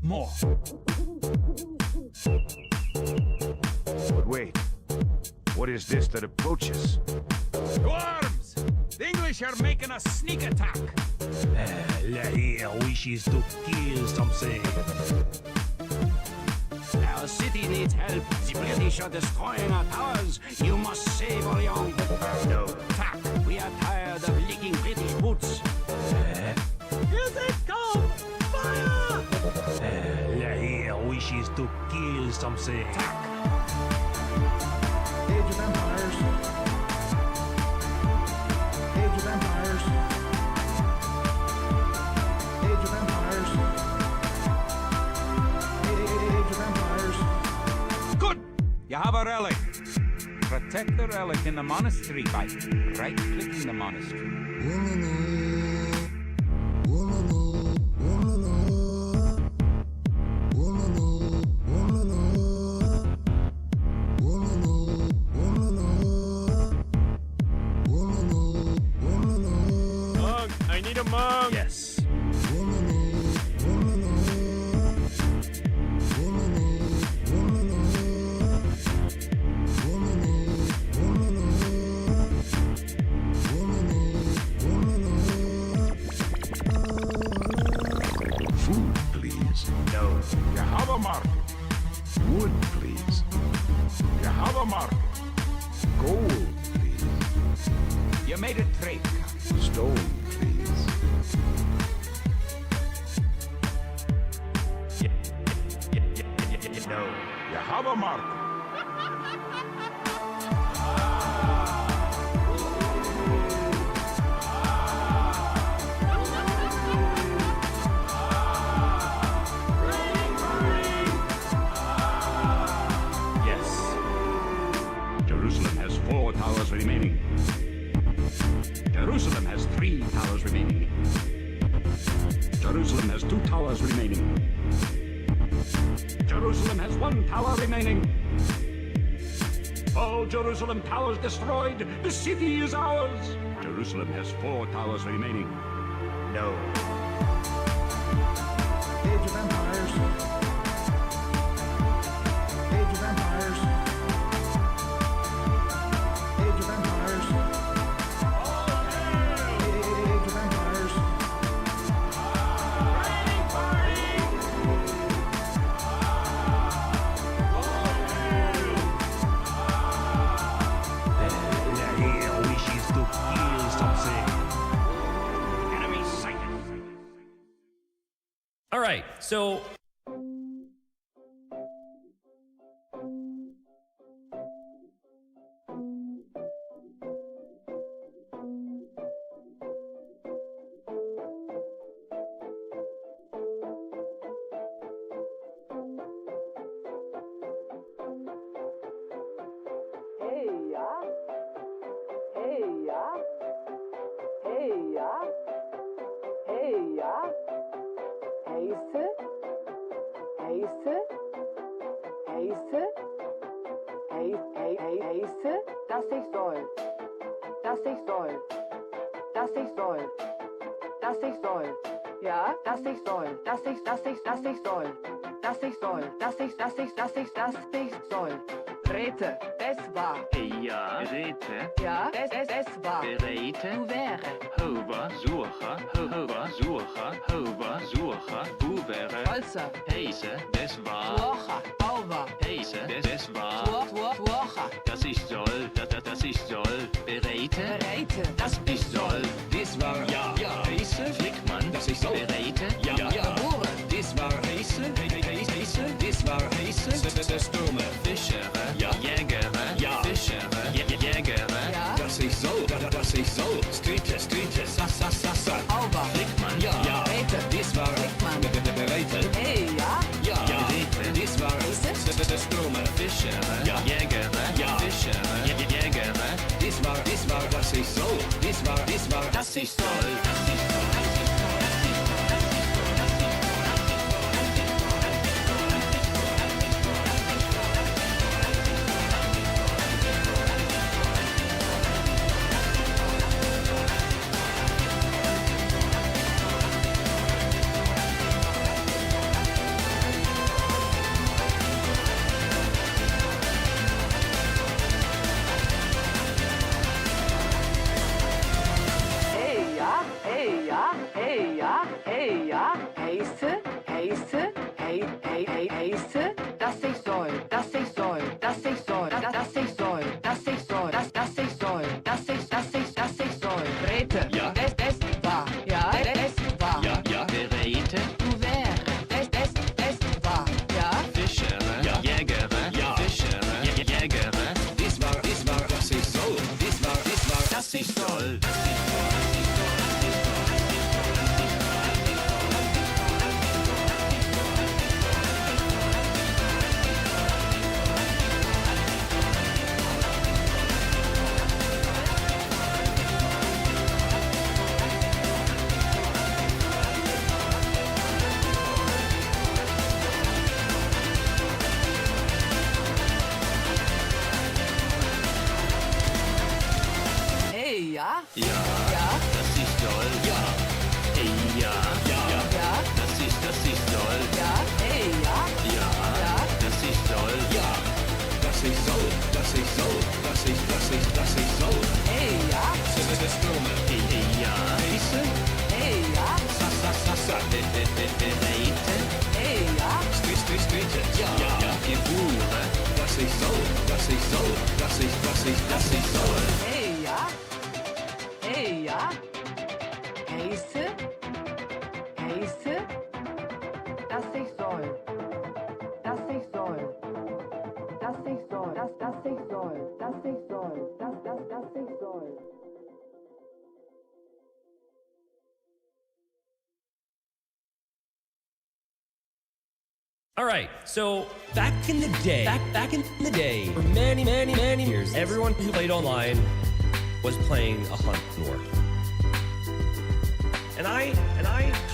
more. But wait, what is this that approaches? Dwarves! The English are making a sneak attack. Lahir wishes to kill something. Our city needs help. The British are destroying our towers. You must save Orient. No. Attack. We are tired of licking British boots. Here they come! Fire! Lahir wishes to kill something. Age of Empires. Age of Empires. Age of Empires. Age of Empires. Good! You have a relic. Protect the relic in the monastery by right-clicking the monastery. Monk, I need a monk. Yes. Food, please. No. You have a market. Wood, please. You have a market. Gold, please. You made a trade card. Stone, please. No. You have a market. Yes. Jerusalem has 4 towers remaining. Jerusalem has 3 towers remaining. Jerusalem has 2 towers remaining. Jerusalem has 1 tower remaining. All Jerusalem towers destroyed. The city is ours. Jerusalem has 4 towers remaining. No. Age of Empires. Age of Empires. Age of Empires. Age of Empires. Lahir wishes to kill something. Enemy sighted. All right, so dass ich soll, dass ich soll, dass ich soll, dass ich soll, ja, dass ich soll, dass ich soll, dass ich soll, dass ich soll. Rete, es war. Ja, Rete. Ja, es war. Rete. Du wäre. Hova, Sucha, du wäre. Holzer. Heise, das war. Wocha. Auwa. Heise, das war. Wocha. Das ich soll, das ich soll. Berete. Das ich soll. Das war, ja. Heise, Flickmann, das ich soll. Berete. Ja. Geboren. Das war Heise, das war Heise. Das dumme Fischere. Ja. Jägere. Ja. Fischere. Jägere. Ja. Das ich soll. Streete. Sassa. Auwa. Flickmann. Ja. Rete. Das war. Flickmann. Berete. Hey, ja. Ja. Rete. Das war. Das dumme Fischere. Ja. Jägere. Ja. Fischere. Jägere. Das war, das ich soll. Das war, das ich soll. Ja. Ja, Ja. das ist toll. Ja. Hey, ja. Ja. Ja. Das ist toll. Ja. Hey, ja. Ja. Ja. Das ist toll. Ja. Das ist so. Das ist so. Das ist so. Hey, ja. Das ist Ströme. Hey, ja. Heiße. Hey, ja. Sa. Reite. Hey, ja. Stritte. Ja. Ja. Gebure. Das ist so. Das ist so. Das ist toll. Hey, ja. Hey, ja. Heiße. Heiße. Dass ich soll. Dass ich soll. Dass ich soll. Dass ich soll. Dass ich soll. Dass ich soll. All right, so back in the day, back in the day, for many years, everyone who played online was playing a hunt north. And I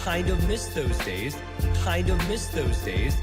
kind of miss those days. I kind of miss those days.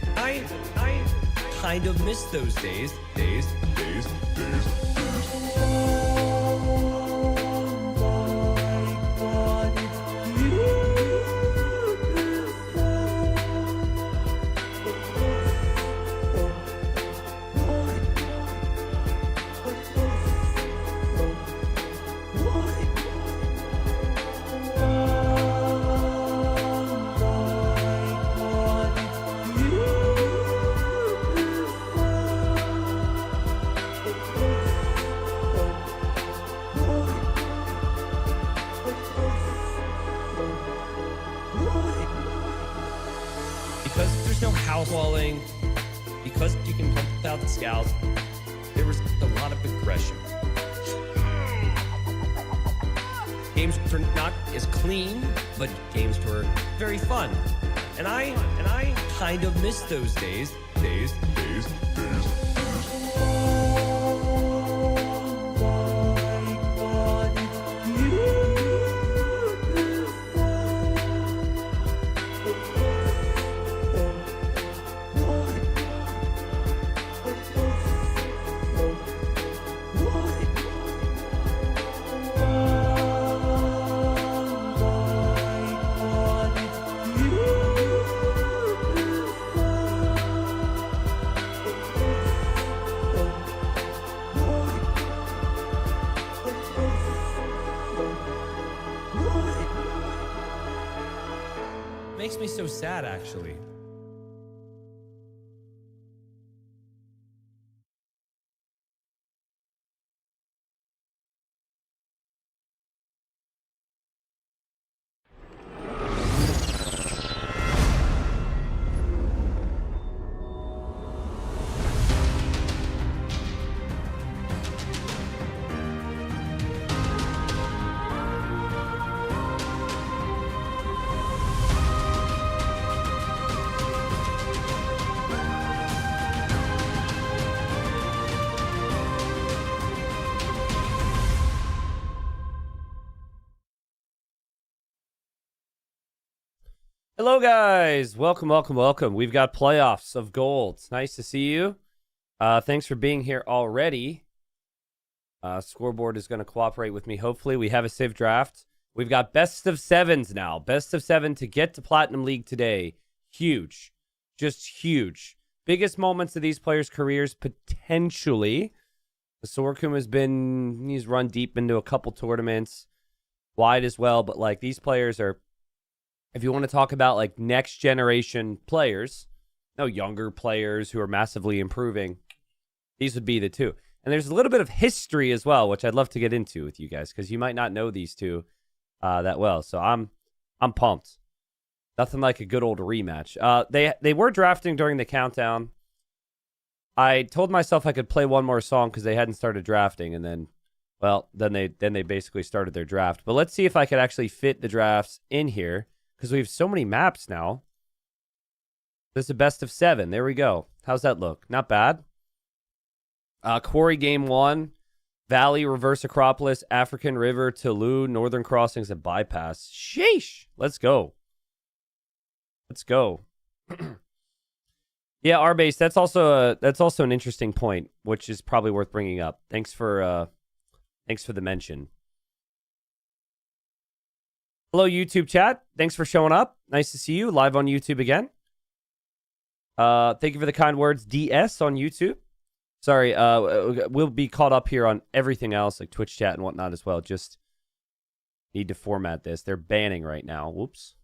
Because there's no house walling, because you can pump out the scouts, there was a lot of aggression. Games were not as clean, but games were very fun. And I kind of miss those days. Makes me so sad, actually. Hello, guys. Welcome. We've got playoffs of gold. It's nice to see you. Thanks for being here already. Scoreboard is going to cooperate with me. Hopefully, we have a safe draft. We've got best of sevens now. Best of seven to get to Platinum League today. Huge. Just huge. Biggest moments of these players' careers, potentially. Sorkum he's run deep into a couple tournaments. Wide as well, but like these players are, if you want to talk about like next generation players, no younger players who are massively improving, these would be the two. And there's a little bit of history as well, which I'd love to get into with you guys because you might not know these two that well. So I'm pumped. Nothing like a good old rematch. They were drafting during the countdown. I told myself I could play one more song because they hadn't started drafting, and then they basically started their draft. But let's see if I could actually fit the drafts in here. Because we have so many maps now. This is a best of 7. There we go. How's that look? Not bad. Quarry game 1. Valley, Reverse Acropolis, African River, Tulu, Northern Crossings, and Bypass. Sheesh. Let's go. Yeah, R-Base, that's also an interesting point, which is probably worth bringing up. Thanks for the mention. Hello, YouTube chat. Thanks for showing up. Nice to see you live on YouTube again. Thank you for the kind words, DS on YouTube. Sorry, we'll be caught up here on everything else, like Twitch chat and whatnot as well. Just need to format this. They're banning right now. Whoops.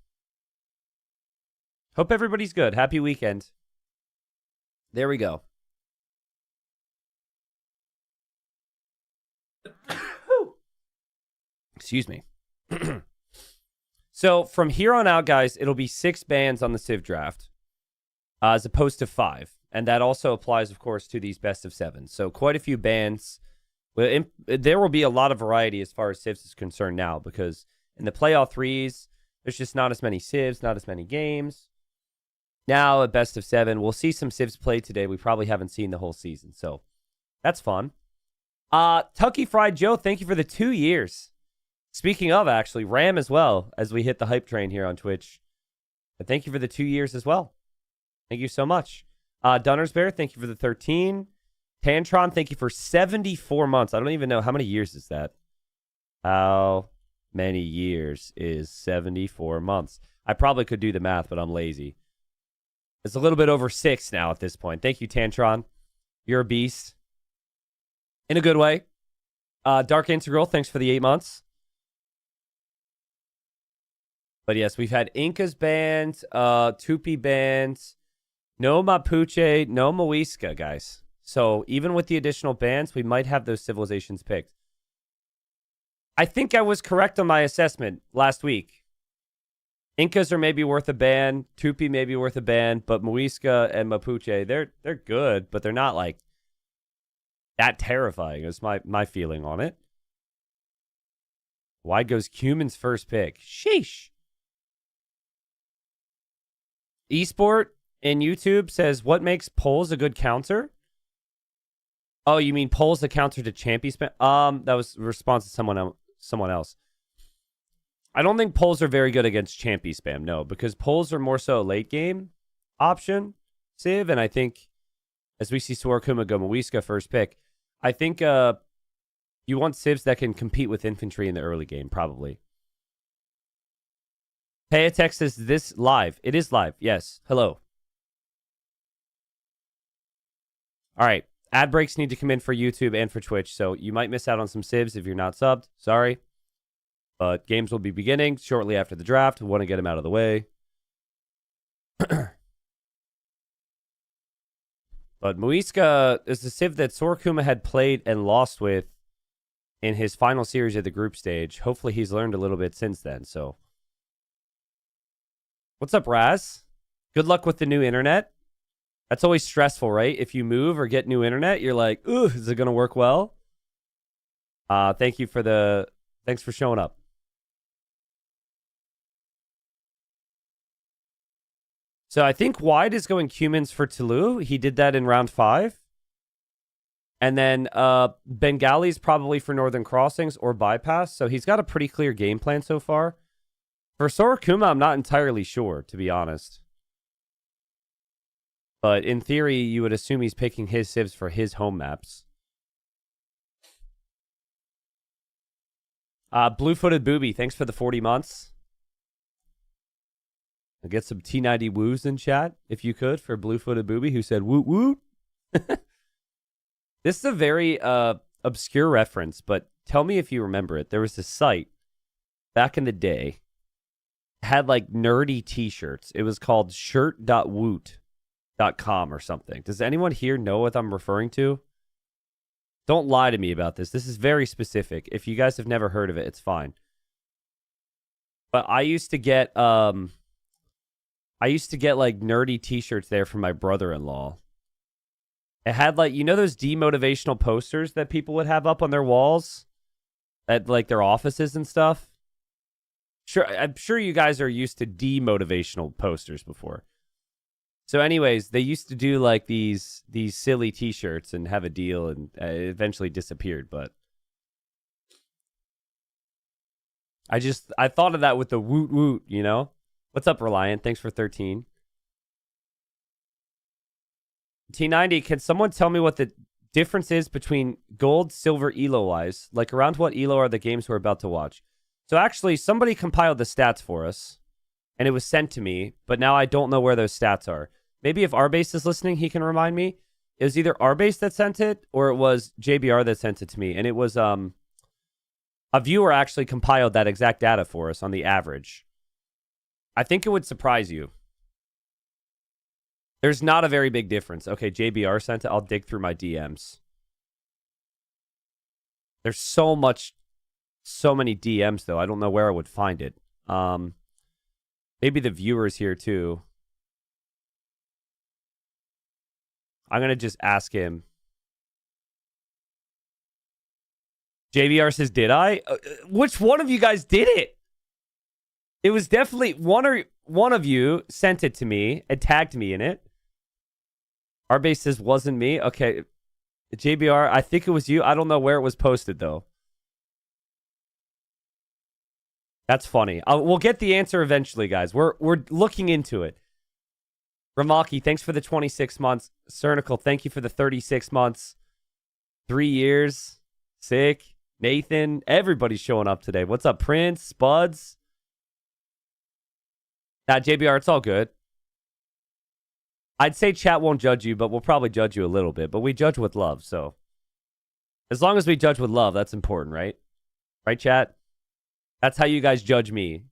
Hope everybody's good. Happy weekend. There we go. Excuse me. So from here on out, guys, it'll be 6 bans on the Civ draft as opposed to 5. And that also applies, of course, to these best of 7. So quite a few bans. There will be a lot of variety as far as Civs is concerned now, because in the playoff 3s, there's just not as many Civs, not as many games. Now, at best of 7, we'll see some Civs played today. We probably haven't seen the whole season, so that's fun. Tucky Fried Joe, thank you for the 2 years. Speaking of, actually, Ram as well, as we hit the hype train here on Twitch. But thank you for the 2 years as well. Thank you so much. Dunners Bear, thank you for the 13. Tantron, thank you for 74 months. I don't even know. How many years is that? How many years is 74 months? I probably could do the math, but I'm lazy. It's a little bit over 6 now at this point. Thank you, Tantron. You're a beast. In a good way. Dark Integral, thanks for the 8 months. But yes, we've had Incas banned, Tupi banned, no Mapuche, no Muisca, guys. So even with the additional bans, we might have those civilizations picked. I think I was correct on my assessment last week. Incas are maybe worth a ban, Tupi may be worth a ban, but Muisca and Mapuche, they're good, but they're not like that terrifying. Is my feeling on it. Wide goes Cuman's first pick. Sheesh. Esport in YouTube says, what makes polls a good counter? Oh, you mean polls the counter to Champy spam? That was a response to someone else. I don't think polls are very good against Champy spam, no, because polls are more so a late game option, Civ, and I think as we see Suarkuma go Muisca first pick, I think you want Civs that can compete with infantry in the early game, probably. Payatex is this live? It is live, yes. Hello. All right. Ad breaks need to come in for YouTube and for Twitch, so you might miss out on some Civs if you're not subbed. Sorry. But games will be beginning shortly after the draft. We want to get them out of the way. But Muisca is the Civ that Sorkuma had played and lost with in his final series at the group stage. Hopefully he's learned a little bit since then, so... What's up, Raz? Good luck with the new internet. That's always stressful, right? If you move or get new internet, you're like, ooh, is it going to work well? Thanks for showing up. So I think Wide is going Cumans for Tulu. He did that in round 5. And then Bengali's probably for Northern Crossings or Bypass. So he's got a pretty clear game plan so far. For Sorakuma, I'm not entirely sure, to be honest. But in theory, you would assume he's picking his civs for his home maps. Blue-footed booby, thanks for the 40 months. I'll get some T90 woos in chat, if you could, for blue-footed booby, who said woot woot. This is a very obscure reference, but tell me if you remember it. There was this site back in the day. Had like nerdy t-shirts. It was called shirt.woot.com or something. Does anyone here know what I'm referring to? Don't lie to me about this. This is very specific. If you guys have never heard of it, it's fine. But I used to get like nerdy t-shirts there from my brother-in-law. It had like, you know those demotivational posters that people would have up on their walls at like their offices and stuff? Sure, I'm sure you guys are used to demotivational posters before. So anyways, they used to do like these silly t-shirts and have a deal, and it eventually disappeared, but I thought of that with the woot woot, you know? What's up, Reliant? Thanks for 13. T90, can someone tell me what the difference is between gold, silver, elo-wise? Like around what elo are the games we're about to watch? So actually, somebody compiled the stats for us, and it was sent to me, but now I don't know where those stats are. Maybe if Arbase is listening, he can remind me. It was either Arbase that sent it, or it was JBR that sent it to me, and it was a viewer actually compiled that exact data for us on the average. I think it would surprise you. There's not a very big difference. Okay, JBR sent it. I'll dig through my DMs. There's so many DMs, though. I don't know where I would find it. Maybe the viewers here, too. I'm going to just ask him. JBR says, did I? Which one of you guys did it? It was definitely one of you sent it to me and tagged me in it. Arbase says, wasn't me. Okay. JBR, I think it was you. I don't know where it was posted, though. That's funny. We'll get the answer eventually, guys. We're looking into it. Ramaki, thanks for the 26 months. Cernical, thank you for the 36 months. 3 years. Sick. Nathan, everybody's showing up today. What's up, Prince? Spuds? Nah, JBR, it's all good. I'd say chat won't judge you, but we'll probably judge you a little bit. But we judge with love, so. As long as we judge with love, that's important, right? Right, chat? That's how you guys judge me.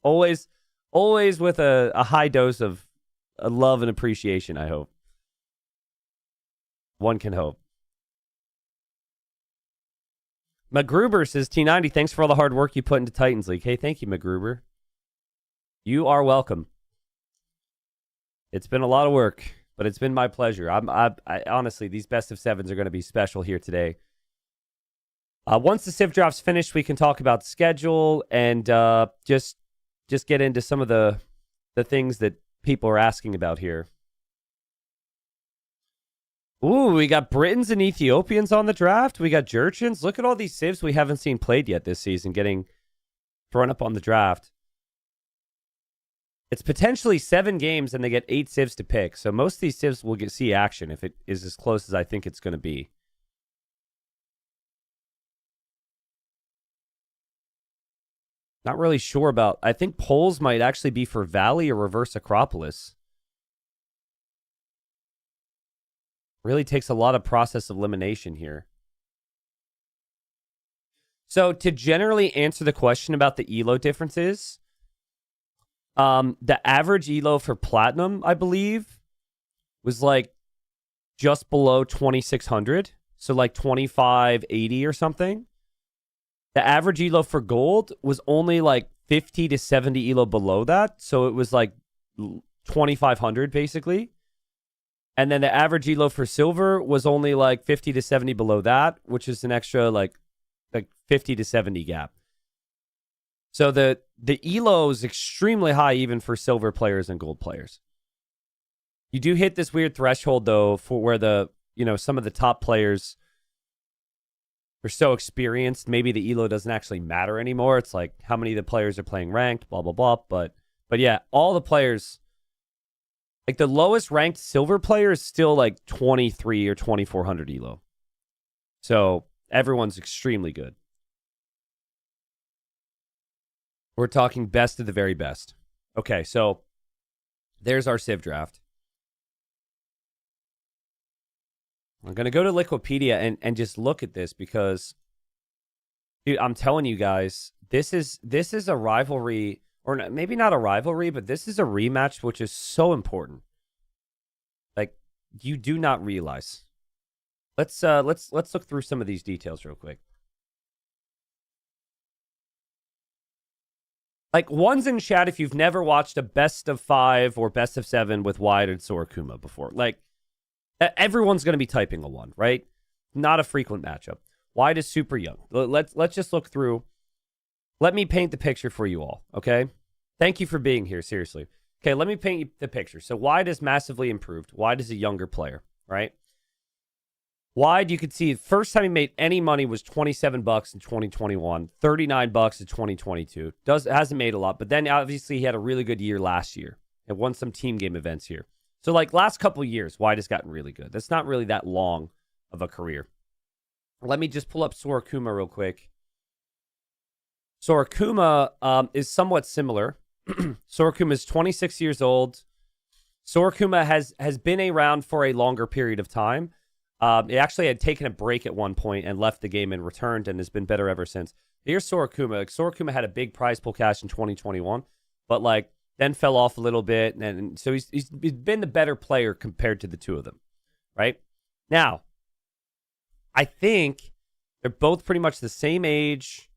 Always with a high dose of love and appreciation, I hope. One can hope. McGruber says, T90, thanks for all the hard work you put into Titans League. Hey, thank you, McGruber. You are welcome. It's been a lot of work, but it's been my pleasure. I honestly, these best of sevens are going to be special here today. Once the Civ draft's finished, we can talk about schedule and just get into some of the things that people are asking about here. Ooh, we got Britons and Ethiopians on the draft. We got Jurchens. Look at all these Civs we haven't seen played yet this season getting thrown up on the draft. It's potentially 7 games and they get 8 Civs to pick. So most of these Civs will see action if it is as close as I think it's going to be. Not really sure about. I think polls might actually be for Valley or Reverse Acropolis. Really takes a lot of process elimination here. So to generally answer the question about the ELO differences, the average ELO for Platinum, I believe, was like just below 2,600. So like 2,580 or something. The average ELO for Gold was only like 50 to 70 ELO below that. So it was like 2,500 basically. And then the average ELO for Silver was only like 50 to 70 below that, which is an extra like 50 to 70 gap. So the ELO is extremely high even for Silver players and Gold players. You do hit this weird threshold though for where some of the top players are so experienced, maybe the ELO doesn't actually matter anymore. It's like how many of the players are playing ranked, blah, blah, blah. But yeah, all the players, like the lowest ranked Silver player is still like 23 or 2,400 ELO. So everyone's extremely good. We're talking best of the very best. Okay, so there's our Civ draft. I'm going to go to Liquipedia and just look at this because, dude, I'm telling you guys, this is a rivalry, or maybe not a rivalry, but this is a rematch, which is so important. Like, you do not realize. Let's look through some of these details real quick. Like, one's in chat if you've never watched a best of 5 or best of 7 with Wyatt and Sorakuma before. Like, everyone's going to be typing a 1, right? Not a frequent matchup. Wyatt is super young. Let's just look through. Let me paint the picture for you all, okay? Thank you for being here, seriously. Okay, let me paint you the picture. So Wyatt is massively improved. Wyatt is a younger player, right? Wyatt, you could see first time he made any money was $27 in 2021, $39 in 2022. Hasn't made a lot, but then obviously he had a really good year last year and won some team game events here. So like last couple of years, Wyatt has gotten really good. That's not really that long of a career. Let me just pull up Sorakuma real quick. Sorakuma is somewhat similar. Sorakuma is 26 years old. Sorakuma has been around for a longer period of time. He actually had taken a break at one point and left the game and returned and has been better ever since. Here's Sorakuma. Like, Sorakuma had a big prize pool cash in 2021, but like then fell off a little bit. And so he's been the better player compared to the two of them, right? Now, I think they're both pretty much the same age.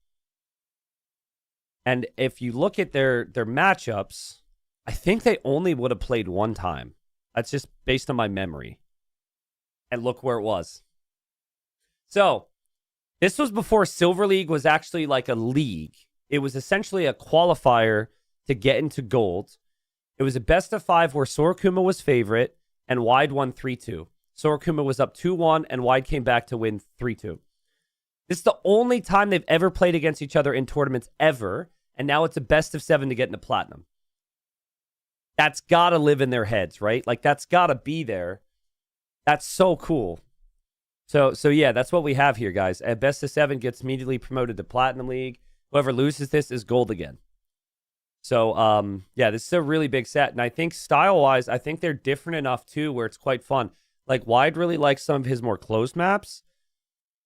And if you look at their matchups, I think they only would have played one time. That's just based on my memory. And look where it was. So, this was before Silver League was actually like a league. It was essentially a qualifier to get into gold. It was a best of 5 where Sorakuma was favorite and Wide won 3-2. Sorakuma was up 2-1 and Wide came back to win 3-2. This is the only time they've ever played against each other in tournaments ever. And now it's a best of 7 to get into platinum. That's got to live in their heads, right? Like, that's got to be there. That's so cool. So yeah, that's what we have here, guys. A best of 7 gets immediately promoted to Platinum League. Whoever loses this is gold again. So, yeah, this is a really big set. And I think style-wise, I think they're different enough, too, where it's quite fun. Like, Wide really likes some of his more closed maps.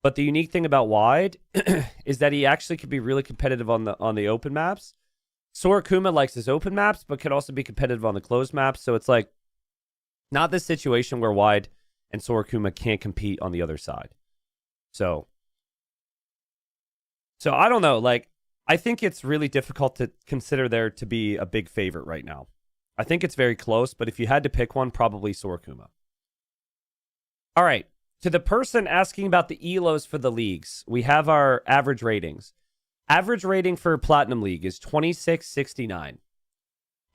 But the unique thing about Wide is that he actually can be really competitive on the open maps. Sorakuma likes his open maps, but can also be competitive on the closed maps. So it's like not this situation where Wide and Sorakuma can't compete on the other side. So I don't know. Like, I think it's really difficult to consider there to be a big favorite right now. I think it's very close, but if you had to pick one, probably Sorakuma. All right. To the person asking about the ELOs for the leagues, we have our average ratings. Average rating for Platinum League is 2669.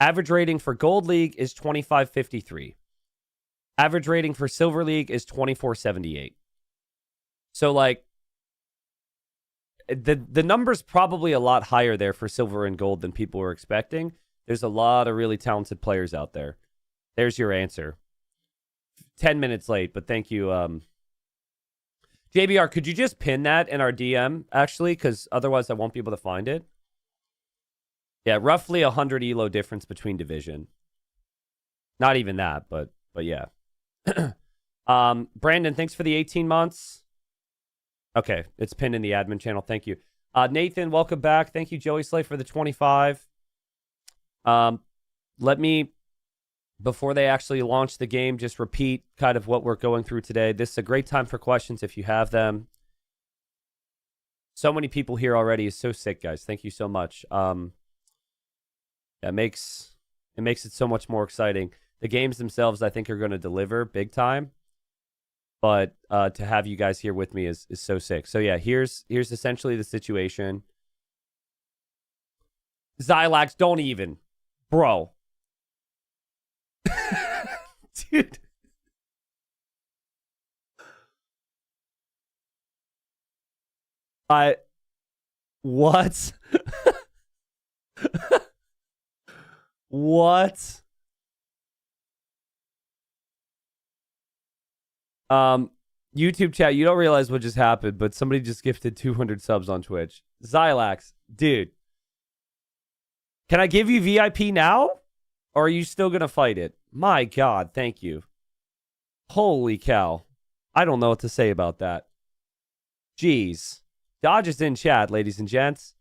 Average rating for Gold League is 2553. Average rating for Silver League is 2478. So, like, the number's probably a lot higher there for Silver and Gold than people were expecting. There's a lot of really talented players out there. There's your answer. 10 minutes late, but thank you, JBR, could you just pin that in our DM, actually? Because otherwise I won't be able to find it. Yeah, roughly 100 ELO difference between division. Not even that, but yeah. Brandon, thanks for the 18 months. Okay, it's pinned in the admin channel. Thank you. Nathan, welcome back. Thank you, Joey Slay, for the 25. Let me, before they actually launch the game, just repeat kind of what we're going through today. This is a great time for questions if you have them. So many people here already. Is so sick, guys. Thank you so much. It makes it so much more exciting. The games themselves, I think, are going to deliver big time. But to have you guys here with me is so sick. So yeah, here's essentially the situation. Xylax, don't even. Bro. Dude. What? What? YouTube chat, you don't realize what just happened, but somebody just gifted 200 subs on Twitch. Xylax, dude. Can I give you VIP now? Or are you still going to fight it? My God, thank you. Holy cow. I don't know what to say about that. Jeez. Dodge is in chat, ladies and gents.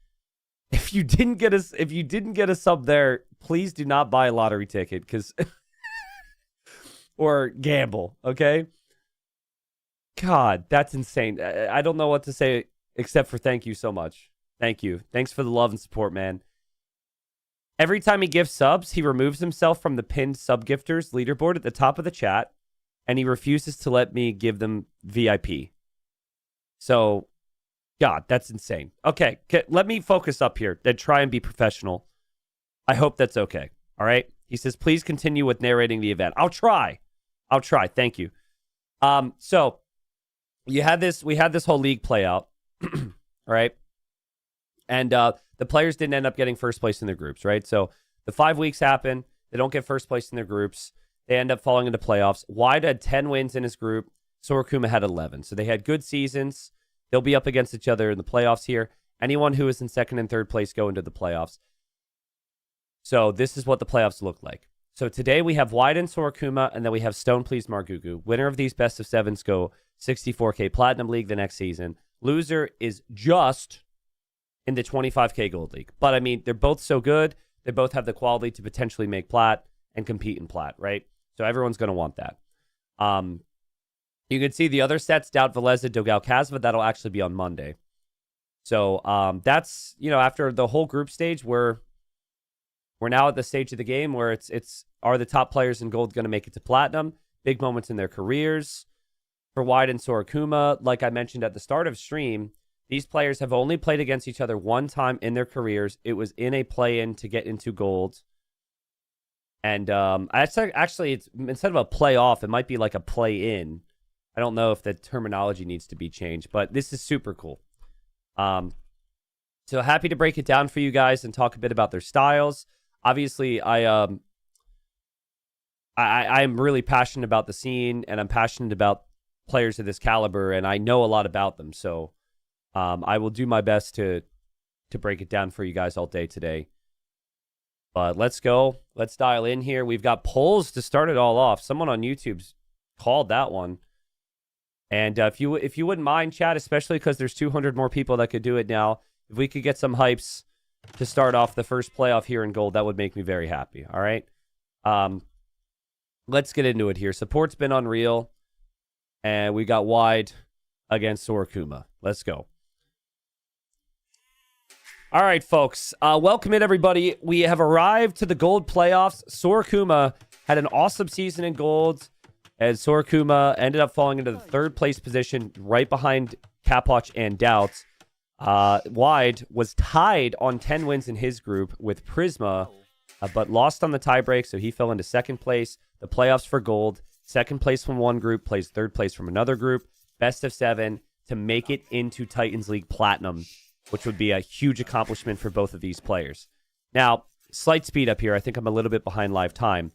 If you didn't get a sub there, please do not buy a lottery ticket, cuz or gamble, okay? God, that's insane. I don't know what to say except for thank you so much. Thank you. Thanks for the love and support, man. Every time he gives subs, he removes himself from the pinned sub-gifters leaderboard at the top of the chat, and he refuses to let me give them VIP. So, God, that's insane. Okay, let me focus up here and try and be professional. I hope that's okay. All right? He says, please continue with narrating the event. I'll try. Thank you. So, we had this whole league play out, all right? And the players didn't end up getting first place in their groups, right? So the 5 weeks happen. They don't get first place in their groups. They end up falling into playoffs. Wide had 10 wins in his group. Sorakuma had 11. So they had good seasons. They'll be up against each other in the playoffs here. Anyone who is in second and third place go into the playoffs. So this is what the playoffs look like. So today we have Wide and Sorakuma, and then we have Stone Please Margugu. Winner of these best of sevens go 64K Platinum League the next season. Loser is just in the 25K Gold League. But I mean, they're both so good. They both have the quality to potentially make Plat and compete in Plat, right? So everyone's going to want that. You can see the other sets, Doubt, Veleza, Dogal, Kazva. That'll actually be on Monday. So that's, after the whole group stage, we're now at the stage of the game where it's are the top players in gold going to make it to platinum? Big moments in their careers. For Wide and Sorakuma, like I mentioned at the start of stream, these players have only played against each other one time in their careers. It was in a play-in to get into gold. And actually, it's instead of a play-off, it might be like a play-in. I don't know if the terminology needs to be changed, but this is super cool. So happy to break it down for you guys and talk a bit about their styles. Obviously, I'm really passionate about the scene, and I'm passionate about players of this caliber, and I know a lot about them. So I will do my best to break it down for you guys all day today. But let's go. Let's dial in here. We've got polls to start it all off. Someone on YouTube's called that one. And if you wouldn't mind, chat, especially because there's 200 more people that could do it now, if we could get some hypes to start off the first playoff here in gold, that would make me very happy. All right. Let's get into it here. Support's been unreal. And we got Wide against Sorakuma. Let's go. All right, folks. Welcome in, everybody. We have arrived to the gold playoffs. Sorakuma had an awesome season in gold, as Sorakuma ended up falling into the third place position right behind Kapwatch and Doubt. Wide was tied on 10 wins in his group with Prisma, but lost on the tiebreak, so he fell into second place. The playoffs for gold. Second place from one group plays third place from another group. Best of 7 to make it into Titans League Platinum, which would be a huge accomplishment for both of these players. Now, slight speed up here. I think I'm a little bit behind live time.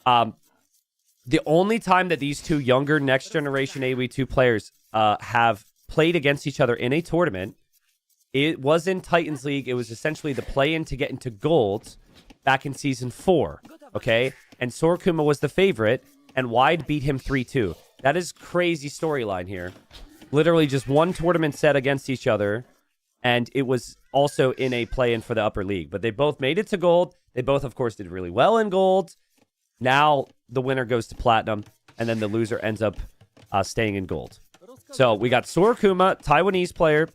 The only time that these two younger next generation AoE2 players have played against each other in a tournament, it was in Titans League. It was essentially the play-in to get into gold back in Season 4, okay? And Sorakuma was the favorite, and Wide beat him 3-2. That is crazy storyline here. Literally just one tournament set against each other, and it was also in a play-in for the upper league. But they both made it to gold. They both, of course, did really well in gold. Now the winner goes to platinum, and then the loser ends up staying in gold. So we got Sorakuma, Taiwanese player,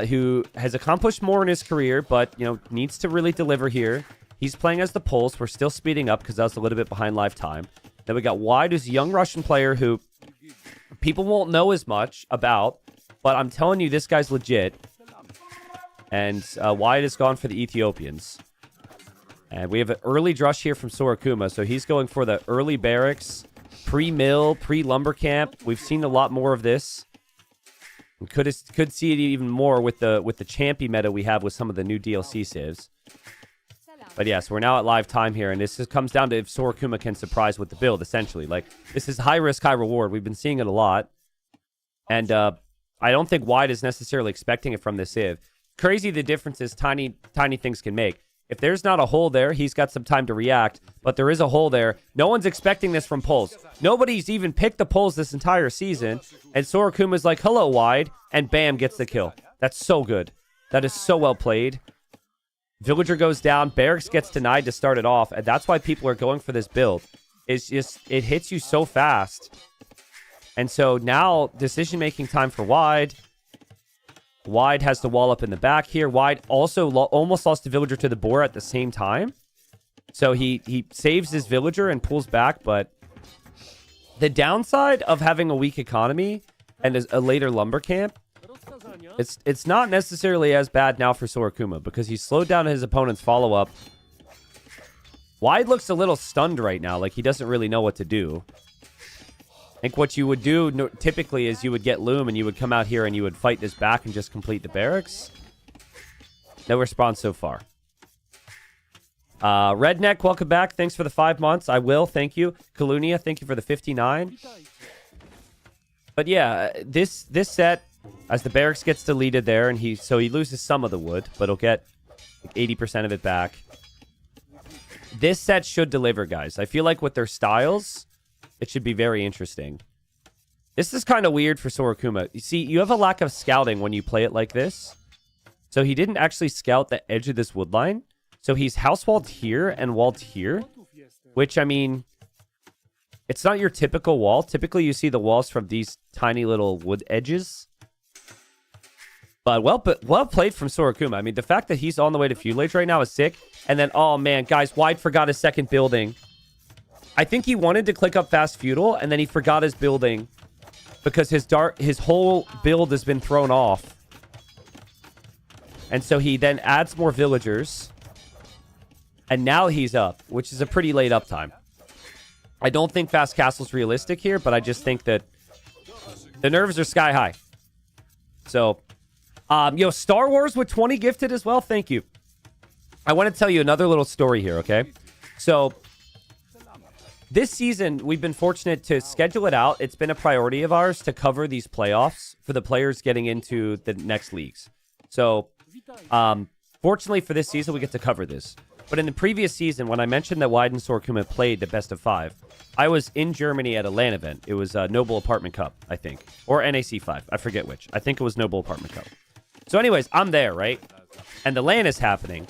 who has accomplished more in his career, but needs to really deliver here. He's playing as the Pulse. We're still speeding up because I was a little bit behind live time. Then we got Wide, who's a young Russian player who people won't know as much about, but I'm telling you, this guy's legit. And Wide has gone for the Ethiopians. And we have an early drush here from Sorakuma, so he's going for the early barracks, pre-mill, pre-lumber camp. We've seen a lot more of this. We could see it even more with the Champy meta we have with some of the new DLC civs. But yes, we're now at live time here, and this just comes down to if Sorakuma can surprise with the build, essentially. Like, this is high risk, high reward. We've been seeing it a lot. And I don't think Wide is necessarily expecting it from this civ. Crazy the differences tiny things can make. If there's not a hole there, he's got some time to react, but there is a hole there. No one's expecting this from Pulse. Nobody's even picked the Pulse this entire season, and Sorakuma's like, hello, Wide, and bam, gets the kill. That's so good. That is so well played. Villager goes down, Barracks gets denied to start it off, and that's why people are going for this build. It's just, it hits you so fast. And so now, decision-making time for Wide. Wide has the wall up in the back here. Wide also almost lost the Villager to the boar at the same time. So he saves his Villager and pulls back, but the downside of having a weak economy and a later lumber camp, it's not necessarily as bad now for Sorakuma because he slowed down his opponent's follow-up. Wide looks a little stunned right now, like he doesn't really know what to do. I think what you would do typically is you would get Loom and you would come out here and you would fight this back and just complete the barracks. No response so far. Redneck, welcome back. Thanks for the 5 months. I will. Thank you. Kalunia, thank you for the 59. But yeah, this set, As the barracks gets deleted there, and he loses some of the wood, but he'll get like 80% of it back. This set should deliver, guys. I feel like with their styles, it should be very interesting. This is kind of weird for Sorokuma. You see, you have a lack of scouting when you play it like this. So he didn't actually scout the edge of this wood line. So he's house walled here and walled here. Which, I mean, it's not your typical wall. Typically, you see the walls from these tiny little wood edges. But well played from Sorokuma. I mean, the fact that he's on the way to Feudal Age right now is sick. And then, oh man, guys, Wide forgot his second building. I think he wanted to click up Fast Feudal, and then he forgot his building. Because his whole build has been thrown off. And so he then adds more villagers. And now he's up, which is a pretty late uptime. I don't think Fast Castle's realistic here, but I just think that the nerves are sky high. So, yo, Star Wars with 20 gifted as well. Thank you. I want to tell you another little story here, okay? So, this season, we've been fortunate to schedule it out. It's been a priority of ours to cover these playoffs for the players getting into the next leagues. So, fortunately for this season, we get to cover this. But in the previous season, when I mentioned that Wide and Sorokuma played the best of 5, I was in Germany at a LAN event. It was Noble Apartment Cup, I think. Or NAC 5. I forget which. I think it was Noble Apartment Cup. So anyways, I'm there, right? And the LAN is happening.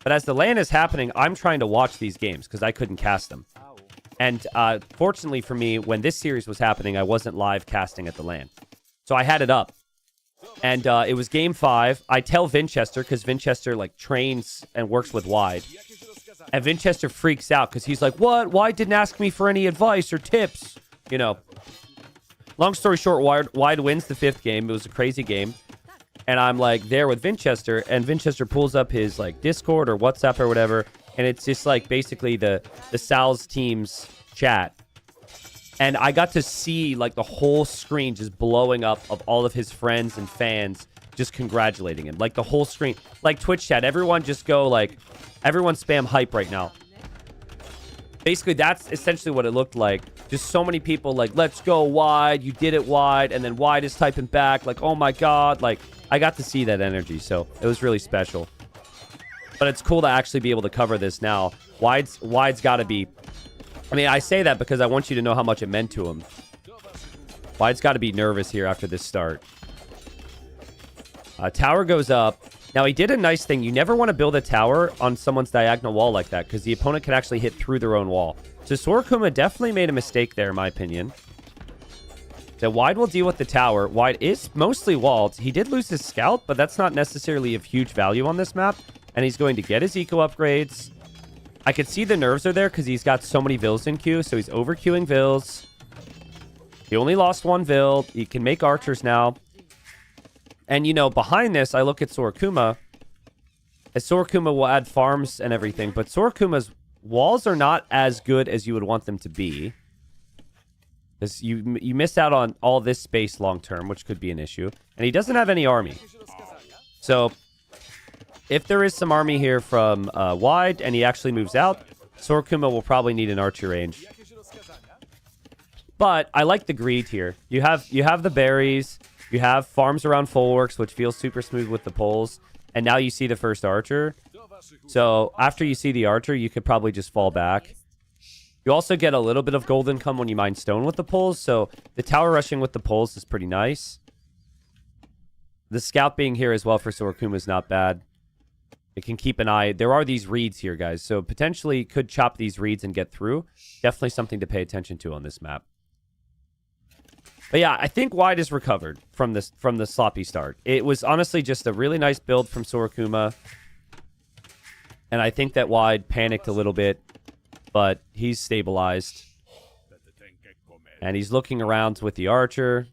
But as the LAN is happening, I'm trying to watch these games because I couldn't cast them. And fortunately for me, when this series was happening, I wasn't live casting at the LAN. So I had it up. And it was game 5. I tell Vinchester, because Vinchester like trains and works with Wide. And Vinchester freaks out because he's like, what? Wide didn't ask me for any advice or tips. You know. Long story short, Wide wins the 5th game. It was a crazy game. And I'm like there with Vinchester. And Vinchester pulls up his like Discord or WhatsApp or whatever. And it's just like basically the Sal's team's chat. And I got to see like the whole screen just blowing up of all of his friends and fans just congratulating him. Like the whole screen. Like Twitch chat. Everyone just go like... Everyone spam hype right now. Basically, that's essentially what it looked like. Just so many people like, let's go Wide. You did it, Wide. And then Wide is typing back like, oh my god. Like, I got to see that energy. So it was really special. But it's cool to actually be able to cover this now. Wide's got to be... I mean, I say that because I want you to know how much it meant to him. Wide's got to be nervous here after this start. Tower goes up. Now, he did a nice thing. You never want to build a tower on someone's diagonal wall like that because the opponent can actually hit through their own wall. So Sorokuma definitely made a mistake there, in my opinion. So Wide will deal with the tower. Wide is mostly walled. He did lose his scout, but that's not necessarily of huge value on this map. And he's going to get his eco upgrades. I could see the nerves are there because he's got so many vills in queue. So he's over-queuing vills. He only lost 1 vill. He can make archers now. And, you know, behind this, I look at Sorokuma. As Sorokuma will add farms and everything. But Sorokuma's walls are not as good as you would want them to be. Because you miss out on all this space long-term, which could be an issue. And he doesn't have any army. So... if there is some army here from Wide and he actually moves out, Sorokuma will probably need an archer range. But I like the greed here. You have the berries, you have farms around Fullworks, which feels super smooth with the poles, and now you see the first archer. So after you see the archer, you could probably just fall back. You also get a little bit of gold income when you mine stone with the poles, so the tower rushing with the poles is pretty nice. The scout being here as well for Sorokuma is not bad. It can keep an eye. There are these reeds here, guys. So potentially could chop these reeds and get through. Definitely something to pay attention to on this map. But yeah, I think Wide is recovered from the sloppy start. It was honestly just a really nice build from Sorokuma. And I think that Wide panicked a little bit. But he's stabilized. And he's looking around with the archer.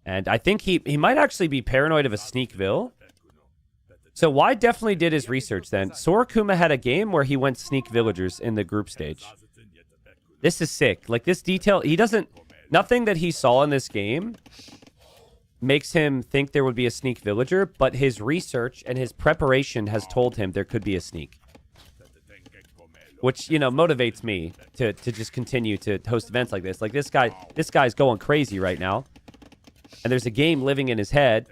And I think he might actually be paranoid of a sneak vill. So Wide definitely did his research then. Sorokuma had a game where he went sneak villagers in the group stage. This is sick. Like this detail, he doesn't... Nothing that he saw in this game makes him think there would be a sneak villager, but his research and his preparation has told him there could be a sneak. Which, you know, motivates me to just continue to host events like this. Like this guy's going crazy right now. and there's a game living in his head,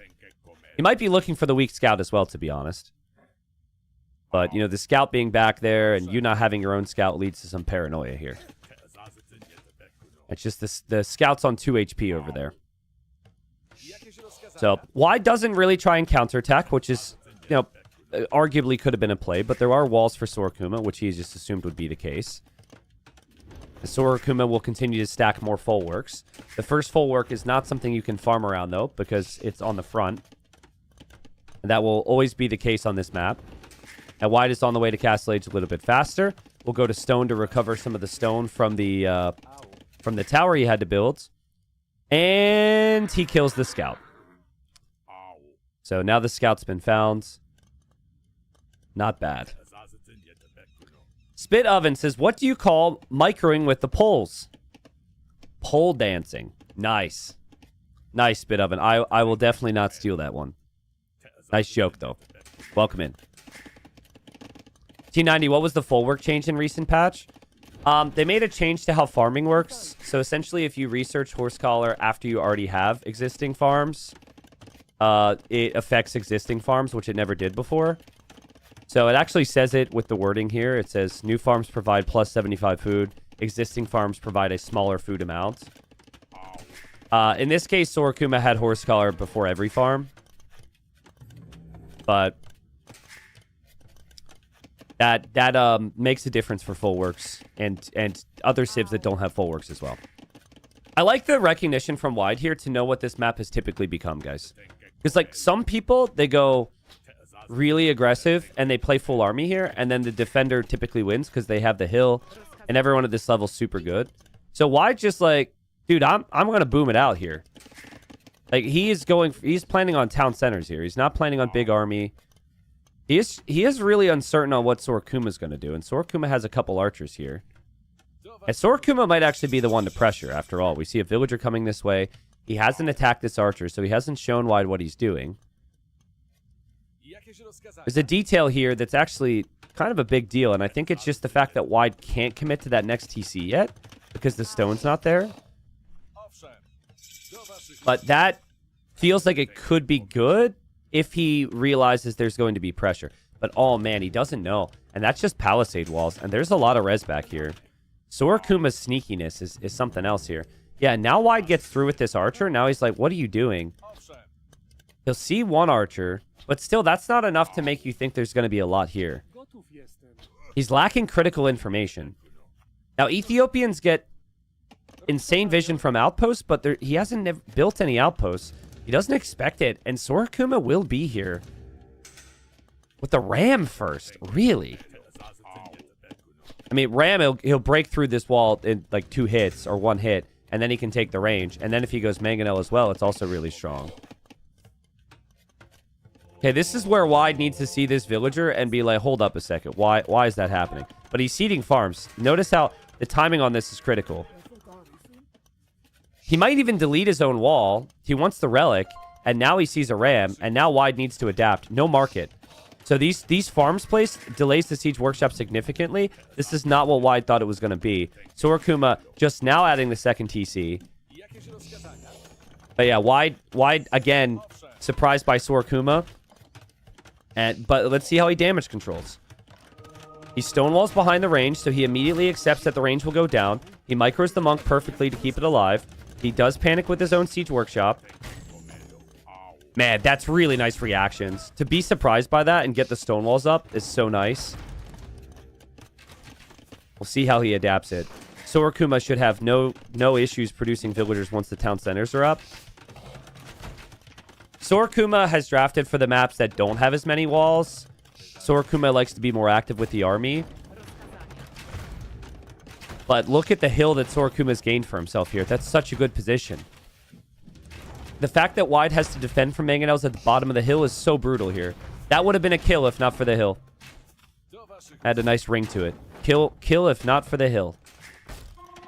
he might be looking for the weak scout as well, to be honest. But, you know, the scout being back there and you not having your own scout leads to some paranoia here. It's just the scout's on 2 HP over there. So, Wide doesn't really try and counterattack, which is, you know, arguably could have been a play, but there are walls for Sorokuma, which he just assumed would be the case. The Sorokuma will continue to stack more full works. The first full work is not something you can farm around, though, because it's on the front. And that will always be the case on this map. And Wide is on the way to Castle Age a little bit faster. We'll go to stone to recover some of the stone from the tower he had to build. And he kills the scout. So now the scout's been found. Not bad. Spit Oven says, what do you call microing with the poles? Pole dancing. Nice. Nice, Spit Oven. I will definitely not steal that one. Nice joke, though. Welcome in. T90, what was the full work change in recent patch? They made a change to how farming works. So essentially, if you research horse collar after you already have existing farms, it affects existing farms, which it never did before. So it actually says it with the wording here. It says, new farms provide plus 75 food. Existing farms provide a smaller food amount. In this case, Sorokuma had horse collar before every farm. But that makes a difference for full works and other civs that don't have full works as well. I like the recognition from Wide here to know what this map has typically become, guys. Because, like, some people, they go really aggressive and they play full army here, and then the defender typically wins because they have the hill, and everyone at this level is super good. So Wide just like, dude, I'm going to boom it out here. Like, he's planning on town centers here. He's not planning on big army. He is really uncertain on what Sorokuma's going to do, and Sorokuma has a couple archers here. And Sorokuma might actually be the one to pressure, after all. We see a villager coming this way. He hasn't attacked this archer, so he hasn't shown Wide what he's doing. There's a detail here that's actually kind of a big deal, and I think it's just the fact that Wide can't commit to that next TC yet, because the stone's not there. But that feels like it could be good if he realizes there's going to be pressure. But, oh, man, he doesn't know. And that's just palisade walls. And there's a lot of res back here. Sorokuma's sneakiness is something else here. Yeah, now Wide gets through with this archer. Now he's like, what are you doing? He'll see one archer. But still, that's not enough to make you think there's going to be a lot here. He's lacking critical information. Now, Ethiopians get insane vision from outposts, but he hasn't built any outposts. He doesn't expect it, and Sorokuma will be here. With the ram first, really? I mean, ram, he'll break through this wall in like 2 hits, or 1 hit, and then he can take the range. And then if he goes mangonel as well, it's also really strong. Okay, this is where Wide needs to see this villager and be like, hold up a second. Why is that happening? But he's seeding farms. Notice how the timing on this is critical. He might even delete his own wall. He wants the relic, and now he sees a ram, and now Wide needs to adapt. No market. So these farms place delays the siege workshop significantly. This is not what Wide thought it was going to be. Sorokuma just now adding the second TC. But yeah, Wide again, surprised by Sorokuma. But let's see how he damage controls. He stonewalls behind the range, so he immediately accepts that the range will go down. He micros the monk perfectly to keep it alive. He does panic with his own siege workshop. Man, that's really nice reactions. To be surprised by that and get the stonewalls up is so nice. We'll see how he adapts it. Sorokuma should have no issues producing villagers once the town centers are up. Sorokuma has drafted for the maps that don't have as many walls. Sorokuma likes to be more active with the army. But look at the hill that Sorokuma's gained for himself here. That's such a good position. The fact that Wide has to defend from mangonels at the bottom of the hill is so brutal here. That would have been a kill if not for the hill. Had a nice ring to it. Kill if not for the hill.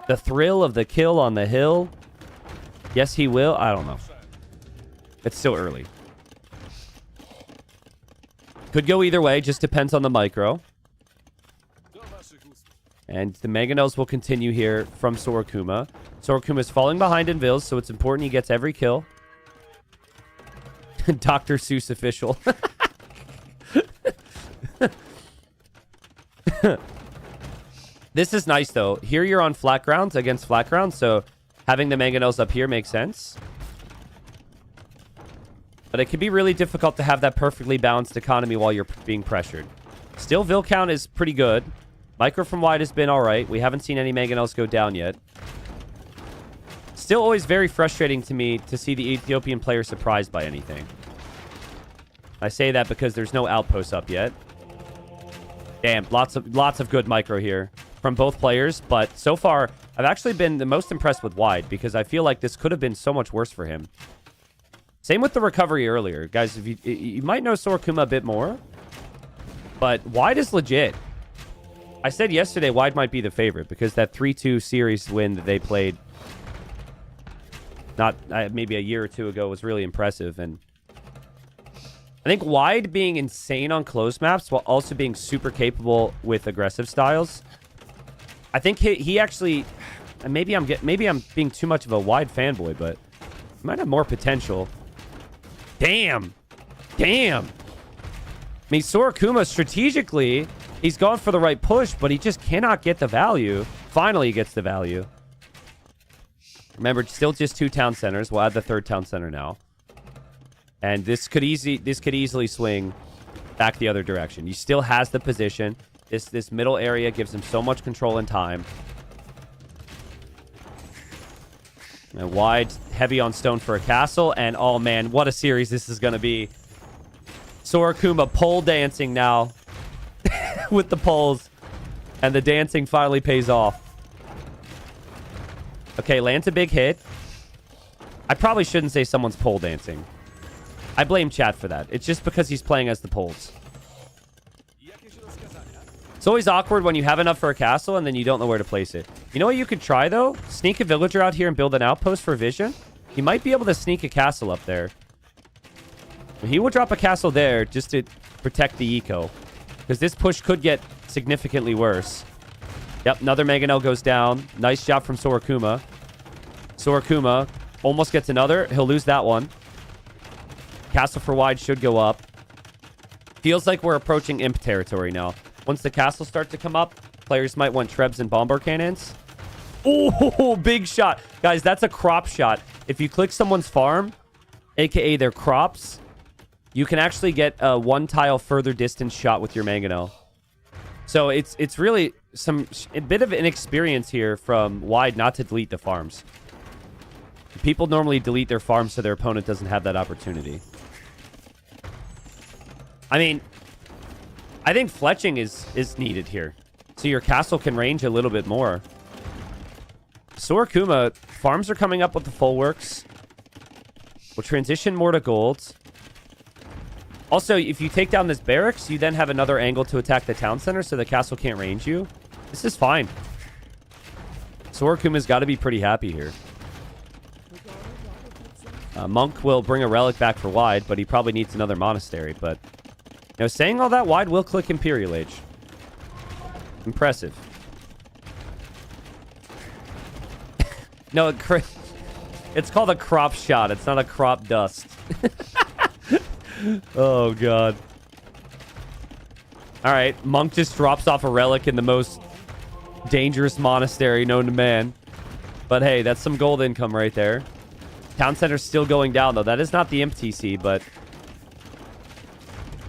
The thrill of the kill on the hill. Yes, he will. I don't know. It's still early. Could go either way. Just depends on the micro. And the mangonels will continue here from Sorokuma. Sorokuma's falling behind in vills, so it's important he gets every kill. Dr. Seuss official. This is nice, though. Here you're on flat grounds against flat grounds, so having the mangonels up here makes sense. But it can be really difficult to have that perfectly balanced economy while you're being pressured. Still, Vil count is pretty good. Micro from wide has been all right. We haven't seen any mangonels go down yet. Still always very frustrating to me to see the Ethiopian player surprised by anything. I say that because there's no outposts up yet. Damn, lots of good micro here from both players. But so far, I've actually been the most impressed with wide because I feel like this could have been so much worse for him. Same with the recovery earlier. Guys, if you might know Sorokuma a bit more. But wide is legit. I said yesterday wide might be the favorite because that 3-2 series win that they played maybe a year or two ago was really impressive. And I think wide being insane on closed maps while also being super capable with aggressive styles. I think he actually, and maybe I'm being too much of a wide fanboy, but he might have more potential. Damn. I mean, Sorokuma strategically, he's going for the right push, but he just cannot get the value. Finally, he gets the value. Remember, still just 2 town centers. We'll add the 3rd town center now. And this could easily swing back the other direction. He still has the position. This middle area gives him so much control and time. And wide, heavy on stone for a castle. And oh man, what a series this is going to be. Sorokuma pole dancing now with the poles. And the dancing finally pays off. Okay, lands a big hit. I probably shouldn't say someone's pole dancing. I blame chat for that. It's just because he's playing as the poles. It's always awkward when you have enough for a castle and then you don't know where to place it. You know what you could try, though? Sneak a villager out here and build an outpost for vision. You might be able to sneak a castle up there. He will drop a castle there just to protect the eco. Because this push could get significantly worse. Yep, another Mangonel goes down. Nice job from Sorokuma. Sorokuma almost gets another. He'll lose that one. Castle for wide should go up. Feels like we're approaching imp territory now. Once the castles start to come up, players might want Trebs and Bomber cannons. Oh, big shot. Guys, that's a crop shot. If you click someone's farm, aka their crops, you can actually get a 1 tile further distance shot with your Mangonel. So it's really a bit of inexperience here from wide not to delete the farms. People normally delete their farms so their opponent doesn't have that opportunity. I mean, I think fletching is needed here. So your castle can range a little bit more. Sorokuma, farms are coming up with the full works. We'll transition more to gold. Also, if you take down this barracks, you then have another angle to attack the town center so the castle can't range you. This is fine. Sorokuma's got to be pretty happy here. Monk will bring a relic back for wide, but he probably needs another monastery. But, you know, saying all that, wide will click Imperial Age. Impressive. No, it's called a crop shot. It's not a crop dust. Oh, God. All right. Monk just drops off a relic in the most dangerous monastery known to man. But, hey, that's some gold income right there. Town center's still going down, though. That is not the imp TC, but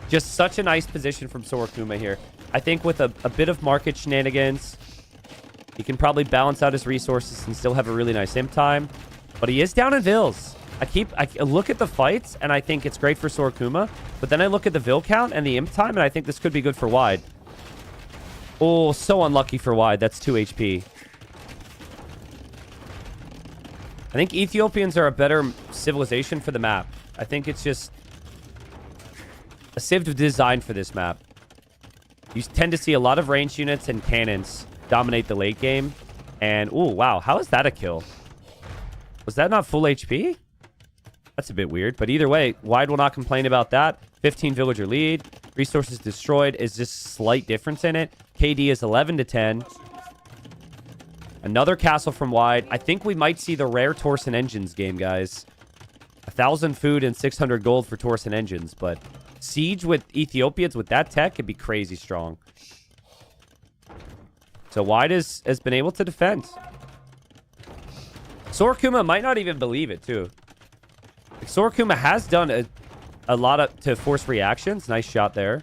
just such a nice position from Sorokuma here. I think with a bit of market shenanigans, he can probably balance out his resources and still have a really nice imp time. But he is down in Vils. I look at the fights, and I think it's great for Sorokuma. But then I look at the Vil count and the imp time, and I think this could be good for wide. Oh, so unlucky for wide. That's 2 HP. I think Ethiopians are a better civilization for the map. I think it's just a civ designed for this map. You tend to see a lot of ranged units and cannons dominate the late game. And, oh, wow. How is that a kill? Was that not full HP? That's a bit weird. But either way, wide will not complain about that. 15 villager lead. Resources destroyed is just slight difference in it. KD is 11 to 10. Another castle from wide. I think we might see the rare Torsen Engines game, guys. I 1,000 food and 600 gold for Torsen engines, but siege with Ethiopians with that tech could be crazy strong. So Wide has been able to defend. Sorakuma might not even believe it, too. Like, Sorakuma has done a lot to force reactions. Nice shot there.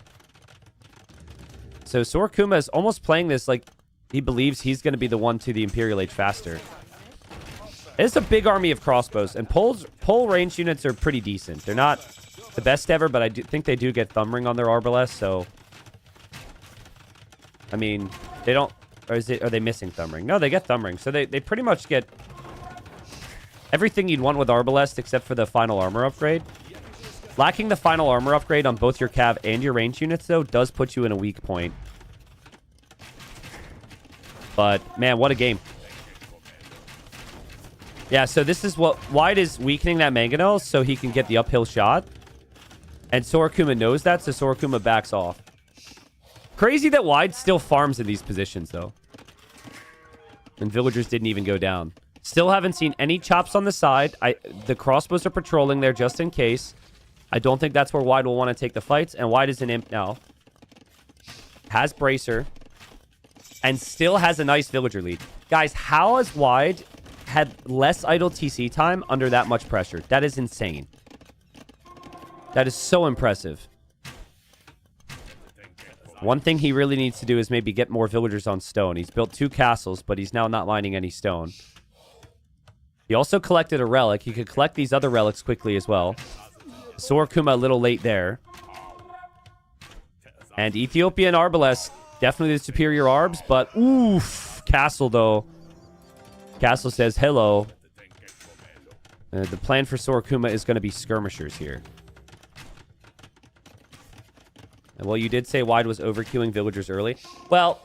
So Sorakuma is almost playing this like he believes he's going to be the one to the Imperial Age faster. It's a big army of crossbows, and pole range units are pretty decent. They're not the best ever, but I do think they do get thumb ring on their arbalest, so... I mean, they don't... Or are they missing thumb ring? No, they get thumb ring, so they pretty much get everything you'd want with arbalest except for the final armor upgrade. Lacking the final armor upgrade on both your cav and your range units, though, does put you in a weak point. But, man, what a game. Yeah, so this is what... Wide is weakening that mangonel so he can get the uphill shot. And Sorakuma knows that, so Sorakuma backs off. Crazy that Wide still farms in these positions, though. And villagers didn't even go down. Still haven't seen any chops on the side. The crossbows are patrolling there just in case. I don't think that's where Wide will want to take the fights. And Wide is an imp now. Has Bracer. And still has a nice villager lead. Guys, how has Wide had less idle TC time under that much pressure? That is insane. That is so impressive. One thing he really needs to do is maybe get more villagers on stone. He's built 2 castles, but he's now not mining any stone. He also collected a relic. He could collect these other relics quickly as well. Sorakuma a little late there. And Ethiopian Arbalest, definitely the superior arbs, but oof, castle though. Castle says hello. The plan for Sorakuma is going to be skirmishers here. And well, you did say Wide was overqueuing villagers early. Well,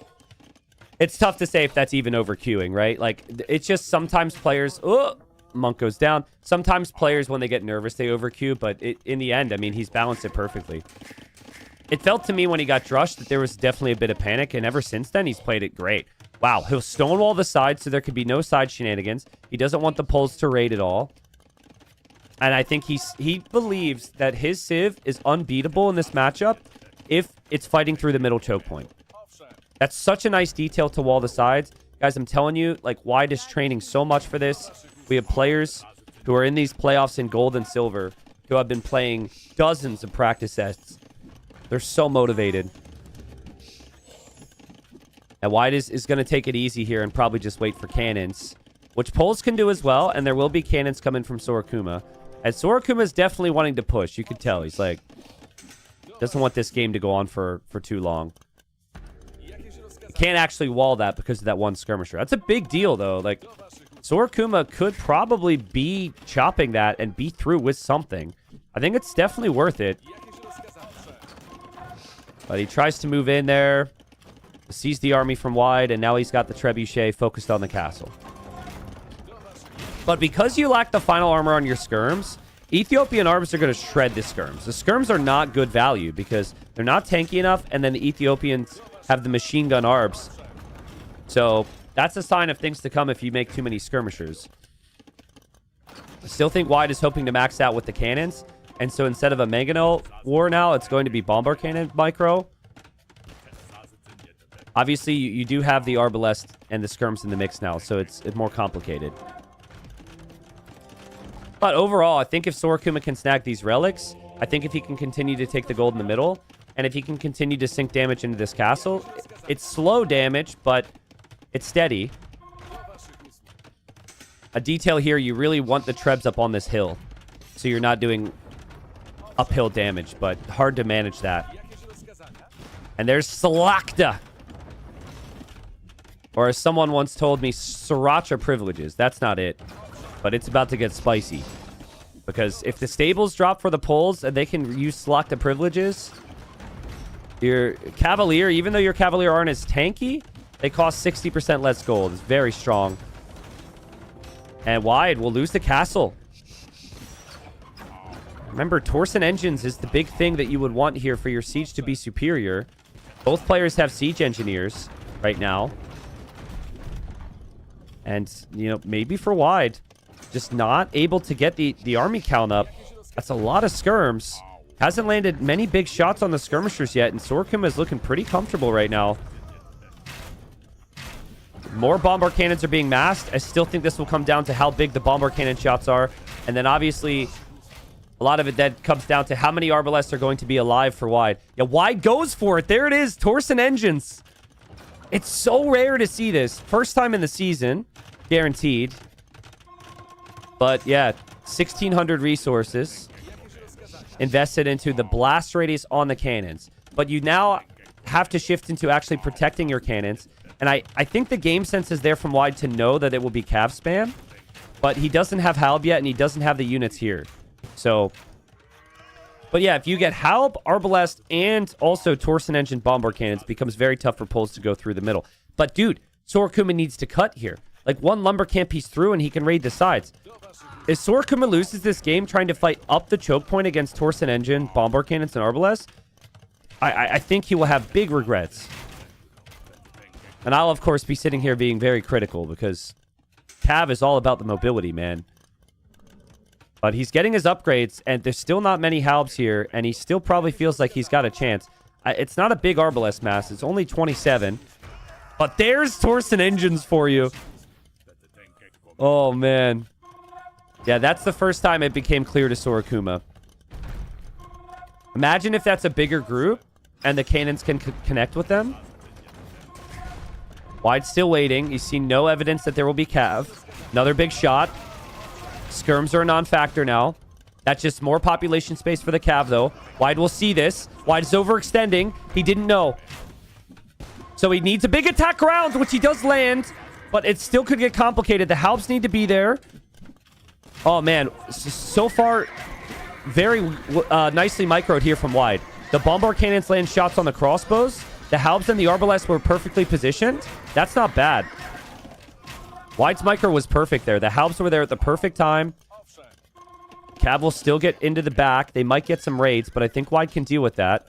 it's tough to say if that's even overqueuing, right? Like, it's just sometimes players... Oh, Monk goes down. Sometimes players, when they get nervous, they overqueue. But in the end, I mean, he's balanced it perfectly. It felt to me when he got drushed that there was definitely a bit of panic. And ever since then, he's played it great. Wow, he'll stonewall the side so there could be no side shenanigans. He doesn't want the poles to raid at all. And I think he believes that his Civ is unbeatable in this matchup if it's fighting through the middle choke point. That's such a nice detail to wall the sides. Guys, I'm telling you, like, Wide is training so much for this. We have players who are in these playoffs in gold and silver who have been playing dozens of practice sets. They're so motivated. And Wide is going to take it easy here and probably just wait for cannons, which poles can do as well, and there will be cannons coming from Sorakuma. And Sorakuma is definitely wanting to push. You could tell. He's like, doesn't want this game to go on for too long. Can't actually wall that because of that one skirmisher. That's a big deal, though. Like, Sorakuma could probably be chopping that and be through with something. I think it's definitely worth it. But he tries to move in there, sees the army from Wide, and now he's got the trebuchet focused on the castle. But because you lack the final armor on your skirms, Ethiopian arms are going to shred the skirms. The skirms are not good value because they're not tanky enough, and then the Ethiopians have the machine gun arbs. So that's a sign of things to come if you make too many skirmishers. I still think Wide is hoping to max out with the cannons. And so instead of a mangonel war now, it's going to be bomber cannon micro. Obviously, you do have the arbalest and the skirms in the mix now, so it's more complicated. But overall, I think if Sorakuma can snag these relics, I think if he can continue to take the gold in the middle, and if he can continue to sink damage into this castle, it's slow damage, but it's steady. A detail here, you really want the trebs up on this hill, so you're not doing uphill damage, but hard to manage that. And there's Slakta. Or as someone once told me, Sriracha privileges. That's not it. But it's about to get spicy. Because if the stables drop for the poles and they can use Slakta privileges, your Cavalier, even though your Cavalier aren't as tanky, they cost 60% less gold. It's very strong. And Wide will lose the castle. Remember, Torsen engines is the big thing that you would want here for your siege to be superior. Both players have siege engineers right now. And, you know, maybe for Wide, just not able to get the army count up. That's a lot of skirms. Hasn't landed many big shots on the skirmishers yet, and Sorokuma is looking pretty comfortable right now. More bombard cannons are being massed. I still think this will come down to how big the bombard cannon shots are. And then obviously, a lot of it then comes down to how many Arbalests are going to be alive for Wide. Yeah, Wide goes for it. There it is. Torsen engines. It's so rare to see this. First time in the season. Guaranteed. But yeah, 1,600 resources invested into the blast radius on the cannons. But you now have to shift into actually protecting your cannons. And I think the game sense is there from Wide to know that it will be cav spam. But he doesn't have Halb yet, and he doesn't have the units here. So, but yeah, if you get Halb, Arbalest, and also Torsen engine bombard cannons, it becomes very tough for Poles to go through the middle. But dude, Sorokuma needs to cut here. Like one lumber camp piece through, and he can raid the sides. If Sorokuma loses this game trying to fight up the choke point against Torsen engine, bombard cannons, and Arbalest, I think he will have big regrets. And I'll, of course, be sitting here being very critical because Cav is all about the mobility, man. But he's getting his upgrades, and there's still not many Halbs here, and he still probably feels like he's got a chance. It's not a big Arbalest mass. It's only 27. But there's Torsen engines for you. Oh, man. Yeah, that's the first time it became clear to Sorokuma. Imagine if that's a bigger group, and the cannons can connect with them. Wide's still waiting. He's seen no evidence that there will be cav. Another big shot. Skirms are a non-factor now. That's just more population space for the cav, though. Wide will see this. Wide is overextending. He didn't know. So he needs a big attack round, which he does land. But it still could get complicated. The Halbs need to be there. Oh, man. So far, very nicely microed here from Wide. The bombard cannons land shots on the crossbows. The Halbs and the Arbalest were perfectly positioned. That's not bad. Wide's micro was perfect there. The Halbs were there at the perfect time. Cav will still get into the back. They might get some raids, but I think Wide can deal with that.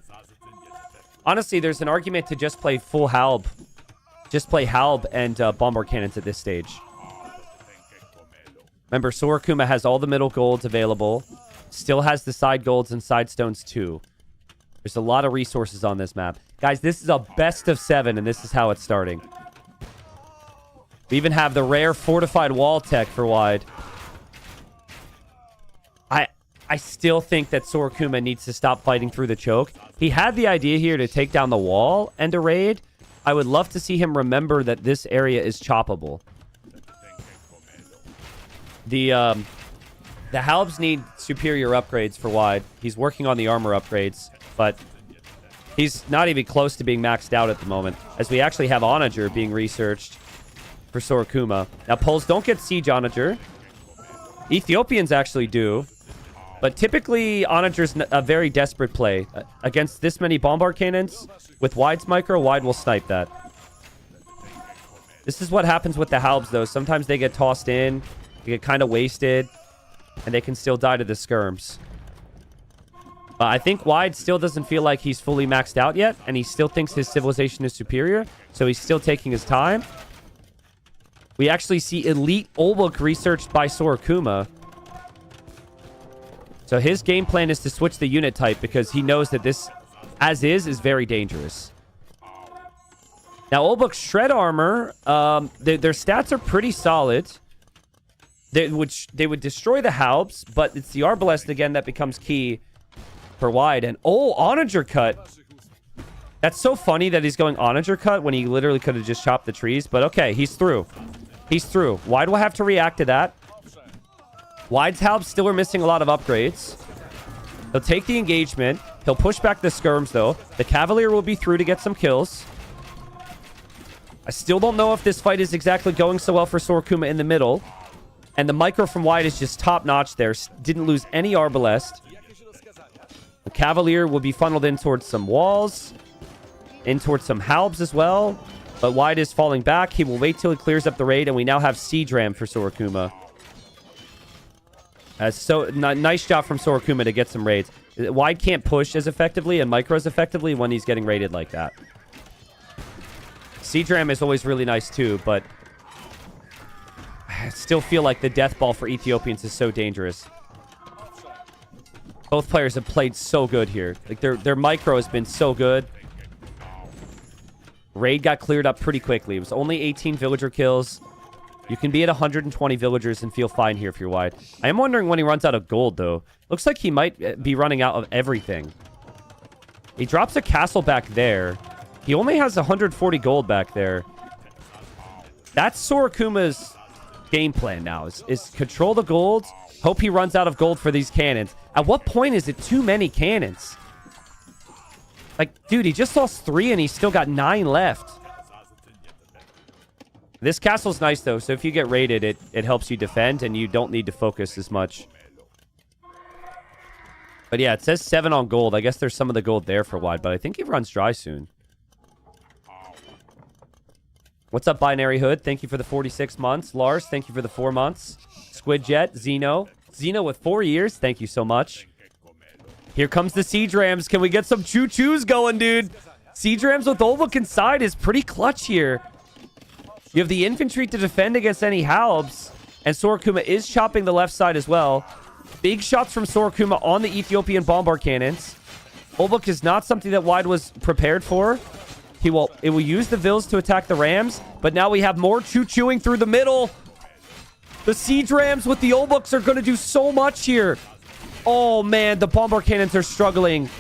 Honestly, there's an argument to just play full Halb. Just play Halb and bombard cannons at this stage. Remember, Sorokuma has all the middle golds available. Still has the side golds and side stones too. There's a lot of resources on this map. Guys, this is a best of 7, and this is how it's starting. We even have the rare fortified wall tech for Wide. I still think that Sorokuma needs to stop fighting through the choke. He had the idea here to take down the wall and to raid. I would love to see him remember that this area is choppable. The Halbs need superior upgrades for Wide. He's working on the armor upgrades, but he's not even close to being maxed out at the moment, as we actually have Onager being researched for Sorokuma. Now, Poles don't get Siege Onager. Ethiopians actually do. But typically, Onager's a very desperate play. Against this many bombard cannons, with Wide's micro, Wide will snipe that. This is what happens with the Halbs, though. Sometimes they get tossed in, they get kind of wasted, and they can still die to the skirms. I think Wide still doesn't feel like he's fully maxed out yet, and he still thinks his civilization is superior, so he's still taking his time. We actually see Elite Olbuk researched by Sorokuma. So his game plan is to switch the unit type because he knows that this, as is very dangerous. Now, Olbuk's Shred Armor, their stats are pretty solid. They would destroy the Halbs, but it's the Arbalest again that becomes key for Wide. And oh, Onager cut. That's so funny that he's going Onager cut when he literally could have just chopped the trees. But okay, he's through. He's through. Wide will have to react to that. Wide's Halbs still are missing a lot of upgrades. He'll take the engagement. He'll push back the skirms, though. The Cavalier will be through to get some kills. I still don't know if this fight is exactly going so well for Sorokuma in the middle. And the micro from Wide is just top-notch there. Didn't lose any Arbalest. The Cavalier will be funneled in towards some walls. In towards some Halbs as well. But Wide is falling back. He will wait till he clears up the raid. And we now have Siege Ram for Sorokuma. Nice job from Sorokuma to get some raids. Wide can't push as effectively and micro as effectively when he's getting raided like that. Siege Ram is always really nice too, but I still feel like the death ball for Ethiopians is so dangerous. Both players have played so good here. Like their micro has been so good. Raid got cleared up pretty quickly. It was only 18 villager kills. You can be at 120 villagers and feel fine here if you're wide. I am wondering when he runs out of gold, though. Looks like he might be running out of everything. He drops a castle back there. He only has 140 gold back there. That's Sorakuma's game plan now, is control the gold, hope he runs out of gold for these cannons. At what point is it too many cannons? Like, dude, he just lost 3 and he's still got 9 left. This castle's nice, though, so if you get raided, it helps you defend and you don't need to focus as much. But yeah, it says 7 on gold. I guess there's some of the gold there for wide, but I think he runs dry soon. What's up, Binary Hood? Thank you for the 46 months. Lars, thank you for the 4 months. Squidjet, Zeno. Zeno with 4 years. Thank you so much. Here comes the Siege Rams. Can we get some choo-choos going, dude? Siege Rams with Olbuk inside is pretty clutch here. You have the infantry to defend against any halbs. And Sorakuma is chopping the left side as well. Big shots from Sorakuma on the Ethiopian bombard cannons. Olbuk is not something that Wide was prepared for. It will use the Vills to attack the Rams. But now we have more choo-chooing through the middle. The Siege Rams with the Olbuks are going to do so much here. Oh, man, the bombard cannons are struggling.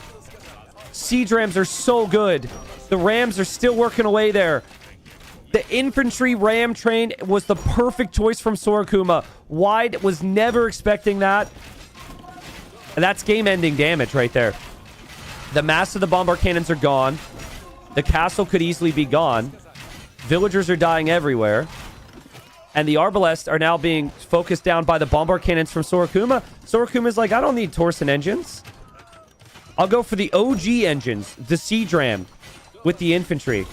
Siege Rams are so good. The Rams are still working away there. The infantry ram train was the perfect choice from Sorakuma. Wide was never expecting that. And that's game-ending damage right there. The mass of the bombard cannons are gone. The castle could easily be gone. Villagers are dying everywhere. And the Arbalests are now being focused down by the bombard cannons from Sorakuma. Sorakuma's like, I don't need Torsen engines. I'll go for the OG engines. The Siege Ram with the infantry.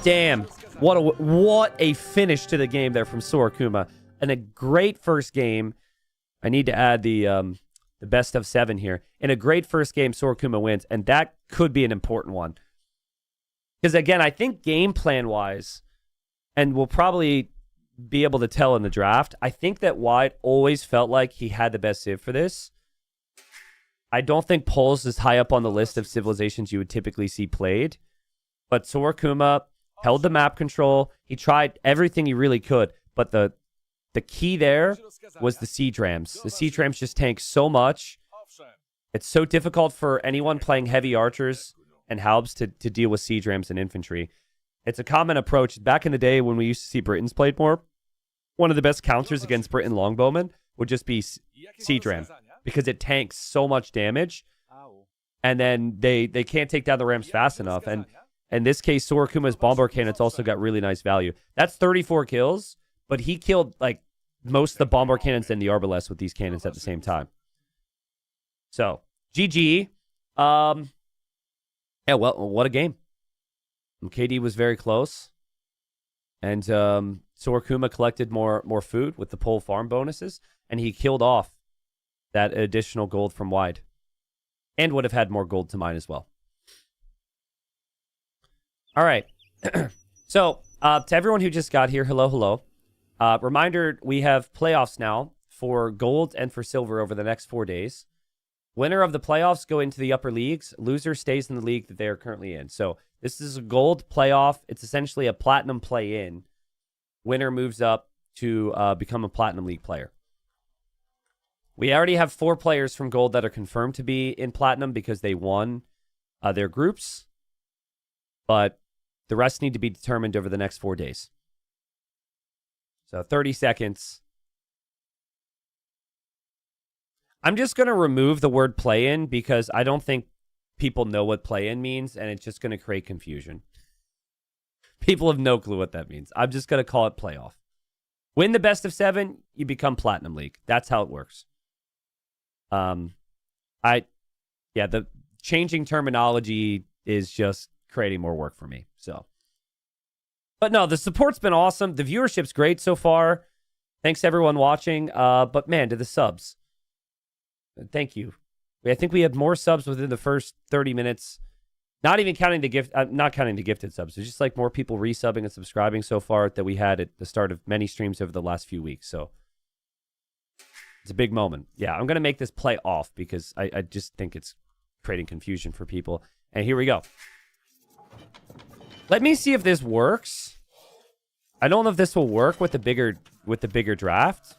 Damn. What a finish to the game there from Sorakuma. And a great first game. I need to add the best of 7 here. In a great first game, Sorakuma wins. And that could be an important one. Because again, I think game plan-wise, and we'll probably be able to tell in the draft, I think that Wide always felt like he had the best civ for this. I don't think Poles is high up on the list of civilizations you would typically see played. But Sorakuma held the map control. He tried everything he really could. But the key there was the Siege Rams. The Siege Rams just tank so much. It's so difficult for anyone playing heavy archers and halbs to deal with Siege Rams and infantry. It's a common approach. Back in the day when we used to see Britons played more, one of the best counters against Briton longbowmen would just be Siege Ram, because it tanks so much damage, and then they can't take down the Rams fast enough. And in this case, Sorakuma's bombard cannons also got really nice value. That's 34 kills, but he killed like most of the bombard cannons and the Arbalests with these cannons at the same time. So, GG. Yeah, well, what a game. KD was very close. And Sorakuma collected more food with the pole farm bonuses. And he killed off that additional gold from Wide. And would have had more gold to mine as well. All right. So, to everyone who just got here, hello. Reminder, we have playoffs now for gold and for silver over the next 4 days. Winner of the playoffs go into the upper leagues. Loser stays in the league that they are currently in. So this is a gold playoff. It's essentially a platinum play-in. Winner moves up to become a platinum league player. We already have 4 players from gold that are confirmed to be in platinum because they won their groups. But the rest need to be determined over the next 4 days. So 30 seconds. I'm just going to remove the word play-in because I don't think people know what play-in means, and it's just going to create confusion. People have no clue what that means. I'm just going to call it playoff. Win the best of 7, you become Platinum League. That's how it works. The changing terminology is just creating more work for me. So, but no, the support's been awesome. The viewership's great so far. Thanks everyone watching. But man, to the subs. Thank you. I think we had more subs within the first 30 minutes Not even counting the not counting the gifted subs. It's just like more people resubbing and subscribing so far that we had at the start of many streams over the last few weeks. So it's a big moment. Yeah, I'm going to make this play off because I just think it's creating confusion for people. And here we go. Let me see if this works. I don't know if this will work with the bigger draft.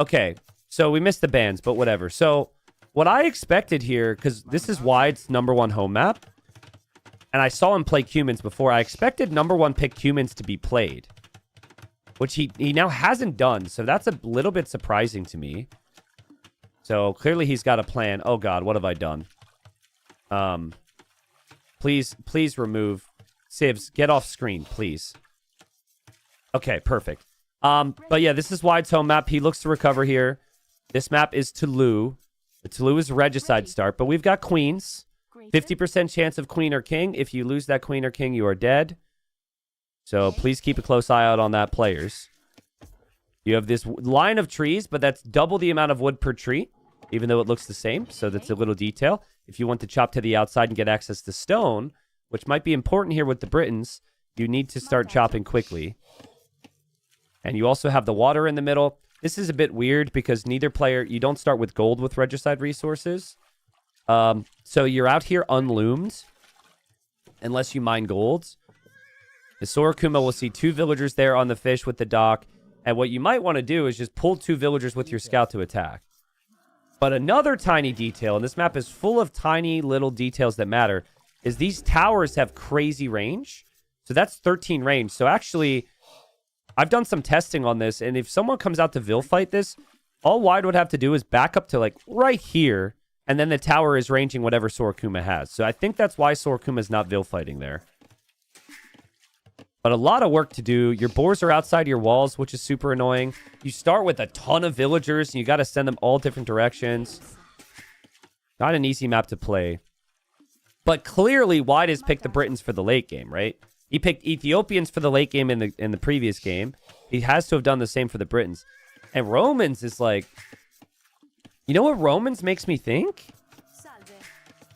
Okay, so we missed the bans, but whatever. So what I expected here, because this is Wide's #1 home map, and I saw him play Cumans before, I expected #1 pick Cumans to be played, which he now hasn't done, so that's a little bit surprising to me. So clearly he's got a plan. Oh God, what have I done? Please remove Sivs. Get off screen, please. Okay, perfect. But yeah, this is Wide's home map. He looks to recover here. This map is Tulu. The Tulu is regicide start, but we've got queens. 50% chance of queen or king. If you lose that queen or king, you are dead. So please keep a close eye out on that, players. You have this line of trees, but that's double the amount of wood per tree, even though it looks the same. So that's a little detail. If you want to chop to the outside and get access to stone, which might be important here with the Britons, you need to start chopping quickly. And you also have the water in the middle. This is a bit weird because neither player, you don't start with gold with regicide resources. So you're out here unloomed unless you mine gold. The Sorakuma will see 2 villagers there on the fish with the dock. And what you might want to do is just pull 2 villagers with your scout to attack. But another tiny detail, and this map is full of tiny little details that matter, is these towers have crazy range. So that's 13 range. So actually, I've done some testing on this, and if someone comes out to Vil fight this, all Wide would have to do is back up to like right here, and then the tower is ranging whatever Sorakuma has. So I think that's why Sorakuma is not Vil fighting there. But a lot of work to do. Your boars are outside your walls, which is super annoying. You start with a ton of villagers, and you got to send them all different directions. Not an easy map to play. But clearly, Wide has picked the Britons for the late game, right? He picked Ethiopians for the late game in the previous game. He has to have done the same for the Britons. And Romans is like... You know what Romans makes me think?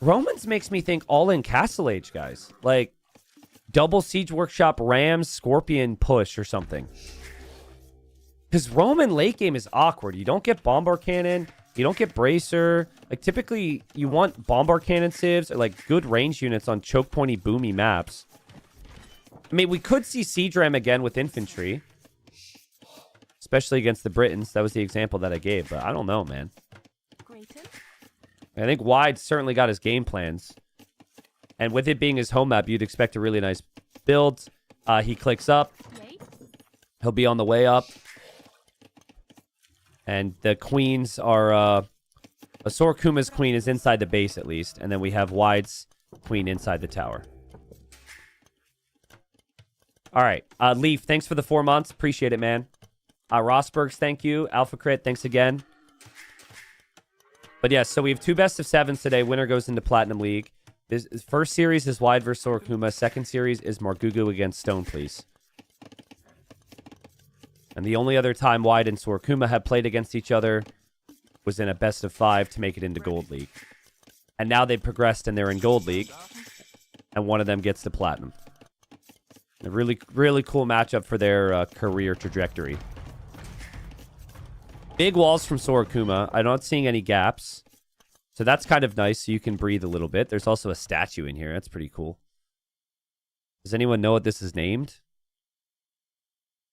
Romans makes me think all-in Castle Age, guys. Like, double Siege Workshop, Rams, Scorpion push or something. Because Roman late game is awkward. You don't get Bombard Cannon. You don't get Bracer. Like, typically, you want Bombard Cannon civs or, like, good range units on choke pointy, boomy maps. I mean, we could see Siege Ram again with infantry. Especially against the Britons. That was the example that I gave. But I don't know, man. I think Wide certainly got his game plans. And with it being his home map, you'd expect a really nice build. He clicks up. He'll be on the way up. And the queens are... Sorakuma's queen is inside the base, at least. And then we have Wide's queen inside the tower. All right. Leaf, thanks for the 4 months. Appreciate it, man. Rosbergs, thank you. Alpha Crit, thanks again. But yes, so we have 2 best of 7s today. Winner goes into Platinum League. This first series is Wide versus Sorakuma. Second series is Margugu against Stone, please. And the only other time Wide and Sorakuma have played against each other was in a best of 5 to make it into Gold League. And now they've progressed and they're in Gold League. And one of them gets to Platinum. A really, really cool matchup for their career trajectory. Big walls from Sorakuma. I'm not seeing any gaps. So that's kind of nice, so you can breathe a little bit. There's also a statue in here. That's pretty cool. Does anyone know what this is named?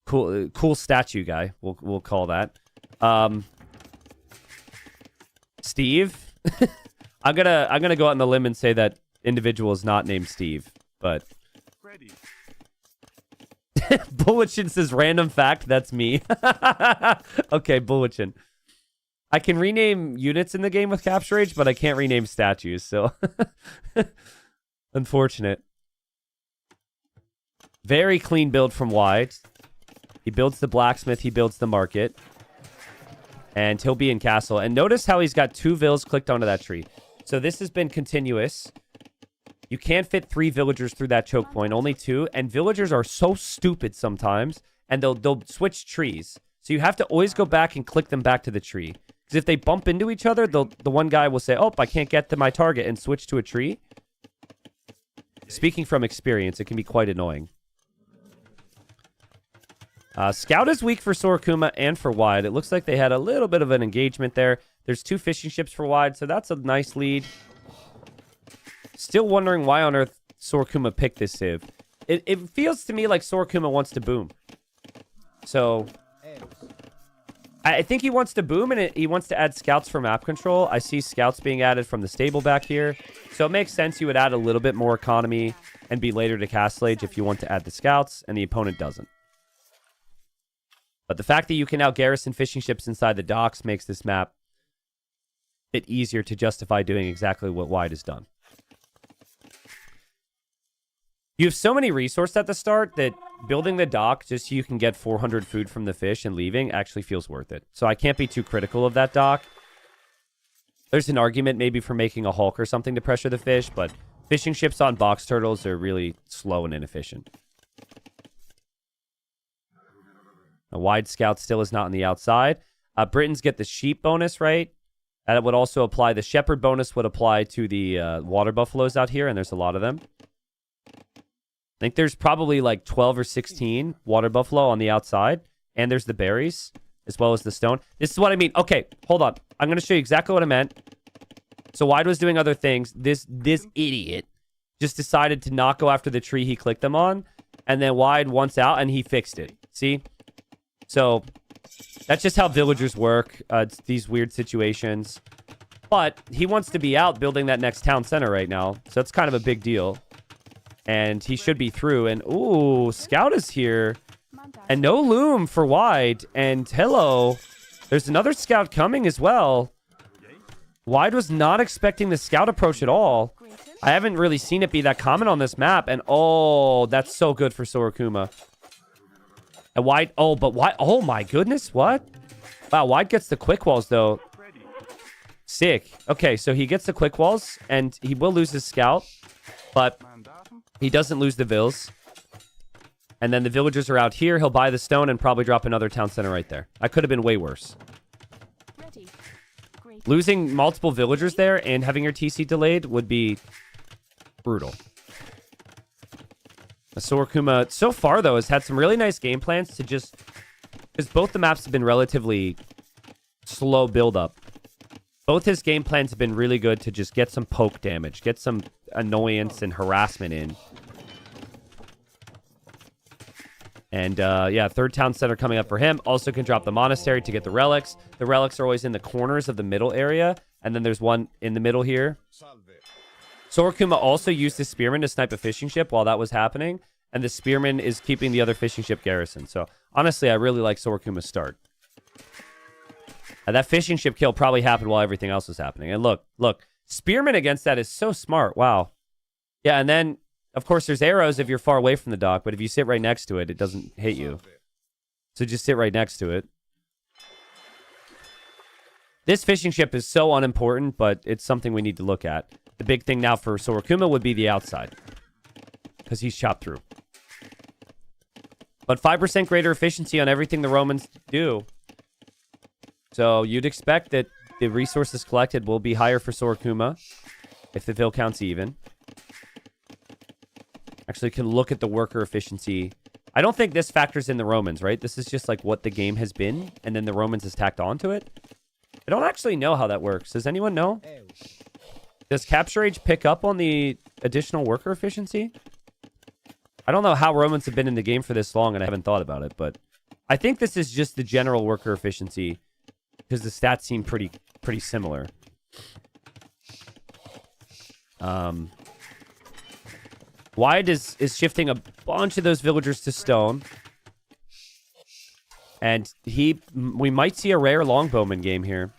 Cool statue guy. We'll call that. Steve. I'm gonna go out on the limb and say that individual is not named Steve, but Bulletchin says random fact. That's me. Okay, Bulletchin. I can rename units in the game with Capture Age, but I can't rename statues, so... Unfortunate. Very clean build from Wide. He builds the blacksmith, he builds the market. And he'll be in castle. And notice how he's got 2 vills clicked onto that tree. So this has been continuous. You can't fit 3 villagers through that choke point, only 2. And villagers are so stupid sometimes, and they'll switch trees. So you have to always go back and click them back to the tree. Because if they bump into each other, the one guy will say, oh, I can't get to my target, and switch to a tree. speaking from experience, it can be quite annoying. Scout is weak for Sorokuma and for Wide. It looks like they had a little bit of an engagement there. There's 2 fishing ships for Wide, so that's a nice lead. Still wondering why on earth Sorokuma picked this civ. It feels to me like Sorokuma wants to boom. So I think he wants to boom, and he wants to add scouts for map control. I see scouts being added from the stable back here. So it makes sense you would add a little bit more economy and be later to Castle Age if you want to add the scouts, and the opponent doesn't. But the fact that you can now garrison fishing ships inside the docks makes this map a bit easier to justify doing exactly what Wide has done. You have so many resources at the start that building the dock just so you can get 400 food from the fish and leaving actually feels worth it. So I can't be too critical of that dock. There's an argument maybe for making a hulk or something to pressure the fish, but fishing ships on box turtles are really slow and inefficient. A Wide scout still is not on the outside. Britons get the sheep bonus, right? That would also apply. The shepherd bonus would apply to the water buffaloes out here, and there's a lot of them. I think there's probably like 12 or 16 water buffalo on the outside. And there's the berries, as well as the stone. This is what I mean. Okay, hold on. I'm going to show you exactly what I meant. So Wide was doing other things. This idiot just decided to not go after the tree he clicked them on. And then Wide wants out, and he fixed it. See? So that's just how villagers work. It's these weird situations. But he wants to be out building that next town center right now. So that's kind of a big deal. And he should be through. And, ooh, Scout is here. And no loom for Wide. And hello. There's another Scout coming as well. Wide was not expecting the Scout approach at all. I haven't really seen it be that common on this map. And, oh, that's so good for Sorokuma. And Wide, oh, but Wide, oh my goodness, what? Wow, Wide gets the quick walls, though. Sick. Okay, so he gets the quick walls, and he will lose his Scout. But he doesn't lose the vills. And then the villagers are out here. He'll buy the stone and probably drop another town center right there. That could have been way worse. Losing multiple villagers there and having your TC delayed would be brutal. Sorokuma, so far, though, has had some really nice game plans to just... Because both the maps have been relatively slow build-up. Both his game plans have been really good to just get some poke damage, get some annoyance and harassment in. And, yeah, third town center coming up for him. Also can drop the monastery to get the relics. The relics are always in the corners of the middle area. And then there's one in the middle here. Sorokuma also used the spearman to snipe a fishing ship while that was happening. And the spearman is keeping the other fishing ship garrison. So, honestly, I really like Sorokuma's start. And that fishing ship kill probably happened while everything else was happening. And look. Spearman against that is so smart. Wow. Yeah, and then, of course, there's arrows if you're far away from the dock. But if you sit right next to it, it doesn't hit you. So just sit right next to it. This fishing ship is so unimportant, but it's something we need to look at. The big thing now for Sorokuma would be the outside. Because he's chopped through. But 5% greater efficiency on everything the Romans do. So you'd expect that the resources collected will be higher for Sorokuma. If the vill count's even. Actually, can look at the worker efficiency. I don't think this factors in the Romans, right? This is just like what the game has been. And then the Romans has tacked onto it. I don't actually know how that works. Does anyone know? Does Capture Age pick up on the additional worker efficiency? I don't know how Romans have been in the game for this long, and I haven't thought about it, but I think this is just the general worker efficiency because the stats seem pretty similar. Wide is shifting a bunch of those villagers to stone. And we might see a rare longbowman game here.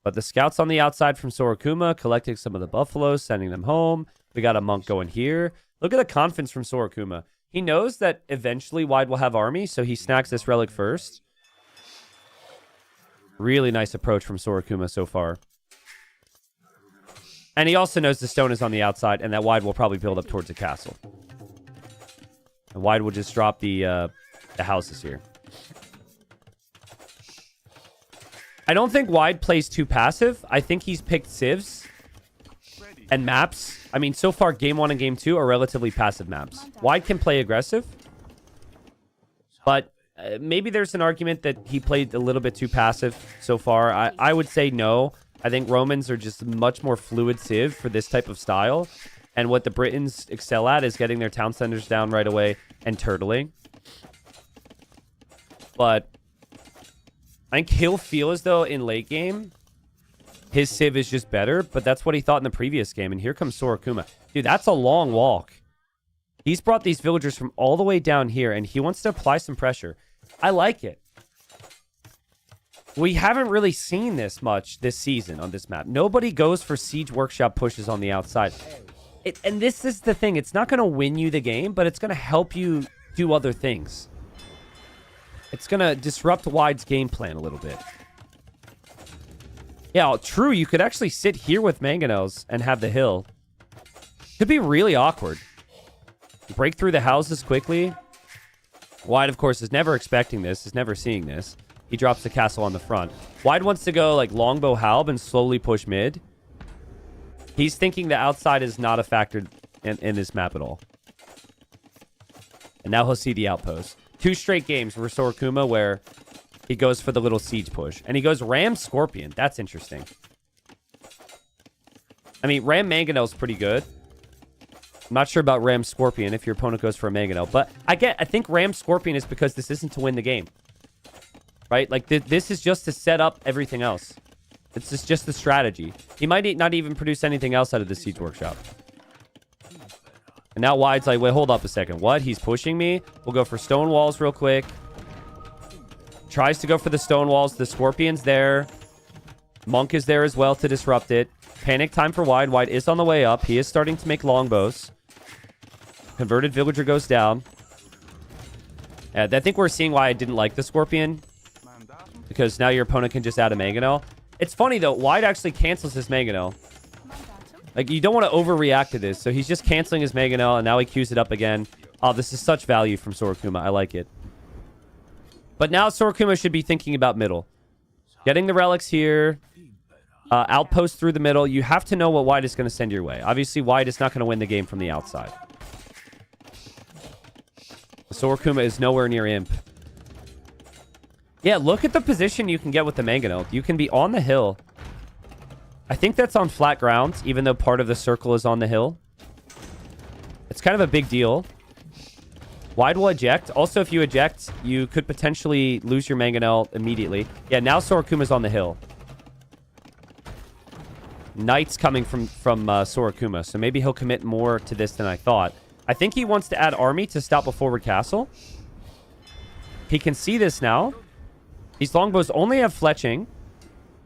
But the scouts on the outside from Sorokuma, collecting some of the buffaloes, sending them home. We got a monk going here. Look at the confidence from Sorokuma. He knows that eventually Wide will have army, so he snacks this relic first. Really nice approach from Sorokuma so far. And he also knows the stone is on the outside, and that Wide will probably build up towards the castle. And Wide will just drop the houses here. I don't think Wide plays too passive. I think he's picked civs And maps, I mean, so far, game 1 and game 2 are relatively passive maps. Wide can play aggressive, but maybe there's an argument that he played a little bit too passive so far. I would say no. I think Romans are just much more fluid civ for this type of style. And what the Britons excel at is getting their town centers down right away and turtling. But I think he'll feel as though in late game, his civ is just better. But that's what he thought in the previous game. And here comes Sorakuma. Dude, that's a long walk. He's brought these villagers from all the way down here, and he wants to apply some pressure. I like it. We haven't really seen this much this season on this map. Nobody goes for siege workshop pushes on the outside. And this is the thing. It's not going to win you the game, but it's going to help you do other things. It's going to disrupt Wide's game plan a little bit. Yeah, true. You could actually sit here with mangonels and have the hill. Could be really awkward. Break through the houses quickly. Wide, of course, is never expecting this, is never seeing this. He drops the castle on the front. Wide wants to go like longbow halb and slowly push mid. He's thinking the outside is not a factor in this map at all. And now he'll see the outpost. 2 straight games for Sorakuma where he goes for the little siege push. And he goes Ram Scorpion. That's interesting. I mean, Ram Mangonel is pretty good. I'm not sure about Ram Scorpion if your opponent goes for a Mangonel. But I think Ram Scorpion is because this isn't to win the game. Right? Like, this is just to set up everything else. It's just the strategy. He might not even produce anything else out of the siege workshop. And now Wide's like, wait, hold up a second. What? He's pushing me? We'll go for stone walls real quick. Tries to go for the stone walls. The Scorpion's there. Monk is there as well to disrupt it. Panic time for Wide. Wide is on the way up. He is starting to make longbows. Converted villager goes down. I think we're seeing why I didn't like the Scorpion. Because now your opponent can just add a Mangonel. It's funny, though. Wide actually cancels his Mangonel. Like, you don't want to overreact to this. So he's just canceling his Mangonel, and now he queues it up again. Oh, this is such value from Sorakuma. I like it. But now Sorakuma should be thinking about middle. Getting the relics here. Outpost through the middle. You have to know what Wide is going to send your way. Obviously, Wide is not going to win the game from the outside. Sorakuma is nowhere near Imp. Yeah, look at the position you can get with the Mangonel. You can be on the hill. I think that's on flat ground, even though part of the circle is on the hill. It's kind of a big deal. Wide will eject. Also, if you eject, you could potentially lose your Mangonel immediately. Yeah, now Sorakuma's on the hill. Knights coming from Sorakuma, so maybe he'll commit more to this than I thought. I think he wants to add army to stop a forward castle. He can see this now. These longbows only have fletching.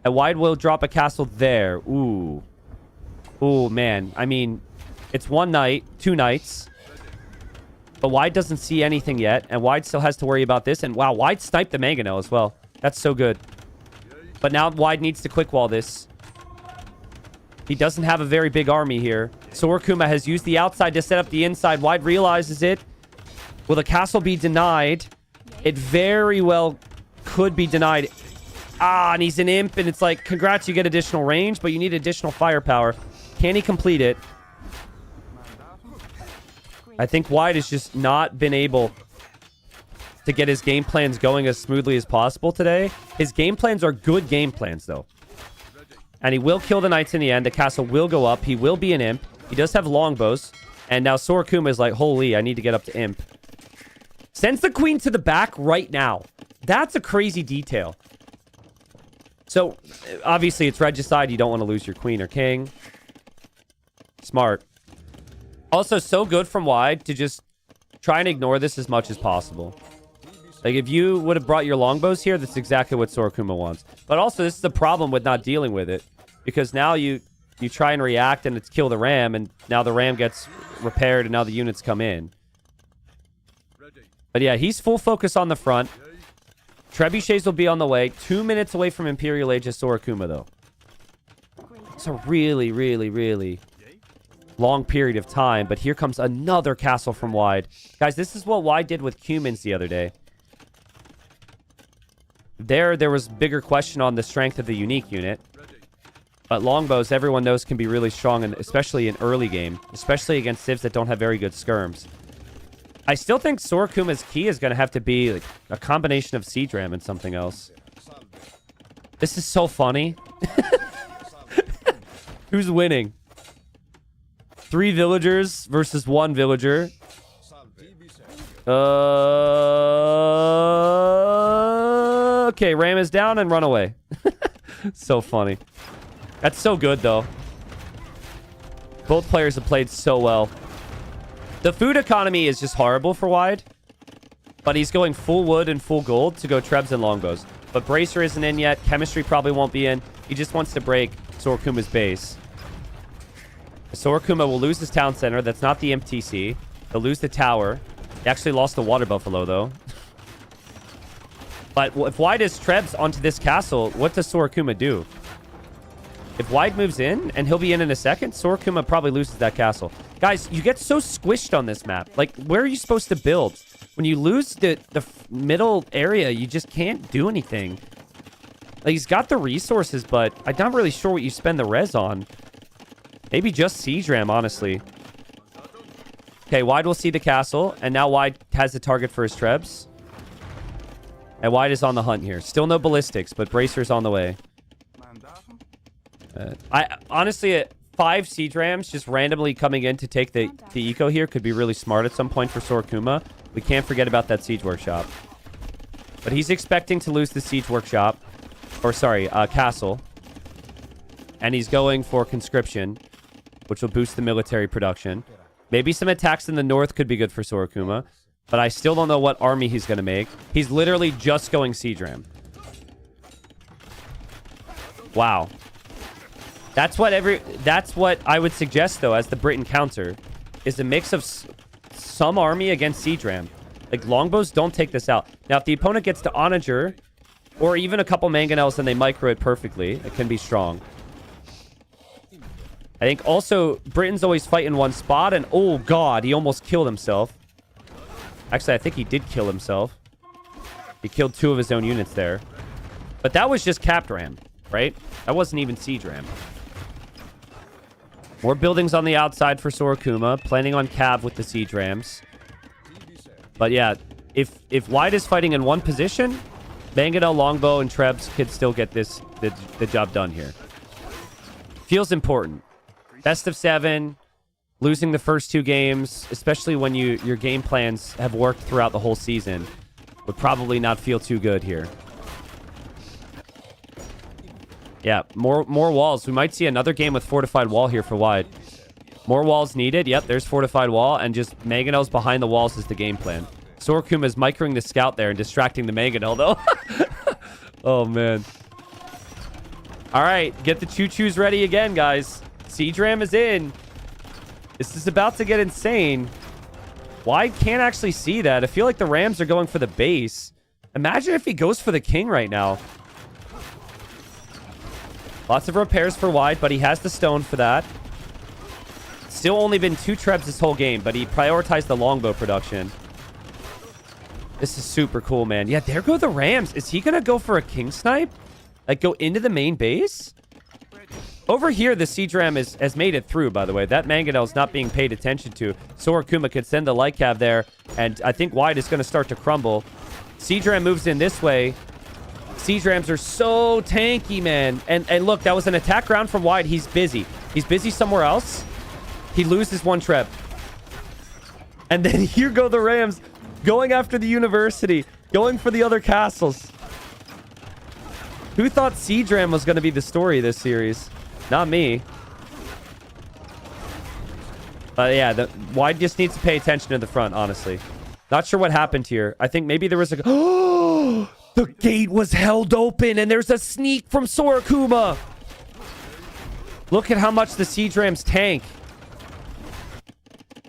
And Wide will drop a castle there. Ooh. Ooh, man. I mean, it's 1 knight, 2 knights. But Wide doesn't see anything yet. And Wide still has to worry about this. And wow, Wide sniped the Mangonel as well. That's so good. But now Wide needs to quick wall this. He doesn't have a very big army here. Sorakuma has used the outside to set up the inside. Wide realizes it. Will the castle be denied? It very well could be denied. Ah, and he's an imp, and it's like, congrats, you get additional range, but you need additional firepower. Can he complete it? I think Wide has just not been able to get his game plans going as smoothly as possible today. His game plans are good game plans, though. And he will kill the knights in the end. The castle will go up. He will be an imp. He does have longbows. And now Sorakuma is like, holy, I need to get up to imp. Sends the queen to the back right now. That's a crazy detail. So, obviously, it's regicide. You don't want to lose your queen or king. Smart. Also, so good from Wide to just try and ignore this as much as possible. Like, if you would have brought your longbows here, that's exactly what Sorakuma wants. But also, this is the problem with not dealing with it. Because now you try and react, and it's kill the ram, and now the ram gets repaired, and now the units come in. But yeah, he's full focus on the front. Trebuchets will be on the way. 2 minutes away from Imperial Age of Sorakuma, though. It's a really, really, really long period of time. But here comes another castle from Wide. Guys, this is what Wide did with Cumans the other day. There was bigger question on the strength of the unique unit. But longbows, everyone knows, can be really strong, and especially in early game. Especially against civs that don't have very good skirms. I still think Sorakuma's key is going to have to be like a combination of Siege Ram and something else. This is so funny. Who's winning? 3 villagers versus 1 villager. Okay, Ram is down and run away. So funny. That's so good, though. Both players have played so well. The food economy is just horrible for Wide. But he's going full wood and full gold to go Trebs and longbows. But Bracer isn't in yet. Chemistry probably won't be in. He just wants to break Sorakuma's base. Sorakuma will lose his town center. That's not the MTC. He'll lose the tower. He actually lost the water buffalo, though. But if Wide is Trebs onto this castle, what does Sorakuma do? If Wide moves in, and he'll be in a second, Sorakuma probably loses that castle. Guys, you get so squished on this map. Like, where are you supposed to build? When you lose the middle area, you just can't do anything. Like, he's got the resources, but I'm not really sure what you spend the res on. Maybe just Siege Ram, honestly. Okay, Wide will see the castle, and now Wide has the target for his Trebs. And Wide is on the hunt here. Still no ballistics, but Bracer's on the way. I honestly, 5 Siege Rams just randomly coming in to take the eco here could be really smart at some point for Sorakuma. We can't forget about that Siege Workshop. But he's expecting to lose the Siege Workshop. Or, sorry, Castle. And he's going for Conscription, which will boost the military production. Maybe some attacks in the north could be good for Sorakuma. But I still don't know what army he's going to make. He's literally just going Siege Ram. Wow. That's what I would suggest, though, as the Britain counter, is a mix of some army against Siege Ram. Like, longbows don't take this out. Now, if the opponent gets to Onager, or even a couple mangonels, then they micro it perfectly. It can be strong. I think also, Britain's always fight in one spot, and oh god, he almost killed himself. Actually, I think he did kill himself. He killed 2 of his own units there. But that was just capped ram, right? That wasn't even siege ram. More buildings on the outside for Sorakuma, planning on Cav with the siege rams. But yeah, if Wide is fighting in one position, Mangonel, Longbow, and Trebs could still get the job done here. Feels important. Best of 7, losing the first 2 games, especially when your game plans have worked throughout the whole season, would probably not feel too good here. Yeah, more walls. We might see another game with fortified wall here for Wide. More walls needed. Yep, there's fortified wall, and just Mangonels behind the walls is the game plan. Sorakuma is microing the scout there and distracting the Mangonel, though. Oh, man. All right, get the choo-choos ready again, guys. Siege Ram is in. This is about to get insane. Wide can't actually see that. I feel like the Rams are going for the base. Imagine if he goes for the king right now. Lots of repairs for Wide, but he has the stone for that. Still only been 2 Trebs this whole game, but he prioritized the longbow production. This is super cool, man. Yeah, there go the Rams. Is he going to go for a king snipe? Like, go into the main base? Over here, the siege ram has made it through, by the way. That Mangonel is not being paid attention to. Sorakuma could send the light cav there, and I think Wide is going to start to crumble. Siege ram moves in this way. Siege rams are so tanky, man. And look, that was an attack round from Wide. He's busy. He's busy somewhere else. He loses 1 Treb. And then here go the Rams going after the university, going for the other castles. Who thought Siege Ram was going to be the story this series? Not me. But yeah, Wide just needs to pay attention to the front, honestly. Not sure what happened here. I think maybe there was a... Oh! The gate was held open, and there's a sneak from Sorakuma. Look at how much the Siege Rams tank.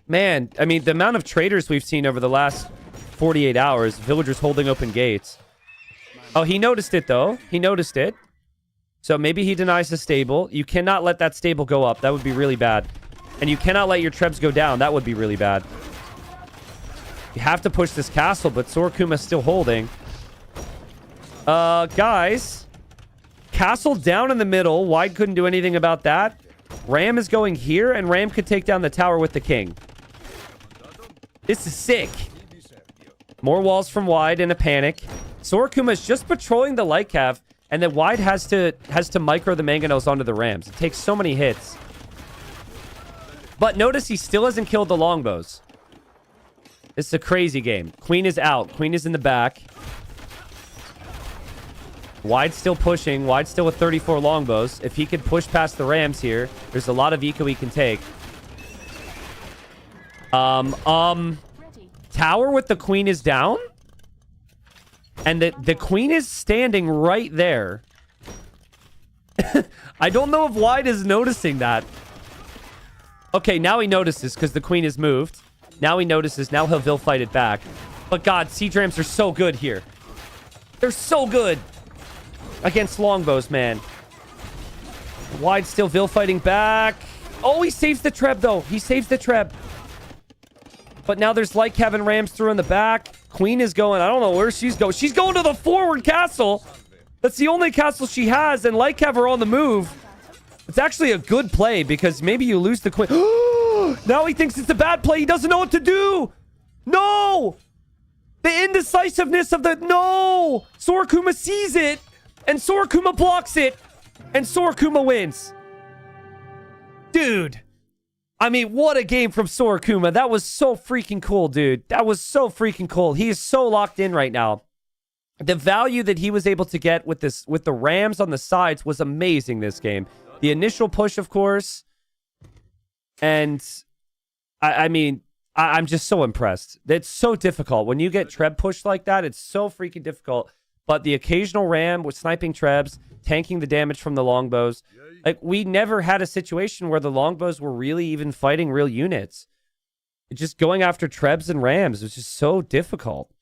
Man, I mean, the amount of traders we've seen over the last 48 hours, villagers holding open gates. Oh, he noticed it, though. He noticed it. So maybe he denies the stable. You cannot let that stable go up. That would be really bad. And you cannot let your Trebs go down. That would be really bad. You have to push this castle, but Sorakuma's still holding. Guys. Castle down in the middle. Wide couldn't do anything about that. Ram is going here, and Ram could take down the tower with the king. This is sick. More walls from Wide in a panic. Sorakuma is just patrolling the light cav, and then Wide has to micro the mangonels onto the Rams. It takes so many hits. But notice he still hasn't killed the longbows. This is a crazy game. Queen is out. Queen is in the back. Wide still pushing. Wide still with 34 longbows. If he could push past the Rams here, there's a lot of eco he can take. Tower with the queen is down. And the queen is standing right there. I don't know if Wide is noticing that. Okay, now he notices because the queen is moved. Now he notices. Now he'll fight it back. But God, siege rams are so good here. They're so good against longbows, man. Wide still fighting back. Oh, he saves the treb, though. He saves the treb. But now there's light cav and rams through in the back. Queen is going. I don't know where she's going. She's going to the forward castle. That's the only castle she has. And light cav are on the move. It's actually a good play because maybe you lose the queen. Now he thinks it's a bad play. He doesn't know what to do. No. The indecisiveness of the... No. Sorakuma sees it. And Sorakuma blocks it. And Sorakuma wins. Dude. I mean, what a game from Sorakuma. That was so freaking cool, dude. That was so freaking cool. He is so locked in right now. The value that he was able to get with this, with the Rams on the sides was amazing this game. The initial push, of course. And I mean, I'm just so impressed. It's so difficult. When you get treb pushed like that, it's so freaking difficult. But the occasional Ram with sniping trebs, tanking the damage from the longbows. Like, we never had a situation where the longbows were really even fighting real units. Just going after trebs and Rams was just so difficult.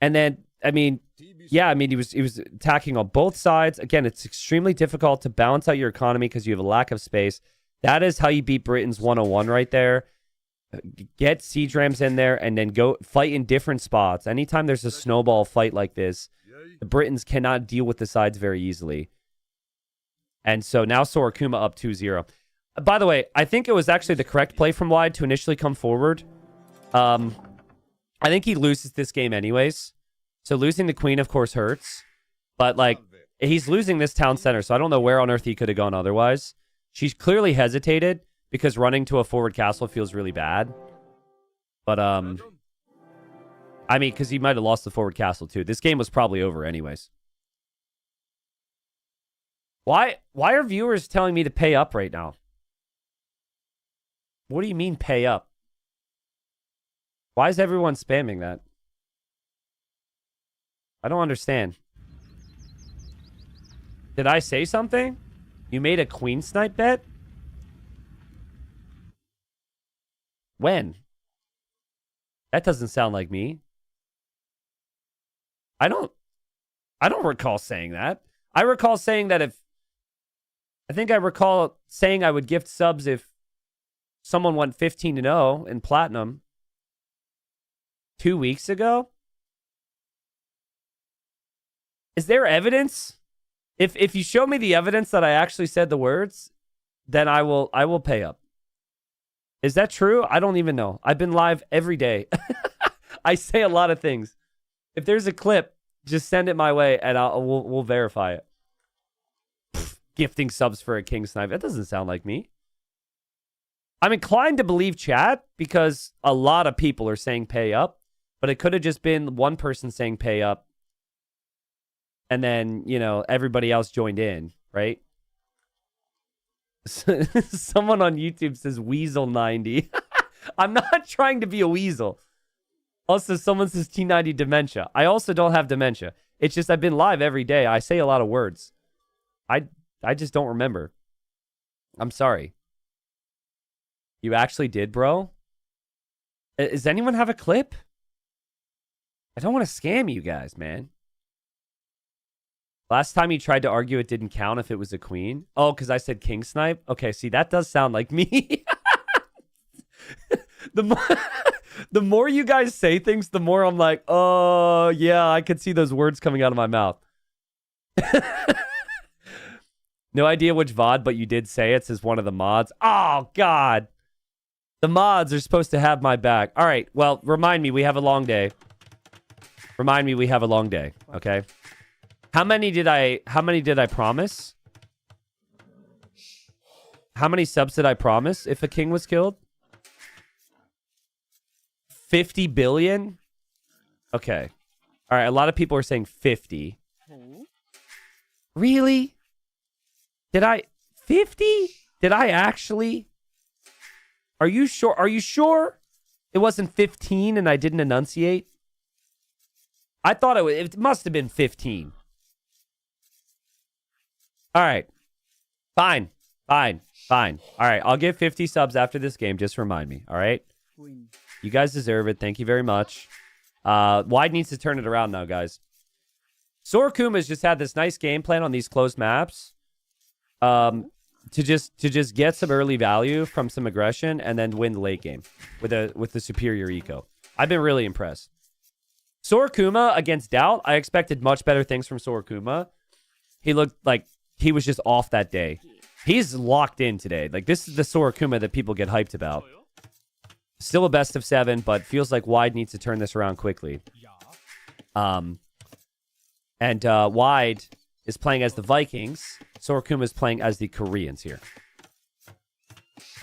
And then, I mean, yeah, I mean, he was attacking on both sides. Again, it's extremely difficult to balance out your economy because you have a lack of space. That is how you beat Britain's 101 right there. Get siege rams in there and then go fight in different spots. Anytime there's a snowball fight like this, the Britons cannot deal with the sides very easily. And so now Sorakuma up 2-0. By the way, I think it was actually the correct play from Wide to initially come forward. I think he loses this game anyways. So losing the queen, of course, hurts. But, like, he's losing this town center, so I don't know where on earth he could have gone otherwise. She's clearly hesitated because running to a forward castle feels really bad. But, I mean, because he might have lost the forward castle, too. This game was probably over anyways. Why are viewers telling me to pay up right now? What do you mean pay up? Why is everyone spamming that? I don't understand. Did I say something? You made a queen snipe bet? When? That doesn't sound like me. I don't recall saying that. I recall saying that I think I recall saying I would gift subs if someone went 15-0 in platinum 2 weeks ago. Is there evidence? If you show me the evidence that I actually said the words, then I will pay up. Is that true? I don't even know. I've been live every day. I say a lot of things. If there's a clip, just send it my way and we'll verify it. Gifting subs for a king snipe. That doesn't sound like me. I'm inclined to believe chat because a lot of people are saying pay up, but it could have just been one person saying pay up. And then, you know, everybody else joined in, right? Someone on YouTube says Weasel 90. I'm not trying to be a weasel. Also, someone says T90 dementia. I also don't have dementia. It's just I've been live every day. I say a lot of words. I just don't remember. I'm sorry. You actually did, bro? Does anyone have a clip? I don't want to scam you guys, man. Last time you tried to argue it didn't count if it was a queen. Oh, because I said king snipe? Okay, see, that does sound like me. The more you guys say things, the more I'm like, oh, yeah, I could see those words coming out of my mouth. No idea which VOD, but you did say it, says one of the mods. Oh, God. The mods are supposed to have my back. All right. Well, remind me, we have a long day. Remind me, we have a long day. Okay. How many did I promise? How many subs did I promise if a king was killed? 50 billion? Okay. All right. A lot of people are saying 50. Really? Did I 50? Did I actually? Are you sure? Are you sure it wasn't 15 and I didn't enunciate? I thought it must have been 15. All right. Fine. Fine. Fine. All right. I'll give 50 subs after this game. Just remind me. All right. You guys deserve it. Thank you very much. Wide needs to turn it around now, guys. Sorakuma's just had this nice game plan on these closed maps. To just get some early value from some aggression and then win the late game with the superior eco. I've been really impressed. Sorakuma against Doubt, I expected much better things from Sorakuma. He looked like he was just off that day. He's locked in today. Like, this is the Sorakuma that people get hyped about. Still a best of 7, but feels like Wide needs to turn this around quickly. And Wide is playing as the Vikings. Sorakuma is playing as the Koreans here.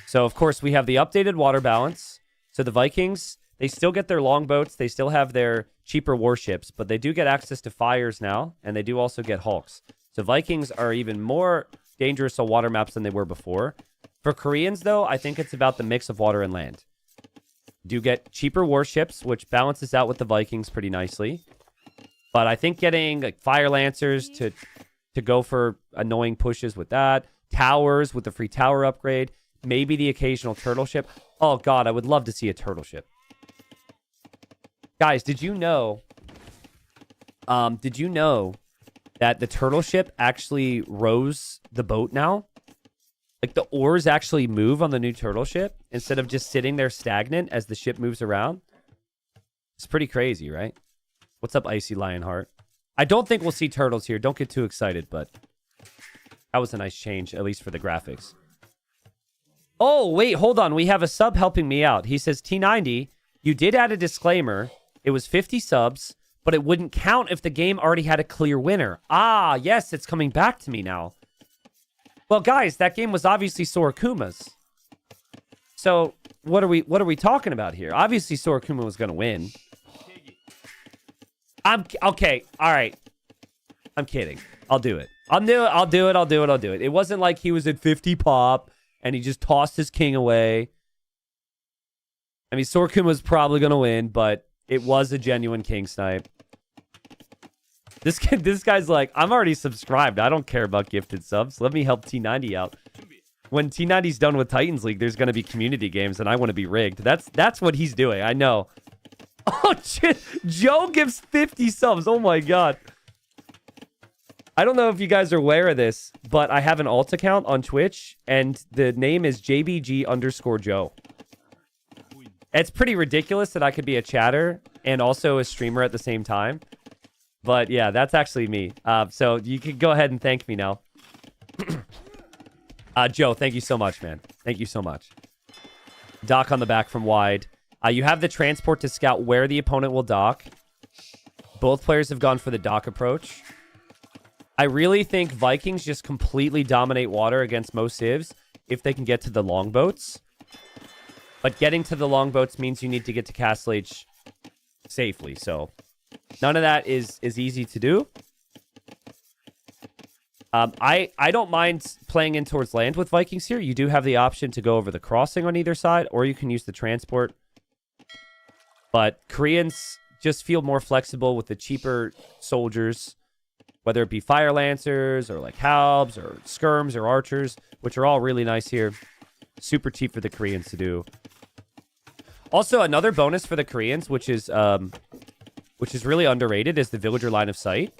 So, of course, we have the updated water balance. So the Vikings, they still get their longboats. They still have their cheaper warships, but they do get access to fires now, and they do also get hulks. So Vikings are even more dangerous on water maps than they were before. For Koreans, though, I think it's about the mix of water and land. Do get cheaper warships, which balances out with the Vikings pretty nicely. But I think getting like Fire Lancers to go for annoying pushes with that, towers with the free tower upgrade, maybe the occasional turtle ship. Oh, God, I would love to see a turtle ship. Guys, did you know that the turtle ship actually rows the boat now? Like, the oars actually move on the new turtle ship instead of just sitting there stagnant as the ship moves around. It's pretty crazy, right? What's up, Icy Lionheart? I don't think we'll see turtles here. Don't get too excited, but that was a nice change, at least for the graphics. Oh, wait, hold on. We have a sub helping me out. He says, T90, you did add a disclaimer. It was 50 subs, but it wouldn't count if the game already had a clear winner. Ah, yes, it's coming back to me now. Well, guys, that game was obviously Sorakuma's. So what are we talking about here? Obviously, Sorakuma was going to win. Okay. All right. I'm kidding. I'll do it. I'll do it. It wasn't like he was at 50 pop and he just tossed his king away. I mean, Sorakuma was probably going to win, but it was a genuine king snipe. This guy's like, I'm already subscribed. I don't care about gifted subs. Let me help T90 out. When T90's done with Titans League, there's going to be community games, and I want to be rigged. That's what he's doing. I know. Oh, shit. Joe gives 50 subs. Oh, my God. I don't know if you guys are aware of this, but I have an alt account on Twitch, and the name is JBG_Joe. It's pretty ridiculous that I could be a chatter and also a streamer at the same time. But yeah, that's actually me. So you can go ahead and thank me now. Joe, thank you so much, man. Thank you so much. Dock on the back from Wide. You have the transport to scout where the opponent will dock. Both players have gone for the dock approach. I really think Vikings just completely dominate water against most civs if they can get to the longboats. But getting to the longboats means you need to get to Castle H safely, so none of that is easy to do. I don't mind playing in towards land with Vikings here. You do have the option to go over the crossing on either side, or you can use the transport. But Koreans just feel more flexible with the cheaper soldiers, whether it be Fire Lancers or like Halbs or Skirms or Archers, which are all really nice here. Super cheap for the Koreans to do. Also, another bonus for the Koreans, which is really underrated, is the villager line of sight.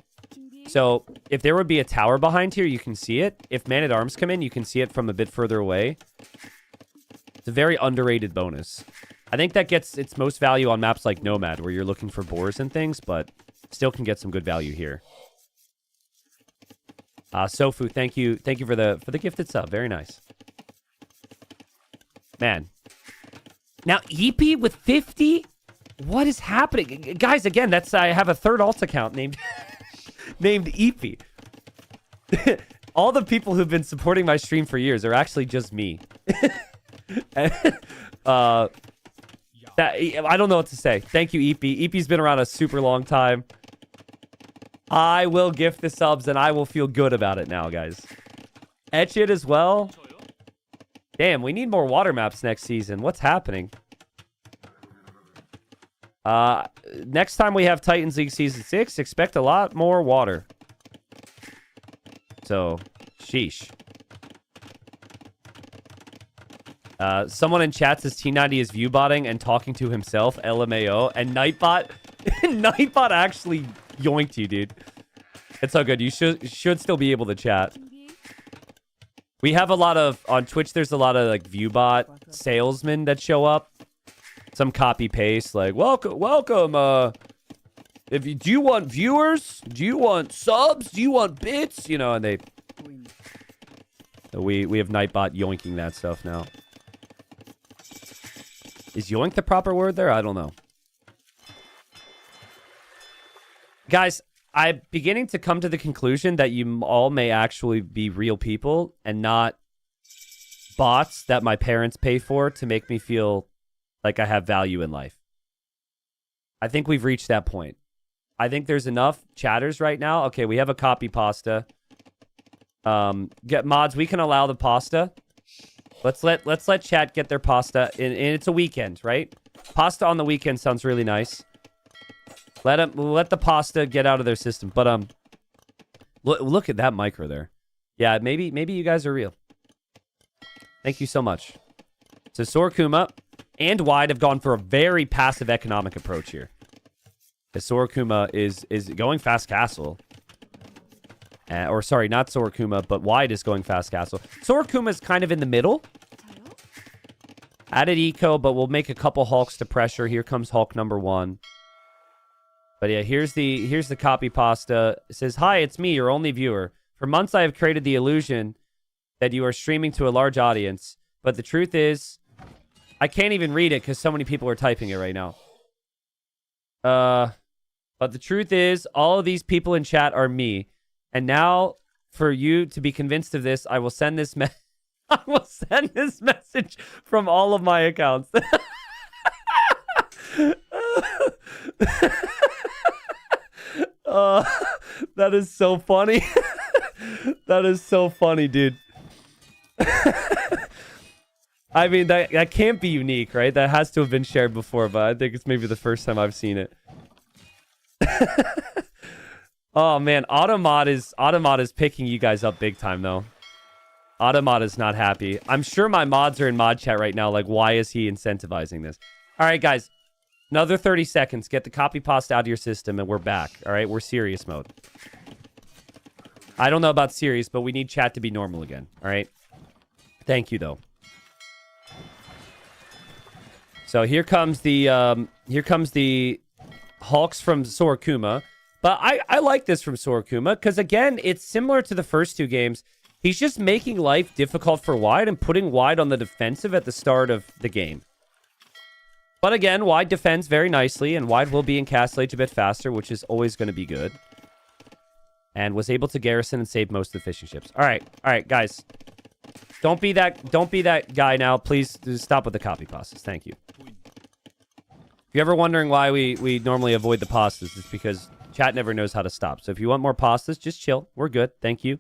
So if there would be a tower behind here, you can see it. If man-at-arms come in, you can see it from a bit further away. It's a very underrated bonus. I think that gets its most value on maps like Nomad, where you're looking for boars and things, but still can get some good value here. Sofu, thank you for the gifted sub. Very nice. Man. Now EP with 50? What is happening? Guys, again, I have a third alt account named named EP. All the people who've been supporting my stream for years are actually just me. I don't know what to say. Thank you, EP. EP's been around a super long time. I will gift the subs, and I will feel good about it now, guys. Etch it as well. Damn, we need more water maps next season. What's happening? Next time we have Titans League Season 6, expect a lot more water. So, sheesh. Someone in chat says T90 is viewbotting and talking to himself, LMAO, and Nightbot. Nightbot actually yoinked you, dude. It's all good. You should still be able to chat. We have a lot of on Twitch. There's a lot of like viewbot salesmen that show up. Some copy paste, like welcome. Do you want viewers? Do you want subs? Do you want bits? You know, and we have Nightbot yoinking that stuff now. Is yoink the proper word there? I don't know. Guys, I'm beginning to come to the conclusion that you all may actually be real people and not bots that my parents pay for to make me feel like I have value in life. I think we've reached that point. I think there's enough chatters right now. Okay, we have a copy pasta. Get mods, we can allow the pasta. Let's let chat get their pasta. And it's a weekend, right? Pasta on the weekend sounds really nice. Let the pasta get out of their system. But look at that micro there. Yeah, maybe you guys are real. Thank you so much. So Sorakuma and Wide have gone for a very passive economic approach here. Sorakuma is going fast castle. Or sorry, not Sorakuma, but Wide is going fast castle. Sorakuma is kind of in the middle. Added eco, but we'll make a couple Hulks to pressure. Here comes Hulk number 1. But yeah, here's the copy pasta. It says, "Hi, it's me, your only viewer. For months I have created the illusion that you are streaming to a large audience. But the truth is, I can't even read it because so many people are typing it right now. But the truth is, all of these people in chat are me. And now, for you to be convinced of this, I will send this I will send this message from all of my accounts." That is so funny. That is so funny, dude. I mean, that can't be unique, right? That has to have been shared before, but I think it's maybe the first time I've seen it. Oh man, Automod is picking you guys up big time though. Automod is not happy. I'm sure my mods are in mod chat right now, like, why is he incentivizing this? All right, guys. Another 30 seconds. Get the copy pasta out of your system, and we're back. All right, we're serious mode. I don't know about serious, but we need chat to be normal again. All right? Thank you, though. So here comes the Hulks from Sorakuma. But I like this from Sorakuma, because, again, it's similar to the first two games. He's just making life difficult for Wide and putting Wide on the defensive at the start of the game. But again, Wide defends very nicely, and Wide will be in Castle Age a bit faster, which is always going to be good. And was able to garrison and save most of the fishing ships. All right, guys. Don't be that guy now. Please stop with the copy pastas. Thank you. If you're ever wondering why we normally avoid the pastas, it's because chat never knows how to stop. So if you want more pastas, just chill. We're good. Thank you.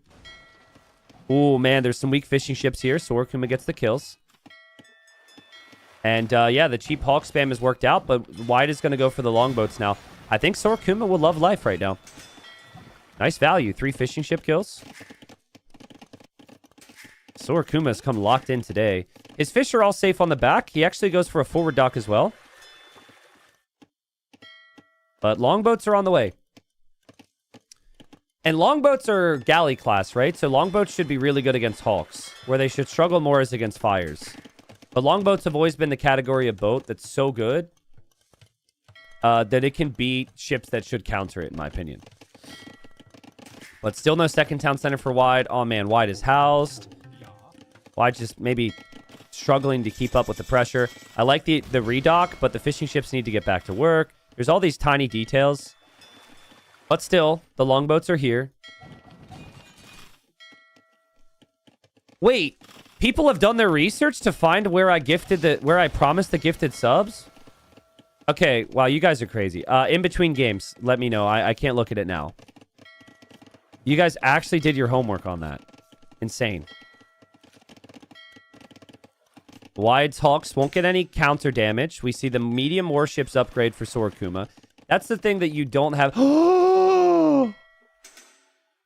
Oh, man, there's some weak fishing ships here. Sorakuma gets the kills. And, yeah, the cheap Hulk spam has worked out, but Wide is going to go for the longboats now. I think Sorakuma will love life right now. Nice value. 3 fishing ship kills. Sorakuma has come locked in today. His fish are all safe on the back. He actually goes for a forward dock as well. But longboats are on the way. And longboats are galley class, right? So longboats should be really good against Hulks. Where they should struggle more is against fires. But longboats have always been the category of boat that's so good that it can beat ships that should counter it, in my opinion. But still no second town center for Wide. Oh, man. Wide is housed. Wide just maybe struggling to keep up with the pressure. I like the redock, but the fishing ships need to get back to work. There's all these tiny details. But still, the longboats are here. Wait, people have done their research to find where I promised the gifted subs? Okay, wow, you guys are crazy. In between games, let me know. I can't look at it now. You guys actually did your homework on that. Insane. Wide's Hawks won't get any counter damage. We see the medium warships upgrade for Sorakuma. That's the thing that you don't have.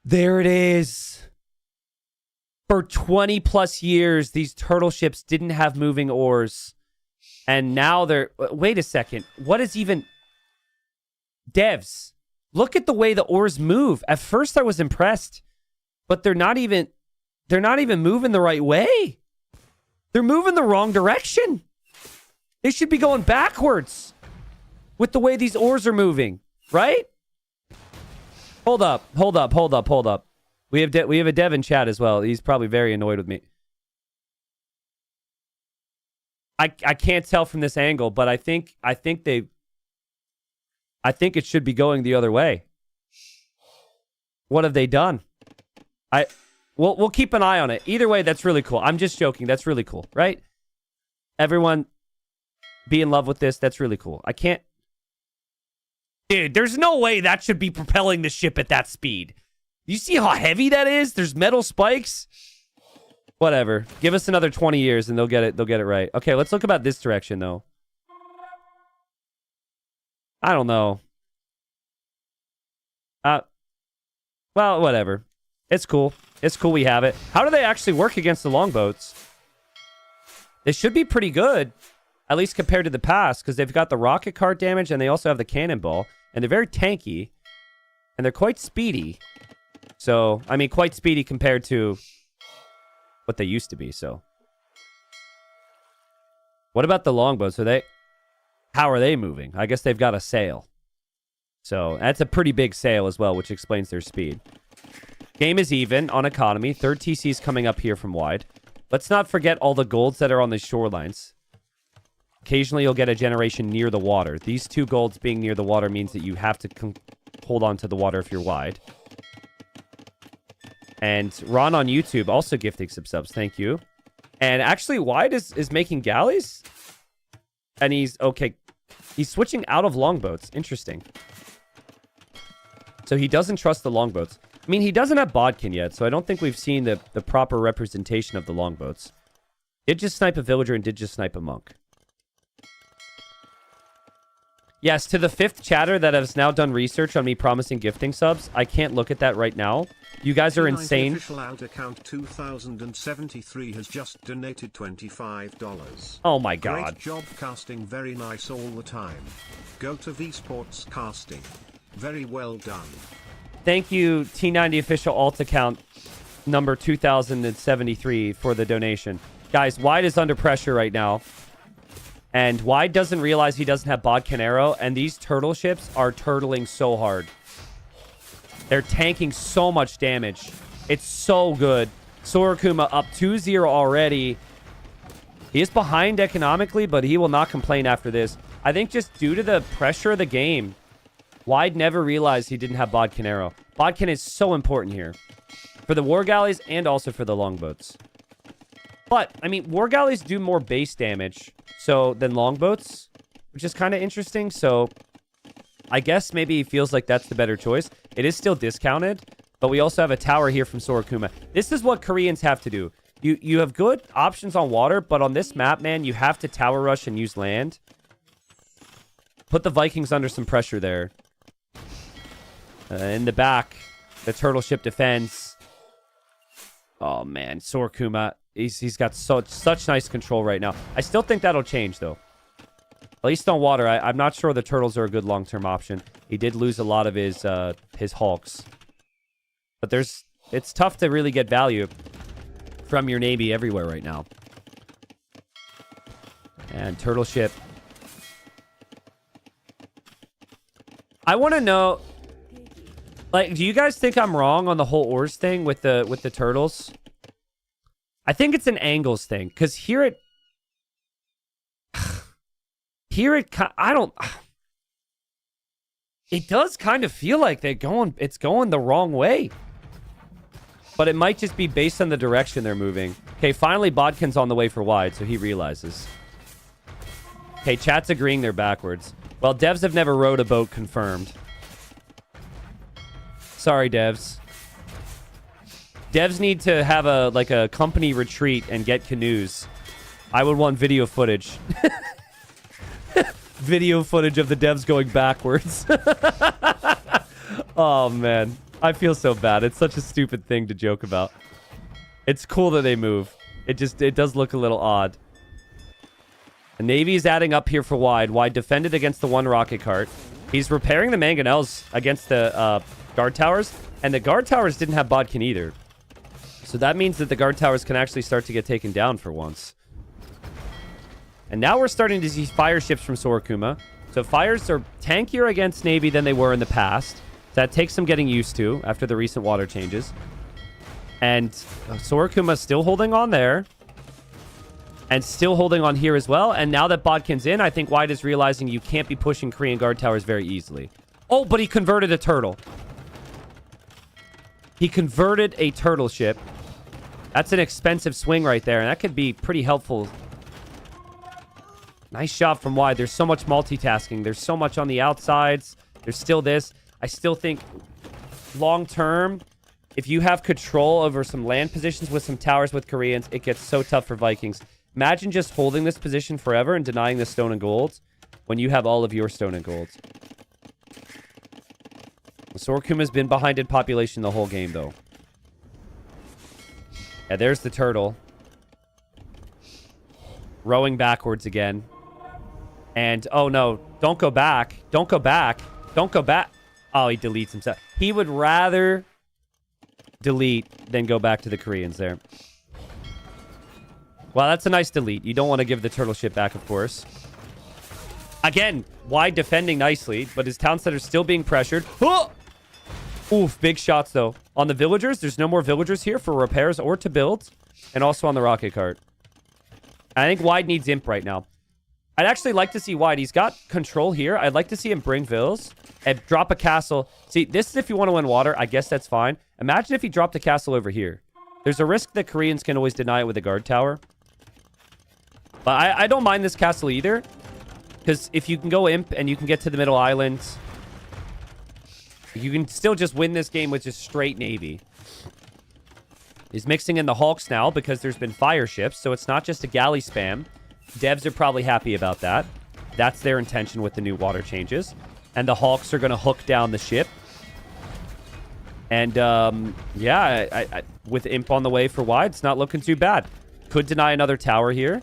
There it is. For 20 plus years, these turtle ships didn't have moving oars. And now they're... Wait a second. What is even... Devs, look at the way the oars move. At first, I was impressed. But they're not even moving the right way. They're moving the wrong direction. They should be going backwards with the way these oars are moving, right? Hold up. We have a dev in chat as well. He's probably very annoyed with me. I can't tell from this angle, but I think it should be going the other way. What have they done? We'll keep an eye on it. Either way, that's really cool. I'm just joking. That's really cool, right? Everyone be in love with this. That's really cool. I can't... Dude, there's no way that should be propelling the ship at that speed. You see how heavy that is? There's metal spikes. Whatever. Give us another 20 years and they'll get it right. Okay, let's look about this direction, though. I don't know. Well, whatever. It's cool. It's cool we have it. How do they actually work against the longboats? They should be pretty good, at least compared to the past, because they've got the rocket cart damage and they also have the cannonball, and they're very tanky, and they're quite speedy. So, I mean, quite speedy compared to what they used to be, so. What about the longboats? How are they moving? I guess they've got a sail. So, that's a pretty big sail as well, which explains their speed. Game is even on economy. Third TC is coming up here from Wide. Let's not forget all the golds that are on the shorelines. Occasionally, you'll get a generation near the water. These two golds being near the water means that you have to hold on to the water if you're Wide. And Ron on YouTube also gifting some subs. Thank you. And actually, Wide is making galleys. And he's switching out of longboats. Interesting. So he doesn't trust the longboats. I mean, he doesn't have Bodkin yet, so I don't think we've seen the proper representation of the longboats. Did just snipe a villager and did just snipe a monk. Yes, to the fifth chatter that has now done research on me promising gifting subs, I can't look at that right now. You guys are insane. Official out account 2073 has just donated $25. Oh my god. Great job casting, very nice all the time. Go to V Sports Casting. Very well done. Thank you, T90 official alt account number 2073 for the donation. Guys, Wide is under pressure right now. And Wide doesn't realize he doesn't have Bodkin Arrow, and these turtle ships are turtling so hard. They're tanking so much damage. It's so good. Sorakuma up 2-0 already. He is behind economically, but he will not complain after this. I think just due to the pressure of the game, Wide never realized he didn't have Bodkin Arrow. Bodkin is so important here. For the war galleys and also for the longboats. But, I mean, war galleys do more base damage than longboats, which is kind of interesting. So, I guess maybe he feels like that's the better choice. It is still discounted, but we also have a tower here from Sorakuma. This is what Koreans have to do. You have good options on water, but on this map, man, you have to tower rush and use land. Put the Vikings under some pressure there. In the back, the turtle ship defense. Oh, man. Sorakuma, he's got such nice control right now. I still think that'll change, though. At least on water, I'm not sure the turtles are a good long-term option. He did lose a lot of his Hawks. But it's tough to really get value from your Navy everywhere right now. And turtle ship. I want to know... Like, do you guys think I'm wrong on the whole ores thing with the turtles? I think it's an angles thing, because here it does kind of feel like it's going the wrong way. But it might just be based on the direction they're moving. Okay, finally Bodkin's on the way for wide, so he realizes. Okay, chat's agreeing they're backwards. Well, devs have never rowed a boat confirmed. Sorry, devs. Devs need to have a company retreat and get canoes. I would want video footage. Video footage of the devs going backwards. Oh, man. I feel so bad. It's such a stupid thing to joke about. It's cool that they move. It does look a little odd. The Navy's adding up here for wide. Wide defended against the one rocket cart. He's repairing the mangonels against the guard towers. And the guard towers didn't have Bodkin either. So that means that the guard towers can actually start to get taken down for once. And now we're starting to see fire ships from Sorokuma. So fires are tankier against Navy than they were in the past. That takes some getting used to after the recent water changes. And Sorokuma's still holding on there. And still holding on here as well. And now that Bodkin's in, I think Wide is realizing you can't be pushing Korean guard towers very easily. Oh, but he converted a turtle. He converted a turtle ship. That's an expensive swing right there. And that could be pretty helpful. Nice shot from Wide. There's so much multitasking. There's so much on the outsides. There's still this. I still think long term, if you have control over some land positions with some towers with Koreans, it gets so tough for Vikings. Imagine just holding this position forever and denying the stone and gold when you have all of your stone and gold. Sorokuma's been behind in population the whole game, though. Yeah, there's the turtle. Rowing backwards again. And, oh no, don't go back. Don't go back. Don't go back. Oh, he deletes himself. He would rather delete than go back to the Koreans there. Well, that's a nice delete. You don't want to give the turtle ship back, of course. Again, Wide defending nicely, but his town center's still being pressured. Oh! Oof, big shots, though. On the villagers, there's no more villagers here for repairs or to build. And also on the rocket cart. I think Wide needs imp right now. I'd actually like to see Wide. He's got control here. I'd like to see him bring vills and drop a castle. See, this is if you want to win water. I guess that's fine. Imagine if he dropped a castle over here. There's a risk that Koreans can always deny it with a guard tower. But I don't mind this castle either. Because if you can go imp and you can get to the middle island, you can still just win this game with just straight Navy. He's mixing in the Hawks now because there's been fire ships. So it's not just a galley spam. Devs are probably happy about that. That's their intention with the new water changes. And the Hawks are going to hook down the ship. And, yeah, with imp on the way for Wide, it's not looking too bad. Could deny another tower here.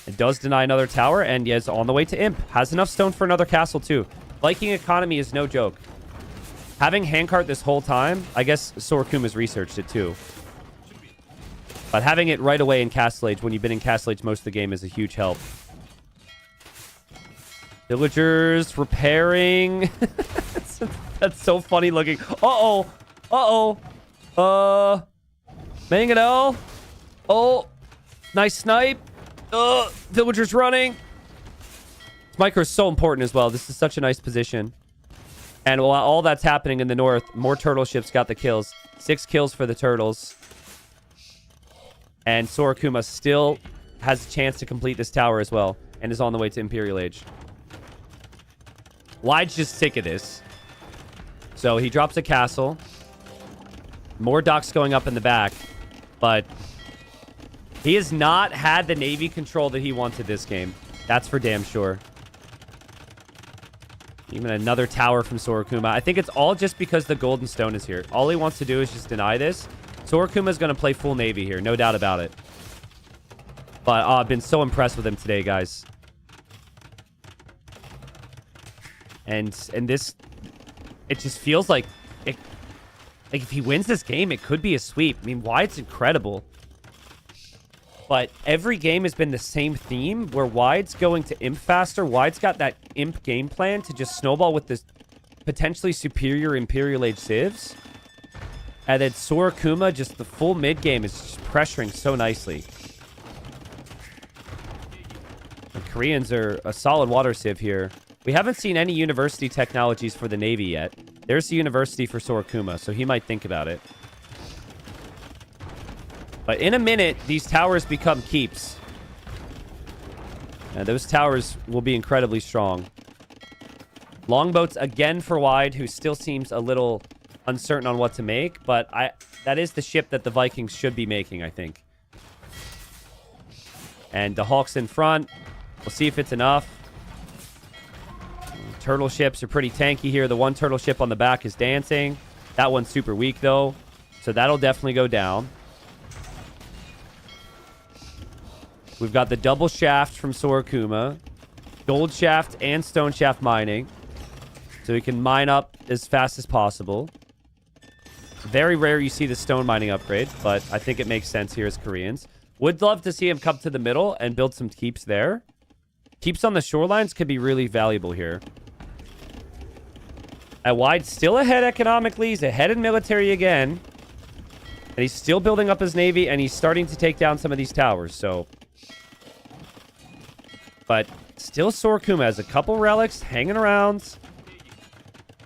It does deny another tower, and is on the way to imp. Has enough stone for another castle, too. Viking economy is no joke. Having handcart this whole time, I guess Sorokuma's researched it, too. But having it right away in Castle Age, when you've been in Castle Age most of the game, is a huge help. Villagers repairing. That's so funny looking. Uh-oh. Uh-oh. Mangonel. Oh. Nice snipe. Villagers running. This micro is so important as well. This is such a nice position. And while all that's happening in the north, more turtle ships got the kills. 6 kills for the turtles. And Sorokuma still has a chance to complete this tower as well. And is on the way to Imperial Age. Wide's just sick of this. So he drops a castle. More docks going up in the back. But he has not had the Navy control that he wanted this game. That's for damn sure. Even another tower from Sorokuma. I think it's all just because the golden stone is here. All he wants to do is just deny this. Sorokuma's going to play full Navy here. No doubt about it. But I've been so impressed with him today, guys. And this... It just feels like... Like if he wins this game, it could be a sweep. I mean, Wide's incredible. But every game has been the same theme, where Wide's going to imp faster. Wide's got that imp game plan to just snowball with this potentially superior Imperial Age civs. And then Sorakuma, just the full mid game, is just pressuring so nicely. The Koreans are a solid water civ here. We haven't seen any university technologies for the Navy yet. There's the university for Sorakuma, so he might think about it. But in a minute, these towers become keeps. And those towers will be incredibly strong. Longboats again for Wide, who still seems a little uncertain on what to make, but that is the ship that the Vikings should be making, I think. And the Hawks in front. We'll see if it's enough. Turtle ships are pretty tanky here. The one turtle ship on the back is dancing. That one's super weak, though. So that'll definitely go down. We've got the double shaft from Sorakuma. Gold shaft and stone shaft mining. So we can mine up as fast as possible. Very rare you see the stone mining upgrade, but I think it makes sense here as Koreans. Would love to see him come to the middle and build some keeps there. Keeps on the shorelines could be really valuable here. At Wide, still ahead economically. He's ahead in military again. And he's still building up his navy, and he's starting to take down some of these towers, so... But still Sorakuma has a couple relics hanging around.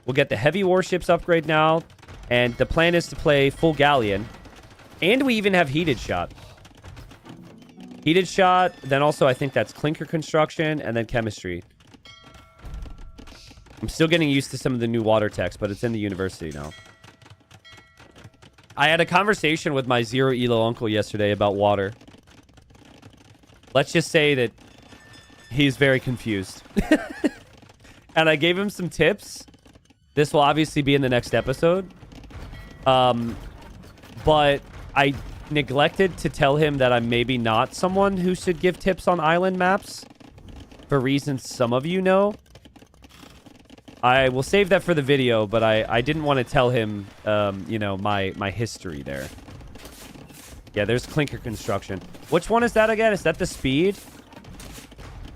We'll get the heavy warships upgrade now. And the plan is to play full galleon. And we even have heated shot. Heated shot, then also I think that's clinker construction, and then chemistry. I'm still getting used to some of the new water techs, but it's in the university now. I had a conversation with my Zero Elo uncle yesterday about water. Let's just say that he's very confused. And I gave him some tips. This will obviously be in the next episode. But I neglected to tell him that I'm maybe not someone who should give tips on island maps. For reasons some of you know. I will save that for the video, but I didn't want to tell him, you know, my history there. Yeah, there's clinker construction. Which one is that again? Is that the speed?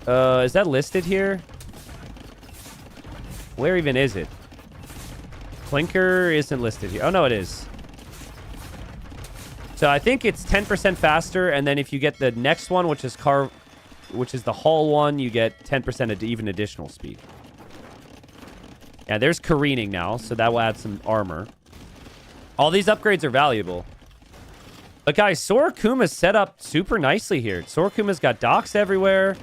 Is that listed here? Where even is it? Clinker isn't listed here. Oh, no, it is. So I think it's 10% faster, and then if you get the next one, which is the hull one, you get 10% even additional speed. Yeah, there's careening now, so that will add some armor. All these upgrades are valuable. But guys, Sorakuma's set up super nicely here. Sorakuma's got docks everywhere.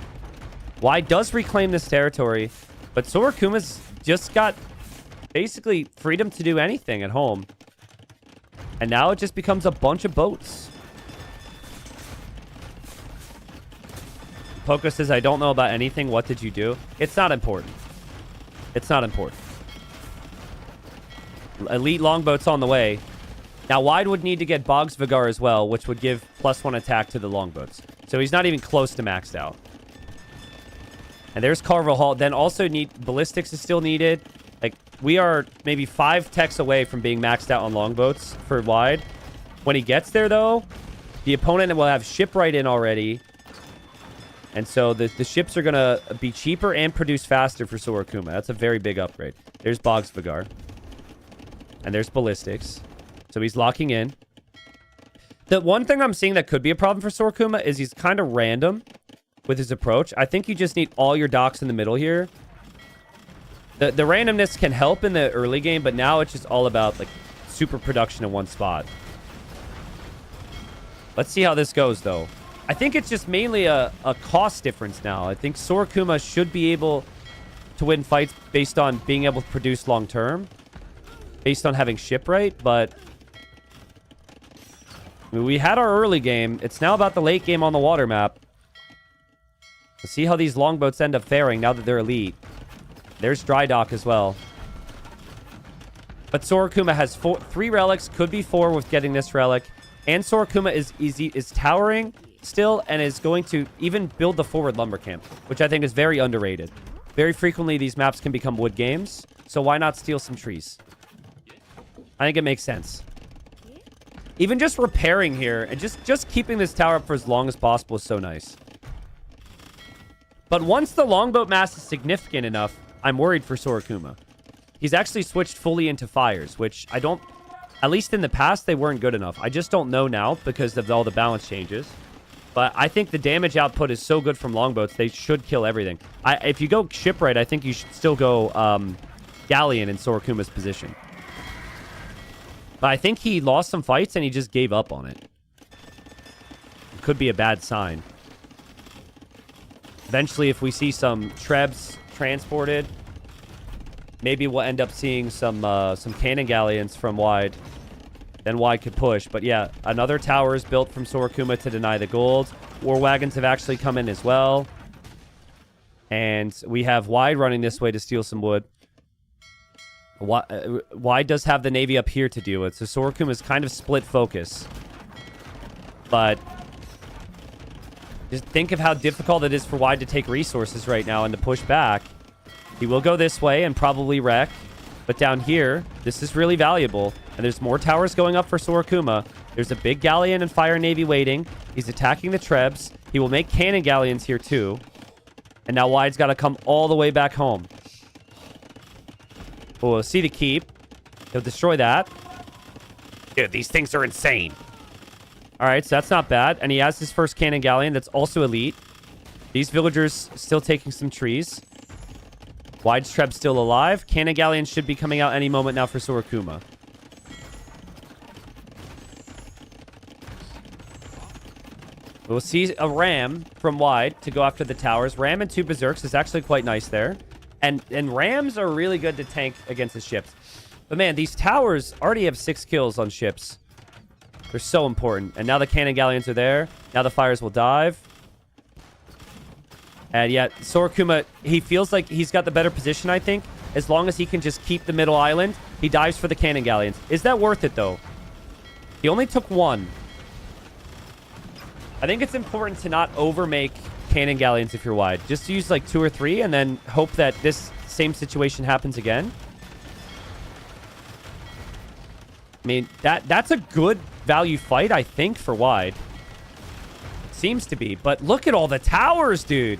Wide does reclaim this territory, but Sorakuma's just got basically freedom to do anything at home. And now it just becomes a bunch of boats. Poco says, I don't know about anything. What did you do? It's not important. It's not important. Elite longboats on the way. Now, Wide would need to get Boggs Vigar as well, which would give +1 attack to the longboats. So he's not even close to maxed out. And there's Carvel Hall. Then also ballistics is still needed. Like, we are maybe 5 techs away from being maxed out on longboats for Wide. When he gets there, though, the opponent will have shipwright in already. And so the ships are going to be cheaper and produce faster for Sorakuma. That's a very big upgrade. There's Boggs Vigar. And there's ballistics. So he's locking in. The one thing I'm seeing that could be a problem for Sorakuma is he's kind of random with his approach. I think you just need all your docks in the middle here. The randomness can help in the early game, but now it's just all about like super production in one spot. Let's see how this goes, though. I think it's just mainly a cost difference now. I think Sorakuma should be able to win fights based on being able to produce long-term. Based on having shipwright, but... I mean, we had our early game. It's now about the late game on the water map. Let's see how these longboats end up faring now that they're elite. There's dry dock as well. But Sorakuma has 3 relics. Could be 4 with getting this relic. And Sorakuma is towering still and is going to even build the forward lumber camp, which I think is very underrated. Very frequently, these maps can become wood games. So why not steal some trees? I think it makes sense. Even just repairing here and just keeping this tower up for as long as possible is so nice. But once the longboat mass is significant enough, I'm worried for Sorakuma. He's actually switched fully into fires, which I don't... At least in the past, they weren't good enough. I just don't know now because of all the balance changes. But I think the damage output is so good from longboats, they should kill everything. If you go shipwright, I think you should still go galleon in Sorokuma's position. But I think he lost some fights and he just gave up on it. It could be a bad sign. Eventually, if we see some trebs transported, maybe we'll end up seeing some cannon galleons from wide. Then wide could push. But yeah, another tower is built from Sorokuma to deny the gold. War wagons have actually come in as well. And we have wide running this way to steal some wood. Wide does have the navy up here to deal with. So Sorokuma is kind of split focus. But just think of how difficult it is for wide to take resources right now and to push back. He will go this way and probably wreck. But down here, this is really valuable. And there's more towers going up for Sorokuma. There's a big galleon and fire navy waiting. He's attacking the trebs. He will make cannon galleons here too. And now wide's got to come all the way back home. Oh, we'll see the keep. He'll destroy that. Dude, these things are insane. All right, so that's not bad. And he has his first cannon galleon that's also elite. These villagers still taking some trees. Wide's Treb still alive. Cannon galleons should be coming out any moment now for Sorokuma. We'll see a ram from wide to go after the towers. Ram and 2 berserks is actually quite nice there. And rams are really good to tank against the ships. But man, these towers already have 6 kills on ships. They're so important. And now the cannon galleons are there. Now the fires will dive. And yeah, Sorokuma, he feels like he's got the better position, I think. As long as he can just keep the middle island, he dives for the cannon galleons. Is that worth it, though? He only took 1. I think it's important to not overmake cannon galleons if you're wide. Just use like 2 or 3 and then hope that this same situation happens again. I mean, that's a good value fight, I think, for wide. Seems to be. But look at all the towers, dude.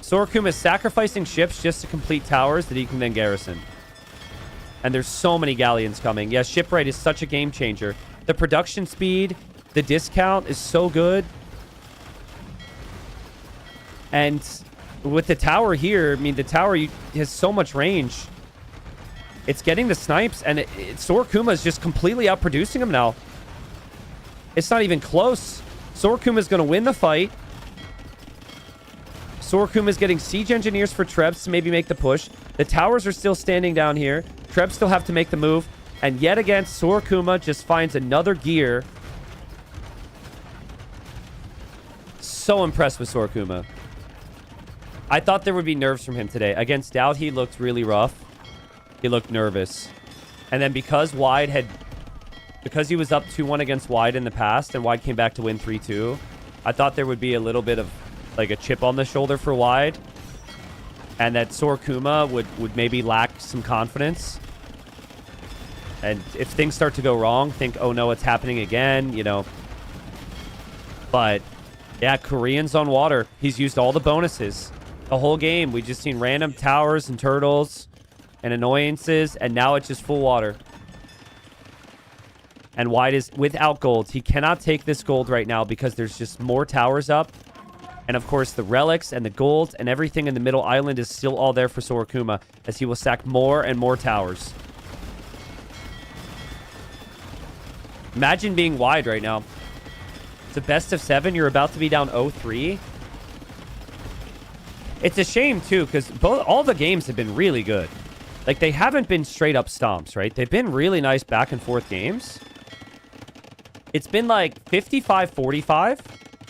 Sorokuma is sacrificing ships just to complete towers that he can then garrison. And there's so many galleons coming. Yeah, shipwright is such a game changer. The production speed, the discount is so good. And with the tower here, I mean, the tower has so much range. It's getting the snipes, and Sorokuma is just completely outproducing him now. It's not even close. Sorokuma is going to win the fight. Sorokuma is getting siege engineers for Trebs to maybe make the push. The towers are still standing down here. Trebs still have to make the move. And yet again, Sorokuma just finds another gear. So impressed with Sorokuma. I thought there would be nerves from him today. Against Doubt, he looked really rough. He looked nervous. And then because he was up 2-1 against Wide in the past, and Wide came back to win 3-2, I thought there would be a little bit of like a chip on the shoulder for Wide. And that Sorokuma would maybe lack some confidence. And if things start to go wrong, think, oh no, it's happening again, you know. But yeah, Korean's on water. He's used all the bonuses. The whole game, we just seen random towers and turtles and annoyances, and now it's just full water. And Wide is without gold. He cannot take this gold right now because there's just more towers up. And of course, the relics and the gold and everything in the middle island is still all there for Sorokuma, as he will stack more and more towers. Imagine being Wide right now. It's a best of 7. You're about to be down 0-3. It's a shame, too, because all the games have been really good. Like, they haven't been straight up stomps, right? They've been really nice back and forth games. It's been like 55-45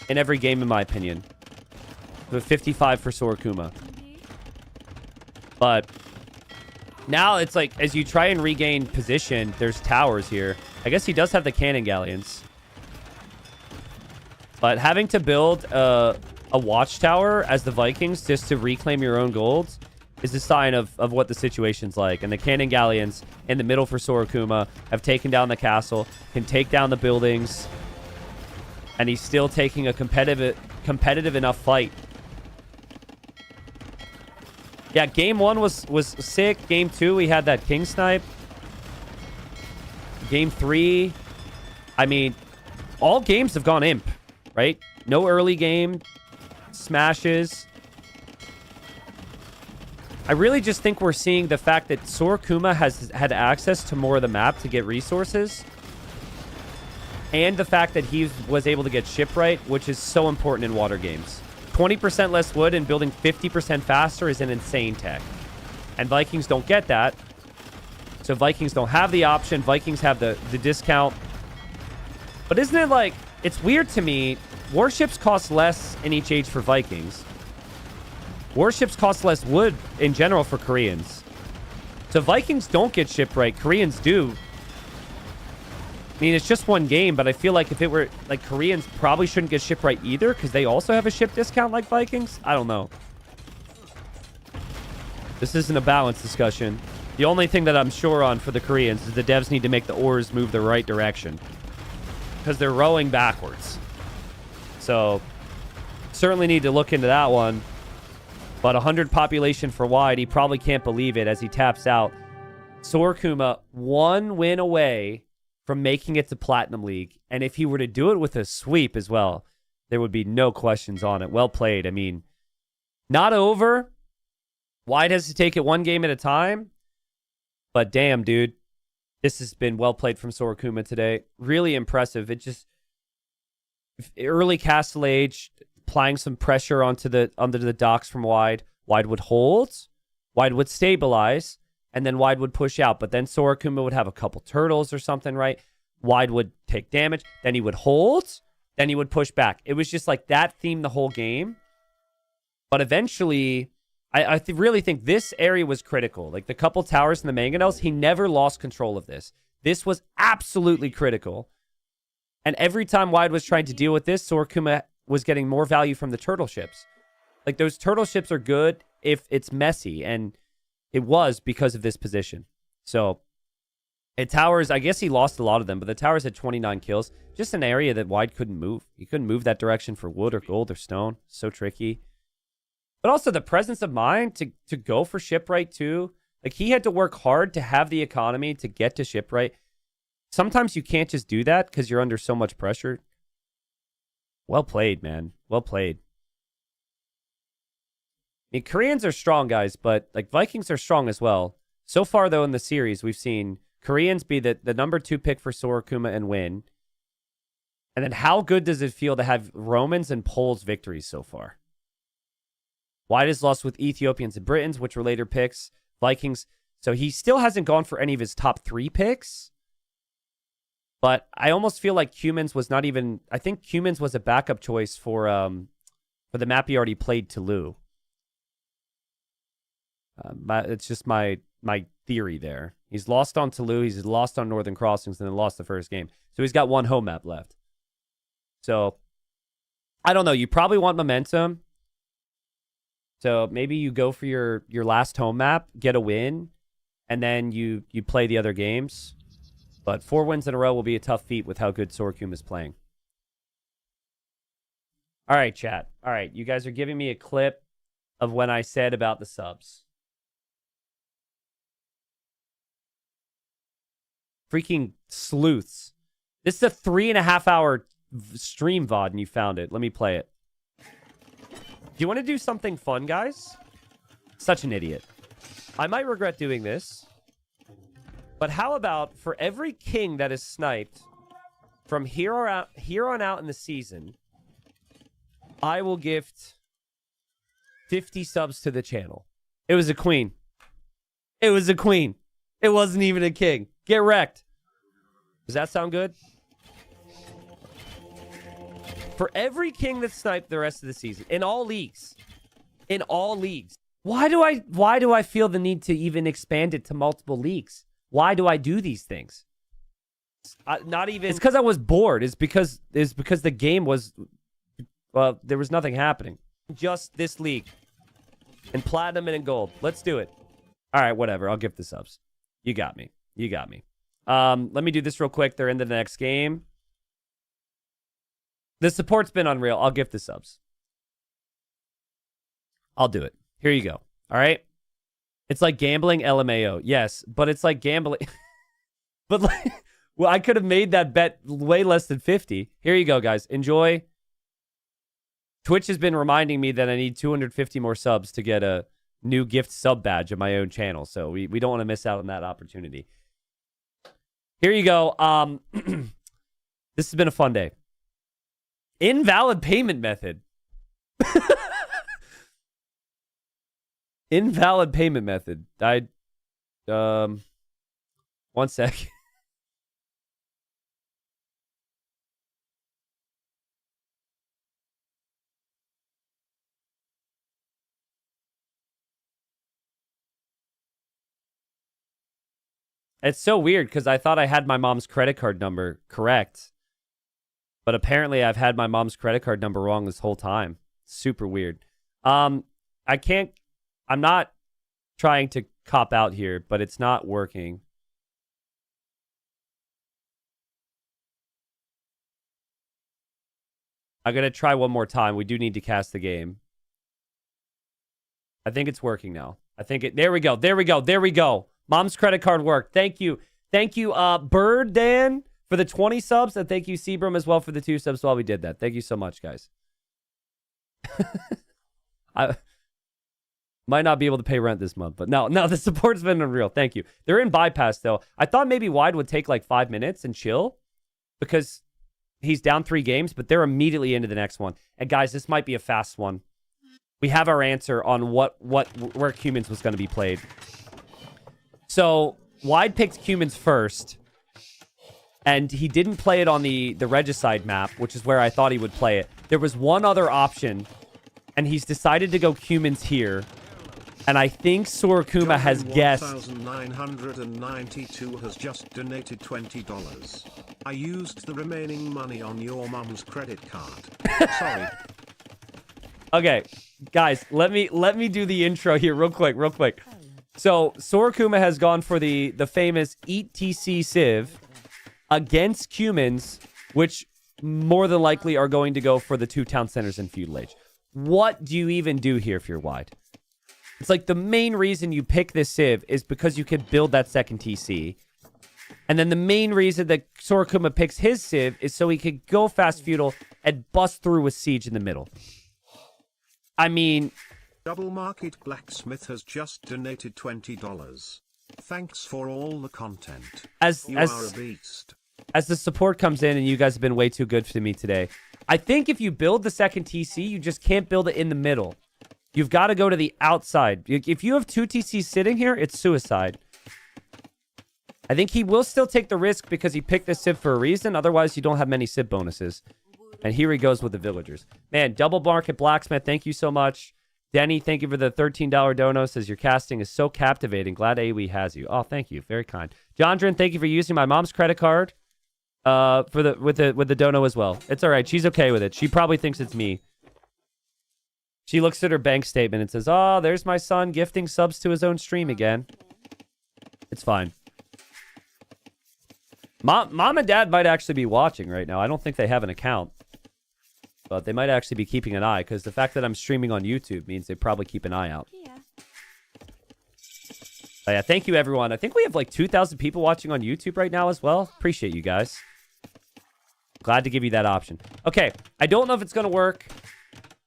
in every game, in my opinion. But 55 for Sorokuma. But now it's like, as you try and regain position, there's towers here. I guess he does have the cannon galleons. But having to build a watchtower as the Vikings just to reclaim your own gold is a sign of what the situation's like. And the cannon galleons in the middle for Sorokuma have taken down the castle, can take down the buildings, and he's still taking a competitive enough fight. Yeah, game 1 was sick. Game 2, we had that king snipe. Game 3, I mean, all games have gone imp, right? No early game smashes. I really just think we're seeing the fact that Sorokuma has had access to more of the map to get resources. And the fact that he was able to get shipwright, which is so important in water games. 20% less wood and building 50% faster is an insane tech. And Vikings don't get that. So Vikings don't have the option. Vikings have the discount. But isn't it like... It's weird to me. Warships cost less in each age for Vikings. Warships cost less wood in general for Koreans. So Vikings don't get shipwright. Koreans do. I mean, it's just one game, but I feel like if it were... Like, Koreans probably shouldn't get shipwright either, because they also have a ship discount like Vikings. I don't know. This isn't a balanced discussion. The only thing that I'm sure on for the Koreans is the devs need to make the oars move the right direction. Because they're rowing backwards. So, certainly need to look into that one. But 100 population for wide, he probably can't believe it as he taps out. Sorokuma, 1 win away from making it to Platinum League. And if he were to do it with a sweep as well, there would be no questions on it. Well played. I mean, not over. Wide has to take it 1 game at a time. But damn, dude. This has been well played from Sorokuma today. Really impressive. It just... Early Castle Age, applying some pressure onto under the docks from Wide. Wide would hold. Wide would stabilize. And then Wide would push out. But then Sorokuma would have a couple turtles or something, right? Wide would take damage. Then he would hold. Then he would push back. It was just like that theme the whole game. But eventually, I really think this area was critical. Like the couple towers and the mangonels, he never lost control of this. This was absolutely critical. And every time Wide was trying to deal with this, Sorokuma was getting more value from the turtle ships. Like those turtle ships are good if it's messy. And... It was because of this position. So, at towers, I guess he lost a lot of them, but the towers had 29 kills. Just an area that Wide couldn't move. He couldn't move that direction for wood or gold or stone. So tricky. But also the presence of mind to go for shipwright too. Like he had to work hard to have the economy to get to shipwright. Sometimes you can't just do that because you're under so much pressure. Well played, man. Well played. I mean, Koreans are strong, guys, but like Vikings are strong as well. So far, though, in the series, we've seen Koreans be the number 2 pick for Sorokuma and win. And then how good does it feel to have Romans and Poles victories so far? Wide is lost with Ethiopians and Britons, which were later picks. Vikings. So he still hasn't gone for any of his top 3 picks. But I almost feel like Cumans was not even... I think Cumans was a backup choice for the map he already played, Tulu. It's just my theory there. He's lost on Tulu, he's lost on Northern Crossings, and then lost the first game. So he's got 1 home map left. So, I don't know. You probably want momentum. So maybe you go for your last home map, get a win, and then you play the other games. But 4 wins in a row will be a tough feat with how good Sorokuma is playing. All right, chat. All right, you guys are giving me a clip of when I said about the subs. Freaking sleuths. This is a 3.5-hour stream VOD and you found it. Let me play it. Do you want to do something fun, guys? Such an idiot. I might regret doing this. But how about for every king that is sniped from here on out in the season, I will gift 50 subs to the channel. It was a queen. It was a queen. It wasn't even a king. Get wrecked. Does that sound good? For every king that's sniped the rest of the season, in all leagues. In all leagues. Why do I feel the need to even expand it to multiple leagues? Why do I do these things? Not even. It's because I was bored. It's because the game was. Well, there was nothing happening. Just this league. In platinum and in gold. Let's do it. All right, whatever. I'll give the subs. You got me. You got me. Let me do this real quick. They're into the next game. The support's been unreal. I'll give the subs. I'll do it. Here you go. All right. It's like gambling LMAO. Yes, but it's like gambling. But like, well, I could have made that bet way less than 50. Here you go, guys. Enjoy. Twitch has been reminding me that I need 250 more subs to get a new gift sub badge of my own channel. So we don't want to miss out on that opportunity. Here you go. This has been a fun day. Invalid payment method. Invalid payment method. One sec. It's so weird because I thought I had my mom's credit card number correct. But apparently I've had my mom's credit card number wrong this whole time. Super weird. I'm not trying to cop out here, but it's not working. I'm going to try one more time. We do need to cast the game. I think it's working now. There we go. There we go. There we go. Mom's credit card worked. Thank you. Thank you, Bird Dan, for the 20 subs. And thank you, Seabrum, as well, for the 2 subs while we did that. Thank you so much, guys. I might not be able to pay rent this month, but no, the support's been unreal. Thank you. They're in bypass, though. I thought maybe Wide would take like 5 minutes and chill because he's down 3 games, but they're immediately into the next one. And guys, this might be a fast one. We have our answer on where Cumans was going to be played. So Wide picked Cumans first, and he didn't play it on the Regicide map, which is where I thought he would play it. There was one other option, and he's decided to go Cumans here. And I think Sorokuma has guessed. 1992 has just donated $20. I used the remaining money on your mom's credit card. Sorry. Okay, guys, let me do the intro here real quick. So Sorokuma has gone for the famous Eat TC Civ against Cumans, which more than likely are going to go for the 2 town centers in Feudal Age. What do you even do here if you're Wide? It's like the main reason you pick this Civ is because you can build that second TC. And then the main reason that Sorokuma picks his Civ is so he could go fast Feudal and bust through with Siege in the middle. I mean... Double Market Blacksmith has just donated $20. Thanks for all the content. You are a beast. As the support comes in, and you guys have been way too good to me today, I think if you build the second TC, you just can't build it in the middle. You've got to go to the outside. If you have 2 TCs sitting here, it's suicide. I think he will still take the risk because he picked this Civ for a reason. Otherwise, you don't have many Civ bonuses. And here he goes with the villagers. Man, Double Market Blacksmith, thank you so much. Denny, thank you for the $13 dono. Says your casting is so captivating. Glad AoE has you. Oh, thank you. Very kind. Jondrin, thank you for using my mom's credit card with the dono as well. It's all right. She's okay with it. She probably thinks it's me. She looks at her bank statement and says, "Oh, there's my son gifting subs to his own stream again." It's fine. Mom and Dad might actually be watching right now. I don't think they have an account. But they might actually be keeping an eye, because the fact that I'm streaming on YouTube means they probably keep an eye out. Yeah. Yeah, thank you, everyone. I think we have like 2,000 people watching on YouTube right now as well. Appreciate you guys. Glad to give you that option. Okay, I don't know if it's going to work,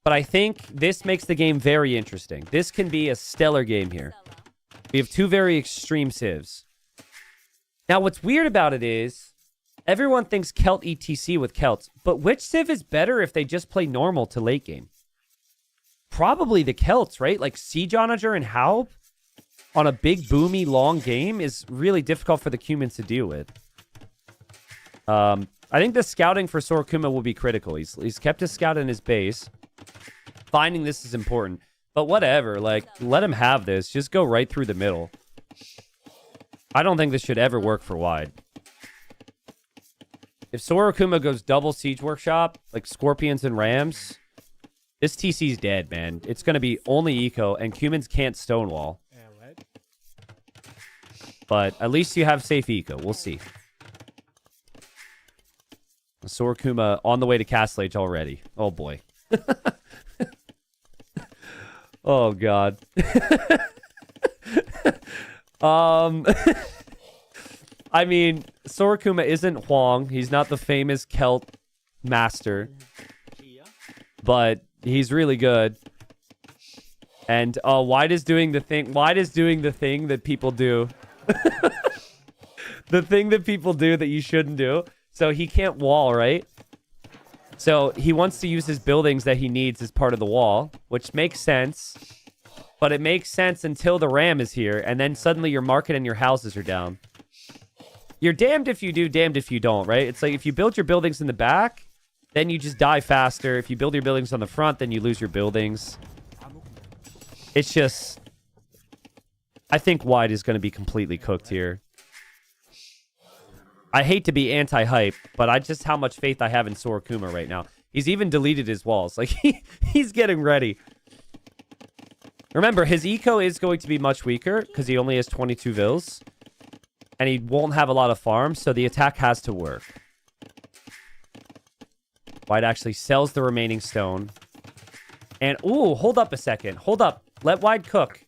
but I think this makes the game very interesting. This can be a stellar game here. We have 2 very extreme civs. Now, what's weird about it is... everyone thinks Celt ETC with Celts, but which Civ is better if they just play normal to late game? Probably the Celts, right? Like Siege Onager and Haub on a big, boomy, long game is really difficult for the Cumans to deal with. I think the scouting for Sorokuma will be critical. He's kept his scout in his base. Finding this is important. But whatever, like, let him have this. Just go right through the middle. I don't think this should ever work for Wide. If Sorokuma goes double Siege Workshop, like Scorpions and Rams, this TC's dead, man. It's going to be only eco, and Cumans can't Stonewall. But at least you have safe eco. We'll see. Sorokuma on the way to Castle Age already. Oh, boy. Oh, God. I mean, Sorakuma isn't Huang. He's not the famous Celt master. But he's really good. And White is doing the thing. White is doing the thing that people do. The thing that people do that you shouldn't do. So he can't wall, right? So he wants to use his buildings that he needs as part of the wall, which makes sense. But it makes sense until the ram is here, and then suddenly your market and your houses are down. You're damned if you do, damned if you don't, right? It's like if you build your buildings in the back, then you just die faster. If you build your buildings on the front, then you lose your buildings. It's just... I think White is going to be completely cooked here. I hate to be anti-hype, but just how much faith I have in Sorakuma right now. He's even deleted his walls. Like, he's getting ready. Remember, his eco is going to be much weaker because he only has 22 vills. And he won't have a lot of farms, so the attack has to work. White actually sells the remaining stone. And, ooh, hold up a second. Hold up. Let White cook.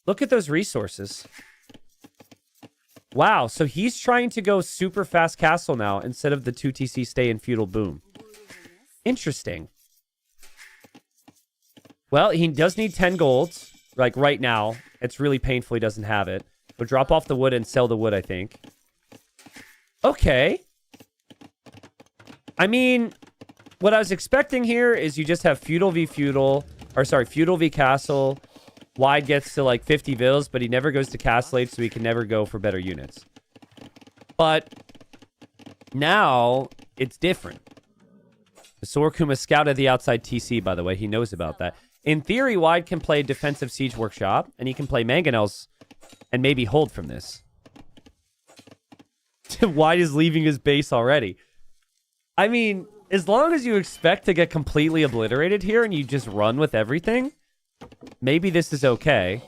Look at those resources. Wow, so he's trying to go super fast castle now instead of the 2TC stay in feudal boom. Interesting. Well, he does need 10 gold, like right now. It's really painful he doesn't have it. We'll drop off the wood and sell the wood, I think. Okay. I mean, what I was expecting here is you just have feudal v feudal, or sorry, feudal v castle. Wide gets to like 50 vills, but he never goes to castle age, so he can never go for better units. But now it's different. Sorakuma scouted the outside TC, by the way. He knows about that. In theory, Wide can play defensive siege workshop, and he can play mangonels and maybe hold from this. Wide is leaving his base already. I mean, as long as you expect to get completely obliterated here and you just run with everything, maybe this is okay.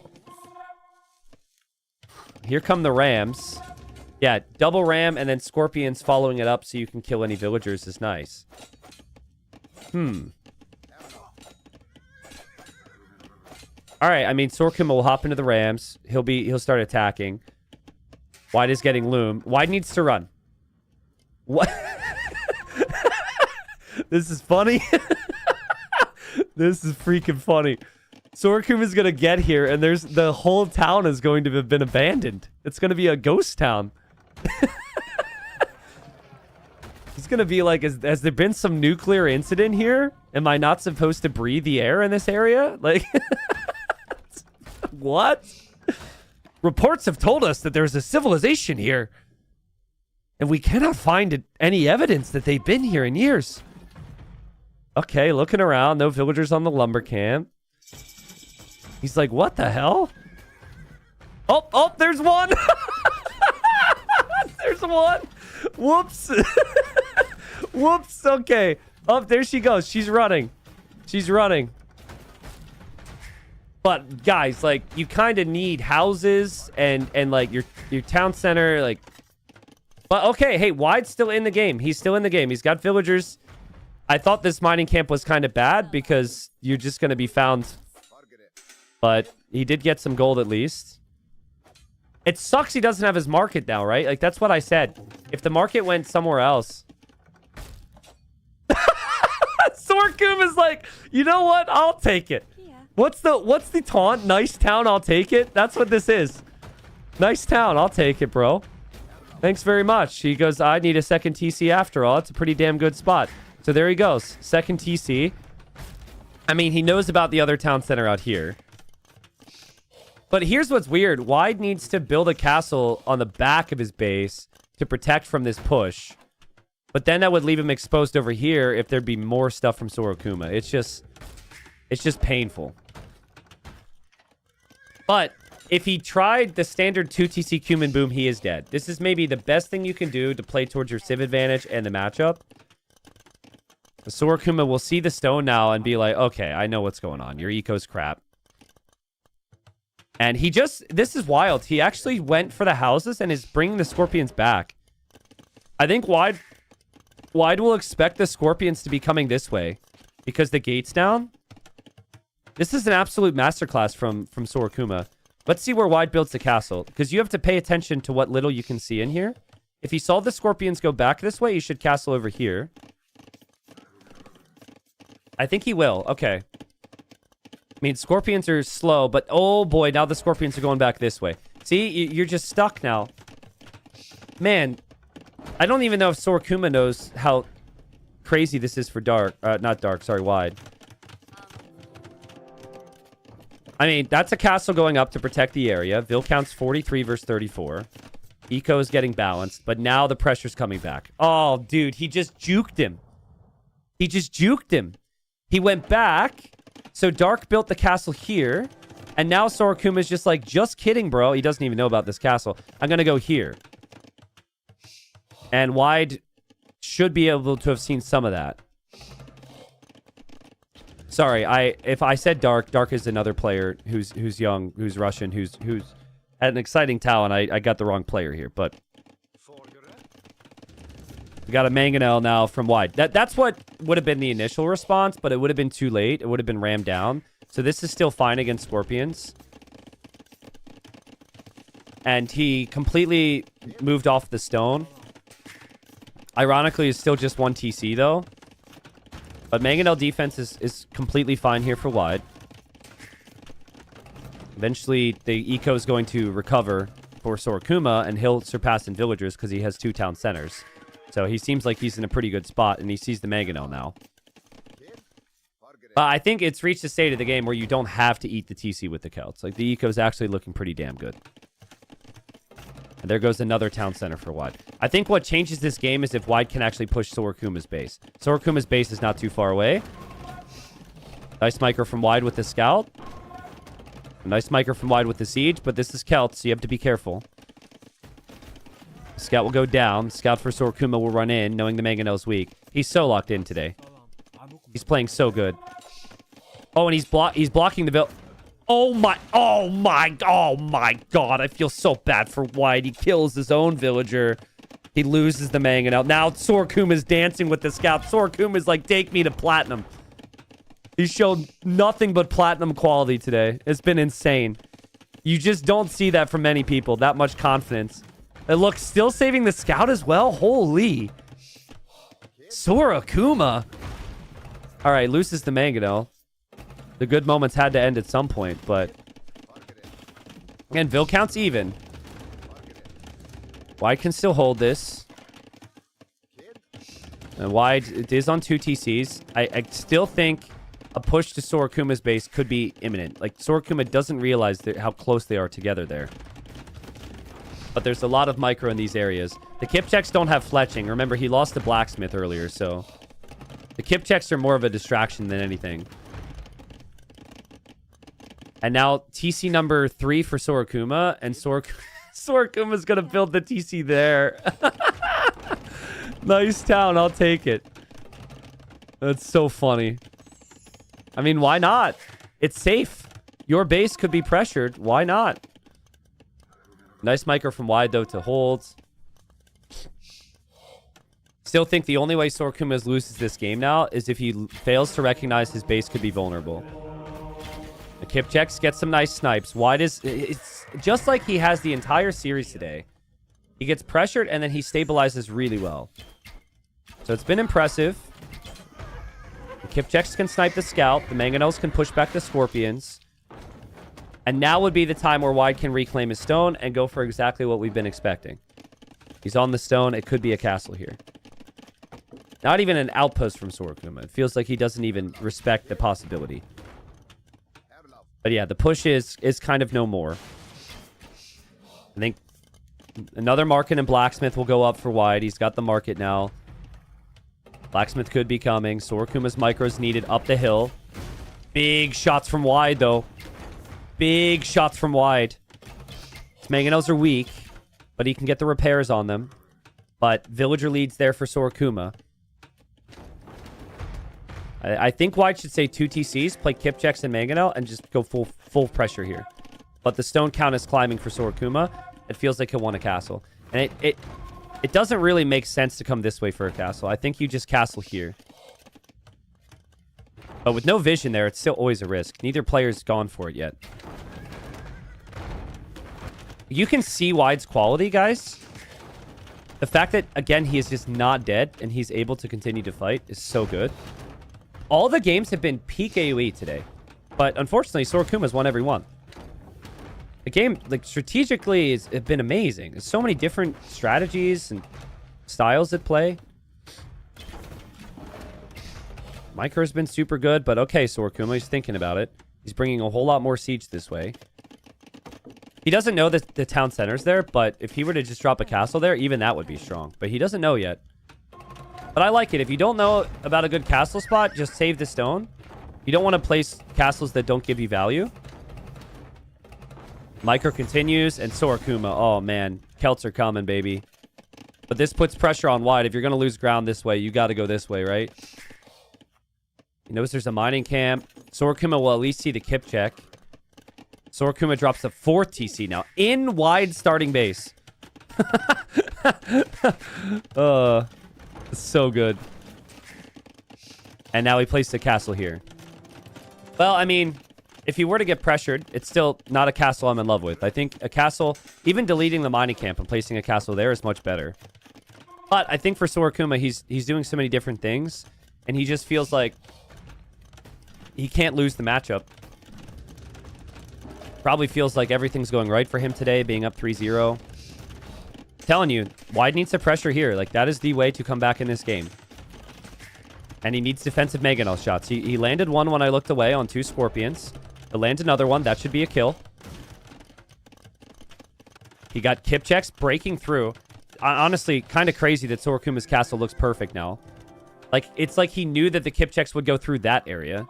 Here come the rams. Yeah, double ram and then scorpions following it up so you can kill any villagers is nice. All right, I mean, Sorakuma will hop into the rams. He'll start attacking. White is getting loom. White needs to run. What? This is funny. This is freaking funny. Sorakuma's gonna get here, and the whole town is going to have been abandoned. It's gonna be a ghost town. He's gonna be like, has there been some nuclear incident here? Am I not supposed to breathe the air in this area? Like, what? Reports have told us that there's a civilization here, and we cannot find any evidence that they've been here in years. Okay, looking around, no villagers on the lumber camp. He's like, what the hell? Oh, there's one. There's one. Whoops. Whoops. Okay. Oh, there she goes. She's running. She's running. But guys, like, you kind of need houses and like your town center, like. But okay, hey, Wide's still in the game. He's still in the game. He's got villagers. I thought this mining camp was kind of bad because you're just going to be found. But he did get some gold at least. It sucks he doesn't have his market now, right? Like, that's what I said. If the market went somewhere else. Sorakuma's like, you know what? I'll take it. Yeah. What's the taunt? Nice town, I'll take it. That's what this is. Nice town, I'll take it, bro. Thanks very much. He goes, I need a second TC after all. It's a pretty damn good spot. So there he goes. Second TC. I mean, he knows about the other town center out here. But here's what's weird. Wide needs to build a castle on the back of his base to protect from this push. But then that would leave him exposed over here if there'd be more stuff from Sorakuma. It's just painful. But if he tried the standard 2TC Cumin Boom, he is dead. This is maybe the best thing you can do to play towards your civ advantage and the matchup. Sorakuma will see the stone now and be like, okay, I know what's going on. Your eco's crap. And this is wild. He actually went for the houses and is bringing the scorpions back. I think Wide will expect the scorpions to be coming this way because the gate's down. This is an absolute masterclass from Sorakuma. Let's see where Wide builds the castle, because you have to pay attention to what little you can see in here. If you saw the Scorpions go back this way, you should castle over here. I think he will. Okay. I mean, Scorpions are slow, but oh boy, now the Scorpions are going back this way. See, you're just stuck now. Man, I don't even know if Sorakuma knows how crazy this is for Dark. Not Dark, sorry, Wide. I mean, that's a castle going up to protect the area. Vil counts 43 versus 34. Eco is getting balanced, but now the pressure's coming back. Oh, dude, he just juked him. He just juked him. He went back, so Dark built the castle here, and now Sorakuma's just like, just kidding, bro. He doesn't even know about this castle. I'm going to go here. And Wide should be able to have seen some of that. Sorry, if I said Dark, Dark is another player who's young, who's Russian, who's had an exciting talent. I got the wrong player here, but we got a Mangonel now from Wide. That's what would have been the initial response, but it would have been too late. It would have been rammed down. So this is still fine against Scorpions. And he completely moved off the stone. Ironically, it's still just one TC, though. But Mangonel defense is completely fine here for Wide. Eventually, the Eco is going to recover for Sorakuma, and he'll surpass in villagers because he has 2 town centers. So he seems like he's in a pretty good spot, and he sees the Mangonel now. But I think it's reached a state of the game where you don't have to eat the TC with the Celts. Like, the Eco is actually looking pretty damn good. And there goes another town center for Wide. I think what changes this game is if Wide can actually push Sorakuma's base. Sorakuma's base is not too far away. Nice micro from Wide with the scout. Nice micro from Wide with the siege, but this is Celt, so you have to be careful. Scout will go down. Scout for Sorakuma will run in, knowing the Mangonel's weak. He's so locked in today. He's playing so good. Oh, and he's blocking the oh my god. I feel so bad for Wide. He kills his own villager. He loses the Mangonel. Now Sorakuma's dancing with the scout. Sorakuma's like, take me to platinum. He showed nothing but platinum quality today. It's been insane. You just don't see that from many people. That much confidence. And look, still saving the scout as well? Holy. Sorakuma. All right, loses the Mangonel. The good moments had to end at some point, but... Again, Vil counts even. Wide can still hold this. And Wide, it is on 2 TCs. I still think a push to Sorakuma's base could be imminent. Like, Sorakuma doesn't realize how close they are together there. But there's a lot of micro in these areas. The Kipchaks don't have fletching. Remember, he lost the blacksmith earlier, so... The Kipchaks are more of a distraction than anything. And now TC number 3 for Sorakuma, and Sorakuma's gonna build the TC there. Nice town, I'll take it. That's so funny. I mean, why not? It's safe. Your base could be pressured. Why not? Nice micro from Wide, though, to hold. Still think the only way Sorakuma loses this game now is if he fails to recognize his base could be vulnerable. The Kipchaks get some nice snipes. Wide is... It's just like he has the entire series today. He gets pressured, and then he stabilizes really well. So it's been impressive. The Kipchaks can snipe the scout. The Mangonels can push back the Scorpions. And now would be the time where Wide can reclaim his stone and go for exactly what we've been expecting. He's on the stone. It could be a castle here. Not even an outpost from Sorakuma. It feels like he doesn't even respect the possibility. But yeah, the push is kind of no more. I think another market and blacksmith will go up for Wide. He's got the market now. Blacksmith could be coming. Sorakuma's micros needed up the hill. Big shots from Wide, though. Big shots from Wide. His Mangonels are weak, but he can get the repairs on them. But villager leads there for Sorakuma. I think Wide should say 2 TCs, play Kipchaks and Mangonel, and just go full pressure here. But the stone count is climbing for Sorakuma. It feels like he'll want a castle. And it doesn't really make sense to come this way for a castle. I think you just castle here. But with no vision there, it's still always a risk. Neither player's gone for it yet. You can see Wide's quality, guys. The fact that, again, he is just not dead and he's able to continue to fight is so good. All the games have been peak AoE today. But unfortunately, Sorakuma's won every one. The game, like, strategically, has been amazing. There's so many different strategies and styles at play. Micro's been super good, but okay, Sorakuma, he's thinking about it. He's bringing a whole lot more siege this way. He doesn't know that the town center's there, but if he were to just drop a castle there, even that would be strong. But he doesn't know yet. But I like it. If you don't know about a good castle spot, just save the stone. You don't want to place castles that don't give you value. Micro continues, and Sorakuma. Oh, man. Celts are coming, baby. But this puts pressure on Wide. If you're going to lose ground this way, you got to go this way, right? He knows there's a mining camp. Sorakuma will at least see the kip check. Sorakuma drops the 4th TC now. In Wide starting base. So good. And now he placed a castle here. Well, I mean, if he were to get pressured, it's still not a castle I'm in love with. I think a castle, even deleting the mining camp and placing a castle there is much better. But I think for Sorakuma, he's doing so many different things. And he just feels like he can't lose the matchup. Probably feels like everything's going right for him today, being up 3-0. Telling you, Wide needs to pressure here. Like, that is the way to come back in this game. And he needs defensive mangonel shots. He landed one when I looked away on 2 scorpions. He'll land another one. That should be a kill. He got kip checks breaking through. Honestly, kind of crazy that Sorakuma's castle looks perfect now. Like, it's like he knew that the kip checks would go through that area.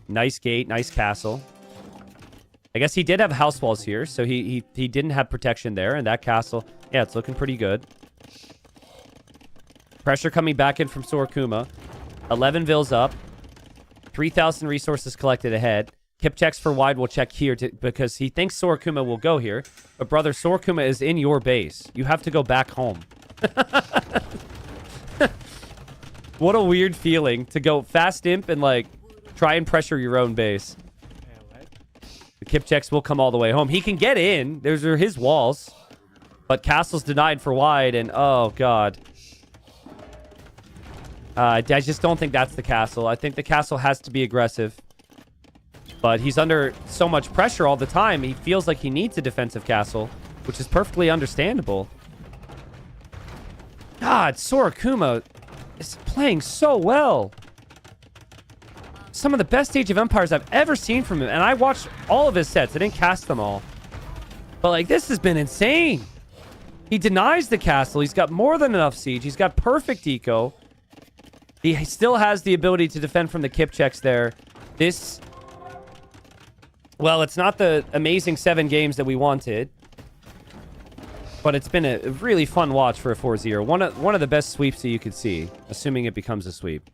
Nice gate, nice castle. I guess he did have house walls here, so he didn't have protection there. And that castle, yeah, it's looking pretty good. Pressure coming back in from Sorakuma. 11 vills up. 3,000 resources collected ahead. Kip checks for Wide will check here because he thinks Sorakuma will go here. But brother, Sorakuma is in your base. You have to go back home. What a weird feeling to go fast imp and like try and pressure your own base. The kip checks will come all the way home. He can get in. Those are his walls. But castle's denied for Wide, and oh, God. I just don't think that's the castle. I think the castle has to be aggressive. But he's under so much pressure all the time. He feels like he needs a defensive castle, which is perfectly understandable. God, Sorakuma is playing so well. Some of the best Age of Empires I've ever seen from him. And I watched all of his sets. I didn't cast them all. But, like, this has been insane. He denies the castle. He's got more than enough siege. He's got perfect eco. He still has the ability to defend from the kip checks there. This... Well, it's not the amazing 7 games that we wanted. But it's been a really fun watch for a 4-0. One of the best sweeps that you could see. Assuming it becomes a sweep.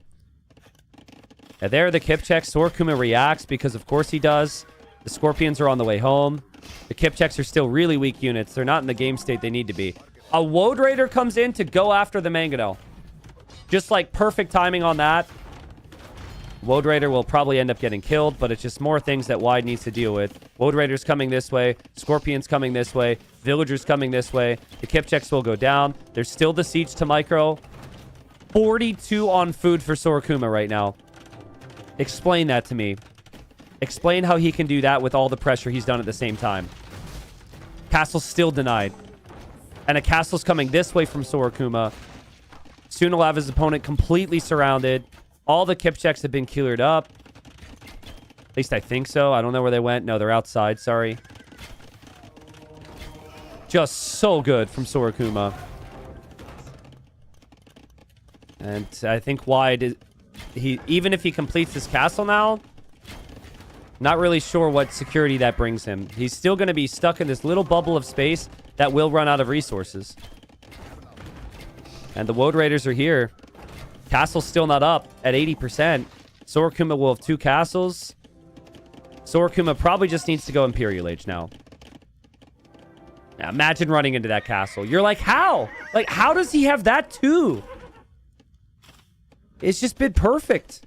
And there are the kip checks. Sorakuma reacts because of course he does. The scorpions are on the way home. The kip checks are still really weak units. They're not in the game state they need to be. A Woad Raider comes in to go after the mangonel. Just like perfect timing on that. Woad Raider will probably end up getting killed, but it's just more things that Wide needs to deal with. Woad Raider's coming this way. Scorpions coming this way. Villagers coming this way. The kip checks will go down. There's still the siege to micro. 42 on food for Sorakuma right now. Explain that to me. Explain how he can do that with all the pressure he's done at the same time. Castle's still denied. And a castle's coming this way from Sorakuma. Soon he'll have his opponent completely surrounded. All the kip checks have been cleared up. At least I think so. I don't know where they went. No, they're outside. Sorry. Just so good from Sorakuma. And I think Wide is... even if he completes his castle now, not really sure what security that brings him. He's still going to be stuck in this little bubble of space that will run out of resources. And the Woad Raiders are here. Castle's still not up at 80%. Sorakuma will have 2 castles. Sorakuma probably just needs to go Imperial Age now. Now, imagine running into that castle. You're like, how? Like, how does he have that too? It's just been perfect.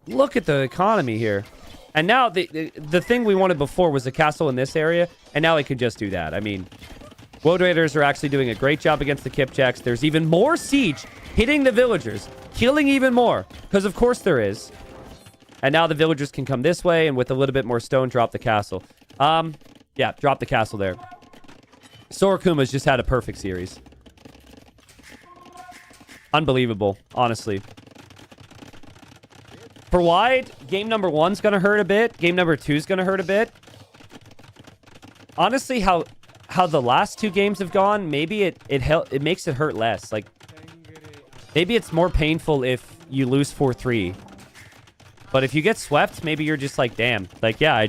Look at the economy here. And now the thing we wanted before was a castle in this area, and now he can just do that. I mean, Woad Raiders are actually doing a great job against the Kipchaks. There's even more siege hitting the villagers, killing even more, because of course there is. And now the villagers can come this way, and with a little bit more stone, drop the castle. Yeah, drop the castle there. Sorakuma's just had a perfect series. Unbelievable, honestly. For Wide, game number 1's going to hurt a bit. Game number 2's going to hurt a bit. Honestly, how the last 2 games have gone, maybe it makes it hurt less. Like, maybe it's more painful if you lose 4-3. But if you get swept, maybe you're just like, damn. Like, yeah,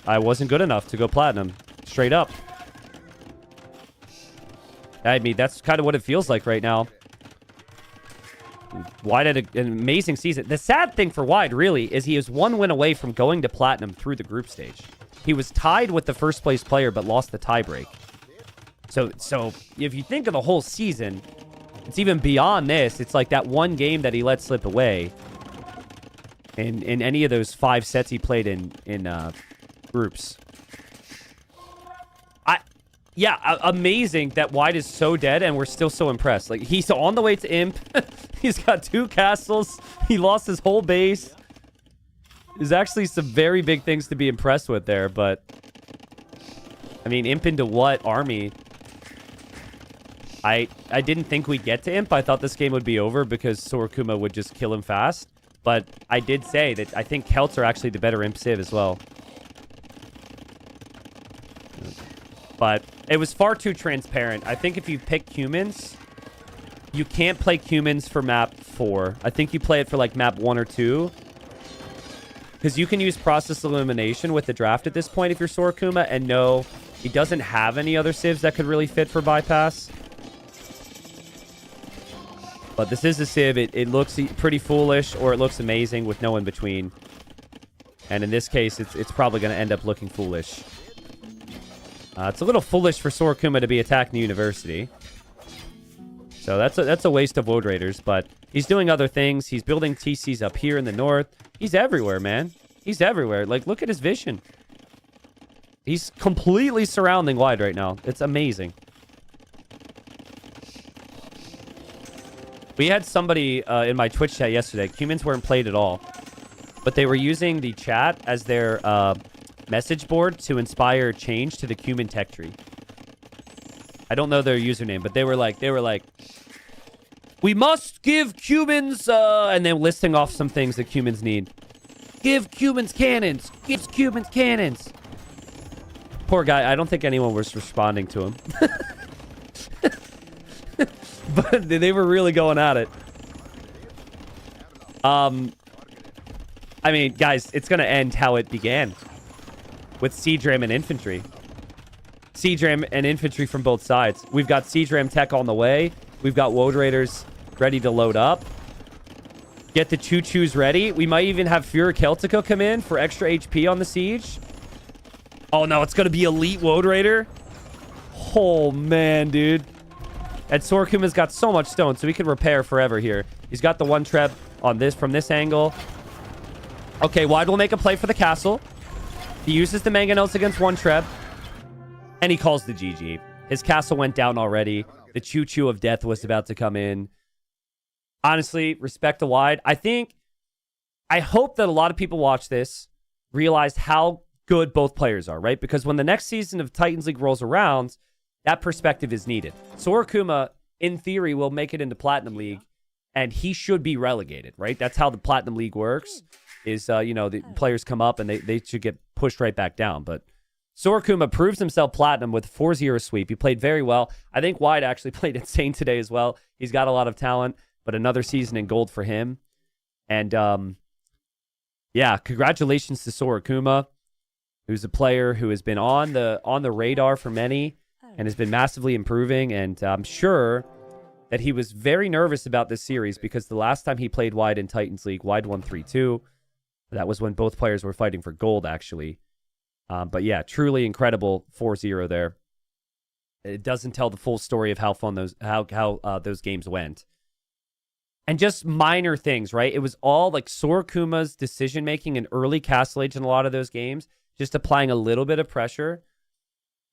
I wasn't good enough to go platinum. Straight up. I mean, that's kind of what it feels like right now. Wide had an amazing season. The sad thing for Wide, really, is he is 1 win away from going to platinum through the group stage. He was tied with the first place player, but lost the tiebreak. So if you think of the whole season, it's even beyond this. It's like that one game that he let slip away. In any of those 5 sets he played in groups. Yeah, amazing that Wide is so dead and we're still so impressed. Like, he's on the way to Imp. He's got 2 castles. He lost his whole base. There's actually some very big things to be impressed with there, but... I mean, Imp into what army? I didn't think we'd get to Imp. I thought this game would be over because Sorakuma would just kill him fast. But I did say that I think Celts are actually the better Imp Civ as well. But it was far too transparent. I think if you pick humans, you can't play humans for map 4. I think you play it for like map 1 or 2. Because you can use process elimination with the draft at this point if you're Sorakuma. And no, he doesn't have any other civs that could really fit for bypass. But this is a civ. It looks pretty foolish or it looks amazing with no in between. And in this case, it's probably going to end up looking foolish. It's a little foolish for Sorakuma to be attacking the university. So that's a waste of Woad Raiders, but he's doing other things. He's building TCs up here in the north. He's everywhere, man. He's everywhere. Like, look at his vision. He's completely surrounding Wide right now. It's amazing. We had somebody in my Twitch chat yesterday. Humans weren't played at all. But they were using the chat as their message board to inspire change to the Cumin tech tree. I don't know their username, but they were like, we must give Cumans, and then listing off some things that Cumans need. Give Cumans cannons. Give Cumans cannons. Poor guy. I don't think anyone was responding to him. But they were really going at it. I mean, guys, it's going to end how it began. With Siege Ram and Infantry. Siege Ram and Infantry from both sides. We've got Siege Ram tech on the way. We've got Woad Raiders ready to load up. Get the choo-choos ready. We might even have Fura Celtico come in for extra HP on the siege. Oh, no, it's going to be Elite Woad Raider. Oh, man, dude. And Sorakuma's got so much stone, so he can repair forever here. He's got the 1 treb on this from this angle. Okay, Wide will make a play for the castle. He uses the mangonels against 1 treb. And he calls the GG. His castle went down already. The choo-choo of death was about to come in. Honestly, respect to Wide. I hope that a lot of people watch this realize how good both players are, right? Because when the next season of Titans League rolls around, that perspective is needed. Sorakuma, in theory, will make it into Platinum League, and he should be relegated, right? That's how the Platinum League works, is, the players come up and they should get pushed right back down. But Sorakuma proves himself Platinum with 4-0 sweep. He played very well. I think Wide actually played insane today as well. He's got a lot of talent, but another season in gold for him. And, yeah, congratulations to Sorakuma, who's a player who has been on the radar for many and has been massively improving. And I'm sure that he was very nervous about this series because the last time he played Wide in Titans League, Wide won 3-2. That was when both players were fighting for gold, actually. But yeah, truly incredible 4-0 there. It doesn't tell the full story of how fun those games went. And just minor things, right? It was all like Sorakuma's decision making and early castle age in a lot of those games, just applying a little bit of pressure.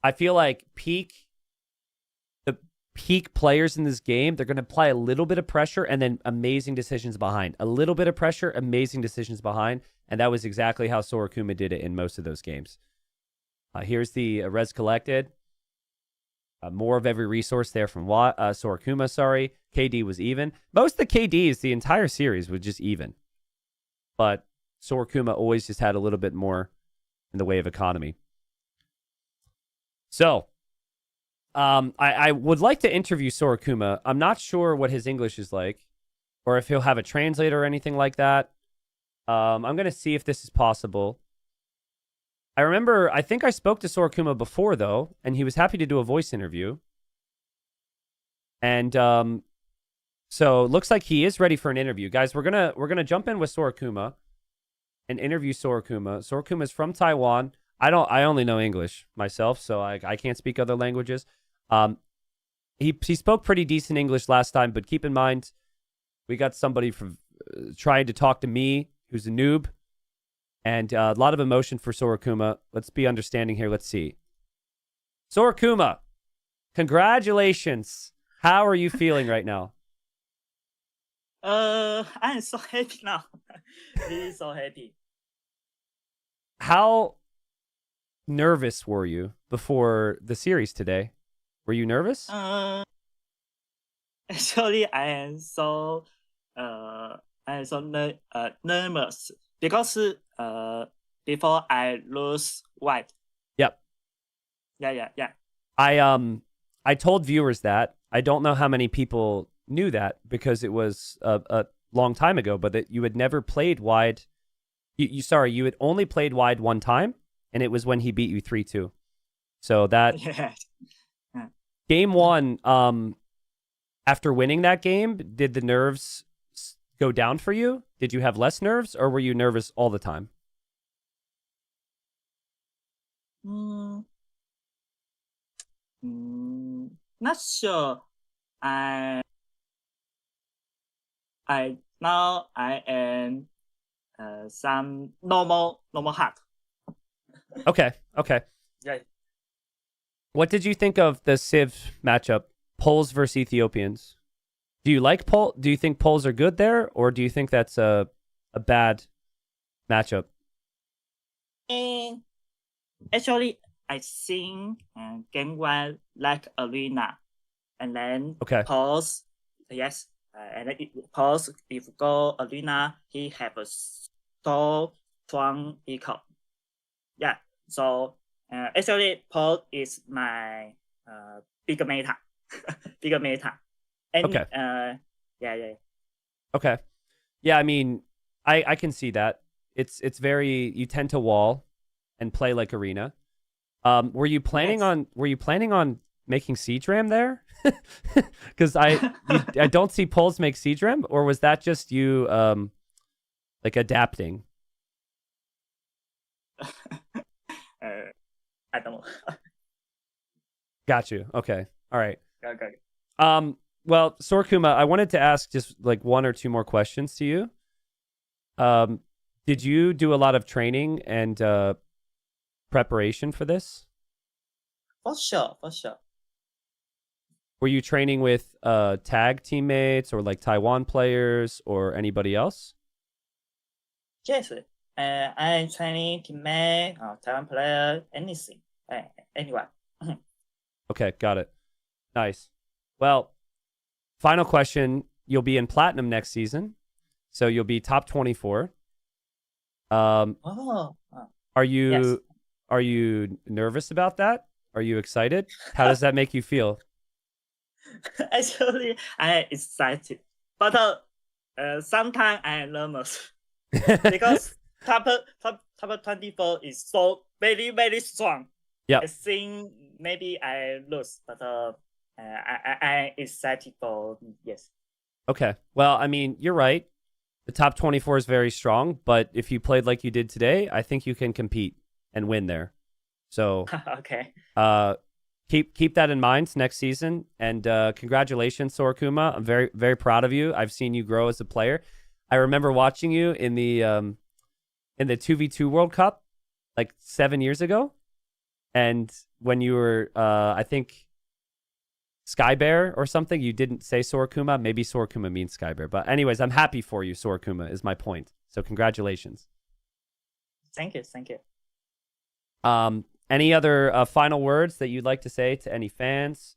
I feel like the peak players in this game, they're going to apply a little bit of pressure and then amazing decisions behind. A little bit of pressure, amazing decisions behind. And that was exactly how Sorakuma did it in most of those games. Here's the res collected. More of every resource there from Sorakuma, sorry. KD was even. Most of the KDs, the entire series was just even. But Sorakuma always just had a little bit more in the way of economy. So, I would like to interview Sorakuma. I'm not sure what his English is like, or if he'll have a translator or anything like that. I'm going to see if this is possible. I think I spoke to Sorakuma before, though, and he was happy to do a voice interview. And so it looks like he is ready for an interview. Guys, we're gonna jump in with Sorakuma and interview Sorakuma. Sorakuma is from Taiwan. I only know English myself, so I can't speak other languages. He spoke pretty decent English last time, but keep in mind, we got somebody from trying to talk to me who's a noob. And a lot of emotion for Sorakuma. Let's be understanding here. Let's see. Sorakuma, congratulations. How are you feeling right now? I'm so happy now. Really so happy. How nervous were you before the series today? Were you nervous? Actually, I am so nervous because before I lose white. Yep. Yeah. I told viewers that. I don't know how many people knew that because it was a long time ago, but that you had never played wide. You had only played wide one time, and it was when he beat you 3-2. So that game one, after winning that game, did the nerves go down for you? Did you have less nerves, or were you nervous all the time? Not sure. I now I am some normal heart. Okay. Yeah. What did you think of the Civ matchup, Poles versus Ethiopians? Do you like Pole? Do you think Poles are good there, or do you think that's a bad matchup? Actually, I think game one like arena, and then Poles. Yes, and then Poles if go arena, he have a so strong eco. Yeah, so actually Poles is my bigger meta, bigger meta. And, yeah. Okay. Yeah, I mean, I can see that. It's very, you tend to wall and play like arena. Were you planning on making Siege Ram there? Because I don't see Poles make Siege Ram, or was that just you like adapting? I don't know. Got you. Okay. All right. Okay. Well, Sorakuma, I wanted to ask just like one or two more questions to you. Did you do a lot of training and preparation for this? For sure. Were you training with tag teammates or like Taiwan players or anybody else? Yes. I'm training teammate, Taiwan player, anything, anyone. Okay, got it. Nice. Well, final question. You'll be in Platinum next season, so you'll be top 24. Are you nervous about that? Are you excited? How does that make you feel? Actually, I'm excited, but sometimes I'm nervous because top 24 is so very, very strong. Yeah. I think maybe I lose, but I'm excited for yes. Okay. Well, I mean, you're right. The top 24 is very strong, but if you played like you did today, I think you can compete and win there. So, Okay. keep that in mind next season. And congratulations, Sorokuma. I'm very, very proud of you. I've seen you grow as a player. I remember watching you in the 2v2 World Cup like 7 years ago. And when you were, I think, Sky Bear or something, you didn't say Sorokuma. Maybe Sorokuma means Sky Bear. But anyways, I'm happy for you, Sorokuma, is my point. So congratulations. Thank you. Thank you. Any other final words that you'd like to say to any fans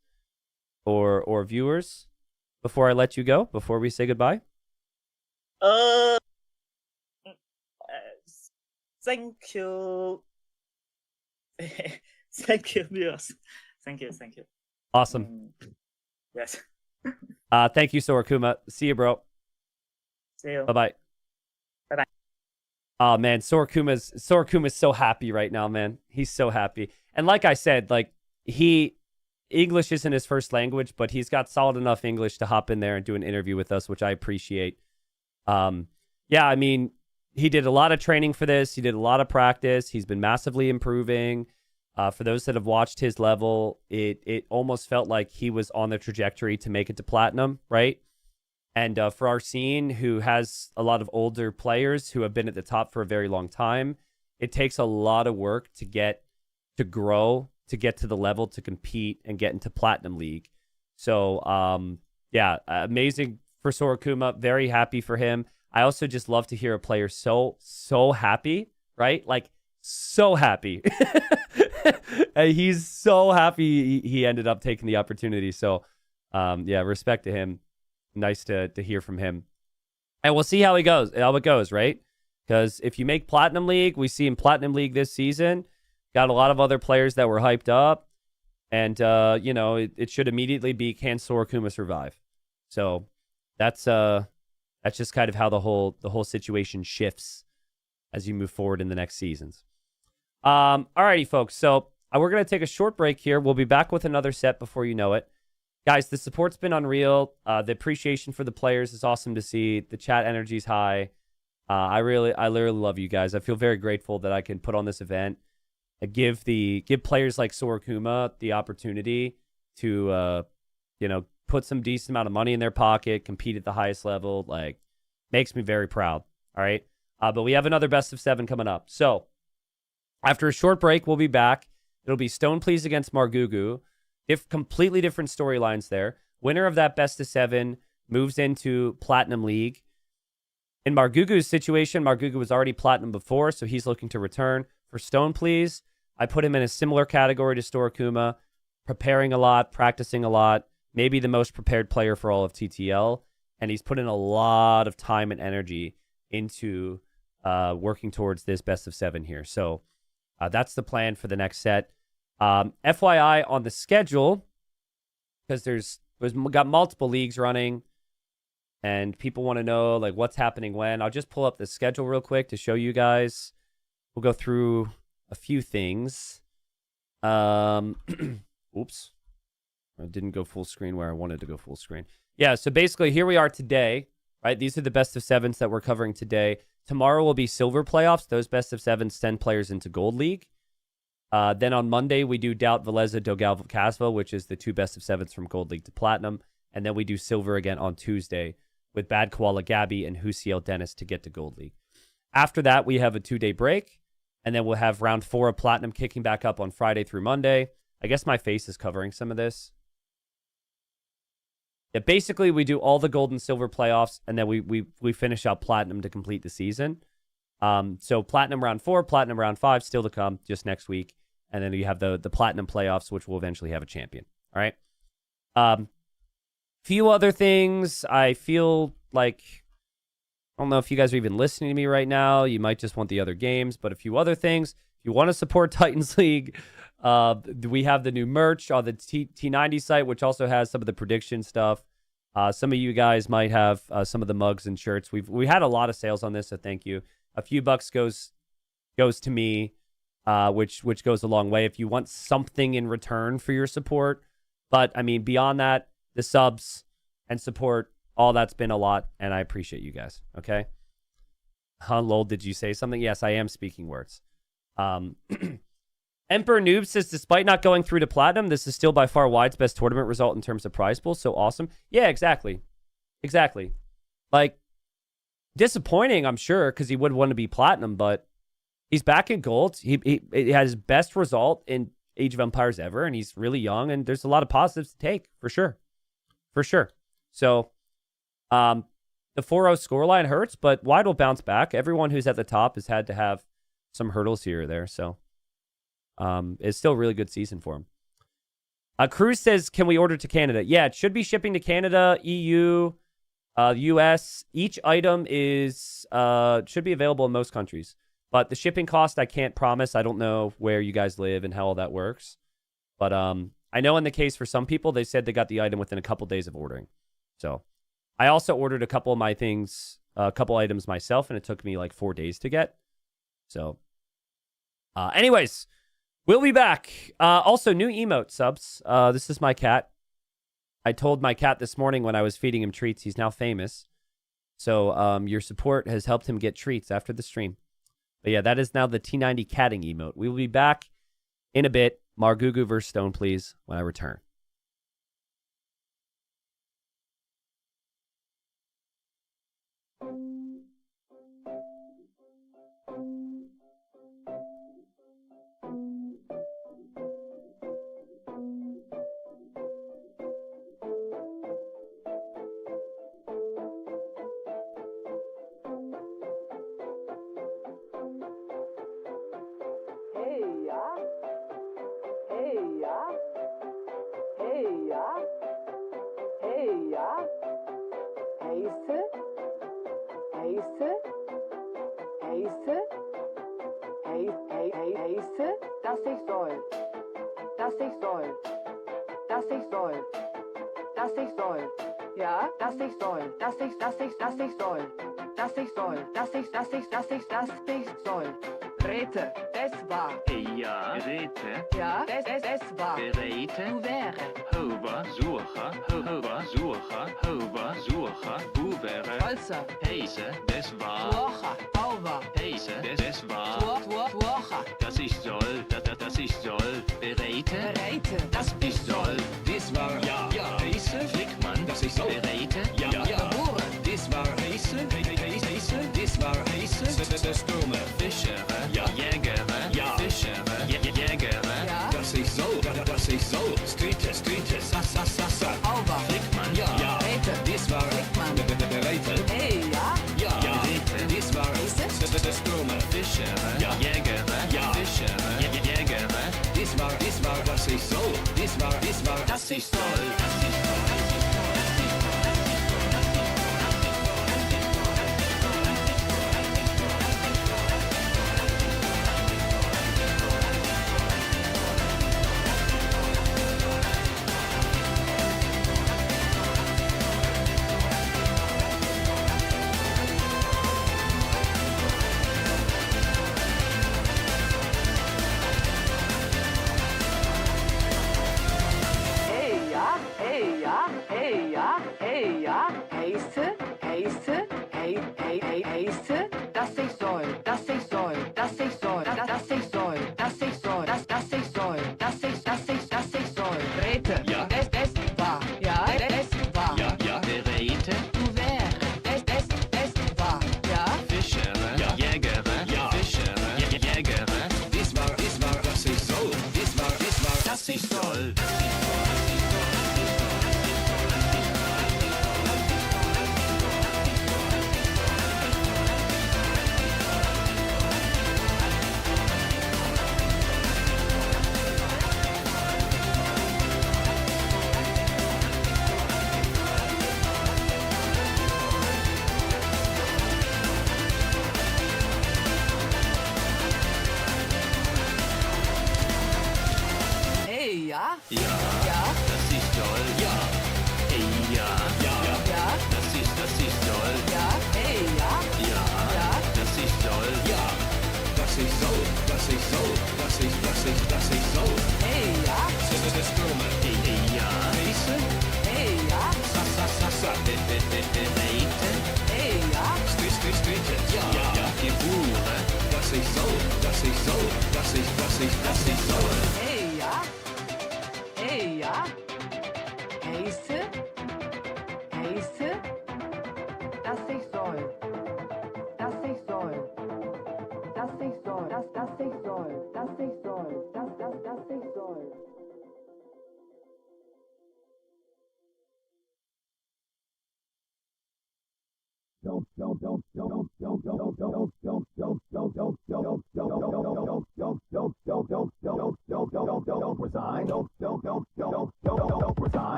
or viewers before I let you go, before we say goodbye? Thank you. Thank you, viewers. Thank you. Awesome. Yes. Thank you, Sorokuma. See you, bro. See you. Bye-bye. Bye-bye. Oh, man, Sorokuma's so happy right now, man. He's so happy. And like I said, like, English isn't his first language, but he's got solid enough English to hop in there and do an interview with us, which I appreciate. Yeah, I mean, he did a lot of training for this. He did a lot of practice. He's been massively improving. For those that have watched his level, it almost felt like he was on the trajectory to make it to platinum, right? And for our scene, who has a lot of older players who have been at the top for a very long time, it takes a lot of work to grow, to get to the level to compete and get into Platinum League. So, yeah, amazing for Sorokuma. Very happy for him. I also just love to hear a player so happy, right? Like, so happy. And he's so happy he ended up taking the opportunity. So, yeah, respect to him. Nice to hear from him. And we'll see how it goes, right? Because if you make Platinum League, we see in Platinum League this season, got a lot of other players that were hyped up. And, you know, it should immediately be, can Sorokuma survive? So that's just kind of how the whole situation shifts as you move forward in the next seasons. Alrighty, folks. So we're going to take a short break here. We'll be back with another set before you know it. Guys, the support's been unreal. The appreciation for the players is awesome to see. The chat energy's high. I literally love you guys. I feel very grateful that I can put on this event and give players like Sorokuma the opportunity to, you know, put some decent amount of money in their pocket, compete at the highest level. Like, makes me very proud. All right. But we have another best of 7 coming up. So after a short break, we'll be back. It'll be Stone Please against Margugu. Completely different storylines there. Winner of that best of 7 moves into Platinum League. In Margugu's situation, Margugu was already Platinum before, so he's looking to return. For Stone Please, I put him in a similar category to Sorokuma, preparing a lot, practicing a lot, maybe the most prepared player for all of TTL, and he's put in a lot of time and energy into working towards this best of 7 here. So that's the plan for the next set. FYI on the schedule, because we've got multiple leagues running and people want to know like what's happening when. I'll just pull up the schedule real quick to show you guys. We'll go through a few things. Oops. I didn't go full screen where I wanted to go full screen. Yeah, so basically here we are today, right? These are the best of 7s that we're covering today. Tomorrow will be silver playoffs. Those best of 7s send players into Gold League. Then on Monday, we do Doubt Veleza Dogal Casva, which is the 2 best of 7s from Gold League to Platinum. And then we do silver again on Tuesday with Bad Koala Gabby and Husiel Dennis to get to Gold League. After that, we have a 2-day break. And then we'll have round 4 of Platinum kicking back up on Friday through Monday. I guess my face is covering some of this. Yeah, basically, we do all the gold and silver playoffs, and then we finish out Platinum to complete the season. So Platinum round 4, Platinum round 5, still to come just next week. And then you have the Platinum playoffs, which will eventually have a champion. All right. Few other things. I feel like, I don't know if you guys are even listening to me right now. You might just want the other games, but a few other things. If you want to support Titans League, we have the new merch on the T90 site, which also has some of the prediction stuff. Some of you guys might have some of the mugs and shirts. We had a lot of sales on this, so thank you. A few bucks goes to me, which goes a long way if you want something in return for your support. But I mean, beyond that, the subs and support, all that's been a lot, and I appreciate you guys. Okay. Lol, did you say something? Yes, I am speaking words. Emperor Noob says, despite not going through to platinum, this is still by far Wide's best tournament result in terms of prize pool. So awesome. Yeah, exactly. Exactly. Like, disappointing, I'm sure, because he would want to be platinum, but he's back in gold. He has his best result in Age of Empires ever, and he's really young, and there's a lot of positives to take, for sure. For sure. So, the 4-0 scoreline hurts, but Wide will bounce back. Everyone who's at the top has had to have some hurdles here or there, so it's still a really good season for him. Cruz says, can we order to Canada? Yeah, it should be shipping to Canada, EU, US. Each item is should be available in most countries. But the shipping cost, I can't promise. I don't know where you guys live and how all that works. But I know in the case for some people, they said they got the item within a couple days of ordering. So I also ordered a couple of my things, a couple items myself, and it took me like 4 days to get. So anyways, we'll be back. Also, new emote subs. This is my cat. I told my cat this morning when I was feeding him treats, he's now famous. So your support has helped him get treats after the stream. But yeah, that is now the T90 catting emote. We will be back in a bit. Margugu versus Stone, please, when I return. Rete, das war. Ja, Rete. Ja, das war. Geräte. Du wäre. Hover, Sucher, Hover, Sucher, Hover, Sucher, Du wäre. Holzer. Heise, das war. Woche, Auber. Heise, das war. Woche. Das ist soll, das ist soll. Beräte. Bereite. Das ist soll. Das war. Ja, ja. Heise, Flickmann, das ist soll. Beräte. Ja, ja. Geboren. Das war Heise, Heise, das war Heise. Das dumme Fischer. Ja, Jäger. Ja, Fischer. Jäger. Ja. Das ist so, das ist so. Streete, sa. Auber. Flickmann. Ja, ja. Rete. Das war. Flickmann. Beräte. Hey, ja. Ja, Rete. Das war. Das dumme Fischer. Ja, Jäger. Ja, Fischer. Jäger. Das war, das ist so. Das war, das ist toll. Das ist so.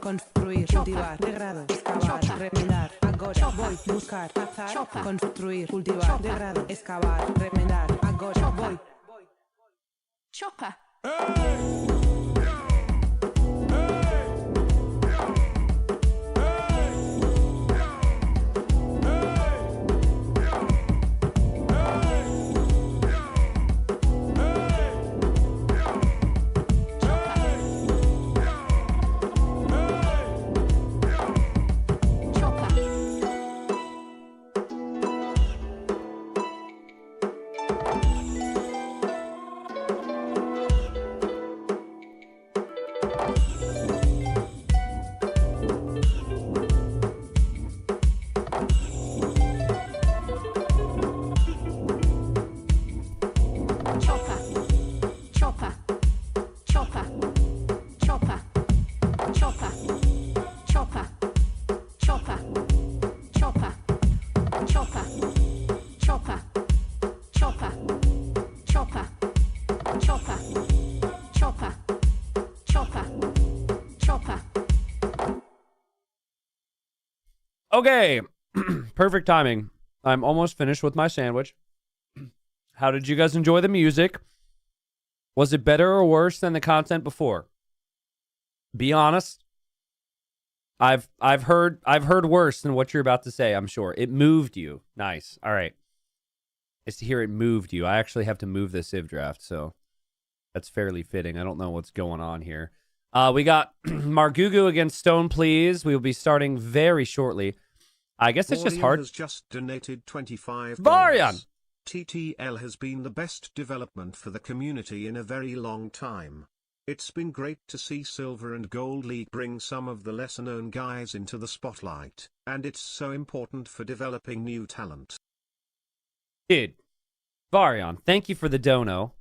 Construir, cultivar, degradar, excavar, remendar. Agora voy buscar, cazar, construir, cultivar, degradar, excavar, remendar. Agora voy. Chopper. Okay, perfect timing. I'm almost finished with my sandwich. How did you guys enjoy the music? Was it better or worse than the content before? Be honest. I've heard worse than what you're about to say, I'm sure. It moved you. Nice. All right. It's to hear it moved you. I actually have to move this Civ draft, so that's fairly fitting. I don't know what's going on here. We got Margugu against Stone Please. We will be starting very shortly. I guess it's just hard. Has just donated $25. Varian! TTL has been the best development for the community in a very long time. It's been great to see Silver and Gold League bring some of the lesser-known guys into the spotlight, and it's so important for developing new talent. Dude, Varian, thank you for the dono,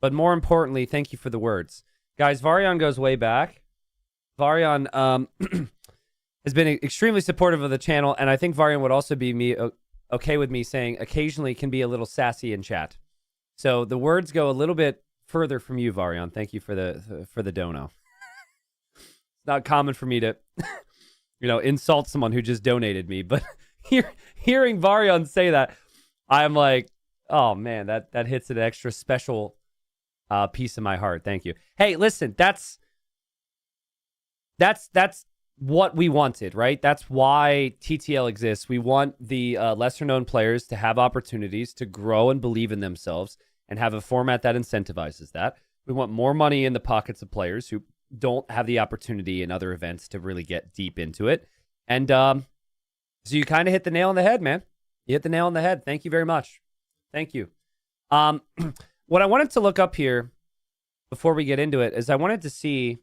but more importantly, thank you for the words. Guys, Varian goes way back. Varian has been extremely supportive of the channel, and I think Varian would also be okay with me saying occasionally can be a little sassy in chat. So the words go a little bit further from you, Varian. Thank you for the dono. It's not common for me to, insult someone who just donated me, but hearing Varian say that, I'm like, oh man, that hits an extra special piece of my heart. Thank you. Hey, listen, that's what we wanted, right? That's why TTL exists. We want the lesser known players to have opportunities to grow and believe in themselves and have a format that incentivizes that. We want more money in the pockets of players who don't have the opportunity in other events to really get deep into it. And so you kind of hit the nail on the head, man. You hit the nail on the head. Thank you very much. Thank you. What I wanted to look up here before we get into it is I wanted to see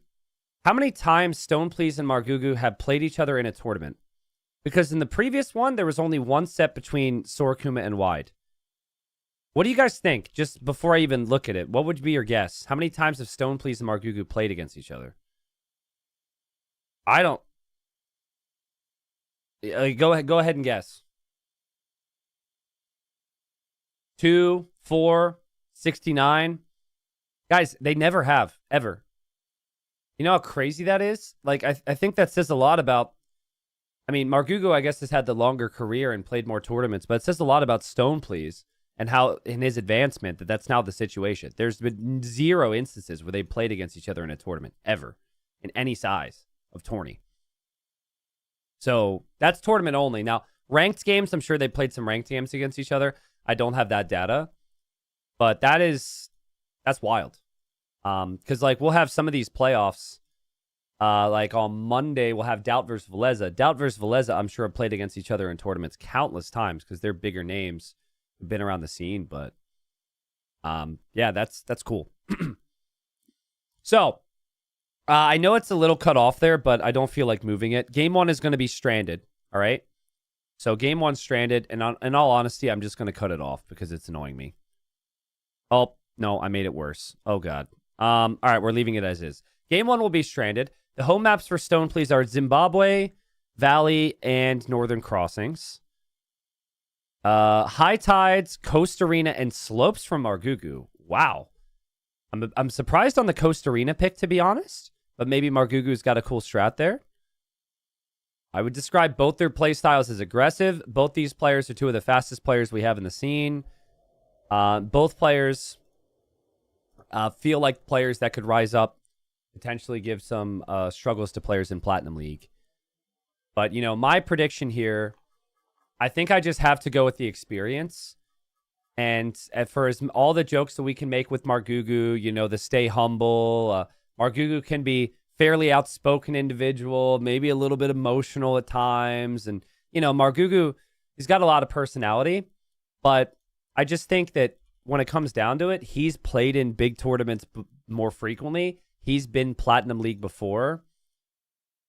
how many times Stoneplease and Margugu have played each other in a tournament. Because in the previous one, there was only one set between Sorakuma and Wide. What do you guys think? Just before I even look at it, what would be your guess? How many times have Stoneplease and Margugu played against each other? I don't... Go ahead and guess. 2, 4, 69. Guys, they never have, ever. You know how crazy that is? Like, I think that says a lot about... I mean, Margugu, I guess, has had the longer career and played more tournaments, but it says a lot about Stoneplease and how, in his advancement, that's now the situation. There's been 0 instances where they played against each other in a tournament, ever, in any size of tourney. So, that's tournament only. Now, ranked games, I'm sure they played some ranked games against each other. I don't have that data, but that's wild. Because, like, we'll have some of these playoffs, like on Monday, we'll have Doubt versus Veleza. Doubt versus Veleza, I'm sure, have played against each other in tournaments countless times because they're bigger names, who've been around the scene. But, yeah, that's cool. So, I know it's a little cut off there, but I don't feel like moving it. Game 1 is going to be stranded, all right? So, Game 1's stranded, and in all honesty, I'm just going to cut it off because it's annoying me. Oh, no, I made it worse. Oh, God. All right, we're leaving it as is. Game 1 will be stranded. The home maps for Stoneplease are Zimbabwe, Valley, and Northern Crossings. High Tides, Coast Arena, and Slopes from Margugu. Wow. I'm surprised on the Coast Arena pick, to be honest. But maybe Margugu's got a cool strat there. I would describe both their play styles as aggressive. Both these players are 2 of the fastest players we have in the scene. Both players... feel like players that could rise up, potentially give some struggles to players in Platinum League. But, my prediction here, I think I just have to go with the experience. And for all the jokes that we can make with Margugu, the stay humble, Margugu can be fairly outspoken individual, maybe a little bit emotional at times. And, Margugu, he's got a lot of personality. But I just think that when it comes down to it, he's played in big tournaments more frequently. He's been Platinum League before.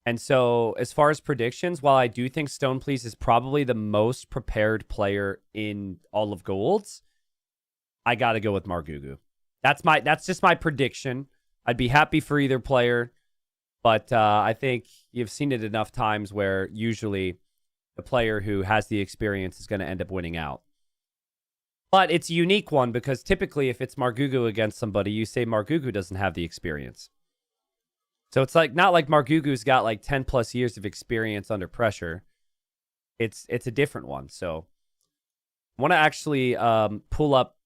And so, as far as predictions, while I do think Stoneplease is probably the most prepared player in all of Golds, I got to go with Margugu. That's just my prediction. I'd be happy for either player, but I think you've seen it enough times where usually the player who has the experience is going to end up winning out. But it's a unique one because typically if it's Margugu against somebody, you say Margugu doesn't have the experience. So it's like not like Margugu's got like 10 plus years of experience under pressure. It's a different one. So I want to actually pull up.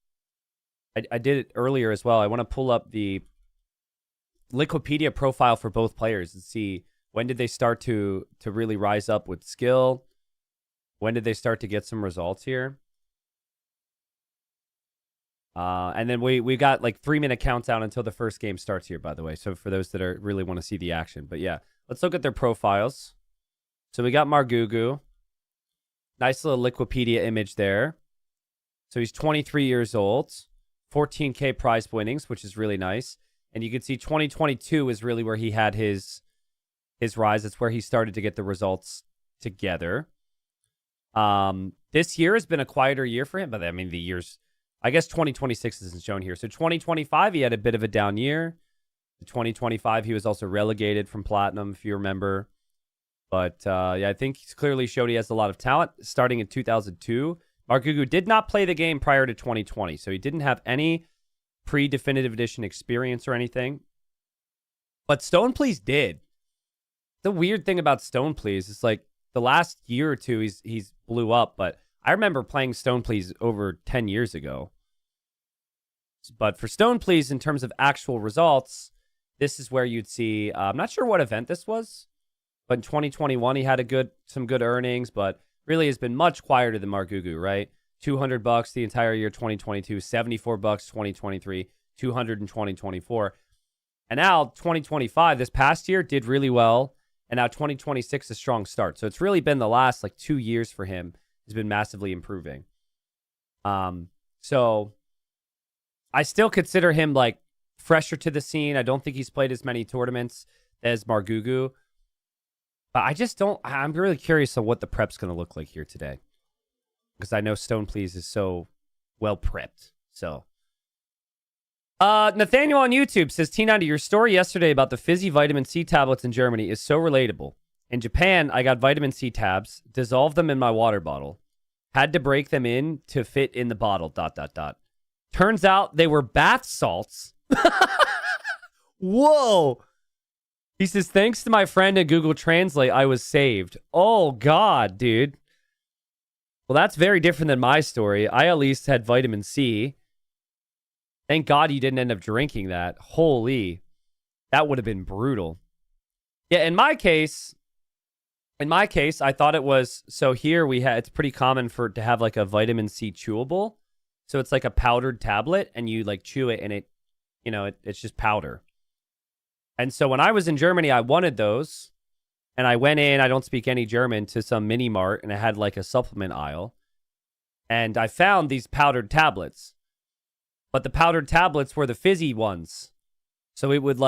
I did it earlier as well. I want to pull up the Liquipedia profile for both players and see when did they start to really rise up with skill. When did they start to get some results here? And then we got like 3-minute countdown until the first game starts here, by the way. So for those that really want to see the action. But yeah, let's look at their profiles. So we got Margugu. Nice little Liquipedia image there. So he's 23 years old, 14K prize winnings, which is really nice. And you can see 2022 is really where he had his rise. It's where he started to get the results together. This year has been a quieter year for him, but I mean, I guess 2026 isn't shown here. So 2025, he had a bit of a down year. 2025, he was also relegated from Platinum, if you remember. But yeah, I think he's clearly showed he has a lot of talent. Starting in 2002, Margugu did not play the game prior to 2020, so he didn't have any pre-definitive edition experience or anything. But Stone Please did. The weird thing about Stone Please is like the last year or two, he's blew up. But I remember playing Stone Please over 10 years ago. But for Stone Please, in terms of actual results, this is where you'd see. I'm not sure what event this was, but in 2021 he had some good earnings, but really has been much quieter than Margugu, right? $200 the entire year 2022, $74 2023, $200 in 2024. And now 2025, this past year, did really well. And now 2026, a strong start. So it's really been the last 2 years for him has been massively improving. So I still consider him fresher to the scene. I don't think he's played as many tournaments as Margugu. But I just don't. I'm really curious on what the prep's going to look like here today. Because I know Stone Please is so well prepped. So. Nathaniel on YouTube says, T90, your story yesterday about the fizzy vitamin C tablets in Germany is so relatable. In Japan, I got vitamin C tabs, dissolved them in my water bottle, had to break them in to fit in the bottle, ... Turns out they were bath salts. Whoa. He says, thanks to my friend and Google Translate, I was saved. Oh, God, dude. Well, that's very different than my story. I at least had vitamin C. Thank God you didn't end up drinking that. Holy. That would have been brutal. Yeah, in my case, I thought it was, so here it's pretty common to have a vitamin C chewable. So it's like a powdered tablet and you chew it and it's just powder. And so when I was in Germany, I wanted those. And I went in, I don't speak any German, to some mini mart, and it had a supplement aisle. And I found these powdered tablets. But the powdered tablets were the fizzy ones. So it would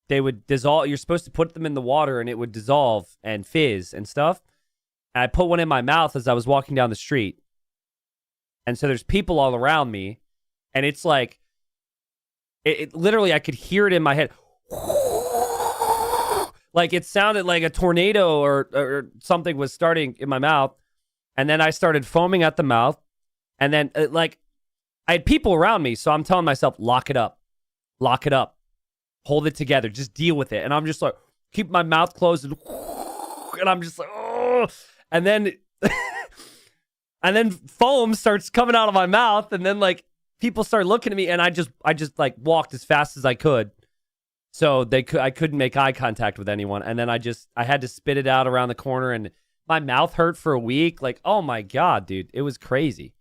they would dissolve. You're supposed to put them in the water and it would dissolve and fizz and stuff. And I put one in my mouth as I was walking down the street. And so there's people all around me. And it's it literally, I could hear it in my head. It sounded like a tornado or something was starting in my mouth. And then I started foaming at the mouth. And then I had people around me, so I'm telling myself, lock it up, hold it together, just deal with it. And I'm just keep my mouth closed, and I'm just oh. And then, and then foam starts coming out of my mouth, and then people start looking at me, and I just walked as fast as I could, so I couldn't make eye contact with anyone, and then I had to spit it out around the corner, and my mouth hurt for a week. Oh my God, dude, it was crazy.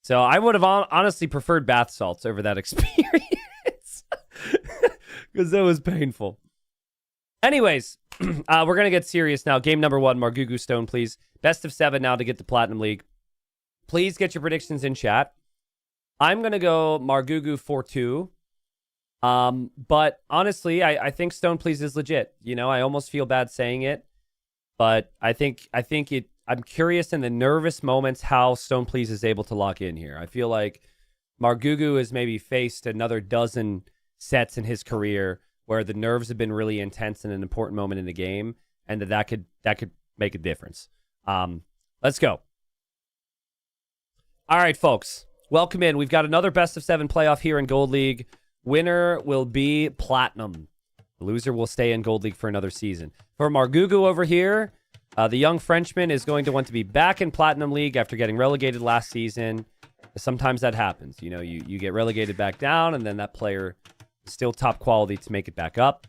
So I would have honestly preferred bath salts over that experience because it was painful. Anyways, we're going to get serious now. Game number 1, Margugu Stone, please. Best of 7 now to get the Platinum League. Please get your predictions in chat. I'm going to go Margugu 4-2. But honestly, I think Stone Please is legit. I almost feel bad saying it, but I think I'm curious in the nervous moments how Stone Please is able to lock in here. I feel like Margugu has maybe faced another dozen sets in his career where the nerves have been really intense in an important moment in the game, and that could make a difference. Let's go. All right, folks. Welcome in. We've got another best of 7 playoff here in Gold League. Winner will be Platinum. The loser will stay in Gold League for another season. For Margugu over here, the young Frenchman is going to want to be back in Platinum League after getting relegated last season. Sometimes that happens. You get relegated back down, and then that player is still top quality to make it back up.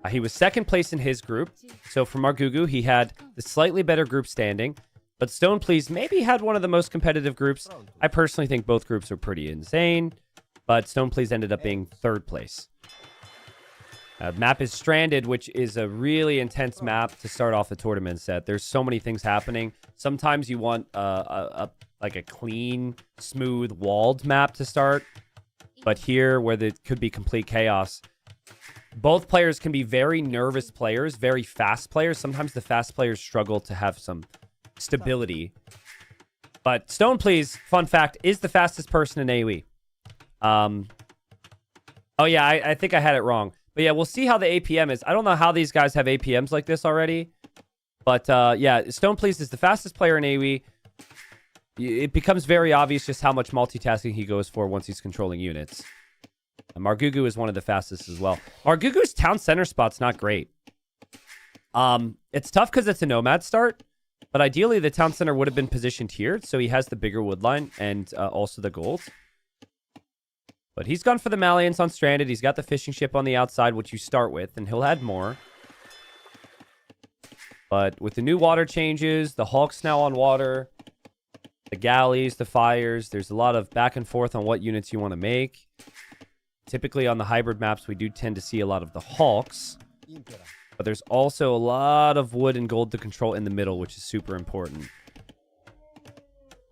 He was second place in his group. So for Margugu, he had the slightly better group standing. But Stone Please maybe had one of the most competitive groups. I personally think both groups were pretty insane. But Stone Please ended up being third place. Map is Stranded, which is a really intense map to start off the tournament set. There's so many things happening. Sometimes you want like a clean, smooth, walled map to start. But here, where there could be complete chaos, both players can be very nervous players, very fast players. Sometimes the fast players struggle to have some stability. But Stone Please, fun fact, is the fastest person in AoE. Oh yeah, I think I had it wrong. But yeah, we'll see how the APM is. I don't know how these guys have APMs like this already. But yeah, Stone Please is the fastest player in AoE. It becomes very obvious just how much multitasking he goes for once he's controlling units. And Margugu is one of the fastest as well. Margugu's town center spot's not great. It's tough because it's a nomad start. But ideally, the town center would have been positioned here. So he has the bigger wood line and also the gold. But he's gone for the Malians on Stranded. He's got the fishing ship on the outside, which you start with. And he'll add more. But with the new water changes, the Hawks now on water, the galleys, the fires, there's a lot of back and forth on what units you want to make. Typically on the hybrid maps, we do tend to see a lot of the Hawks. But there's also a lot of wood and gold to control in the middle, which is super important.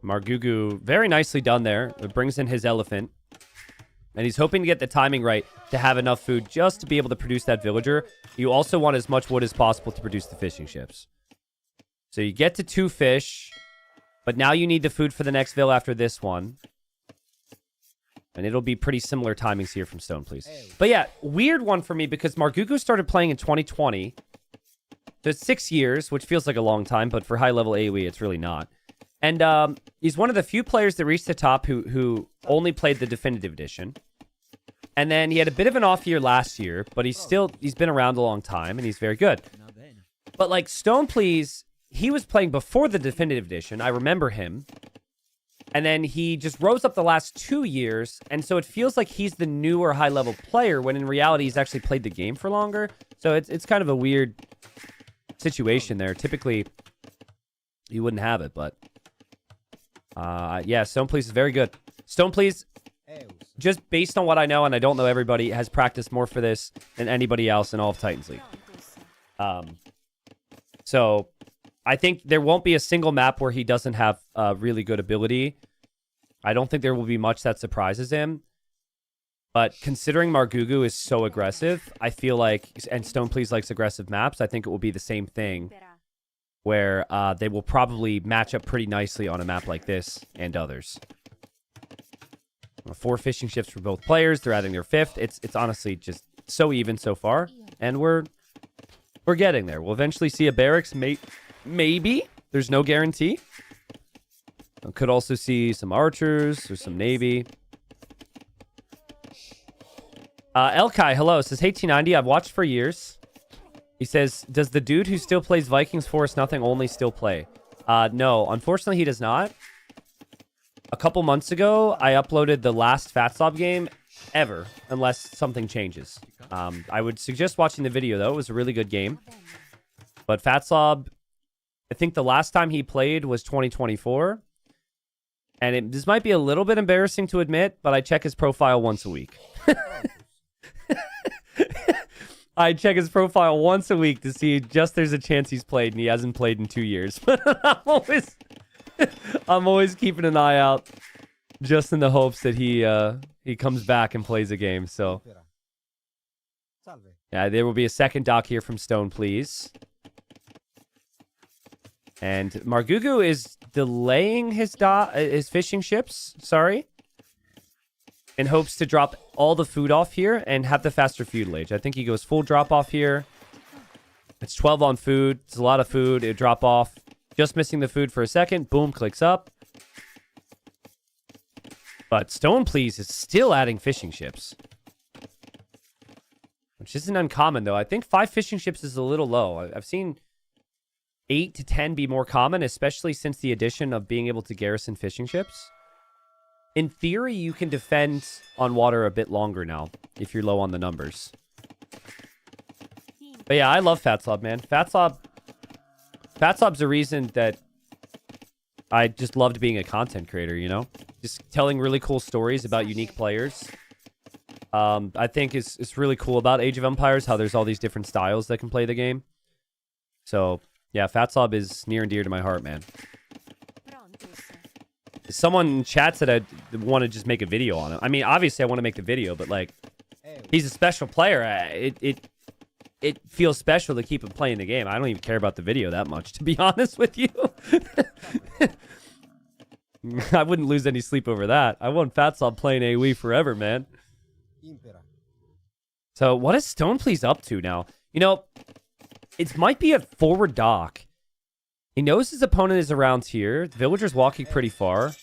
Margugu, very nicely done there. It brings in his elephant. And he's hoping to get the timing right to have enough food just to be able to produce that villager. You also want as much wood as possible to produce the fishing ships. So you get to 2 fish. But now you need the food for the next vill after this one. And it'll be pretty similar timings here from Stone, please. But yeah, weird one for me because Margugu started playing in 2020. So it's 6 years, which feels like a long time. But for high-level AoE, it's really not. And he's one of the few players that reached the top who only played the Definitive Edition. And then he had a bit of an off year last year, but he's been around a long time, and he's very good. But like Stone Please, he was playing before the Definitive Edition. I remember him. And then he just rose up the last 2 years, and so it feels like he's the newer high-level player, when in reality he's actually played the game for longer. So it's kind of a weird situation there. Typically, you wouldn't have it, but... yeah, Stone Please is very good. Stone Please... just based on what I know, and I don't know everybody, has practiced more for this than anybody else in all of Titans League. So I think there won't be a single map where he doesn't have really good ability. I don't think there will be much that surprises him. But considering Margugu is so aggressive, I feel like, and Stone Please likes aggressive maps, I think it will be the same thing. Where they will probably match up pretty nicely on a map like this and others. 4 fishing ships for both players. They're adding their 5th. It's honestly just so even so far. And we're getting there. We'll eventually see a barracks. Maybe. There's no guarantee. Could also see some archers or some navy. Elkai, hello. Says, hey, T90, I've watched for years. He says, does the dude who still plays Vikings Forest Nothing only still play? No, unfortunately he does not. A couple months ago, I uploaded the last Fatsob game ever, unless something changes. I would suggest watching the video, though. It was a really good game. But Fatsob, I think the last time he played was 2024. And this might be a little bit embarrassing to admit, but I check his profile once a week. I check his profile once a week to see just there's a chance he's played, and he hasn't played in 2 years. But I'm always keeping an eye out, just in the hopes that he comes back and plays a game. So yeah, there will be a second dock here from Stone, please. And Margugu is delaying his fishing ships. Sorry. In hopes to drop all the food off here and have the faster feudal age. I think he goes full drop off here. It's 12 on food. It's a lot of food. It drop off. Just missing the food for a second. Boom, clicks up. But Stone Please is still adding fishing ships. Which isn't uncommon, though. I think 5 fishing ships is a little low. I've seen 8 to 10 be more common, especially since the addition of being able to garrison fishing ships. In theory, you can defend on water a bit longer now, if you're low on the numbers. But yeah, I love Fatsob, man. Fatsob's a reason that I just loved being a content creator, you know? Just telling really cool stories about unique players. I think it's really cool about Age of Empires, how there's all these different styles that can play the game. So, yeah, Fatsob is near and dear to my heart, man. someone in chat said I want to just make a video on him. I mean, obviously I want to make the video, but like, he's a special player. It feels special to keep him playing the game. I don't even care about the video that much, to be honest with you. I wouldn't lose any sleep over that. I want Fatsob playing AoE forever, man. So what is Stoneplease up to now? You know, it might be a forward dock. He knows his opponent is around here. The villager's walking pretty far.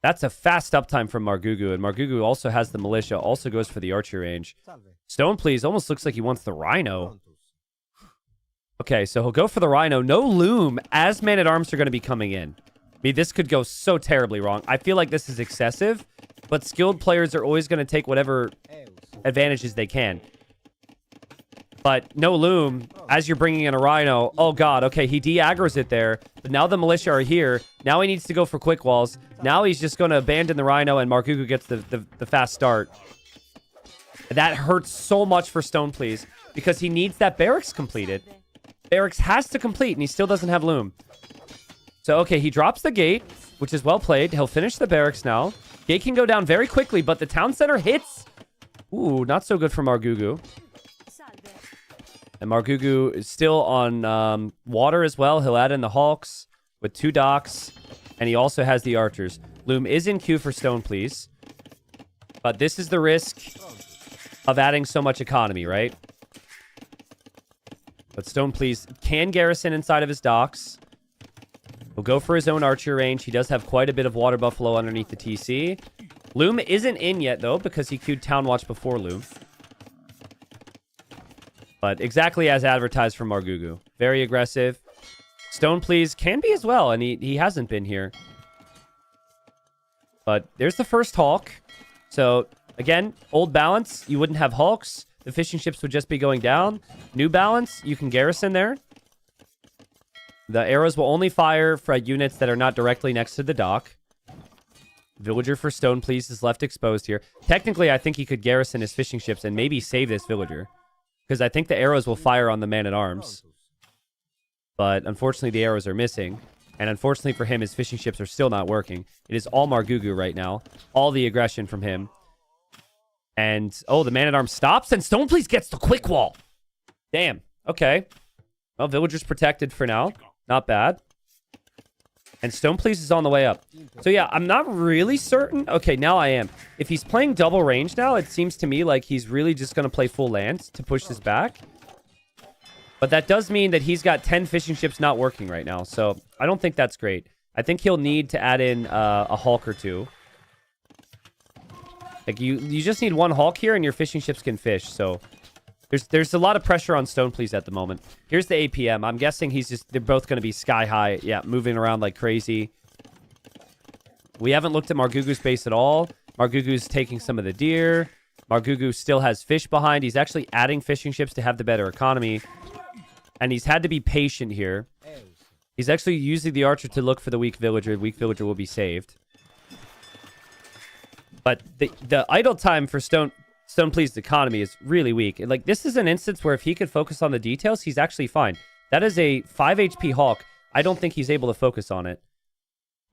That's a fast uptime from Margugu, and Margugu also has the militia, also goes for the archer range. Stoneplease almost looks like he wants the rhino. Okay, so he'll go for the rhino. No loom, as man-at-arms are going to be coming in. I mean, this could go so terribly wrong. I feel like this is excessive, but skilled players are always going to take whatever advantages they can. But no loom, as you're bringing in a rhino. Oh, God. Okay, he de-aggroes it there. But now the militia are here. Now he needs to go for quick walls. Now he's just going to abandon the rhino, and Margugu gets the fast start. That hurts so much for Stoneplease because he needs that barracks completed. Barracks has to complete, and he still doesn't have loom. So, okay, he drops the gate, which is well played. He'll finish the barracks now. Gate can go down very quickly, but the town center hits. Ooh, not so good for Margugu. And Margugu is still on water as well. He'll add in the Hawks with 2 docks. And he also has the archers. Loom is in queue for Stoneplease. But this is the risk of adding so much economy, right? But Stoneplease can garrison inside of his docks. He'll go for his own archer range. He does have quite a bit of water buffalo underneath the TC. Loom isn't in yet, though, because he queued Town Watch before Loom. But exactly as advertised from Margugu. Very aggressive. Stoneplease can be as well, and he hasn't been here. But there's the first Hawk. So, again, old balance, you wouldn't have Hawks. The fishing ships would just be going down. New balance, you can garrison there. The arrows will only fire for units that are not directly next to the dock. Villager for Stoneplease is left exposed here. Technically, I think he could garrison his fishing ships and maybe save this villager. Because I think the arrows will fire on the man-at-arms. But unfortunately, the arrows are missing. And unfortunately for him, his fishing ships are still not working. It is all Margugu right now. All the aggression from him. And, oh, the man-at-arms stops, and Stoneplease gets the quick wall. Damn. Okay. Well, villager's protected for now. Not bad. And Stoneplease is on the way up. So, yeah, I'm not really certain. Okay, now I am. If he's playing double range now, it seems to me like he's really just going to play full land to push this back. But that does mean that he's got 10 fishing ships not working right now. So, I don't think that's great. I think he'll need to add in a Hulk or 2. Like, you just need 1 Hulk here, and your fishing ships can fish. So, there's a lot of pressure on Stoneplease at the moment. Here's the APM. I'm guessing they're both going to be sky high. Yeah, moving around like crazy. We haven't looked at Margugu's base at all. Margugu's taking some of the deer. Margugu still has fish behind. He's actually adding fishing ships to have the better economy. And he's had to be patient here. He's actually using the archer to look for the weak villager. The weak villager will be saved. But the idle time for Stoneplease's economy is really weak. Like, this is an instance where if he could focus on the details, he's actually fine. That is a 5 HP Hawk. I don't think he's able to focus on it.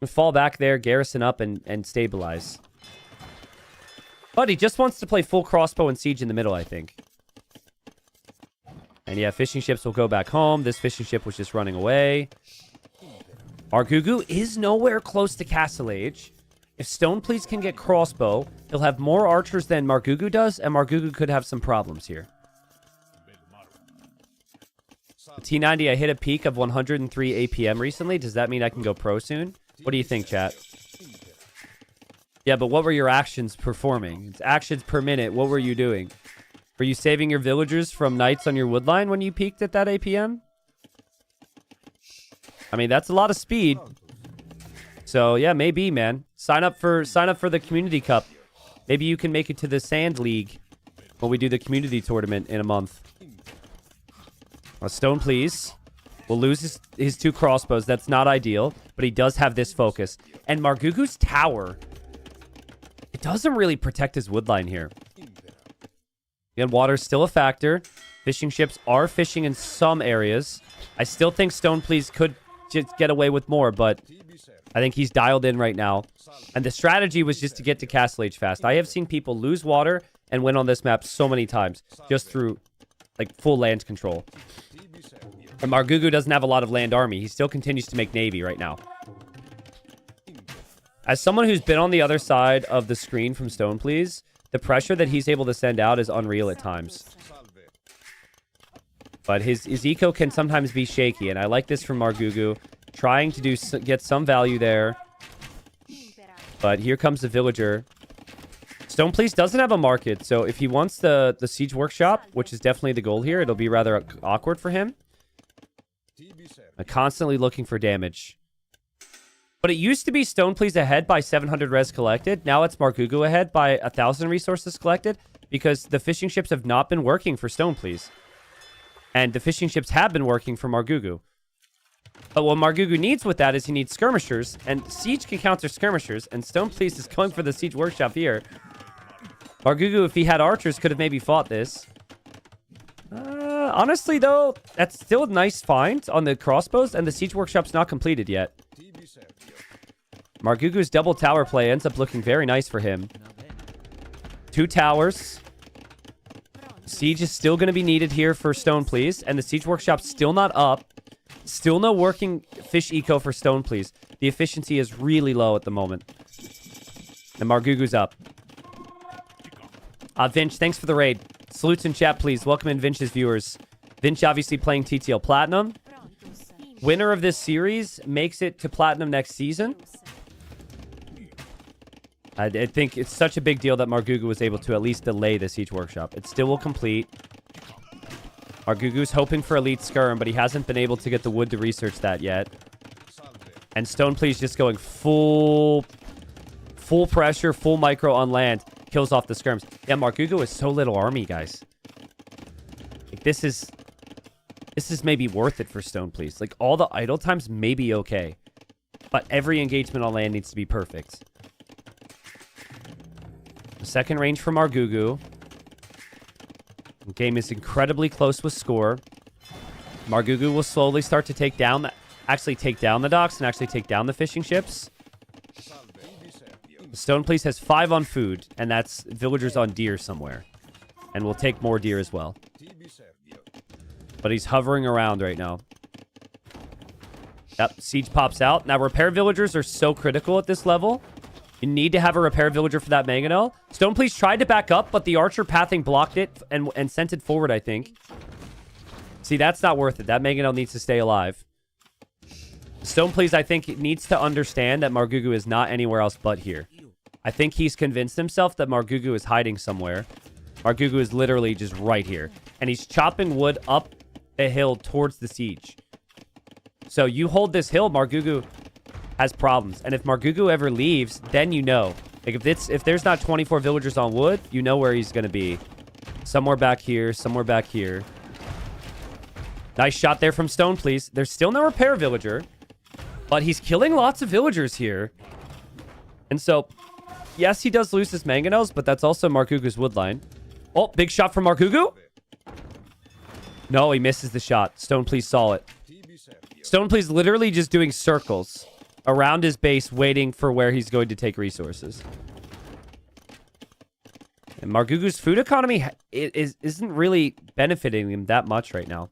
Fall back there, garrison up, and stabilize. But he just wants to play full crossbow and siege in the middle, I think. And yeah, fishing ships will go back home. This fishing ship was just running away. Margugu is nowhere close to Castle Age. If Stoneplease can get crossbow, he'll have more archers than Margugu does, and Margugu could have some problems here. The T90, I hit a peak of 103 APM recently. Does that mean I can go pro soon? What do you think, chat? Yeah, but what were your actions performing? It's actions per minute. What were you doing? Were you saving your villagers from knights on your woodline when you peaked at that APM? I mean, that's a lot of speed. So, yeah, maybe, man. Sign up for the Community Cup. Maybe you can make it to the Sand League when we do the community tournament in a month. Stoneplease will lose his 2 crossbows. That's not ideal, but he does have this focus. And Margugu's tower, it doesn't really protect his woodline here. Again, water's still a factor. Fishing ships are fishing in some areas. I still think Stoneplease could just get away with more, but I think he's dialed in right now. And the strategy was just to get to Castle Age fast. I have seen people lose water and win on this map so many times just through like full land control. And Margugu doesn't have a lot of land army. He still continues to make navy right now. As someone who's been on the other side of the screen from Stone Please, the pressure that he's able to send out is unreal at times. But his eco can sometimes be shaky, and I like this from Margugu. Trying to get some value there. But here comes the villager. Stone Please doesn't have a market, so if he wants the siege workshop, which is definitely the goal here, it'll be rather awkward for him. Constantly looking for damage. But it used to be Stone Please ahead by 700 res collected. Now it's Margugu ahead by 1,000 resources collected because the fishing ships have not been working for Stone Please. And the fishing ships have been working for Margugu. But what Margugu needs with that is he needs skirmishers, and Siege can counter skirmishers, and Stone Please is going for the Siege Workshop here. Margugu, if he had archers, could have maybe fought this. Honestly, though, that's still a nice find on the crossbows, and the Siege Workshop's not completed yet. Margugu's double tower play ends up looking very nice for him. 2 towers. Siege is still going to be needed here for Stone Please, and the Siege Workshop's still not up. Still no working fish eco for Stone Please. The efficiency is really low at the moment. And Margugu's up. Vinch, thanks for the raid. Salutes in chat, please. Welcome in Vinch's viewers. Vinch obviously playing TTL Platinum. Winner of this series makes it to Platinum next season. I think it's such a big deal that Margugu was able to at least delay the Siege Workshop. It still will complete. Margugu's hoping for Elite Skirm, but he hasn't been able to get the wood to research that yet. And Stone Please just going full pressure, full micro on land. Kills off the skirms. Yeah, Margugu is so little army, guys. Like, this is maybe worth it for Stone Please. Like, all the idle times may be okay. But every engagement on land needs to be perfect. The second range for Margugu. The game is incredibly close with score. Margugu will slowly start to take down the docks and actually take down the fishing ships. Stone Please has 5 on food, and that's villagers on deer somewhere. And we'll take more deer as well. But he's hovering around right now. Yep, siege pops out. Now, repair villagers are so critical at this level. You need to have a repair villager for that mangonel. Stone Please tried to back up, but the archer pathing blocked it and sent it forward, I think. See, that's not worth it. That mangonel needs to stay alive. Stone Please, I think, needs to understand that Margugu is not anywhere else but here. I think he's convinced himself that Margugu is hiding somewhere. Margugu is literally just right here. And he's chopping wood up a hill towards the siege. So you hold this hill, Margugu has problems. And if Margugu ever leaves, then you know. Like, if there's not 24 villagers on wood, you know where he's going to be. Somewhere back here, somewhere back here. Nice shot there from Stone Please. There's still no repair villager. But he's killing lots of villagers here. And so, yes, he does lose his mangonels, but that's also Margugu's wood line. Oh, big shot from Margugu. No, he misses the shot. Stone Please saw it. Stone Please literally just doing circles around his base, waiting for where he's going to take resources. And Margugu's food economy isn't really benefiting him that much right now.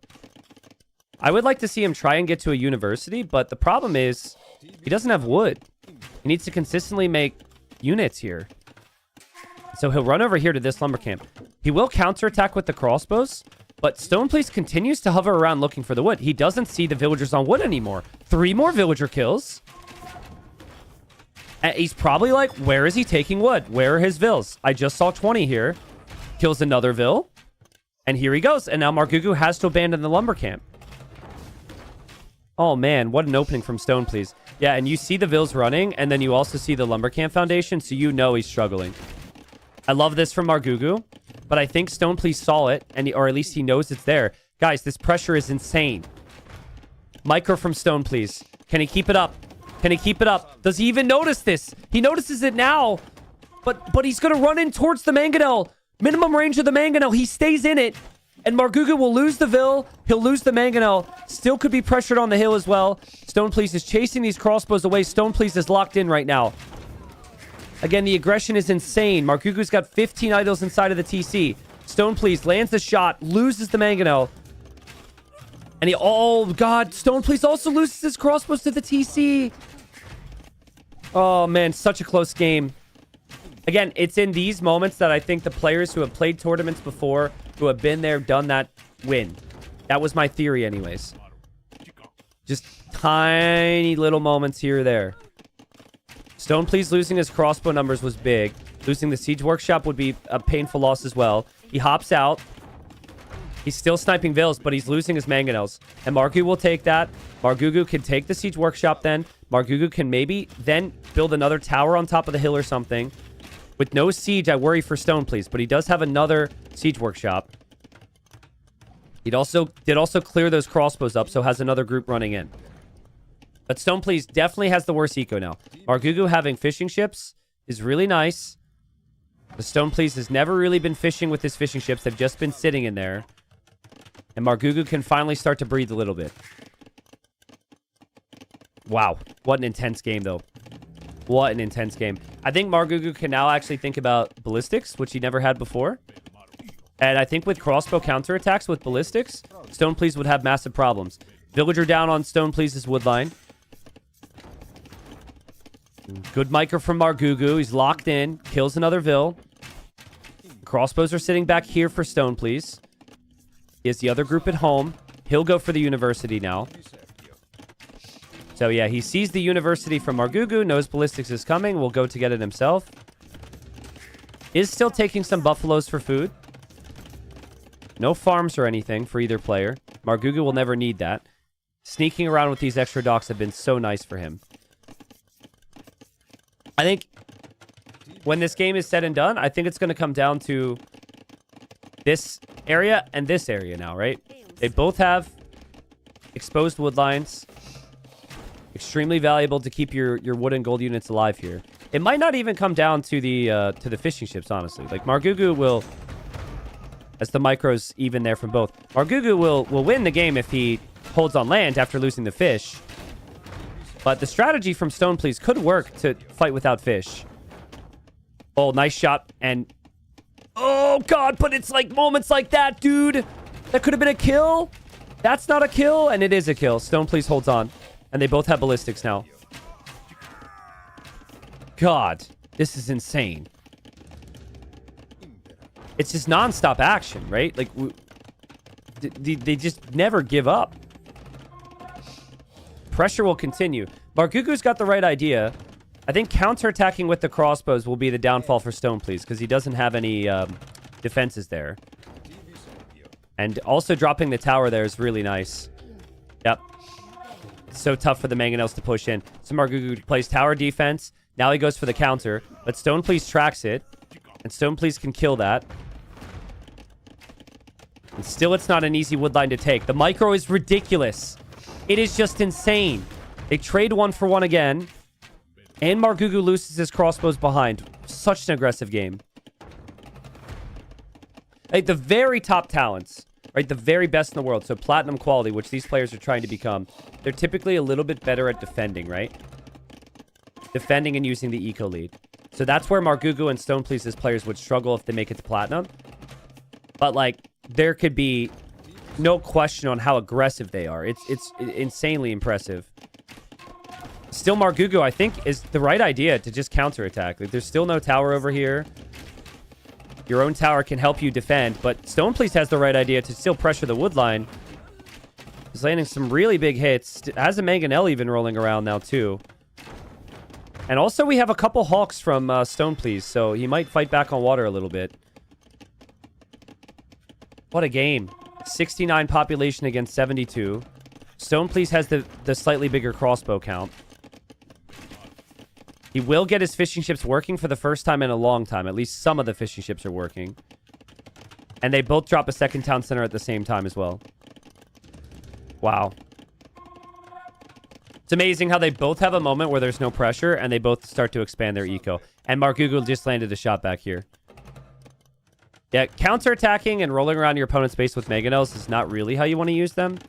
I would like to see him try and get to a university, but the problem is he doesn't have wood. He needs to consistently make units here. So he'll run over here to this lumber camp. He will counterattack with the crossbows, but Stone Please continues to hover around looking for the wood. He doesn't see the villagers on wood anymore. 3 more villager kills. And he's probably like, where is he taking wood? Where are his vills? I just saw 20 here. Kills another vill. And here he goes. And now Margugu has to abandon the lumber camp. Oh, man. What an opening from Stone Please. Yeah, and you see the vills running, and then you also see the lumber camp foundation, so you know he's struggling. I love this from Margugu, but I think Stone Please saw it, or at least he knows it's there. Guys, this pressure is insane. Micro from Stone Please. Can he keep it up? Can he keep it up? Does he even notice this? He notices it now, but he's going to run in towards the mangonel. Minimum range of the mangonel. He stays in it. And Margugu will lose the Vil. He'll lose the Mangonel. Still could be pressured on the hill as well. Stone Please is chasing these crossbows away. Stone Please is locked in right now. Again, the aggression is insane. Margugu's got 15 idols inside of the TC. Stone Please lands the shot, loses the Mangonel. And he... Oh, God. Stone Please also loses his crossbows to the TC. Oh, man. Such a close game. Again, it's in these moments that I think the players who have played tournaments before, who have been there, done that, win. That was my theory anyways. Just tiny little moments here or there. Stone Please losing his crossbow numbers was big. Losing the Siege Workshop would be a painful loss as well. He hops out. He's still sniping Vils, but he's losing his Mangonels. And Margu will take that. Margugu can take the Siege Workshop then. Margugu can maybe then build another tower on top of the hill or something. With no siege, I worry for Stone Please, but he does have another Siege Workshop. He did also clear those crossbows up, so has another group running in. But Stone Please definitely has the worst eco now. Margugu having fishing ships is really nice. The Stone Please has never really been fishing with his fishing ships. They've just been sitting in there. And Margugu can finally start to breathe a little bit. Wow. What an intense game, though. What an intense game. I think Margugu can now actually think about ballistics, which he never had before. And I think with crossbow counterattacks with ballistics, Stone Please would have massive problems. Villager down on Stone Please's woodline. Good micro from Margugu. He's locked in. Kills another Vil. Crossbows are sitting back here for Stone Please. He has the other group at home. He'll go for the university now. So yeah, he sees the university from Margugu. Knows ballistics is coming. Will go to get it himself. Is still taking some buffaloes for food. No farms or anything for either player. Margugu will never need that. Sneaking around with these extra docks have been so nice for him. I think when this game is said and done, I think it's going to come down to this area and this area now, right? They both have exposed wood lines. Extremely valuable to keep your wood and gold units alive here. It might not even come down to the fishing ships, honestly. Like, Margugu will... As the micros even there from both. Margugu will win the game if he holds on land after losing the fish. But the strategy from Stone Please could work to fight without fish. Oh, nice shot. And... Oh, God, but it's like moments like that, dude. That could have been a kill. That's not a kill, and it is a kill. Stone Please holds on. And they both have ballistics now. God, this is insane. It's just non-stop action, right? Like, they just never give up. Pressure will continue. Margugu's got the right idea. I think counterattacking with the crossbows will be the downfall for Stone Please, because he doesn't have any defenses there. And also dropping the tower there is really nice. Yep. It's so tough for the Mangonels to push in. So Margugu plays tower defense. Now he goes for the counter. But Stone Please tracks it. And Stone Please can kill that. And still, it's not an easy woodline to take. The micro is ridiculous. It is just insane. They trade 1 for 1 again. And Margugu loses his crossbows behind. Such an aggressive game. Like, the very top talents, right? The very best in the world. So platinum quality, which these players are trying to become. They're typically a little bit better at defending, right? Defending and using the eco lead. So that's where Margugu and Stone Please's players would struggle if they make it to platinum. But, like, there could be no question on how aggressive they are. It's insanely impressive. Still, Margugu, I think, is the right idea to just counterattack. Like, there's still no tower over here. Your own tower can help you defend, but Stone Please has the right idea to still pressure the wood line. He's landing some really big hits. Has a Mangonel even rolling around now, too. And also, we have a couple Hawks from Stone Please, so he might fight back on water a little bit. What a game. 69 population against 72. Stone Please has the slightly bigger crossbow count. He will get his fishing ships working for the first time in a long time. At least some of the fishing ships are working. And they both drop a second town center at the same time as well. Wow. It's amazing how they both have a moment where there's no pressure and they both start to expand their eco. And Margugu just landed a shot back here. Yeah, counterattacking and rolling around your opponent's base with mangonels is not really how you want to use them.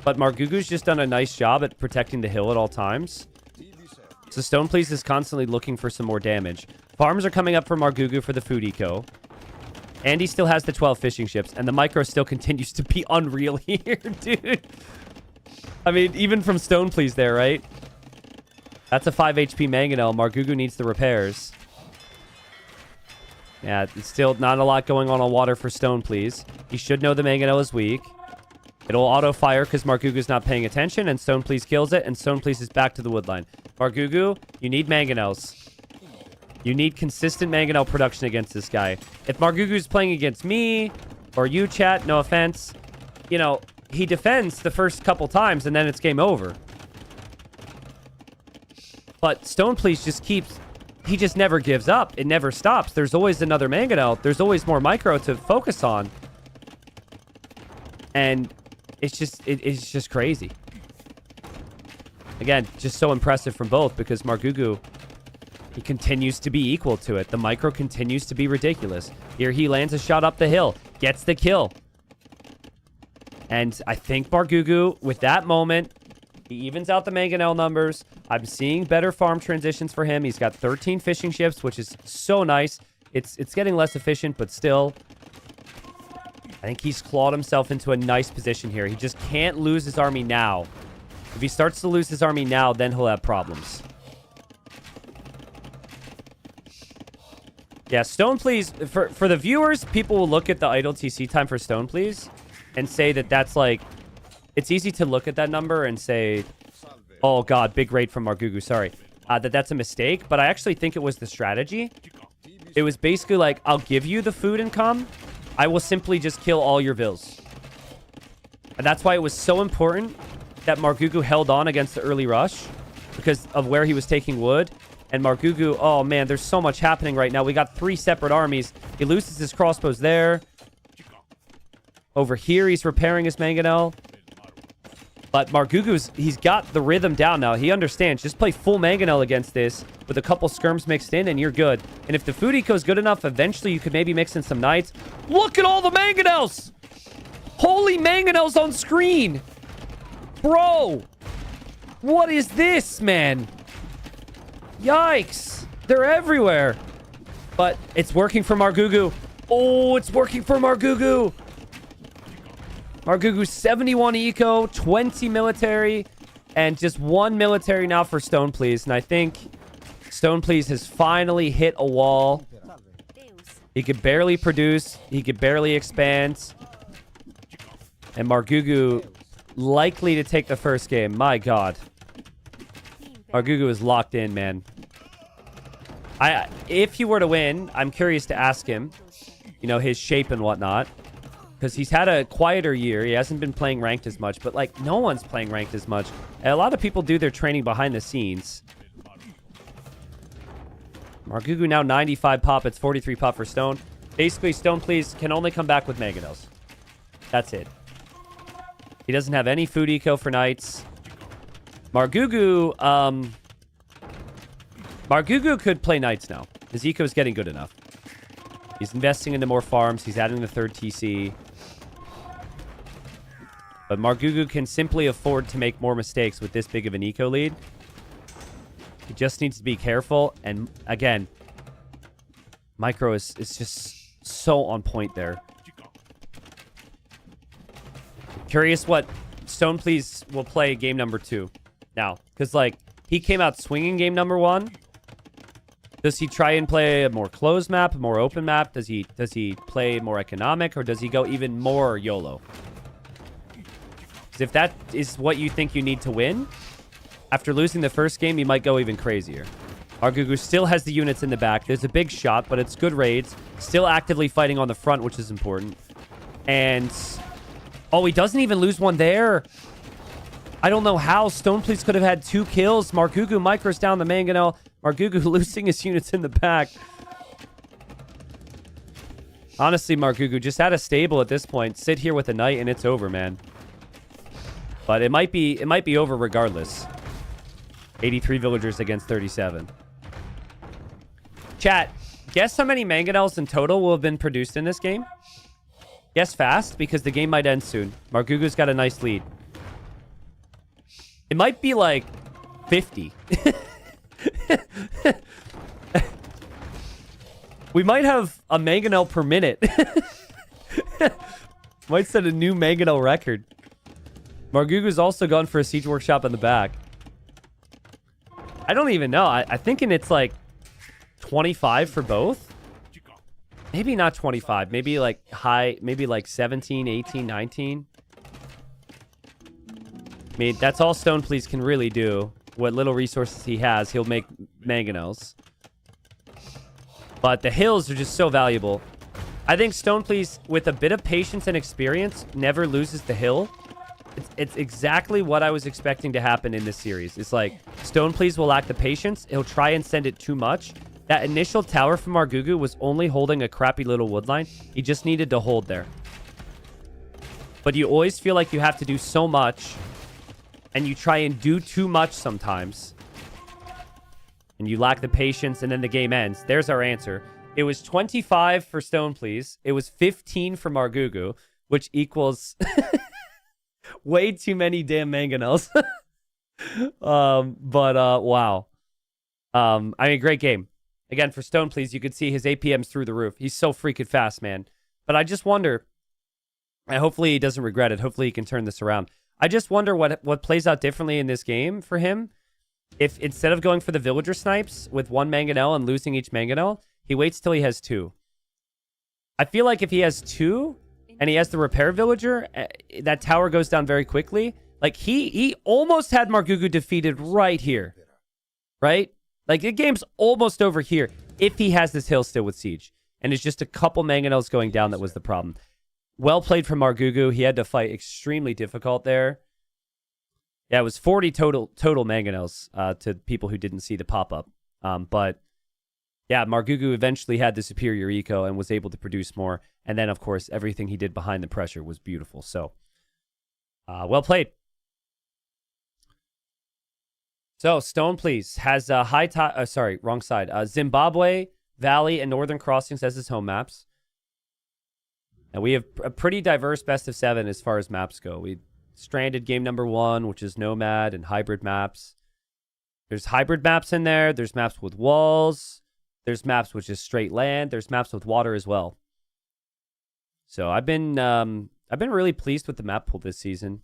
But Margugu's just done a nice job at protecting the hill at all times. So Stone Please is constantly looking for some more damage. Farms are coming up for Margugu for the food eco. And he still has the 12 fishing ships. And the micro still continues to be unreal here, dude. I mean, even from Stone Please there, right? That's a 5 HP mangonel. Margugu needs the repairs. Yeah, it's still not a lot going on water for Stone Please. He should know the mangonel is weak. It'll auto-fire because Margugu's not paying attention, and Stone Please kills it, and Stone Please is back to the woodline. Margugu, you need mangonels. You need consistent mangonel production against this guy. If Margugu's playing against me, or you, chat, no offense, you know, he defends the first couple times, and then it's game over. But Stone Please just keeps... He just never gives up. It never stops. There's always another mangonel. There's always more micro to focus on. And it's just crazy. Again, just so impressive from both because Margugu, he continues to be equal to it. The micro continues to be ridiculous. Here he lands a shot up the hill. Gets the kill. And I think Margugu, with that moment, he evens out the mangonel numbers. I'm seeing better farm transitions for him. He's got 13 fishing ships, which is so nice. It's getting less efficient, but still. I think he's clawed himself into a nice position here. He just can't lose his army now. If he starts to lose his army now, then he'll have problems. Yeah, Stone Please, for the viewers, people will look at the idle TC time for Stone Please and say that that's like, it's easy to look at that number and say, oh god, big raid from Margugu, sorry. That's a mistake, but I actually think it was the strategy. It was basically like, I'll give you the food and come. I will simply just kill all your vills. And that's why it was so important that Margugu held on against the early rush because of where he was taking wood. And Margugu, oh man, there's so much happening right now. We got 3 separate armies. He loses his crossbows there. Over here, he's repairing his mangonel. But Margugu's, he's got the rhythm down now. He understands. Just play full mangonel against this with a couple skirms mixed in and you're good. And if the food eco is good enough, eventually you could maybe mix in some knights. Look at all the mangonels! Holy mangonels on screen! Bro! What is this, man? Yikes! They're everywhere. But it's working for Margugu. Oh, it's working for Margugu! Margugu 71 eco, 20 military, and just 1 military now for Stone Please. And I think Stone Please has finally hit a wall. He could barely produce. He could barely expand. And Margugu likely to take the first game. My god. Margugu is locked in, man. If he were to win, I'm curious to ask him, you know, his shape and whatnot. Because he's had a quieter year. He hasn't been playing ranked as much. But, like, no one's playing ranked as much. And a lot of people do their training behind the scenes. Margugu now 95 pop. It's 43 pop for Stone. Basically, Stone Please can only come back with mangonels. That's it. He doesn't have any food eco for knights. Margugu, Margugu could play knights now. His eco is getting good enough. He's investing into more farms. He's adding the 3rd TC. But Margugu can simply afford to make more mistakes with this big of an eco lead. He just needs to be careful. And again, micro is just so on point there. Curious what Stone Please will play game number 2 now. Because, like, he came out swinging game number 1. Does he try and play a more closed map, a more open map? Does he play more economic, or does he go even more YOLO? Because if that is what you think you need to win, after losing the first game, you might go even crazier. Margugu still has the units in the back. There's a big shot, but it's good raids. Still actively fighting on the front, which is important. And... oh, he doesn't even lose one there. I don't know how. Stone Please could have had 2 kills. Margugu micros down the mangonel. Margugu losing his units in the back. Honestly, Margugu, just add a stable at this point. Sit here with a knight and it's over, man. But it might be over regardless. 83 villagers against 37. Chat, Guess how many mangonels in total will have been produced in this game? Guess fast, because the game might end soon. Margugu's got a nice lead. It might be like 50. We might have a mangonel per minute. Might set a new mangonel record. Margugu's also gone for a siege workshop in the back. I don't even know. I thinking it's like 25 for both. Maybe not 25. Maybe like high. Maybe like 17, 18, 19. I mean, that's all Stone Please can really do. What little resources he has, he'll make mangonels. But the hills are just so valuable. I think Stone Please, with a bit of patience and experience, never loses the hill. It's exactly what I was expecting to happen in this series. It's like, Stone Please will lack the patience. He'll try and send it too much. That initial tower from Margugu was only holding a crappy little wood line. He just needed to hold there. But you always feel like you have to do so much. And you try and do too much sometimes. And you lack the patience, and then the game ends. There's our answer. It was 25 for Stone Please. It was 15 for Margugu, which equals way too many damn mangonels. Wow. I mean, great game. Again, for Stone Please, you could see his APM's through the roof. He's so freaking fast, man. But I just wonder, and hopefully he doesn't regret it. Hopefully he can turn this around. I just wonder what plays out differently in this game for him. If instead of going for the villager snipes with one mangonel and losing each mangonel, he waits till he has 2. I feel like if he has 2 and he has the repair villager, that tower goes down very quickly. Like he almost had Margugu defeated right here. Right? Like the game's almost over here if he has this hill still with siege. And it's just a couple mangonels going down that was the problem. Well played from Margugu. He had to fight extremely difficult there. Yeah, it was 40 total mangonels to people who didn't see the pop-up. But yeah, Margugu eventually had the superior eco and was able to produce more. And then, of course, everything he did behind the pressure was beautiful. So, well played. So, Stone Please has wrong side. Zimbabwe, Valley, and Northern Crossings as his home maps. And we have a pretty diverse best of 7 as far as maps go. We Stranded game number 1, which is Nomad and hybrid maps. There's hybrid maps in there. There's maps with walls. There's maps which is straight land. There's maps with water as well. So I've been really pleased with the map pool this season.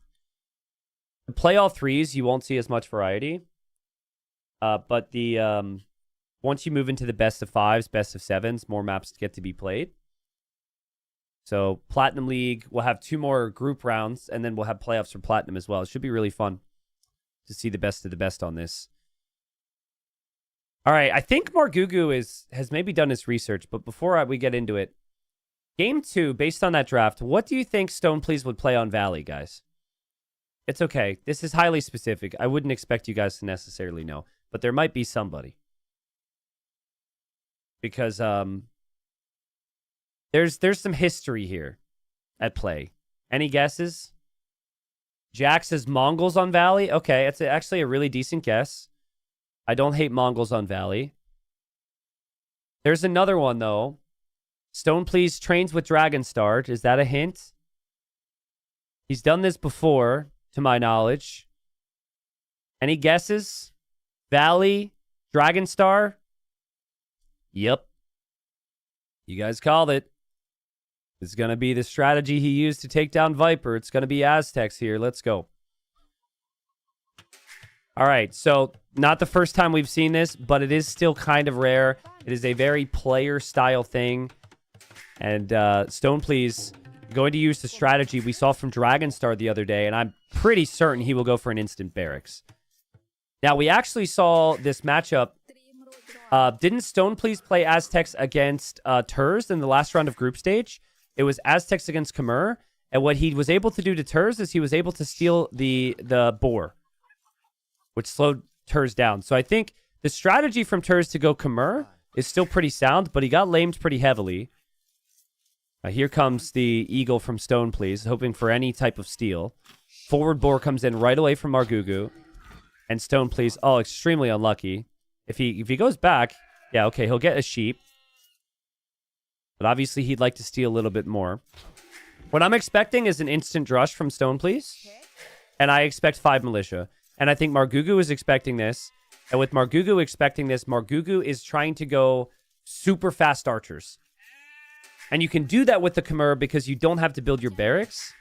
To play all 3s, you won't see as much variety. But the once you move into the best of 5s, best of 7s, more maps get to be played. So Platinum League, we'll have 2 more group rounds, and then we'll have playoffs for Platinum as well. It should be really fun to see the best of the best on this. All right, I think Margugu has maybe done his research, but before we get into it, Game 2, based on that draft, what do you think Stone Please would play on Valley, guys? It's okay. This is highly specific. I wouldn't expect you guys to necessarily know, but there might be somebody. Because there's some history here at play. Any guesses? Jack says Mongols on Valley. Okay, it's actually a really decent guess. I don't hate Mongols on Valley. There's another one, though. Stone Please trains with Dragonstar. Is that a hint? He's done this before, to my knowledge. Any guesses? Valley, Dragonstar? Yep. You guys called it. It's going to be the strategy he used to take down Viper. It's going to be Aztecs here. Let's go. All right, so not the first time we've seen this, but it is still kind of rare. It is a very player-style thing. And Stone Please going to use the strategy we saw from Dragonstar the other day, and I'm pretty certain he will go for an instant barracks. Now, we actually saw this matchup. Didn't Stone Please play Aztecs against Turs in the last round of group stage? It was Aztecs against Khmer, and what he was able to do to Turs is he was able to steal the boar, which slowed Turs down. So I think the strategy from Turs to go Khmer is still pretty sound, but he got lamed pretty heavily. Here comes the Eagle from Stone Please, hoping for any type of steal. Forward boar comes in right away from Margugu. And Stone Please, extremely unlucky. If he goes back, yeah, okay, he'll get a sheep. But obviously, he'd like to steal a little bit more. What I'm expecting is an instant drush from Stone, please. And I expect 5 militia. And I think Margugu is expecting this. And with Margugu expecting this, Margugu is trying to go super fast archers. And you can do that with the Khmer because you don't have to build your barracks.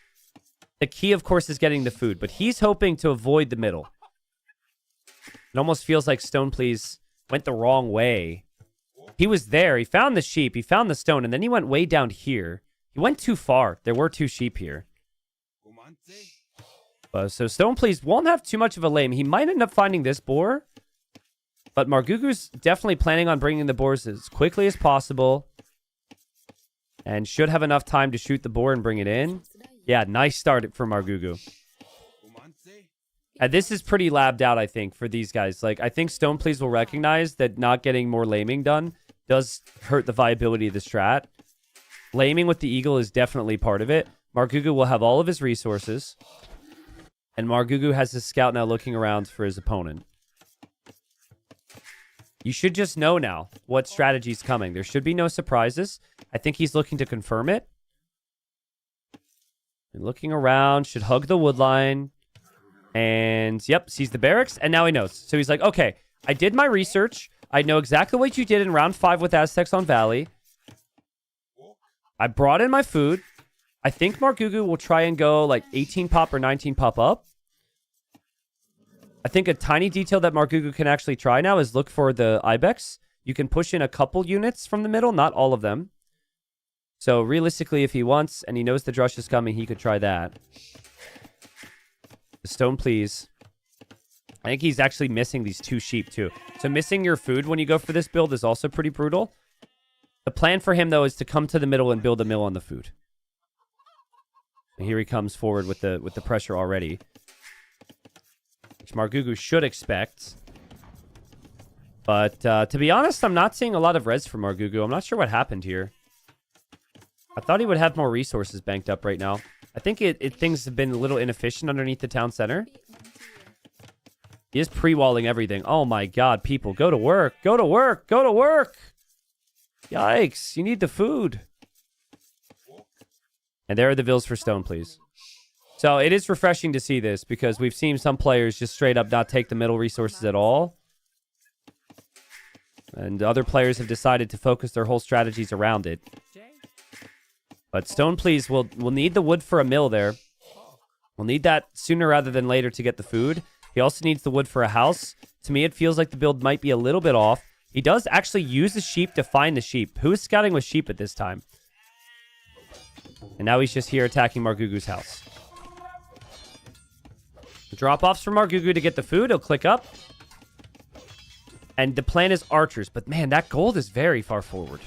The key, of course, is getting the food. But he's hoping to avoid the middle. It almost feels like Stone, please, went the wrong way. He was there. He found the sheep. He found the stone. And then he went way down here. He went too far. There were 2 sheep here. So Stone, please, won't have too much of a lame. He might end up finding this boar. But Margugu's definitely planning on bringing the boars as quickly as possible. And should have enough time to shoot the boar and bring it in. Yeah, nice start for Margugu. And this is pretty labbed out, I think, for these guys. Like, I think Stone, please, will recognize that not getting more laming done does hurt the viability of the strat. Laming with the eagle is definitely part of it. Margugu will have all of his resources. And Margugu has his scout now looking around for his opponent. You should just know now what strategy's coming. There should be no surprises. I think he's looking to confirm it. And looking around, should hug the wood line. And, yep, sees the barracks. And now he knows. So he's like, okay, I did my research. I know exactly what you did in round 5 with Aztecs on Valley. I brought in my food. I think Margugu will try and go like 18 pop or 19 pop up. I think a tiny detail that Margugu can actually try now is look for the Ibex. You can push in a couple units from the middle, not all of them. So realistically, if he wants and he knows the drush is coming, he could try that. The Stone, please. I think he's actually missing these 2 sheep too. So missing your food when you go for this build is also pretty brutal. The plan for him, though, is to come to the middle and build a mill on the food. And here he comes forward with the pressure already. Which Margugu should expect. But to be honest, I'm not seeing a lot of res for Margugu. I'm not sure what happened here. I thought he would have more resources banked up right now. I think things have been a little inefficient underneath the town center. He is pre-walling everything. Oh my god, people, go to work. Go to work. Go to work. Yikes, you need the food. And there are the vills for Stone, please. So it is refreshing to see this because we've seen some players just straight up not take the middle resources at all. And other players have decided to focus their whole strategies around it. But Stone, please, will need the wood for a mill there. We'll need that sooner rather than later to get the food. He also needs the wood for a house. To me, it feels like the build might be a little bit off. He does actually use the sheep to find the sheep. Who is scouting with sheep at this time? And now he's just here attacking Margugu's house. Drop-offs for Margugu to get the food. He'll click up. And the plan is archers. But man, that gold is very far forward.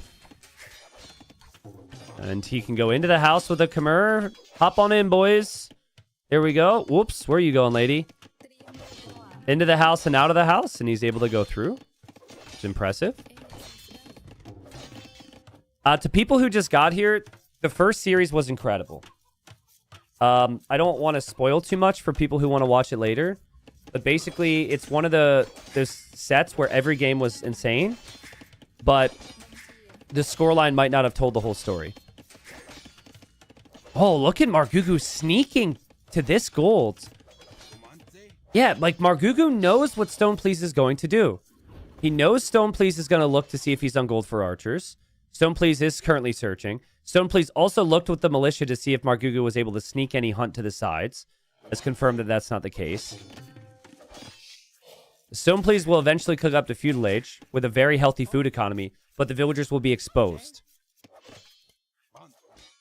And he can go into the house with a Khmer. Hop on in, boys. There we go. Whoops. Where are you going, lady? Into the house and out of the house. And he's able to go through. It's impressive. To people who just got here, the first series was incredible. I don't want to spoil too much for people who want to watch it later. But basically, it's one of those sets where every game was insane. But the scoreline might not have told the whole story. Oh, look at Margugu sneaking to this gold. Yeah, like Margugu knows what Stone Please is going to do. He knows Stone Please is going to look to see if he's on gold for archers. Stone Please is currently searching. Stone Please also looked with the militia to see if Margugu was able to sneak any hunt to the sides. Has confirmed that that's not the case. Stone Please will eventually cook up to feudal age with a very healthy food economy, but the villagers will be exposed.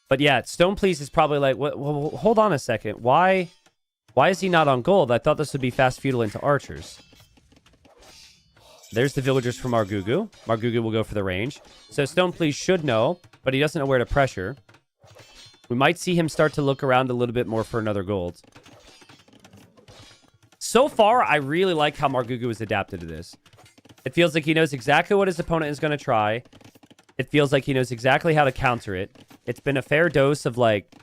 But yeah, Stone Please is probably like, well, hold on a second. Why is he not on gold? I thought this would be fast feudal into archers. There's the villagers from Margugu. Margugu will go for the range. So Stone Please should know, but he doesn't know where to pressure. We might see him start to look around a little bit more for another gold. So far, I really like how Margugu has adapted to this. It feels like he knows exactly what his opponent is going to try. It feels like he knows exactly how to counter it. It's been a fair dose of, like,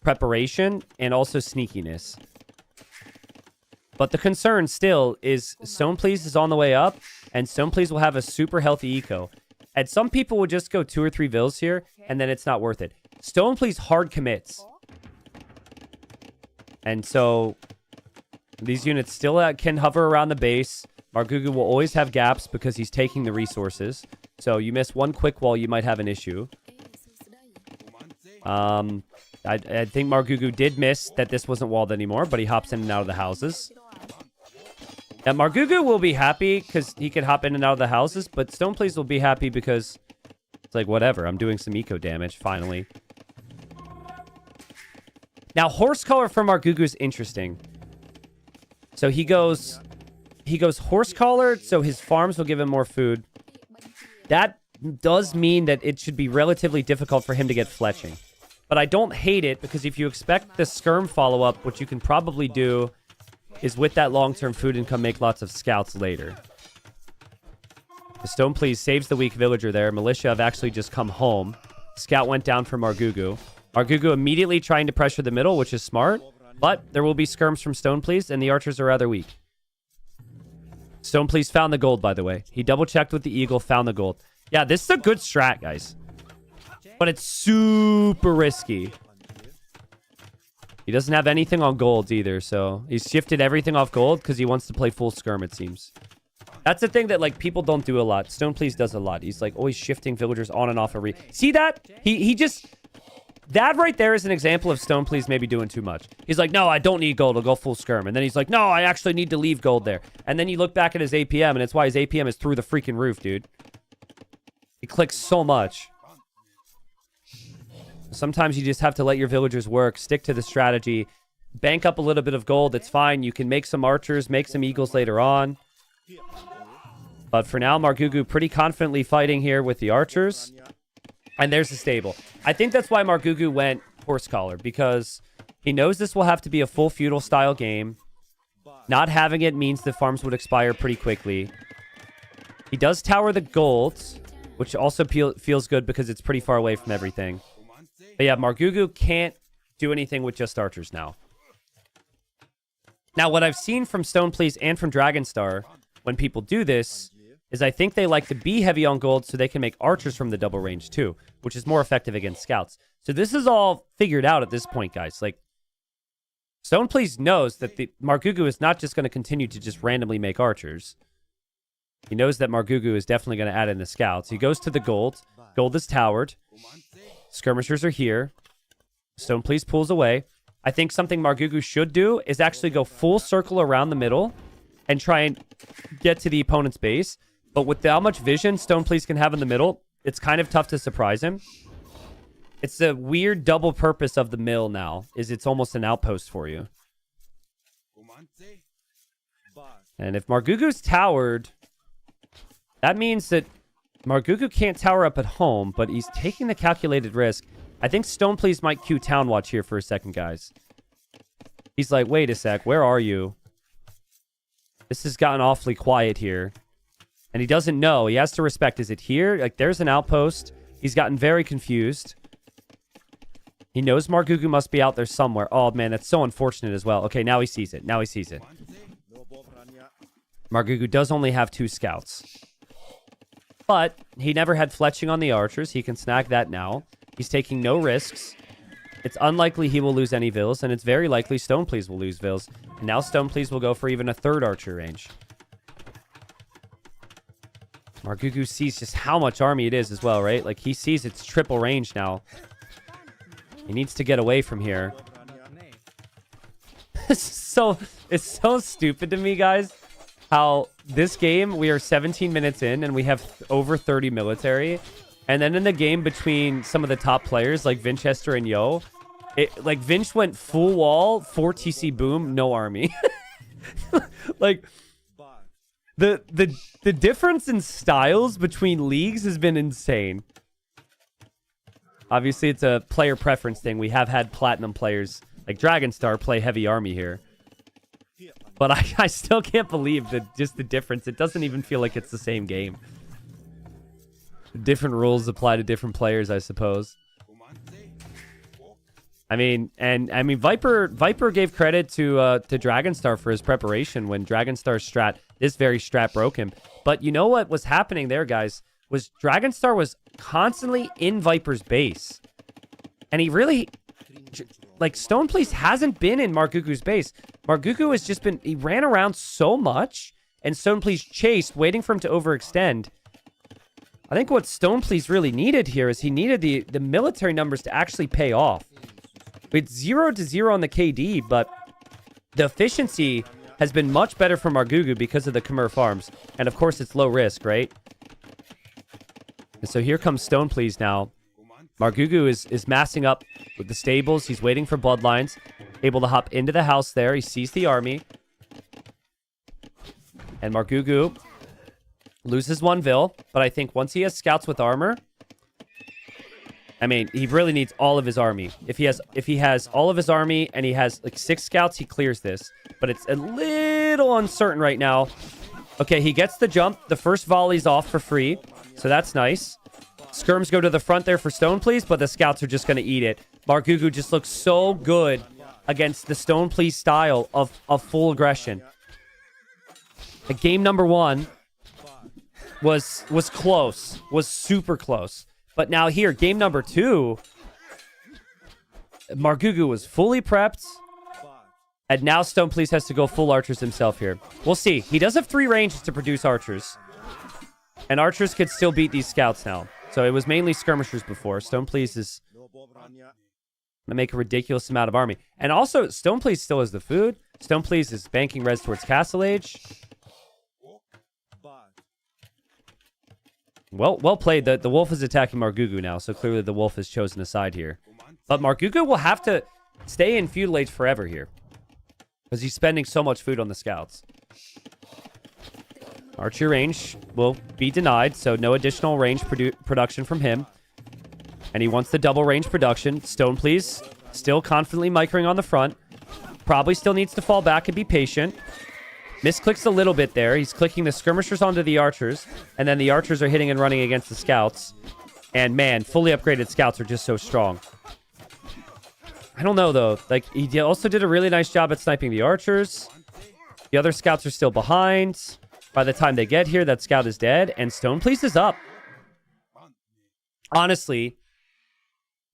preparation and also sneakiness. But the concern still is Stone Please is on the way up, and Stone Please will have a super healthy eco. And some people would just go 2 or 3 vills here, and then it's not worth it. Stone Please hard commits. And so these units still can hover around the base. Margugu will always have gaps because he's taking the resources. So you miss one quick wall, you might have an issue. I think Margugu did miss that this wasn't walled anymore, but he hops in and out of the houses. And Margugu will be happy because he can hop in and out of the houses, but Stone Please will be happy because it's like, whatever, I'm doing some eco damage, finally. Now, Horse Collar from Margugu is interesting. So he goes Horse Collar, so his farms will give him more food. That does mean that it should be relatively difficult for him to get fletching. But I don't hate it, because if you expect the skirm follow-up, what you can probably do is with that long-term food income make lots of scouts later. The Stone Please saves the weak villager there. Militia have actually just come home. Scout went down for Margugu. Margugu immediately trying to pressure the middle, which is smart. But there will be skirms from Stone Please, and the archers are rather weak. Stone Please found the gold, by the way. He double-checked with the eagle, found the gold. Yeah, this is a good strat, guys. But it's super risky. He doesn't have anything on gold either, so he's shifted everything off gold because he wants to play full skirm, it seems. That's the thing that, like, people don't do a lot. Stone Please does a lot. He's, like, always shifting villagers on and off a See that? He just... That right there is an example of Stone Please maybe doing too much. He's like, no, I don't need gold. I'll go full skirm. And then he's like, no, I actually need to leave gold there. And then you look back at his APM, and it's why his APM is through the freaking roof, dude. He clicks so much. Sometimes you just have to let your villagers work, stick to the strategy, bank up a little bit of gold. It's fine. You can make some archers, make some eagles later on. But for now, Margugu pretty confidently fighting here with the archers. And there's the stable. I think that's why Margugu went Horse Collar, because he knows this will have to be a full feudal style game. Not having it means the farms would expire pretty quickly. He does tower the gold, which also feels good because it's pretty far away from everything. But yeah, Margugu can't do anything with just archers now. Now, what I've seen from Stone Please and from Dragonstar, when people do this, is I think they like to be heavy on gold so they can make archers from the double range too, which is more effective against scouts. So this is all figured out at this point, guys. Like, Stone Please knows that the Margugu is not just going to continue to just randomly make archers. He knows that Margugu is definitely going to add in the scouts. He goes to the gold. Gold is towered. Skirmishers are here. Stone Please pulls away. I think something Margugu should do is actually go full circle around the middle and try and get to the opponent's base. But with how much vision Stone Please can have in the middle, it's kind of tough to surprise him. It's the weird double purpose of the mill now, is it's almost an outpost for you. And if Margugu's towered, that means that Margugu can't tower up at home, but he's taking the calculated risk. I think Stone Please might cue Town Watch here for a second, guys. He's like, wait a sec, where are you? This has gotten awfully quiet here. And he doesn't know. He has to respect. Is it here? Like, there's an outpost. He's gotten very confused. He knows Margugu must be out there somewhere. Oh, man, that's so unfortunate as well. Okay, now he sees it. Now he sees it. Margugu does only have 2 scouts. But he never had fletching on the archers. He can snag that now. He's taking no risks. It's unlikely he will lose any vills, and it's very likely Stone Please will lose vills. And now Stone Please will go for even a 3rd archer range. Margugu sees just how much army it is as well, right? Like, he sees it's triple range now. He needs to get away from here. It's so stupid to me, guys, how this game, we are 17 minutes in, and we have over 30 military. And then in the game between some of the top players, like Vinchester and Yo, like, Vinch went full wall, 4 TC boom, no army. Like... The difference in styles between leagues has been insane. Obviously, it's a player preference thing. We have had platinum players like Dragonstar play heavy army here. But I still can't believe that just the difference. It doesn't even feel like it's the same game. Different rules apply to different players, I suppose. I mean, Viper gave credit to Dragonstar for his preparation when Dragonstar's strat, this very strat broke him. But you know what was happening there, guys? was Dragonstar was constantly in Viper's base. And he really... Like, Stoneplace hasn't been in Margugu's base. Margugu has just been... He ran around so much, and Stoneplace chased, waiting for him to overextend. I think what Stoneplace really needed here is he needed the military numbers to actually pay off. It's 0-0 on the KD, but the efficiency has been much better for Margugu because of the Khmer farms. And of course, it's low risk, right? And so here comes Stoneplace now. Margugu is massing up with the stables. He's waiting for bloodlines. Able to hop into the house there. He sees the army. And Margugu loses one Vil. But I think once he has scouts with armor... I mean, he really needs all of his army. If he has all of his army and he has like 6 scouts, he clears this. But it's a little uncertain right now. Okay, he gets the jump. The first volley's off for free. So that's nice. Skirms go to the front there for Stoneplace, but the scouts are just going to eat it. Margugu just looks so good against the Stoneplace style of full aggression. Game number 1 was close. Was super close. But now here, game number 2, Margugu was fully prepped. And now Stoneplace has to go full archers himself here. We'll see. He does have 3 ranges to produce archers. And archers could still beat these scouts now. So it was mainly skirmishers before. Stoneplace is going to make a ridiculous amount of army. And also, Stoneplace still has the food. Stoneplace is banking res towards Castle Age. Well played. The wolf is attacking Margugu now, so clearly the wolf has chosen a side here. But Margugu will have to stay in feudal age forever here, because he's spending so much food on the scouts. Archer range will be denied, so no additional range production from him. And he wants the double range production. Stoneplace still confidently microing on the front. Probably still needs to fall back and be patient. Misclicks a little bit there. He's clicking the skirmishers onto the archers. And then the archers are hitting and running against the scouts. And man, fully upgraded scouts are just so strong. I don't know, though. Like, he also did a really nice job at sniping the archers. The other scouts are still behind. By the time they get here, that scout is dead. And Stoneplace is up. Honestly,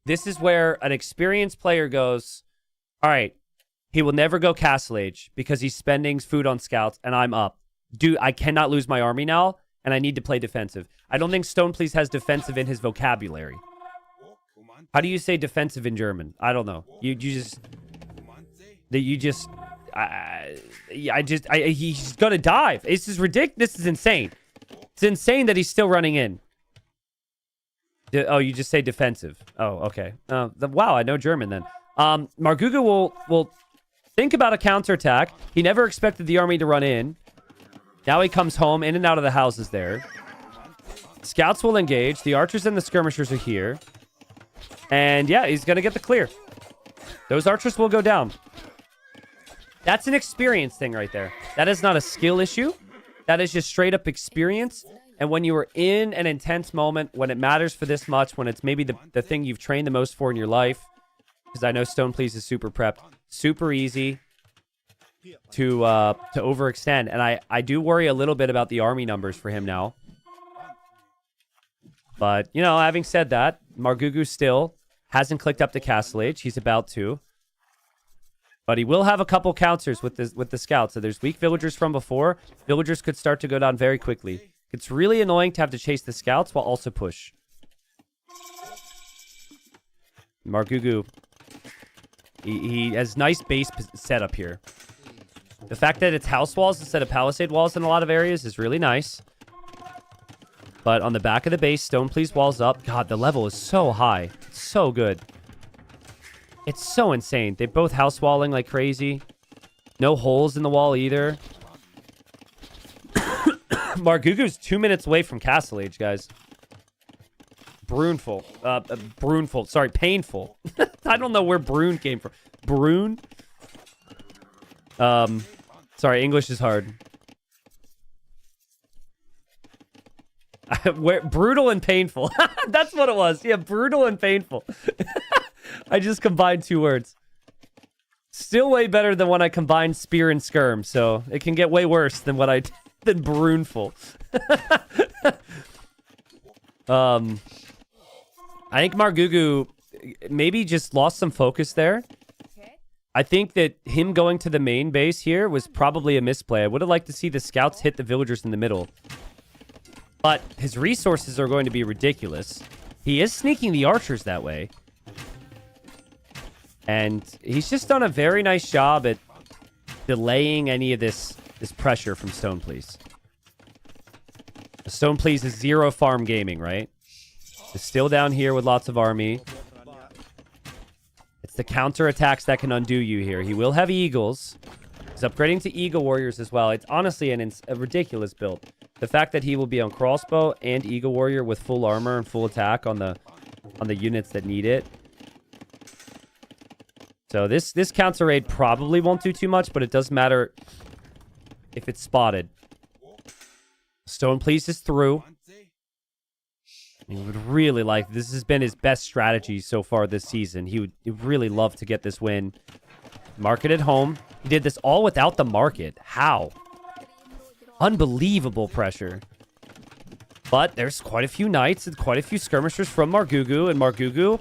this is where an experienced player goes, all right, he will never go Castle Age because he's spending food on scouts, and I'm up. Dude, I cannot lose my army now, and I need to play defensive. I don't think Stoneplace has defensive in his vocabulary. How do you say defensive in German? I don't know. He's gonna dive. This is ridiculous. This is insane. It's insane that he's still running in. Oh, you just say defensive. Oh, okay. Wow, I know German then. Margugu will think about a counterattack. He never expected the army to run in. Now he comes home, in and out of the houses there. Scouts will engage. The archers and the skirmishers are here. And yeah, he's going to get the clear. Those archers will go down. That's an experience thing right there. That is not a skill issue. That is just straight up experience. And when you are in an intense moment, when it matters for this much, when it's maybe the thing you've trained the most for in your life, because I know Stoneplace is super prepped, super easy to overextend. And I do worry a little bit about the army numbers for him now. But, you know, having said that, Margugu still hasn't clicked up to Castle Age. He's about to. But he will have a couple counters with the scouts. So there's weak villagers from before. Villagers could start to go down very quickly. It's really annoying to have to chase the scouts while also push. Margugu, he has nice base setup here. The fact that it's house walls instead of palisade walls in a lot of areas is really nice. But on the back of the base, Stoneplace walls up. God, the level is so high. It's so good. It's so insane. They're both house walling like crazy. No holes in the wall either. Margugu's 2 minutes away from Castle Age, guys. Bruneful. Bruneful. Sorry, painful. I don't know where Brune came from. Brune? Sorry, English is hard. Brutal and painful. That's what it was. Yeah, brutal and painful. I just combined 2 words. Still way better than when I combined spear and skirm, so it can get way worse than what I did. Than Bruneful. I think Margugu maybe just lost some focus there. I think that him going to the main base here was probably a misplay. I would have liked to see the scouts hit the villagers in the middle. But his resources are going to be ridiculous. He is sneaking the archers that way. And he's just done a very nice job at delaying any of this pressure from Stone Please. Stone Please is 0 farm gaming, right? It's still down here with lots of army. It's the counterattacks that can undo you here. He will have eagles. He's upgrading to eagle warriors as well. It's honestly a ridiculous build. The fact that he will be on crossbow and eagle warrior with full armor and full attack on the units that need it. So this counter raid probably won't do too much, but it does matter if it's spotted. Stone Please is through. He would really like... This has been his best strategy so far this season. He would really love to get this win. Market at home. He did this all without the market. How? Unbelievable pressure. But there's quite a few knights and quite a few skirmishers from Margugu. And Margugu,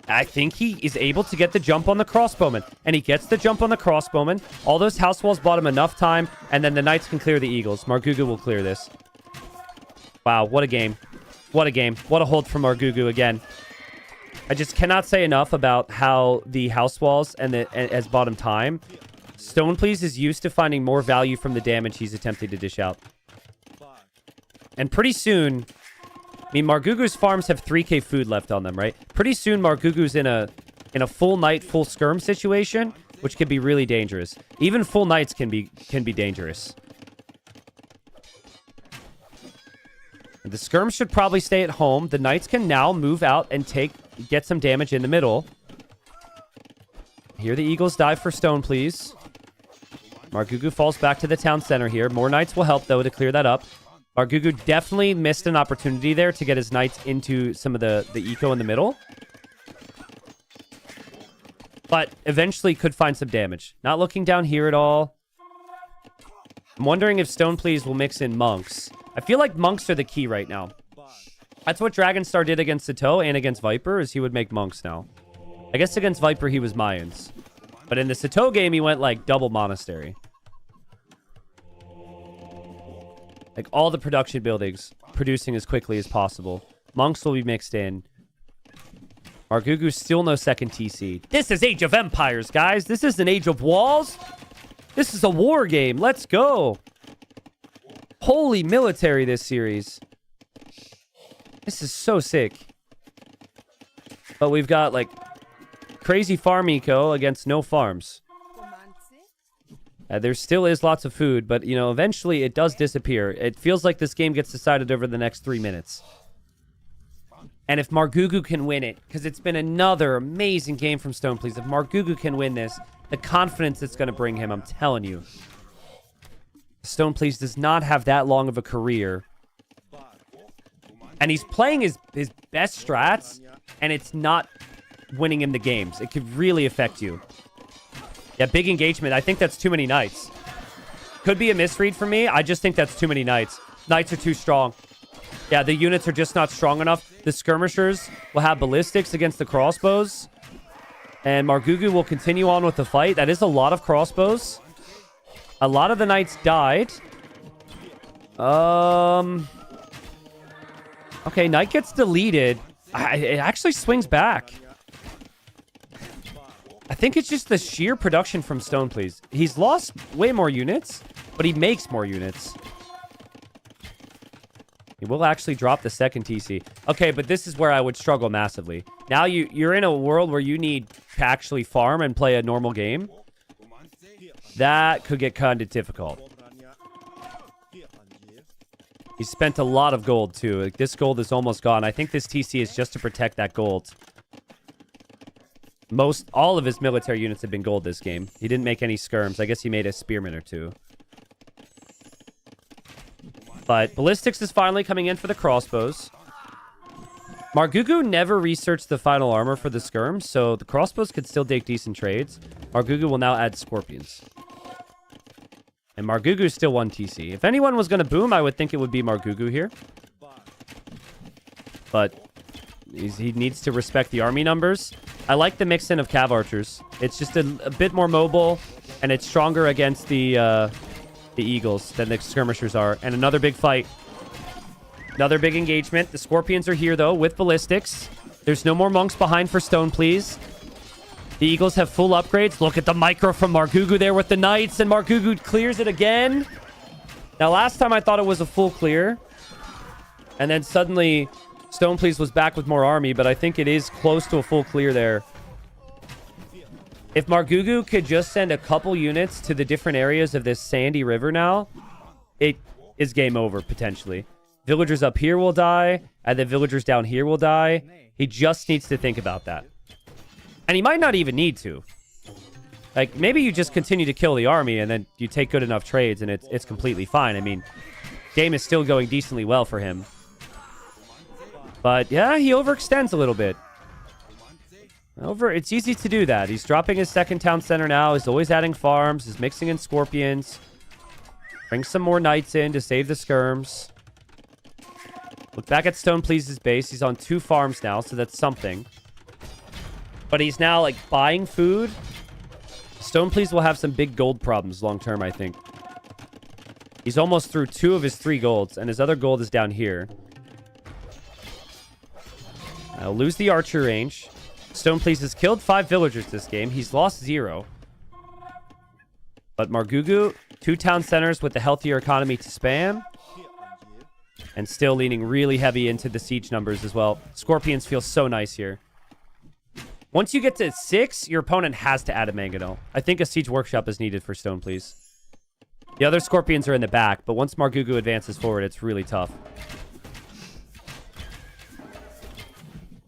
I think he is able to get the jump on the crossbowman. And he gets the jump on the crossbowman. All those house walls bought him enough time. And then the knights can clear the eagles. Margugu will clear this. Wow, what a game. What a game. What a hold from Margugu again. I just cannot say enough about how the house walls has bought him time. Stone Please is used to finding more value from the damage he's attempting to dish out. And pretty soon... I mean, Margugu's farms have 3k food left on them, right? Pretty soon, Margugu's in a full knight, full skirm situation, which can be really dangerous. Even full knights can be dangerous. The skirm should probably stay at home. The knights can now move out and get some damage in the middle. Here the eagles dive for Stone Please. Margugu falls back to the town center here. More knights will help, though, to clear that up. Margugu definitely missed an opportunity there to get his knights into some of the eco in the middle. But eventually could find some damage. Not looking down here at all. I'm wondering if Stone Please will mix in monks. I feel like monks are the key right now. That's what Dragonstar did against Sato and against Viper, is he would make monks now. I guess against Viper he was Mayans. But in the Sato game, he went like double monastery. Like all the production buildings producing as quickly as possible. Monks will be mixed in. Margugu still no second TC. This is Age of Empires, guys. This isn't Age of Walls. This is a war game. Let's go. Holy military, this series. This is so sick. But we've got, like, crazy farm eco against no farms. There still is lots of food, but, you know, eventually it does disappear. It feels like this game gets decided over the next 3 minutes. And if Margugu can win it, because it's been another amazing game from Stone Please. If Margugu can win this, the confidence it's going to bring him, I'm telling you. Stone Please does not have that long of a career. And he's playing his best strats, and it's not winning him the games. It could really affect you. Yeah, big engagement. I think that's too many knights. Could be a misread for me. I just think that's too many knights. Knights are too strong. Yeah, the units are just not strong enough. The skirmishers will have ballistics against the crossbows. And Margugu will continue on with the fight. That is a lot of crossbows. A lot of the knights died. Okay, knight gets deleted. It actually swings back. I think it's just the sheer production from Stone Please. He's lost way more units, but he makes more units. He will actually drop the second TC. Okay, but this is where I would struggle massively. Now you're in a world where you need to actually farm and play a normal game. That could get kind of difficult. He spent a lot of gold, too. Like, this gold is almost gone. I think this TC is just to protect that gold. All of his military units have been gold this game. He didn't make any skirms. I guess he made a spearman or two. But ballistics is finally coming in for the crossbows. Margugu never researched the final armor for the skirms, so the crossbows could still take decent trades. Margugu will now add scorpions. And Margugu is still 1 TC. If anyone was going to boom, I would think it would be Margugu here. but he needs to respect the army numbers. I like the mix-in of Cav Archers. It's just a bit more mobile, and it's stronger against the Eagles than the Skirmishers are. And another big fight. Another big engagement. The Scorpions are here, though, with Ballistics. There's no more monks behind for Stone, please. The Eagles have full upgrades. Look at the micro from Margugu there with the Knights, and Margugu clears it again. Now, last time I thought it was a full clear. And then suddenly, Stone, please, was back with more army, but I think it is close to a full clear there. If Margugu could just send a couple units to the different areas of this sandy river now, it is game over, potentially. Villagers up here will die, and the villagers down here will die. He just needs to think about that. And he might not even need to. Like, maybe you just continue to kill the army, and then you take good enough trades, and it's completely fine. I mean, game is still going decently well for him. But, yeah, he overextends a little bit. It's easy to do that. He's dropping his second town center now. He's always adding farms. He's mixing in Scorpions. Bring some more Knights in to save the skirms. Look back at Stone Please's base. He's on 2 farms now, so that's something. But he's now, like, buying food. Stone Please will have some big gold problems long term, I think. He's almost through 2 of his 3 golds, and his other gold is down here. I'll lose the archer range. Stone Please has killed 5 villagers this game. He's lost 0. But Margugu, 2 town centers with the healthier economy to spam. And still leaning really heavy into the siege numbers as well. Scorpions feel so nice here. Once you get to 6, your opponent has to add a mangonel. I think a siege workshop is needed for Stone Please. The other Scorpions are in the back, but once Margugu advances forward, it's really tough.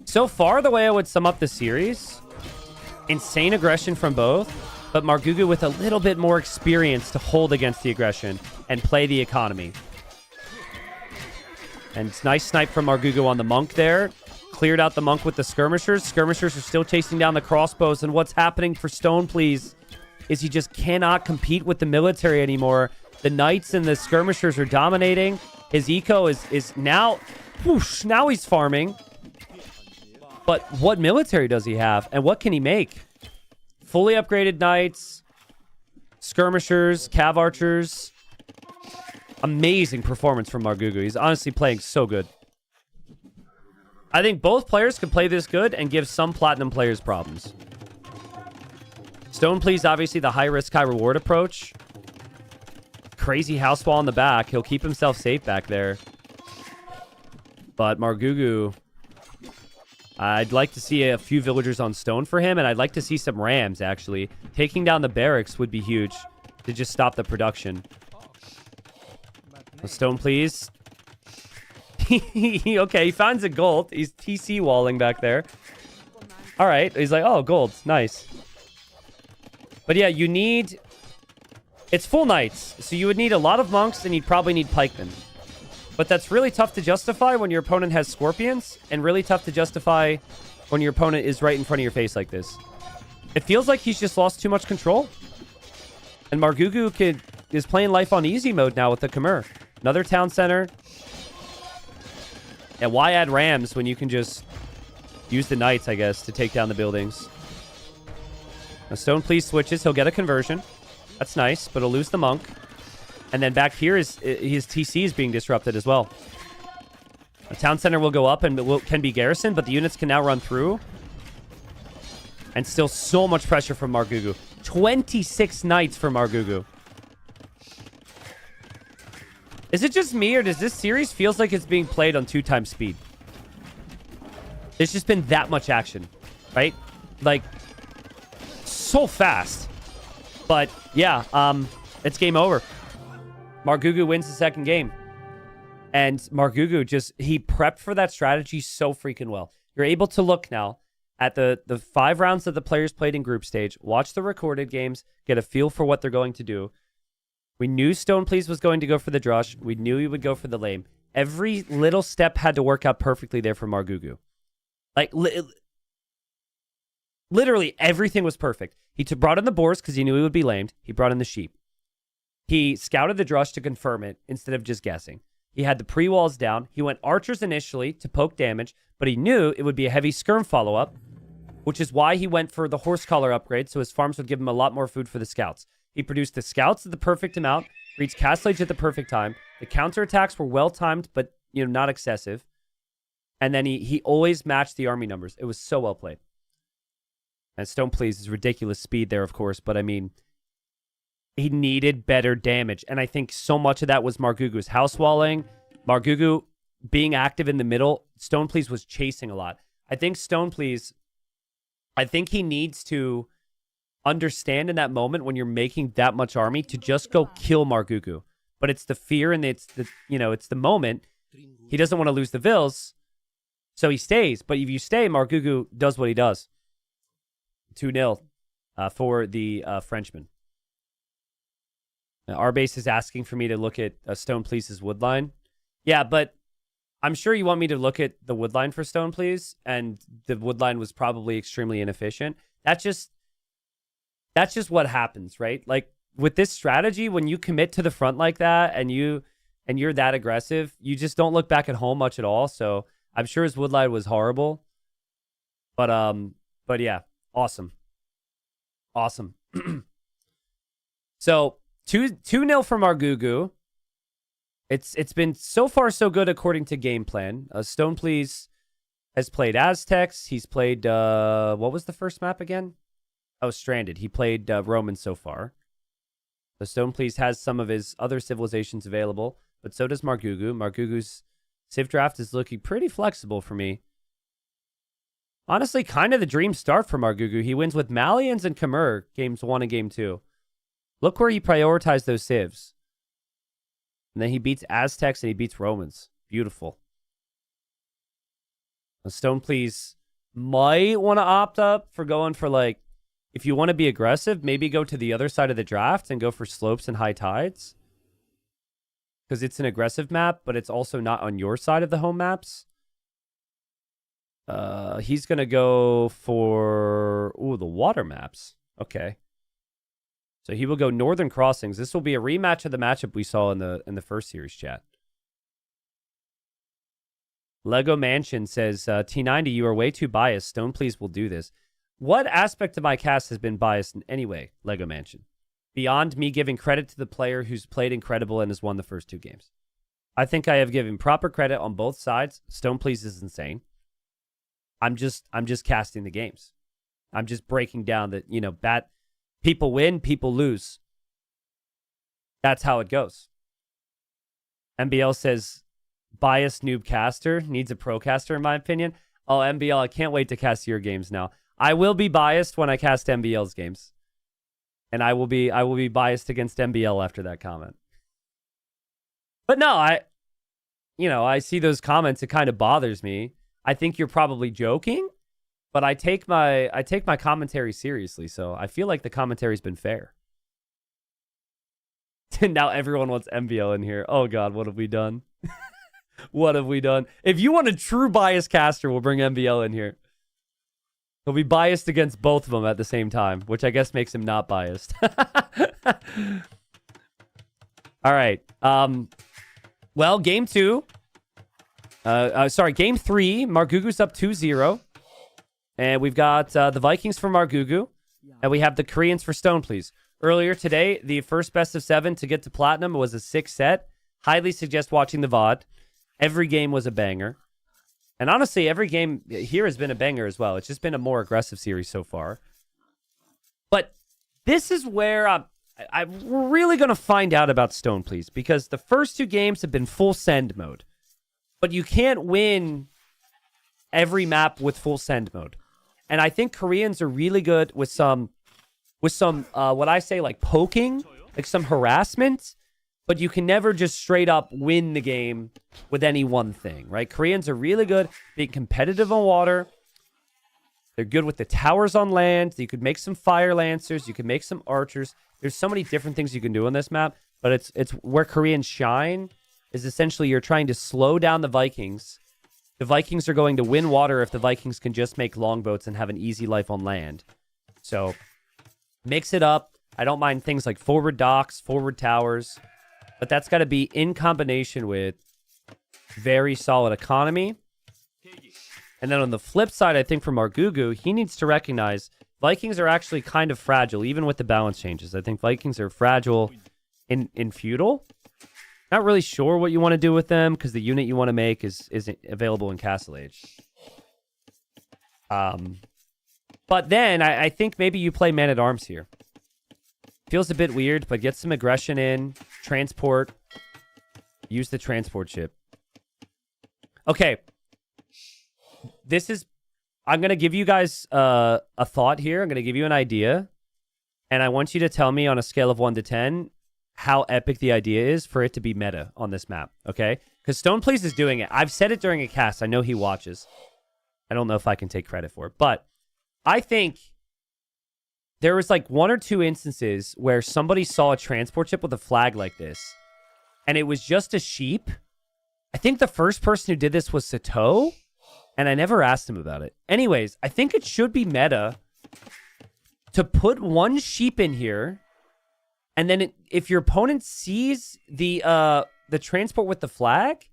So far, the way I would sum up the series, insane aggression from both, but Margugu with a little bit more experience to hold against the aggression and play the economy. And it's nice snipe from Margugu on the monk there. Cleared out the monk with the skirmishers. Skirmishers are still chasing down the crossbows, and what's happening for Stone Please is he just cannot compete with the military anymore. The knights and the skirmishers are dominating. His eco is now... Whoosh, now he's farming. But what military does he have? And what can he make? Fully upgraded knights, skirmishers, cav archers. Amazing performance from Margugu. He's honestly playing so good. I think both players can play this good and give some platinum players problems. Stone Please, obviously the high risk, high reward approach. Crazy house wall in the back. He'll keep himself safe back there. But Margugu... I'd like to see a few villagers on stone for him, and I'd like to see some rams, actually. Taking down the barracks would be huge to just stop the production. Stone, please. Okay, he finds a gold. He's TC walling back there. All right, he's like, oh, gold. Nice. But yeah, you need... It's full knights, so you would need a lot of monks, and you'd probably need pikemen. But that's really tough to justify when your opponent has scorpions, and really tough to justify when your opponent is right in front of your face like this. It feels like he's just lost too much control. And Margugu is playing life on easy mode now with the Khmer. Another town center. And why add rams when you can just use the knights, I guess, to take down the buildings? Now Stone Please switches. He'll get a conversion. That's nice, but he'll lose the monk. And then back here, his TC is being disrupted as well. A town center will go up and can be garrisoned, but the units can now run through. And still so much pressure from Margugu. 26 knights for Margugu. Is it just me, or does this series feels like it's being played on 2 times speed? There's just been that much action, right? Like, so fast. But, yeah, it's game over. Margugu wins the second game. And Margugu he prepped for that strategy so freaking well. You're able to look now at the 5 rounds that the players played in group stage, watch the recorded games, get a feel for what they're going to do. We knew Stone Please was going to go for the drush. We knew he would go for the lame. Every little step had to work out perfectly there for Margugu. Like, literally everything was perfect. He brought in the boars because he knew he would be lamed. He brought in the sheep. He scouted the drush to confirm it instead of just guessing. He had the pre-walls down. He went archers initially to poke damage, but he knew it would be a heavy skirm follow-up, which is why he went for the horse collar upgrade, so his farms would give him a lot more food for the scouts. He produced the scouts at the perfect amount, reached Castle Age at the perfect time. The counterattacks were well-timed, but not excessive. And then he always matched the army numbers. It was so well played. And Stone Please is ridiculous speed there, of course, but I mean, he needed better damage. And I think so much of that was Margugu's house walling. Margugu being active in the middle. Stone Please was chasing a lot. I think he needs to understand in that moment when you're making that much army to just go kill Margugu. But it's the fear and it's the moment. He doesn't want to lose the Vils, so he stays. But if you stay, Margugu does what he does. 2-0 for the Frenchman. Now, our base is asking for me to look at Stone Please's woodline. Yeah, but I'm sure you want me to look at the woodline for Stone Please, and the woodline was probably extremely inefficient. That's just what happens, right? Like with this strategy, when you commit to the front like that and you're that aggressive, you just don't look back at home much at all. So I'm sure his woodline was horrible. But yeah, awesome. So 2-0 for Margugu. It's been so far so good according to game plan. Stone Please has played Aztecs. He's played what was the first map again? Oh, Stranded. He played Roman so far. So Stone Please has some of his other civilizations available, but so does Margugu. Margugu's civ draft is looking pretty flexible for me. Honestly, kind of the dream start for Margugu. He wins with Malians and Khmer games 1 and game 2. Look where he prioritized those civs. And then he beats Aztecs and he beats Romans. Beautiful. Stone Please might want to opt up for going for, like, if you want to be aggressive, maybe go to the other side of the draft and go for slopes and high tides. Because it's an aggressive map, but it's also not on your side of the home maps. He's going to go for the water maps. Okay. So he will go Northern Crossings. This will be a rematch of the matchup we saw in the first series chat. Lego Mansion says, T90, you are way too biased. Stone Please will do this. What aspect of my cast has been biased in any way, Lego Mansion? Beyond me giving credit to the player who's played incredible and has won the first 2 games. I think I have given proper credit on both sides. Stone Please is insane. I'm just casting the games. I'm just breaking down that, people win, people lose. That's how it goes. MBL says, biased noob caster needs a pro caster, in my opinion. Oh, MBL, I can't wait to cast your games now. I will be biased when I cast MBL's games. And I will be biased against MBL after that comment. But no, I see those comments, it kind of bothers me. I think you're probably joking, but I take my commentary seriously, so I feel like the commentary's been fair. Now everyone wants MBL in here. Oh God, what have we done? What have we done? If you want a true bias caster, we'll bring MBL in here. He'll be biased against both of them at the same time, which I guess makes him not biased. All right. Well, game 2. Game 3. Margugu's up 2-0. And we've got the Vikings for Margugu. And we have the Koreans for Stone Please. Earlier today, the first best of 7 to get to Platinum was a 6 set. Highly suggest watching the VOD. Every game was a banger. And honestly, every game here has been a banger as well. It's just been a more aggressive series so far. But this is where we're really going to find out about Stone Please. Because the first 2 games have been full send mode. But you can't win every map with full send mode. And I think Koreans are really good with some what I say, like poking, like some harassment. But you can never just straight up win the game with any one thing, right? Koreans are really good being competitive on water. They're good with the towers on land. You could make some fire lancers. You could make some archers. There's so many different things you can do on this map. But it's where Koreans shine is essentially you're trying to slow down the Vikings. The Vikings are going to win water if the Vikings can just make longboats and have an easy life on land. So mix it up. I don't mind things like forward docks, forward towers. But that's got to be in combination with very solid economy. And then on the flip side, I think for Margugu, he needs to recognize Vikings are actually kind of fragile, even with the balance changes. I think Vikings are fragile in feudal. Not really sure what you want to do with them because the unit you want to make isn't available in Castle Age. But then I think maybe you play Man-at-Arms here. Feels a bit weird, but get some aggression in. Transport. Use the transport ship. Okay. I'm going to give you guys a thought here. I'm going to give you an idea. And I want you to tell me on a scale of 1 to 10 how epic the idea is for it to be meta on this map. Okay? Because Stoneplease is doing it. I've said it during a cast. I know he watches. I don't know if I can take credit for it. But I think there was like 1 or 2 instances where somebody saw a transport ship with a flag like this. And it was just a sheep. I think the first person who did this was Sato. And I never asked him about it. Anyways, I think it should be meta to put 1 sheep in here. And then if your opponent sees the transport with the flag,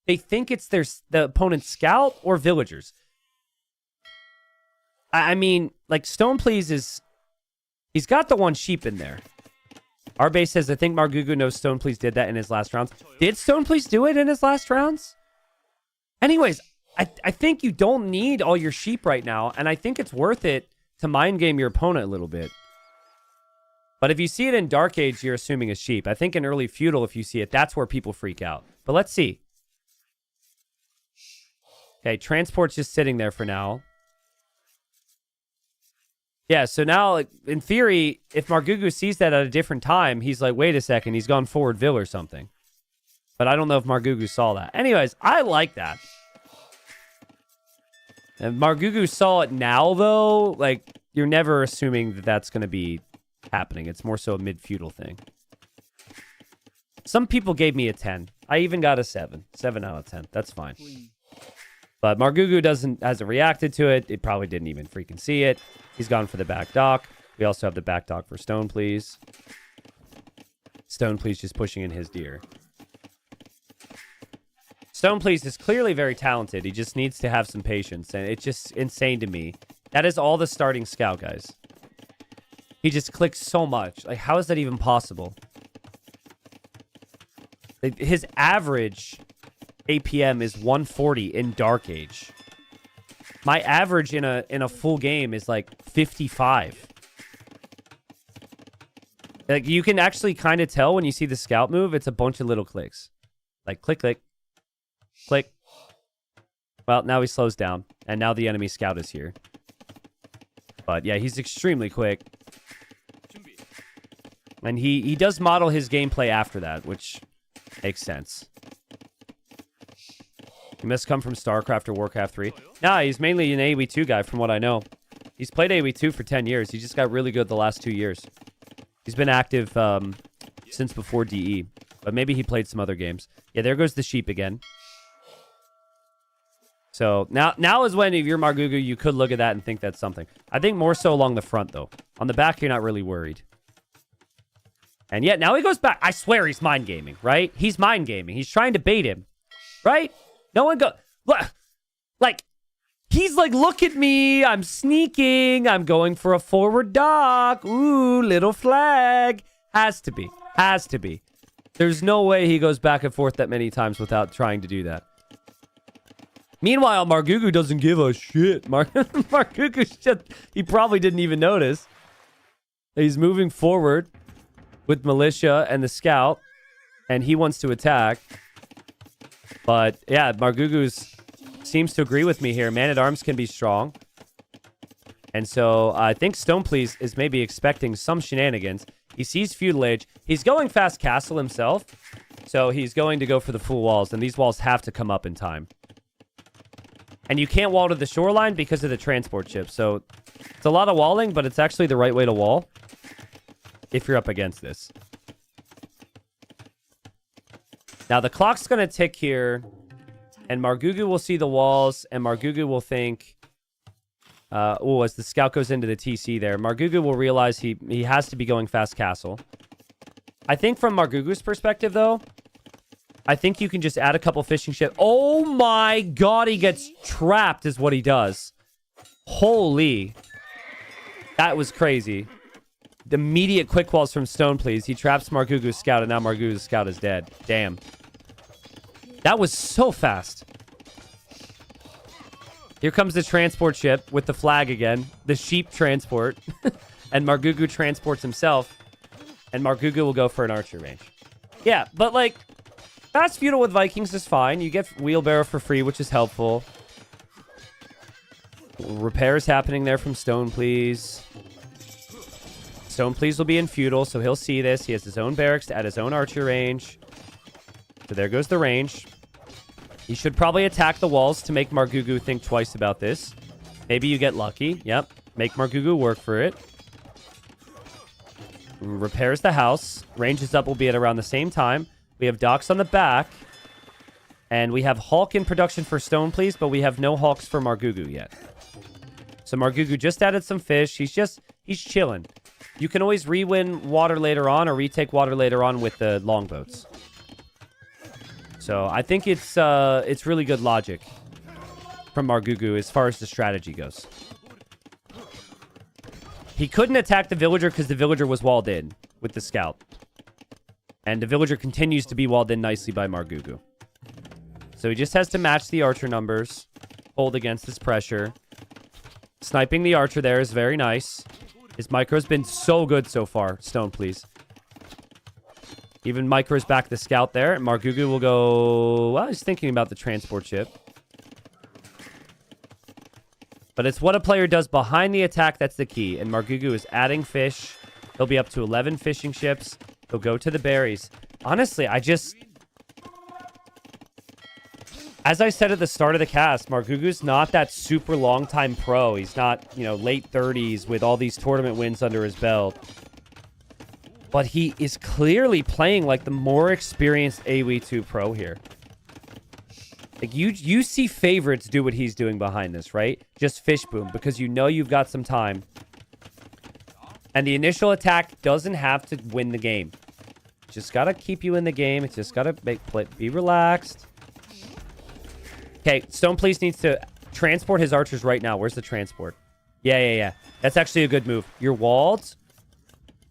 they think it's the opponent's scout or villagers. I mean, like Stoneplease he's got the 1 sheep in there. Our base says, I think Margugu knows Stoneplease did that in his last rounds. Did Stoneplease do it in his last rounds? Anyways, I think you don't need all your sheep right now, and I think it's worth it to mind game your opponent a little bit. But if you see it in Dark Age, you're assuming a sheep. I think in early feudal, if you see it, that's where people freak out. But let's see. Okay, transport's just sitting there for now. Yeah, so now, in theory, if Margugu sees that at a different time, he's like, wait a second, he's gone forward Vill or something. But I don't know if Margugu saw that. Anyways, I like that. And Margugu saw it now, though. Like, you're never assuming that that's going to be happening. It's more so a mid-feudal thing. Some people gave me a 10. I even got a 7. 7 out of 10. That's fine. But Margugu hasn't reacted to it. It probably didn't even freaking see it. He's gone for the back dock. We also have the back dock for Stoneplease. Stoneplease just pushing in his deer. Stoneplease is clearly very talented. He just needs to have some patience. And it's just insane to me. That is all the starting scout, guys. He just clicks so much. Like, how is that even possible? His average APM is 140 in Dark Age. My average in a full game is like 55. Like, you can actually kind of tell when you see the scout move, it's a bunch of little clicks. Like, click, click, click. Well, now he slows down, and now the enemy scout is here. But yeah, he's extremely quick. And he does model his gameplay after that, which makes sense. He must come from StarCraft or Warcraft 3. Nah, he's mainly an AoE 2 guy from what I know. He's played AoE 2 for 10 years. He just got really good the last 2 years. He's been active since before DE. But maybe he played some other games. Yeah, there goes the sheep again. So now is when, if you're Margugu, you could look at that and think that's something. I think more so along the front, though. On the back, you're not really worried. And yet, now he goes back. I swear he's mind gaming, right? He's mind gaming. He's trying to bait him, right? No one go... Like, he's like, look at me. I'm sneaking. I'm going for a forward dock. Ooh, little flag. Has to be. Has to be. There's no way he goes back and forth that many times without trying to do that. Meanwhile, Margugu doesn't give a shit. Margugu just... He probably didn't even notice. He's moving forward with militia and the scout, and he wants to attack. But yeah, Margugu seems to agree with me here. Man-at-Arms can be strong. And so I think Stoneplease is maybe expecting some shenanigans. He sees Feudal Age. He's going fast castle himself, so he's going to go for the full walls, and these walls have to come up in time. And you can't wall to the shoreline because of the transport ship, so it's a lot of walling, but it's actually the right way to wall if you're up against this. Now, the clock's going to tick here, and Margugu will see the walls, and Margugu will think... as the scout goes into the TC there, Margugu will realize he has to be going fast castle. I think from Margugu's perspective, though, I think you can just add a couple fishing ships. Oh my god, he gets trapped is what he does. Holy. That was crazy. The immediate quick walls from Stone, please. He traps Margugu's scout, and now Margugu's scout is dead. Damn. That was so fast. Here comes the transport ship with the flag again. The sheep transport. And Margugu transports himself. And Margugu will go for an archer range. Yeah, but like, fast feudal with Vikings is fine. You get wheelbarrow for free, which is helpful. Repairs happening there from Stone, please. Stone, please will be in feudal, so he'll see this. He has his own barracks at his own archer range. So there goes the range. He should probably attack the walls to make Margugu think twice about this. Maybe you get lucky. Yep. Make Margugu work for it. Repairs the house. Ranges up will be at around the same time. We have docks on the back. And we have Hulk in production for Stone, please, but we have no Hulks for Margugu yet. So Margugu just added some fish. He's chilling. You can always re-win water later on or retake water later on with the longboats. So I think it's really good logic from Margugu as far as the strategy goes. He couldn't attack the villager because the villager was walled in with the scout. And the villager continues to be walled in nicely by Margugu. So he just has to match the archer numbers, hold against this pressure. Sniping the archer there is very nice. His micro's been so good so far. Stone, please. Even micro's back the scout there. And Margugu will go... Well, he's thinking about the transport ship. But it's what a player does behind the attack that's the key. And Margugu is adding fish. He'll be up to 11 fishing ships. He'll go to the berries. Honestly, as I said at the start of the cast, Margugu's not that super long-time pro. He's not, late 30s with all these tournament wins under his belt. But he is clearly playing like the more experienced AoE2 pro here. Like, you see favorites do what he's doing behind this, right? Just fish boom, because you know you've got some time. And the initial attack doesn't have to win the game. Just gotta keep you in the game. It's just gotta be relaxed. Okay, Stone Police needs to transport his archers right now. Where's the transport? Yeah. That's actually a good move. You're walled.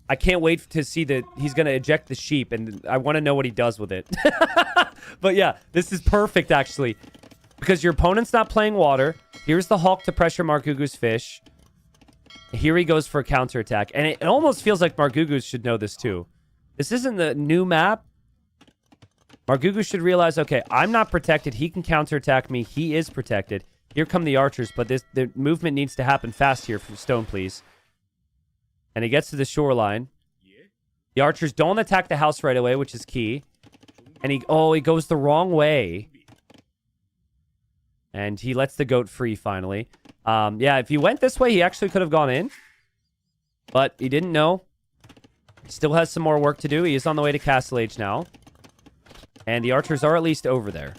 I can't wait to see that he's going to eject the sheep, and I want to know what he does with it. But yeah, this is perfect, actually. Because your opponent's not playing water. Here's the Hulk to pressure Margugu's fish. Here he goes for a counterattack. And it almost feels like Margugu should know this, too. This isn't the new map. Margugu should realize, okay, I'm not protected. He can counterattack me. He is protected. Here come the archers, but the movement needs to happen fast here from Stone, please. And he gets to the shoreline. The archers don't attack the house right away, which is key. And he goes the wrong way. And he lets the goat free, finally. Yeah, if he went this way, he actually could have gone in. But he didn't know. Still has some more work to do. He is on the way to Castle Age now. And the archers are at least over there.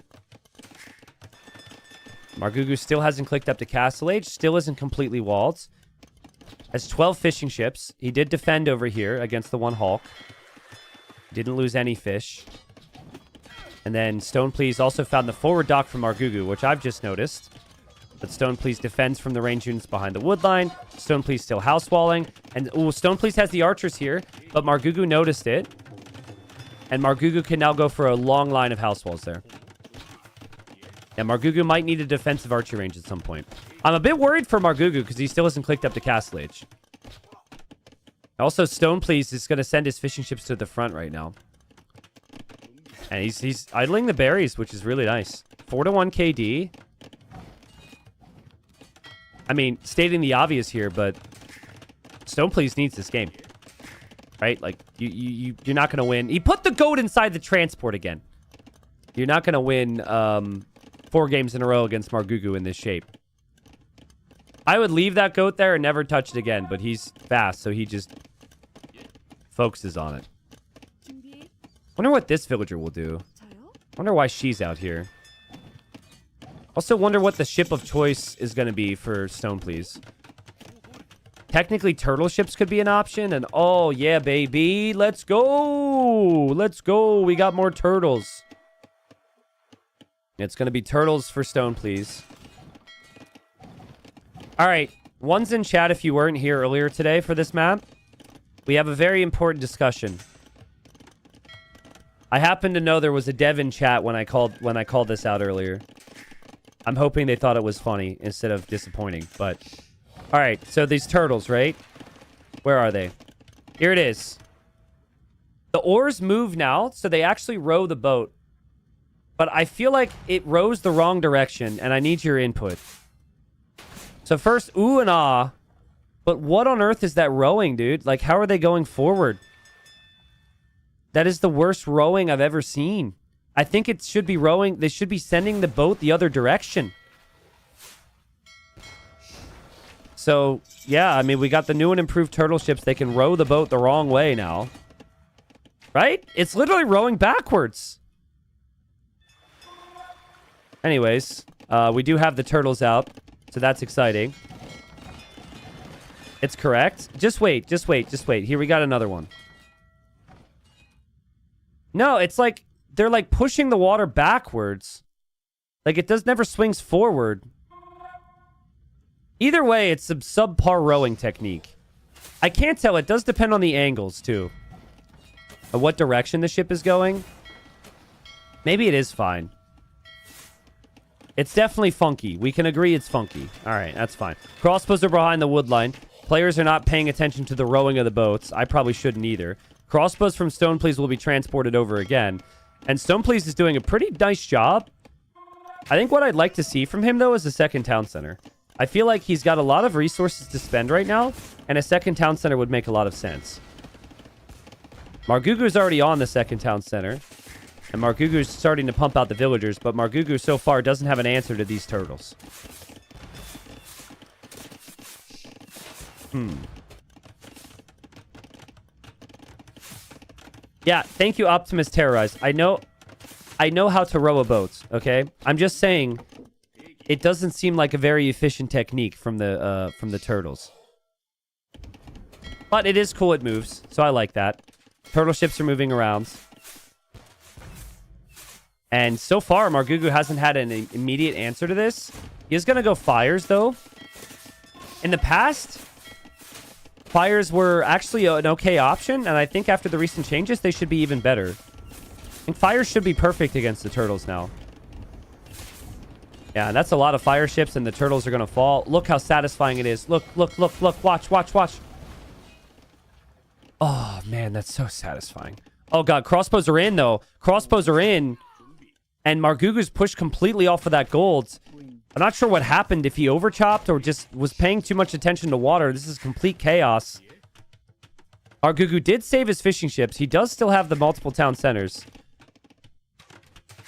Margugu still hasn't clicked up to Castle Age. Still isn't completely walled. Has 12 fishing ships. He did defend over here against the one Hulk. Didn't lose any fish. And then Stone Please also found the forward dock from Margugu, which I've just noticed. But Stone Please defends from the range units behind the wood line. Stone Please still house walling. And Stone Please has the archers here, but Margugu noticed it. And Margugu can now go for a long line of house walls there. Yeah, Margugu might need a defensive archer range at some point. I'm a bit worried for Margugu because he still hasn't clicked up to Castle Age. Also, Stone Please is going to send his fishing ships to the front right now. And he's idling the berries, which is really nice. 4-1 KD. I mean, stating the obvious here, but Stone Please needs this game. Right? Like, you're not going to win. He put the goat inside the transport again. You're not going to win 4 games in a row against Margugu in this shape. I would leave that goat there and never touch it again, but he's fast, so he just focuses on it. Wonder what this villager will do. Wonder why she's out here. Also wonder what the ship of choice is going to be for Stone Please. Technically, turtle ships could be an option, and oh, yeah, baby. Let's go. Let's go. We got more turtles. It's going to be turtles for stone, please. All right. One's in chat if you weren't here earlier today for this map. We have a very important discussion. I happen to know there was a dev in chat when I called this out earlier. I'm hoping they thought it was funny instead of disappointing, but... All right, so these turtles, right? Where are they? Here it is. The oars move now, so they actually row the boat. But I feel like it rows the wrong direction, and I need your input. So first, ooh and ah. But what on earth is that rowing, dude? Like, how are they going forward? That is the worst rowing I've ever seen. I think it should be rowing. They should be sending the boat the other direction. So, yeah, I mean, we got the new and improved turtle ships. They can row the boat the wrong way now. Right? It's literally rowing backwards. Anyways, we do have the turtles out, so that's exciting. It's correct. Just wait. Here, we got another one. No, it's like they're like pushing the water backwards. Like it never swings forward. Either way, it's a subpar rowing technique. I can't tell. It does depend on the angles, too. Of what direction the ship is going. Maybe it is fine. It's definitely funky. We can agree it's funky. All right, that's fine. Crossbows are behind the wood line. Players are not paying attention to the rowing of the boats. I probably shouldn't either. Crossbows from Stone Please will be transported over again. And Stone Please is doing a pretty nice job. I think what I'd like to see from him, though, is a second town center. I feel like he's got a lot of resources to spend right now, and a second town center would make a lot of sense. Margugu's already on the second town center, and Margugu's starting to pump out the villagers, but Margugu so far doesn't have an answer to these turtles. Yeah, thank you, Optimus Terrorize. I know how to row a boat, okay? I'm just saying, it doesn't seem like a very efficient technique from the turtles. But it is cool it moves, so I like that. Turtle ships are moving around. And so far, Margugu hasn't had an immediate answer to this. He is going to go fires, though. In the past, fires were actually an okay option, and I think after the recent changes, they should be even better. I think fires should be perfect against the turtles now. Yeah, that's a lot of fire ships, and the turtles are going to fall. Look how satisfying it is. Look. Watch. Oh, man, that's so satisfying. Oh, God, crossbows are in, though. Crossbows are in, and Margugu's pushed completely off of that gold. I'm not sure what happened, if he overchopped or just was paying too much attention to water. This is complete chaos. Margugu did save his fishing ships. He does still have the multiple town centers.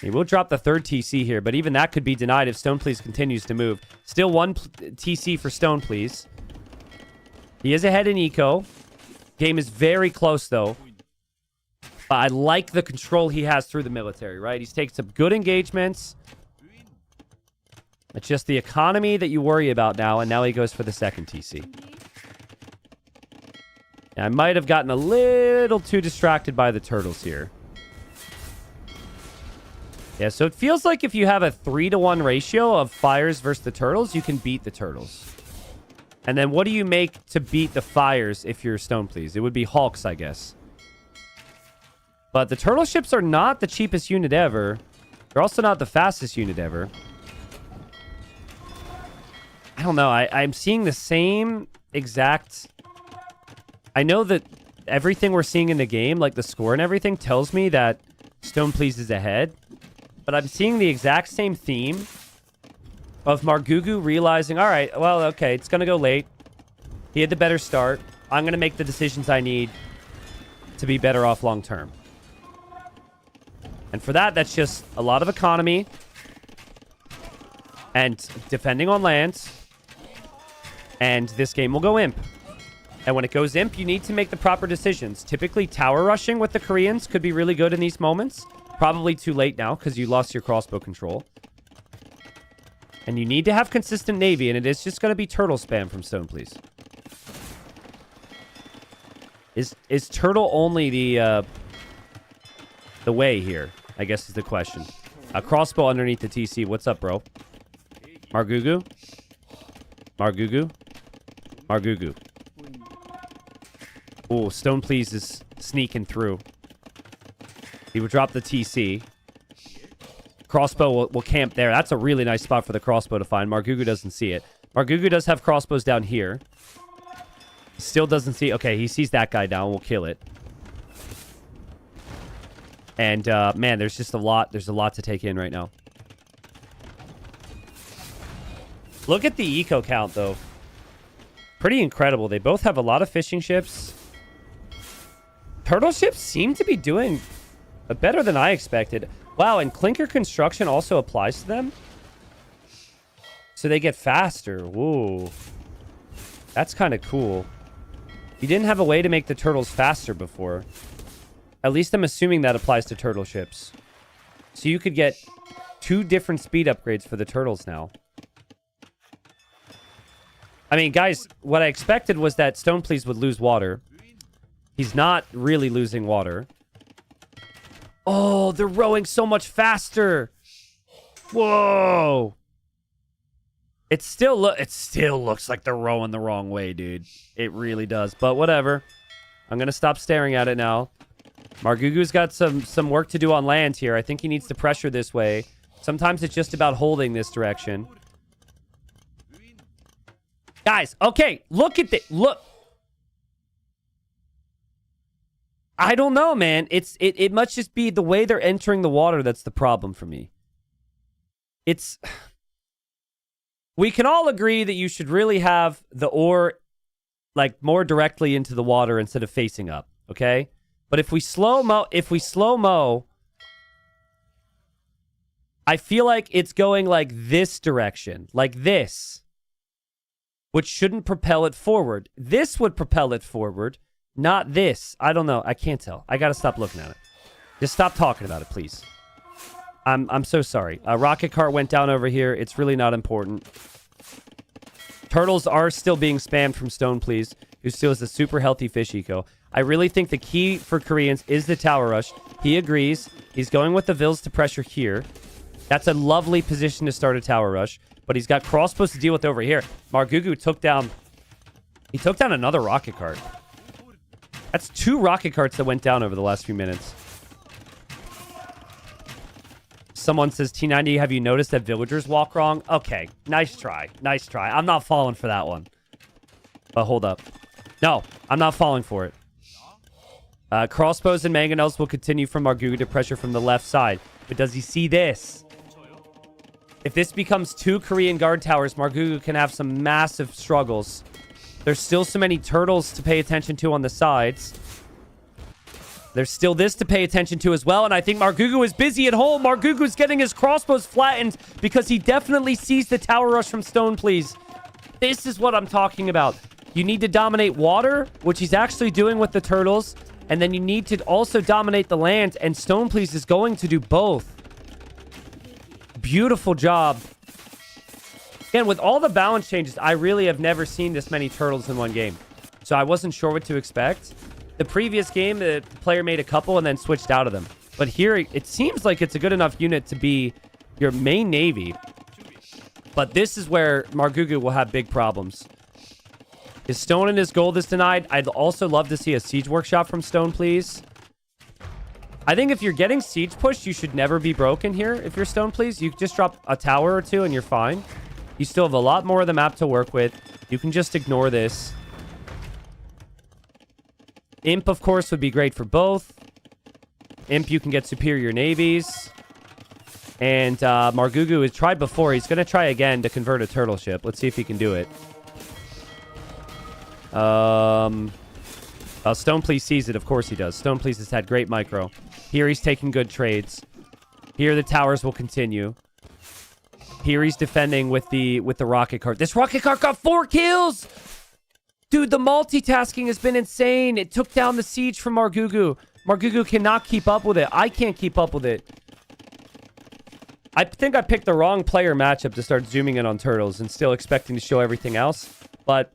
He will drop the third TC here, but even that could be denied if Stone Please continues to move. Still one TC for Stone Please. He is ahead in eco. Game is very close, though. But I like the control he has through the military, right? He's taken some good engagements. It's just the economy that you worry about now, and now he goes for the second TC. And I might have gotten a little too distracted by the turtles here. Yeah, so it feels like if you have a 3-to-1 ratio of fires versus the turtles, you can beat the turtles. And then what do you make to beat the fires if you're Stone Please? It would be Hulks, I guess. But the turtle ships are not the cheapest unit ever. They're also not the fastest unit ever. I don't know. I'm seeing the same exact... I know that everything we're seeing in the game, like the score and everything, tells me that Stone Please is ahead. But I'm seeing the exact same theme of Margugu realizing, all right, well, okay, it's going to go late. He had the better start. I'm going to make the decisions I need to be better off long term. And for that, that's just a lot of economy and defending on land. And this game will go imp. And when it goes imp, you need to make the proper decisions. Typically, tower rushing with the Koreans could be really good in these moments. Probably too late now because you lost your crossbow control. And you need to have consistent navy, and it is just going to be turtle spam from Stone Please. Is turtle only the way here? I guess is the question. A crossbow underneath the TC. What's up, bro? Margugu? Margugu? Margugu. Ooh, Stone Please is sneaking through. He would drop the TC. Crossbow will camp there. That's a really nice spot for the crossbow to find. Margugu doesn't see it. Margugu does have crossbows down here. Still doesn't see... Okay, he sees that guy down. We'll kill it. And, man, there's just a lot. There's a lot to take in right now. Look at the eco count, though. Pretty incredible. They both have a lot of fishing ships. Turtle ships seem to be doing better than I expected. Wow, and clinker construction also applies to them? So they get faster. Whoa. That's kind of cool. You didn't have a way to make the turtles faster before. At least I'm assuming that applies to turtle ships. So you could get 2 different speed upgrades for the turtles now. I mean, guys, what I expected was that Stone Please would lose water. He's not really losing water. Oh, they're rowing so much faster. Whoa. It still looks like they're rowing the wrong way, dude. It really does. But whatever. I'm going to stop staring at it now. Margugu's got some work to do on land here. I think he needs to pressure this way. Sometimes it's just about holding this direction. Guys, okay, look at this. Look. I don't know, man. It must just be the way they're entering the water that's the problem for me. We can all agree that you should really have the ore like more directly into the water instead of facing up, okay? But if we slow-mo, I feel like it's going like this direction, like this, which shouldn't propel it forward. This would propel it forward. Not this. I don't know. I can't tell. I gotta stop looking at it. Just stop talking about it, please. I'm so sorry. A rocket cart went down over here. It's really not important. Turtles are still being spammed from Stone Please, who still has a super healthy fish eco. I really think the key for Koreans is the tower rush. He agrees. He's going with the Vils to pressure here. That's a lovely position to start a tower rush. But he's got crossbows to deal with over here. Margugu took down... He took down another rocket cart. That's 2 rocket carts that went down over the last few minutes. Someone says, T90, have you noticed that villagers walk wrong? Okay, nice try. Nice try. I'm not falling for that one. But hold up. No, I'm not falling for it. Crossbows and mangonels will continue from Margugu to pressure from the left side. But does he see this? If this becomes 2 Korean guard towers, Margugu can have some massive struggles. There's still so many turtles to pay attention to on the sides. There's still this to pay attention to as well. And I think Margugu is busy at home. Margugu's getting his crossbows flattened because he definitely sees the tower rush from Stone Please. This is what I'm talking about. You need to dominate water, which he's actually doing with the turtles. And then you need to also dominate the land. And Stone Please is going to do both. Beautiful job. Again, with all the balance changes, I really have never seen this many turtles in one game. So I wasn't sure what to expect. The previous game, the player made a couple and then switched out of them. But here, it seems like it's a good enough unit to be your main navy. But this is where Margugu will have big problems. His stone and his gold is denied. I'd also love to see a siege workshop from Stone Please. I think if you're getting siege pushed, you should never be broken here. If you're Stone Please, you just drop a tower or 2 and you're fine. You still have a lot more of the map to work with. You can just ignore this. Imp, of course, would be great for both. Imp, you can get superior navies. And Margugu has tried before. He's going to try again to convert a turtle ship. Let's see if he can do it. Stone Please sees it. Of course he does. Stone Please has had great micro. Here he's taking good trades. Here the towers will continue. Here he's defending with the rocket cart. This rocket cart got 4 kills! Dude, the multitasking has been insane. It took down the siege from Margugu. Margugu cannot keep up with it. I can't keep up with it. I think I picked the wrong player matchup to start zooming in on turtles and still expecting to show everything else. But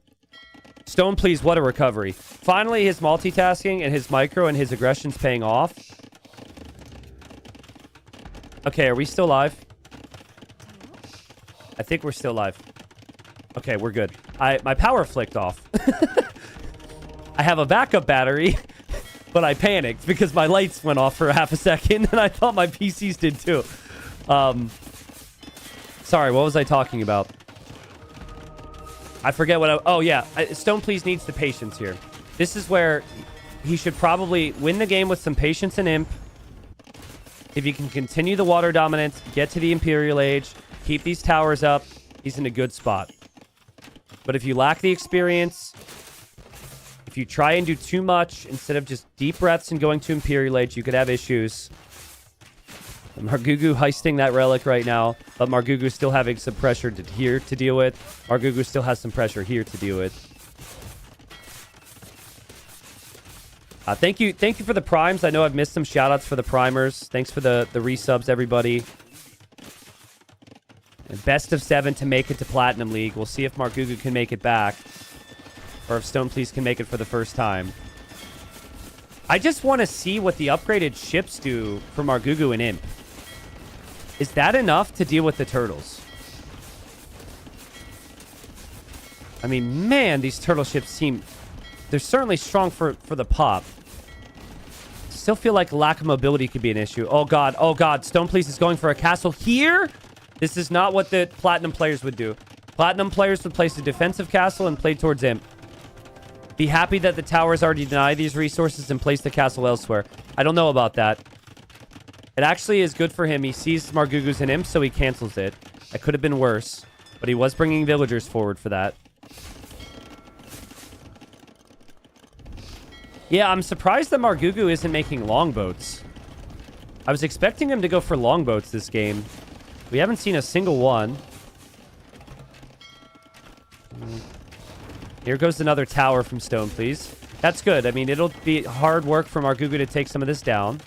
Stone Please, what a recovery. Finally, his multitasking and his micro and his aggression's paying off. Okay, are we still live? I think we're still live. Okay, we're good. My power flicked off. I have a backup battery, but I panicked because my lights went off for half a second, and I thought my PCs did too. Sorry, what was I talking about? I forget what oh, yeah. Stone Please needs the patience here. This is where he should probably win the game with some patience and imp. If he can continue the water dominance, get to the Imperial Age, keep these towers up, he's in a good spot. But if you lack the experience, if you try and do too much instead of just deep breaths and going to Imperial Age, you could have issues. Margugu heisting that relic right now, but Margugu still having some pressure here to deal with. Margugu still has some pressure here to deal with. Thank you for the primes. I know I've missed some shoutouts for the primers. Thanks for the resubs, everybody. And best of 7 to make it to Platinum League. We'll see if Margugu can make it back, or if Stone Please can make it for the first time. I just want to see what the upgraded ships do for Margugu and Imp. Is that enough to deal with the turtles? I mean, man, these turtle ships seem... They're certainly strong for the pop. Still feel like lack of mobility could be an issue. Oh, God. Oh, God. Stone Please is going for a castle here? This is not what the Platinum players would do. Platinum players would place a defensive castle and play towards Imp. Be happy that the towers already deny these resources and place the castle elsewhere. I don't know about that. It actually is good for him. He sees Margugu's and Imp, so he cancels it. It could have been worse, but he was bringing villagers forward for that. Yeah, I'm surprised that Margugu isn't making longboats. I was expecting him to go for longboats this game. We haven't seen a single one. Here goes another tower from Stone Please. That's good. I mean, it'll be hard work for Margugu to take some of this down.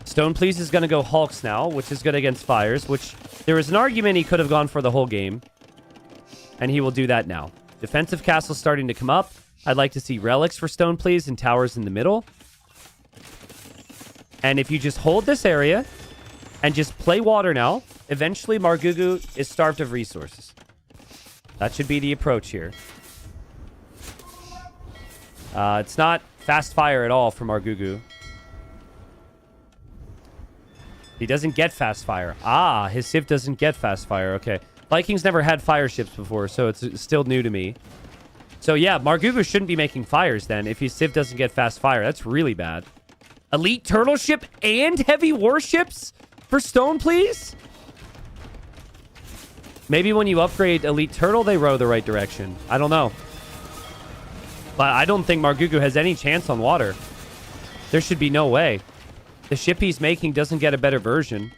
Stone Please is going to go Hulks now, which is good against fires, which there is an argument he could have gone for the whole game. And he will do that now. Defensive castle starting to come up. I'd like to see relics for Stone Please and towers in the middle. And if you just hold this area and just play water now, eventually Margugu is starved of resources. That should be the approach here. It's not fast fire at all for Margugu. He doesn't get fast fire. Ah, his Civ doesn't get fast fire. Okay. Vikings never had fire ships before, so it's still new to me. So yeah, Margugu shouldn't be making fires then if his Civ doesn't get fast fire. That's really bad. Elite turtle ship and heavy warships for Stone Please? Maybe when you upgrade Elite Turtle, they row the right direction. I don't know. But I don't think Margugu has any chance on water. There should be no way. The ship he's making doesn't get a better version.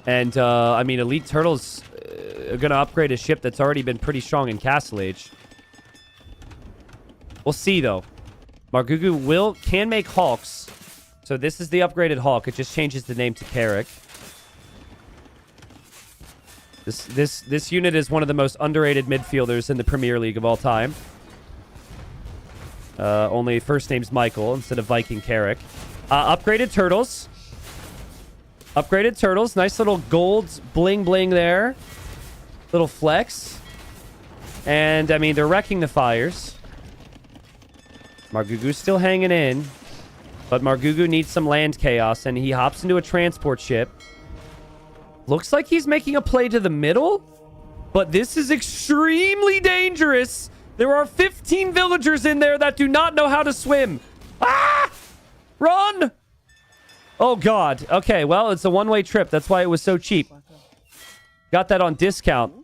And, I mean, Elite Turtle's going to upgrade a ship that's already been pretty strong in Castle Age. We'll see, though. Margugu can make Hulks. So this is the upgraded Hulk. It just changes the name to Carrick. This unit is one of the most underrated midfielders in the Premier League of all time. Only first name's Michael instead of Viking Carrick. Upgraded turtles. Upgraded turtles. Nice little gold bling bling there. Little flex. And, I mean, they're wrecking the fires. Margugu's still hanging in. But Margugu needs some land chaos, and he hops into a transport ship. Looks like he's making a play to the middle, but this is extremely dangerous. There are 15 villagers in there that do not know how to swim. Ah! Run! Oh, God. Okay, well, it's a one-way trip. That's why it was so cheap. Got that on discount.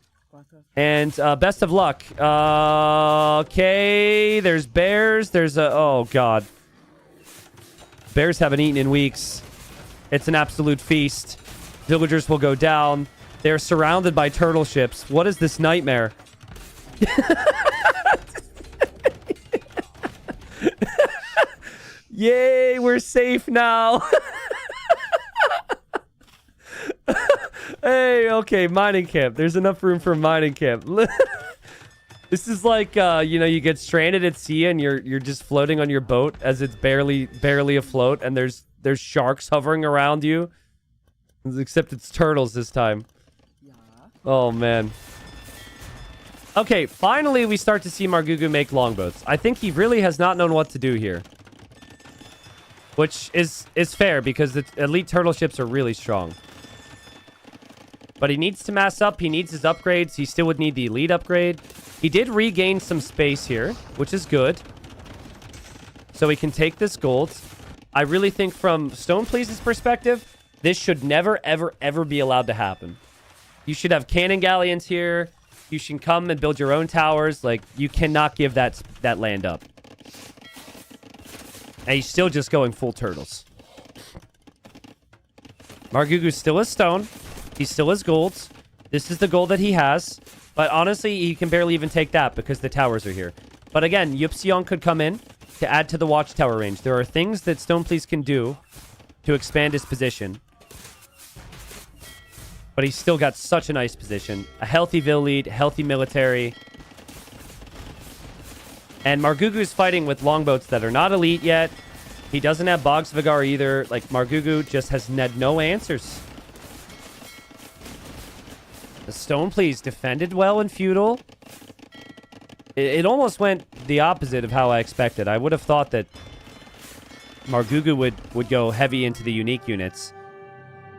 And best of luck. Okay, there's bears. There's a... Oh, God. Bears haven't eaten in weeks. It's an absolute feast. Villagers will go down. They're surrounded by turtle ships. What is this nightmare? Yay, we're safe now. Hey, okay, mining camp. There's enough room for a mining camp. This is like, you know, you get stranded at sea and you're just floating on your boat as it's barely afloat, and there's there's sharks hovering around you. Except it's turtles this time. Oh, man. Okay, finally we start to see Margugu make longboats. I think he really has not known what to do here. Which is fair, because the elite turtle ships are really strong. But he needs to mass up. He needs his upgrades. He still would need the elite upgrade. He did regain some space here, which is good. So he can take this gold. I really think from Stoneplease's perspective, this should never, ever, ever be allowed to happen. You should have cannon galleons here. You should come and build your own towers. Like, you cannot give that land up. And he's still just going full turtles. Margugu still has stone. He still has golds. This is the gold that he has. But honestly, he can barely even take that because the towers are here. But again, Yupsion could come in to add to the watchtower range. There are things that Stoneplease can do to expand his position. But he's still got such a nice position. A healthy Vil lead, healthy military. And Margugu's fighting with longboats that are not elite yet. He doesn't have Bogsvigar either. Like, Margugu just has had no answers. The Stoneplease defended well in feudal. It almost went the opposite of how I expected. I would have thought that Margugu would go heavy into the unique units.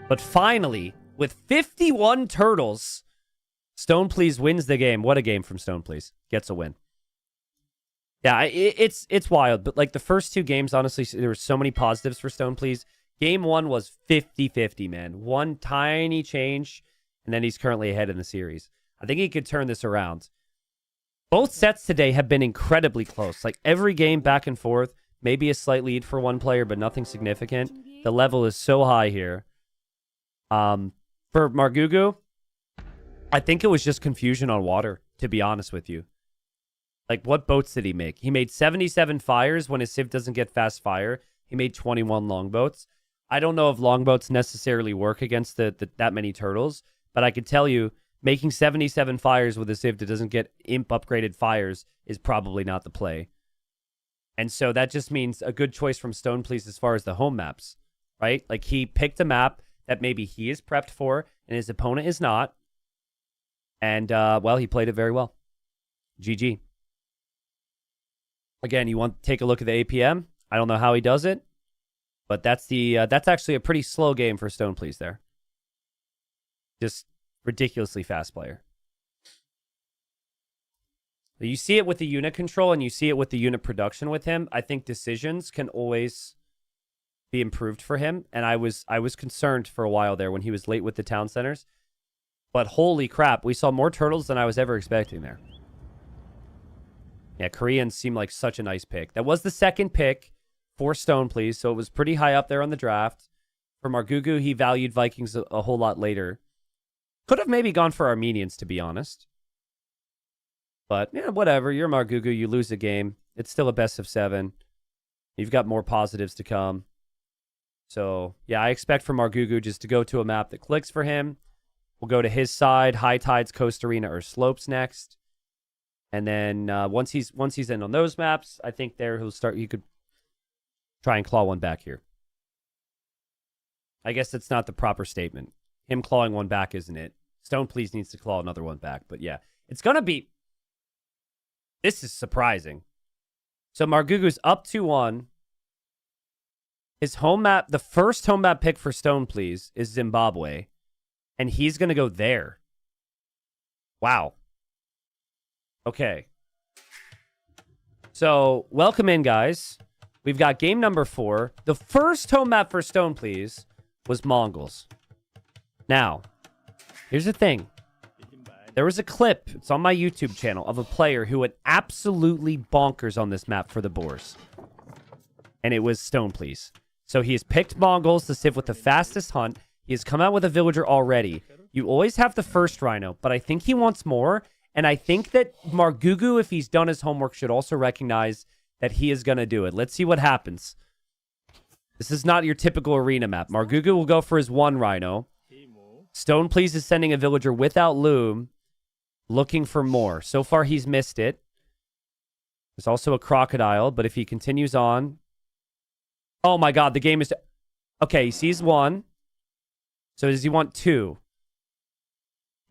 But finally, with 51 turtles, Stoneplease wins the game. What a game from Stoneplease. Gets a win. Yeah, it's wild. But like the first two games, honestly, there were so many positives for Stoneplease. Game 1 was 50-50, man. One tiny change, and then he's currently ahead in the series. I think he could turn this around. Both sets today have been incredibly close. Like every game back and forth, maybe a slight lead for one player, but nothing significant. The level is so high here. For Margugu, I think it was just confusion on water, to be honest with you. Like, what boats did he make? He made 77 fires when his Civ doesn't get fast fire. He made 21 longboats. I don't know if longboats necessarily work against that many turtles, but I could tell you, making 77 fires with a Civ that doesn't get imp upgraded fires is probably not the play. And so that just means a good choice from Stoneplease as far as the home maps, right? Like, he picked a map that maybe he is prepped for and his opponent is not. And, well, he played it very well. GG. Again, you want to take a look at the APM. I don't know how he does it, but that's actually a pretty slow game for Stoneplease there. Just ridiculously fast player. You see it with the unit control and you see it with the unit production with him. I think decisions can always be improved for him. And I was concerned for a while there when he was late with the town centers. But holy crap, we saw more turtles than I was ever expecting there. Yeah, Koreans seem like such a nice pick. That was the second pick for Stoneplease, so it was pretty high up there on the draft. For Margugu, he valued Vikings a whole lot later. Could have maybe gone for Armenians, to be honest. But, yeah, whatever. You're Margugu. You lose a game. It's still a best of 7. You've got more positives to come. So, yeah, I expect for Margugu just to go to a map that clicks for him. We'll go to his side. High Tides, Coast Arena, or Slopes next. And then once he's in on those maps, I think there he could try and claw one back here. I guess that's not the proper statement. Him clawing one back, isn't it? Stoneplease needs to claw another one back. But yeah, it's going to be... This is surprising. So Margugu's up 2-1. His home map, the first home map pick for Stoneplease is Zimbabwe. And he's going to go there. Wow. Okay. So, welcome in, guys. We've got game number 4. The first home map for Stoneplease was Mongols. Now, here's the thing. There was a clip, it's on my YouTube channel, of a player who went absolutely bonkers on this map for the Boars. And it was Stoneplease. So he has picked Mongols to Civ with the fastest hunt. He has come out with a villager already. You always have the first rhino, but I think he wants more. And I think that Margugu, if he's done his homework, should also recognize that he is going to do it. Let's see what happens. This is not your typical arena map. Margugu will go for his 1 rhino. Stoneplease is sending a villager without loom, looking for more. So far, he's missed it. There's also a crocodile, but if he continues on... Oh my god, the game is... Okay, he sees 1. So does he want 2?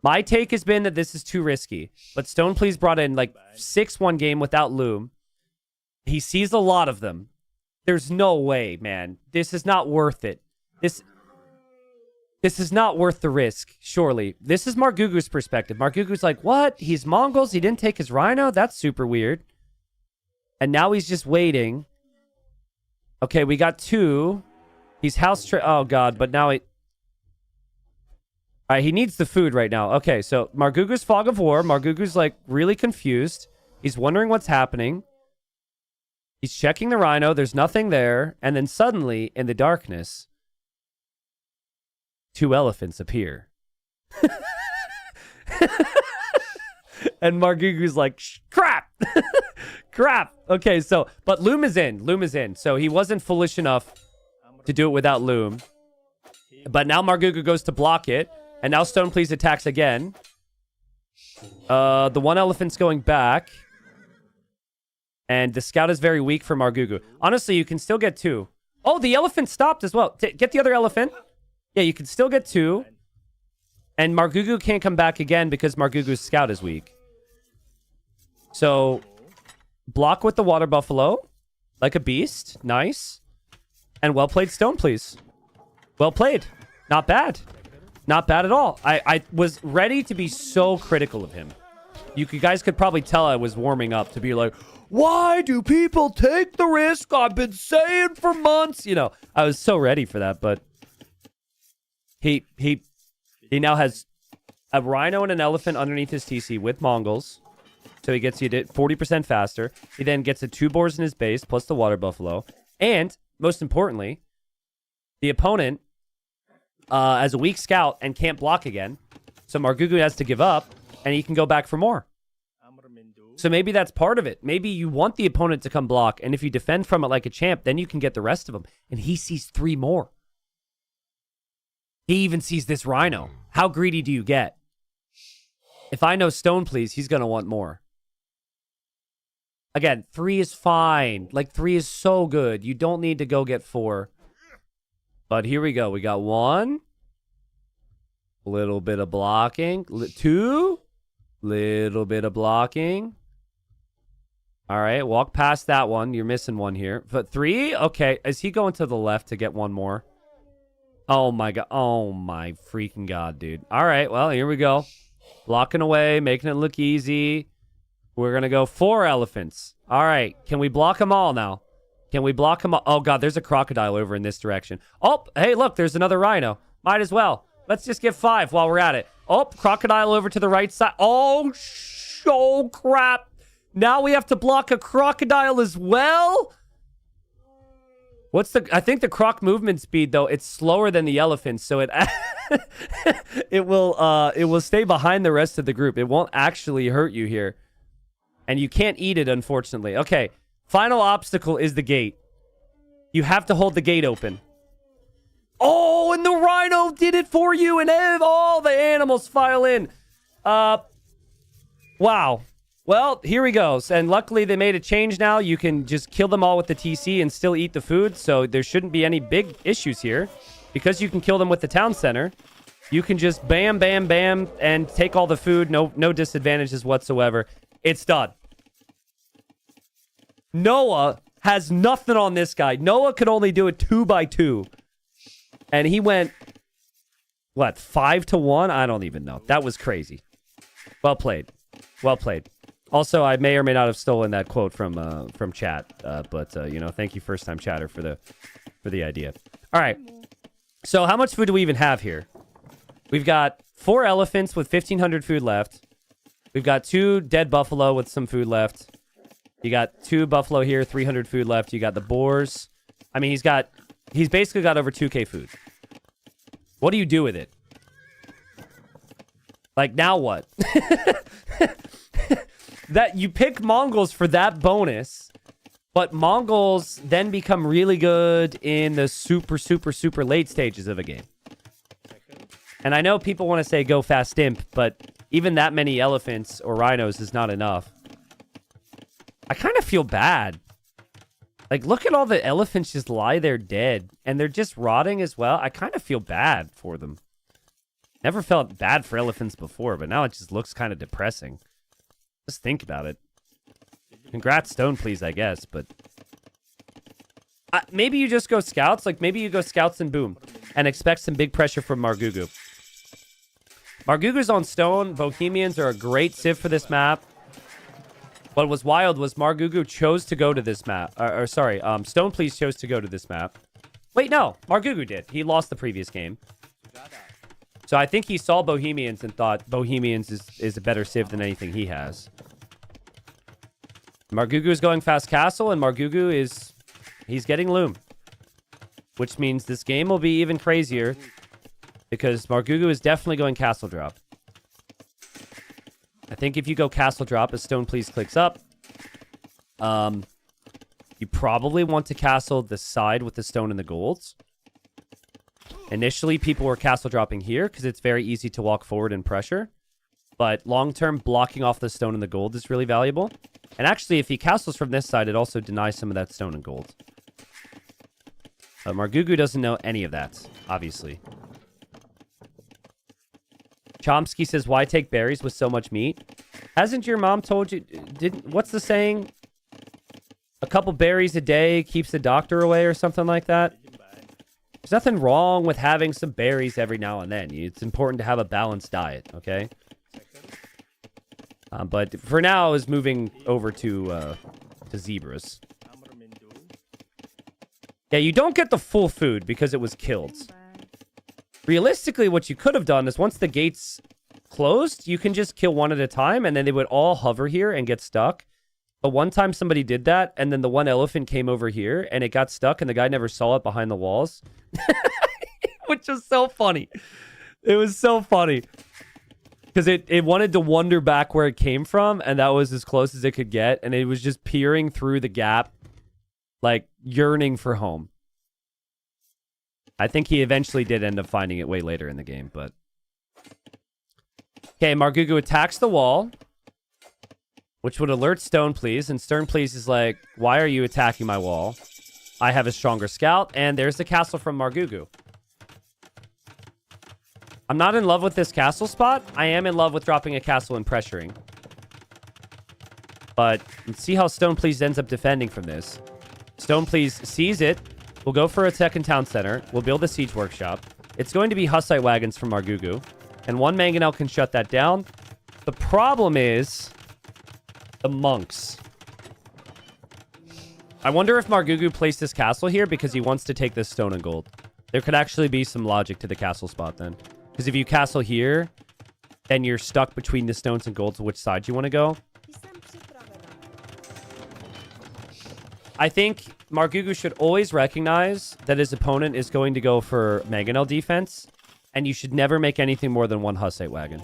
My take has been that this is too risky. But Stone Please brought in like 6-1 game without Loom. He sees a lot of them. There's no way, man. This is not worth it. This is not worth the risk, surely. This is Margugu's perspective. Margugu's like, what? He's Mongols? He didn't take his Rhino? That's super weird. And now he's just waiting. Okay, we got 2. He's oh, God, but now he... All right, he needs the food right now. Okay, so Margugu's Fog of War. Margugu's, like, really confused. He's wondering what's happening. He's checking the Rhino. There's nothing there. And then suddenly, in the darkness... 2 elephants appear. And Margugu's like, crap! Crap! Okay, so, but Loom is in. Loom is in. So he wasn't foolish enough to do it without Loom. But now Margugu goes to block it. And now Stone Please attacks again. The 1 elephant's going back. And the scout is very weak for Margugu. Honestly, you can still get 2. Oh, the elephant stopped as well. Get the other elephant. Yeah, you can still get 2. And Margugu can't come back again because Margugu's scout is weak. So, block with the water buffalo. Like a beast. Nice. And well played, Stone Please. Well played. Not bad. Not bad at all. I was ready to be so critical of him. You guys could probably tell I was warming up to be like, why do people take the risk? I've been saying for months. You know, I was so ready for that, but... He now has a Rhino and an elephant underneath his TC with Mongols. So he gets you 40% faster. He then gets the 2 boars in his base plus the water buffalo. And, most importantly, the opponent has a weak scout and can't block again. So Margugu has to give up and he can go back for more. So maybe that's part of it. Maybe you want the opponent to come block, and if you defend from it like a champ, then you can get the rest of them. And he sees 3 more. He even sees this Rhino. How greedy do you get? If I know Stone Please, he's going to want more. Again, 3 is fine. Like, 3 is so good. You don't need to go get 4. But here we go. We got 1. A little bit of blocking. 2. Little bit of blocking. All right, walk past that one. You're missing 1 here. But 3? Okay, is he going to the left to get 1 more? Oh my god. Oh my freaking god, dude. All right, well, here we go. Blocking away, making it look easy. We're going to go 4 elephants. All right, can we block them all now? Can we block them all? Oh god, there's a crocodile over in this direction. Oh, hey, look, there's another Rhino. Might as well. Let's just get 5 while we're at it. Oh, crocodile over to the right side. Oh, crap. Now we have to block a crocodile as well? I think the croc movement speed, though, it's slower than the elephant, so it it will stay behind the rest of the group. It won't actually hurt you here. And you can't eat it, unfortunately. Okay, final obstacle is the gate. You have to hold the gate open. Oh, and the Rhino did it for you, and all the animals file in. Wow. Well, here we go. And luckily, they made a change now. You can just kill them all with the TC and still eat the food, so there shouldn't be any big issues here. Because you can kill them with the town center, you can just bam, bam, bam, and take all the food. No disadvantages whatsoever. It's done. Noah has nothing on this guy. Noah could only do it 2 by 2. And he went, what, 5-1? I don't even know. That was crazy. Well played. Well played. Also, I may or may not have stolen that quote from chat, but you know, thank you, first time chatter, for the idea. All right. So, how much food do we even have here? We've got 4 elephants with 1,500 food left. We've got 2 dead buffalo with some food left. You got 2 buffalo here, 300 food left. You got the boars. I mean, he's basically got over 2K food. What do you do with it? Like, now what? That you pick Mongols for that bonus, but Mongols then become really good in the super, super, super late stages of a game. And I know people want to say go fast imp, but even that many elephants or rhinos is not enough. I kind of feel bad. Like, look at all the elephants just lie there dead. And they're just rotting as well. I kind of feel bad for them. Never felt bad for elephants before, but now it just looks kind of depressing. Just think about it. Congrats, Stone, please, I guess, but... maybe you just go scouts. Like, maybe you go scouts and boom. And expect some big pressure from Margugu. Margugu's on Stone. Bohemians are a great civ for this map. What was wild was Margugu chose to go to this map. Sorry, Stone Please chose to go to this map. Wait, no. Margugu did. He lost the previous game. So I think he saw Bohemians and thought Bohemians is a better civ than anything he has. Margugu is going fast castle, and Margugu is... He's getting loom. Which means this game will be even crazier. Because Margugu is definitely going castle drop. I think if you go castle drop as Stone Please clicks up, you probably want to castle the side with the stone and the golds. Initially, people were castle dropping here because it's very easy to walk forward and pressure. But long-term, blocking off the stone and the gold is really valuable. And actually, if he castles from this side, it also denies some of that stone and gold. But Margugu doesn't know any of that, obviously. Chomsky says, why take berries with so much meat? Hasn't your mom told you... What's the saying? A couple berries a day keeps the doctor away or something like that? There's nothing wrong with having some berries every now and then. It's important to have a balanced diet, okay? But for now, is moving over to zebras. Yeah, you don't get the full food because it was killed. Realistically, what you could have done is once the gates closed, you can just kill one at a time, and then they would all hover here and get stuck. But one time somebody did that, and then the one elephant came over here, and it got stuck, and the guy never saw it behind the walls. Which was so funny. It was so funny. Because it wanted to wander back where it came from, and that was as close as it could get, and it was just peering through the gap, like yearning for home. I think he eventually did end up finding it way later in the game, but... Okay, Margugu attacks the wall, which would alert Stone Please, and Stone Please is like, why are you attacking my wall? I have a stronger scout, and there's the castle from Margugu. I'm not in love with this castle spot. I am in love with dropping a castle and pressuring. But let's see how Stone Please ends up defending from this. Stone Please sees it. We'll go for a second town center. We'll build a siege workshop. It's going to be Hussite wagons from Margugu. And one mangonel can shut that down. The problem is the monks. I wonder if Margugu placed this castle here because he wants to take this stone and gold. There could actually be some logic to the castle spot then. Because if you castle here, then you're stuck between the stones and golds, which side you want to go. I think Margugu should always recognize that his opponent is going to go for mangonel defense, and you should never make anything more than one Hussite wagon.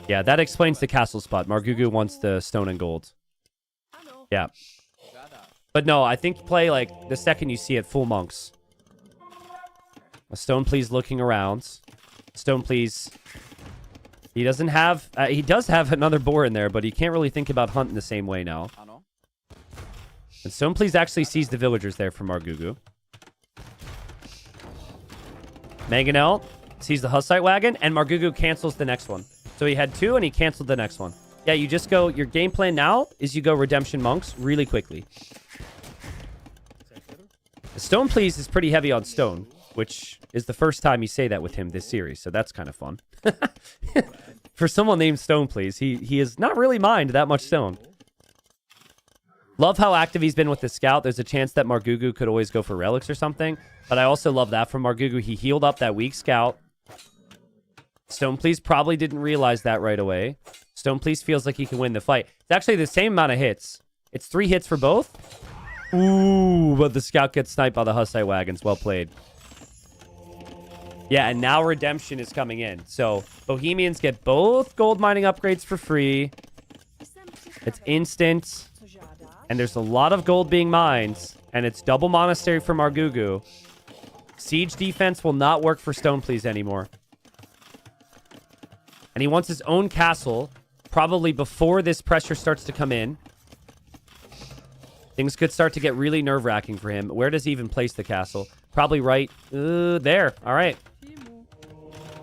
Yeah, that explains the castle spot. Margugu wants the stone and gold. Yeah. But no, I think play like the second you see it, full monks. A Stone Please looking around. Stone Please. He doesn't have... he does have another boar in there, but he can't really think about hunting the same way now. And Stone Please actually sees the villagers there from Margugu. Mangonel sees the Hussite wagon, and Margugu cancels the next one. So he had two, and he canceled the next one. Yeah, you just go... Your game plan now is you go Redemption Monks really quickly. The Stone Please is pretty heavy on stone, which is the first time you say that with him this series, so that's kind of fun. For someone named Stone Please, he is not really mined that much stone. Love how active he's been with the scout. There's a chance that Margugu could always go for relics or something. But I also love that from Margugu. He healed up that weak scout. Stone Please probably didn't realize that right away. Stone Please feels like he can win the fight. It's actually the same amount of hits. It's 3 hits for both. Ooh, but the scout gets sniped by the Hussite wagons. Well played. Yeah, and now Redemption is coming in. So Bohemians get both gold mining upgrades for free. It's instant. And there's a lot of gold being mined. And it's double monastery for Margugu. Siege defense will not work for Stone Please anymore. And he wants his own castle. Probably before this pressure starts to come in. Things could start to get really nerve-wracking for him. Where does he even place the castle? Probably right there. All right.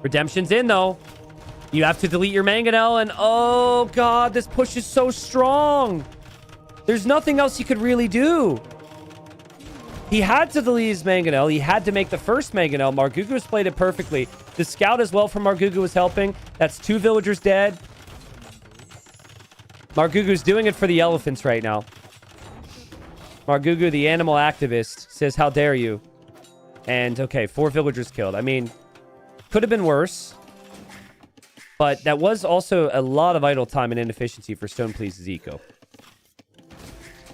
Redemption's in, though. You have to delete your mangonel, and oh, God, this push is so strong. There's nothing else he could really do. He had to delete his mangonel. He had to make the first mangonel. Margugu's played it perfectly. The scout as well from Margugu was helping. That's 2 villagers dead. Margugu's doing it for the elephants right now. Margugu, the animal activist, says, how dare you? And, okay, 4 villagers killed. I mean, could have been worse. But that was also a lot of idle time and inefficiency for Stone Please's eco.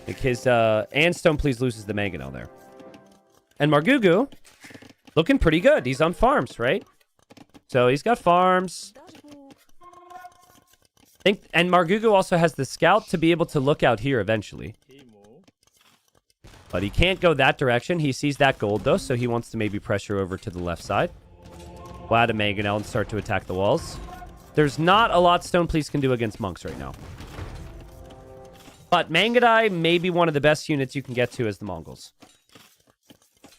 Because, and Stone Please loses the mangonel there. And Margugu, looking pretty good. He's on farms, right? So he's got farms. And Margugu also has the scout to be able to look out here eventually. But he can't go that direction. He sees that gold, though, so he wants to maybe pressure over to the left side. We'll add a mangonel and start to attack the walls. There's not a lot Stone Please can do against monks right now. But Mangadai may be one of the best units you can get to as the Mongols.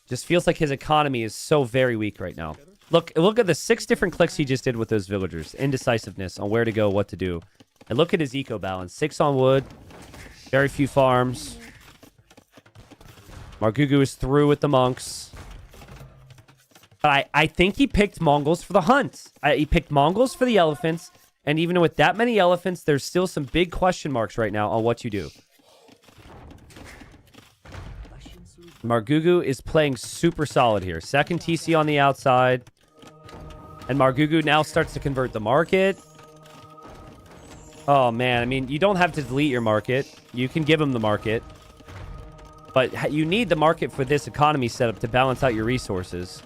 Just feels like his economy is so very weak right now. Look at the 6 different clicks he just did with those villagers. Indecisiveness on where to go, what to do. And look at his eco balance. 6 on wood. Very few farms. Margugu is through with the monks. But I think he picked Mongols for the hunt. He picked Mongols for the elephants. And even with that many elephants, there's still some big question marks right now on what you do. Margugu is playing super solid here. Second TC on the outside. And Margugu now starts to convert the market. Oh, man. I mean, you don't have to delete your market. You can give him the market. But you need the market for this economy setup to balance out your resources.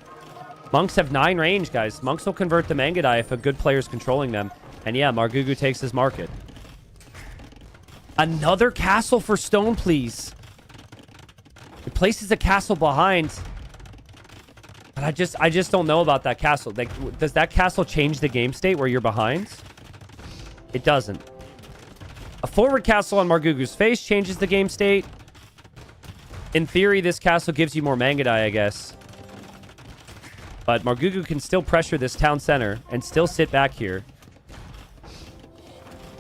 Monks have 9 range, guys. Monks will convert the Mangadai if a good player's controlling them. And yeah, Margugu takes his market. Another castle for Stone, please. It places a castle behind. But I just don't know about that castle. Like, does that castle change the game state where you're behind? It doesn't. A forward castle on Margugu's face changes the game state. In theory, this castle gives you more Mangadai, I guess. But Margugu can still pressure this town center and still sit back here.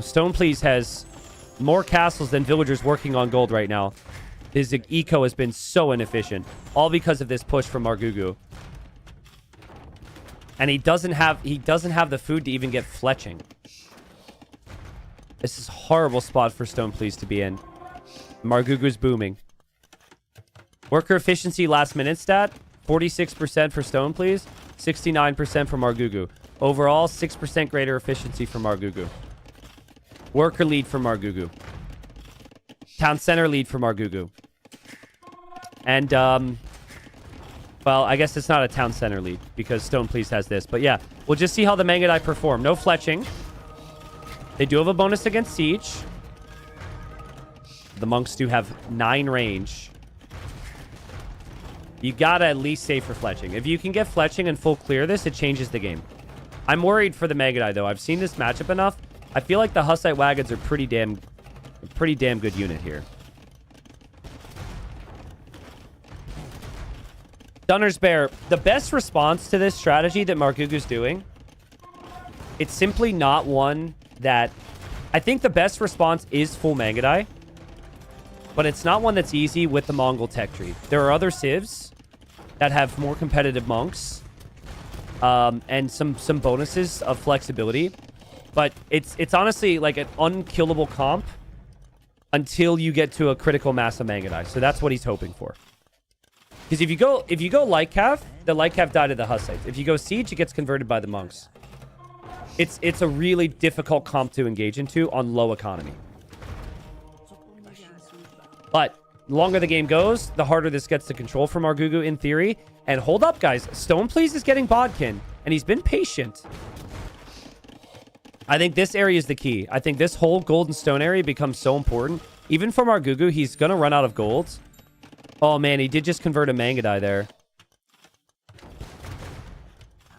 Stone Please has more castles than villagers working on gold right now. His eco has been so inefficient. All because of this push from Margugu. And he doesn't have the food to even get fletching. This is a horrible spot for Stone Please to be in. Margugu's booming. Worker efficiency last minute stat. 46% for Stone Please. 69% for Margugu. Overall, 6% greater efficiency for Margugu. Worker lead for Margugu. Town center lead for Margugu. And, well, I guess it's not a town center lead because Stone Please has this. But yeah, we'll just see how the Mangadai perform. No fletching. They do have a bonus against siege. The monks do have 9 range. You gotta at least save for fletching. If you can get fletching and full clear this, it changes the game. I'm worried for the Mangadai, though. I've seen this matchup enough. I feel like the Hussite wagons are a pretty damn good unit here. Dunner's Bear. The best response to this strategy that Margugu's doing, it's simply not one that... I think the best response is full Mangadai, but it's not one that's easy with the Mongol tech tree. There are other civs that have more competitive monks and some bonuses of flexibility. But it's honestly like an unkillable comp until you get to a critical mass of Mangadai. So that's what he's hoping for. Because if you go Light Cav, the Light Cav died to the Hussites. If you go Siege, it gets converted by the monks. It's a really difficult comp to engage into on low economy. But the longer the game goes, the harder this gets to control from Margugu in theory. And hold up, guys. Stone Please is getting Bodkin, and he's been patient. I think this area is the key. I think this whole gold and stone area becomes so important. Even for Margugu, he's going to run out of gold. Oh, man, he did just convert a Mangadai there.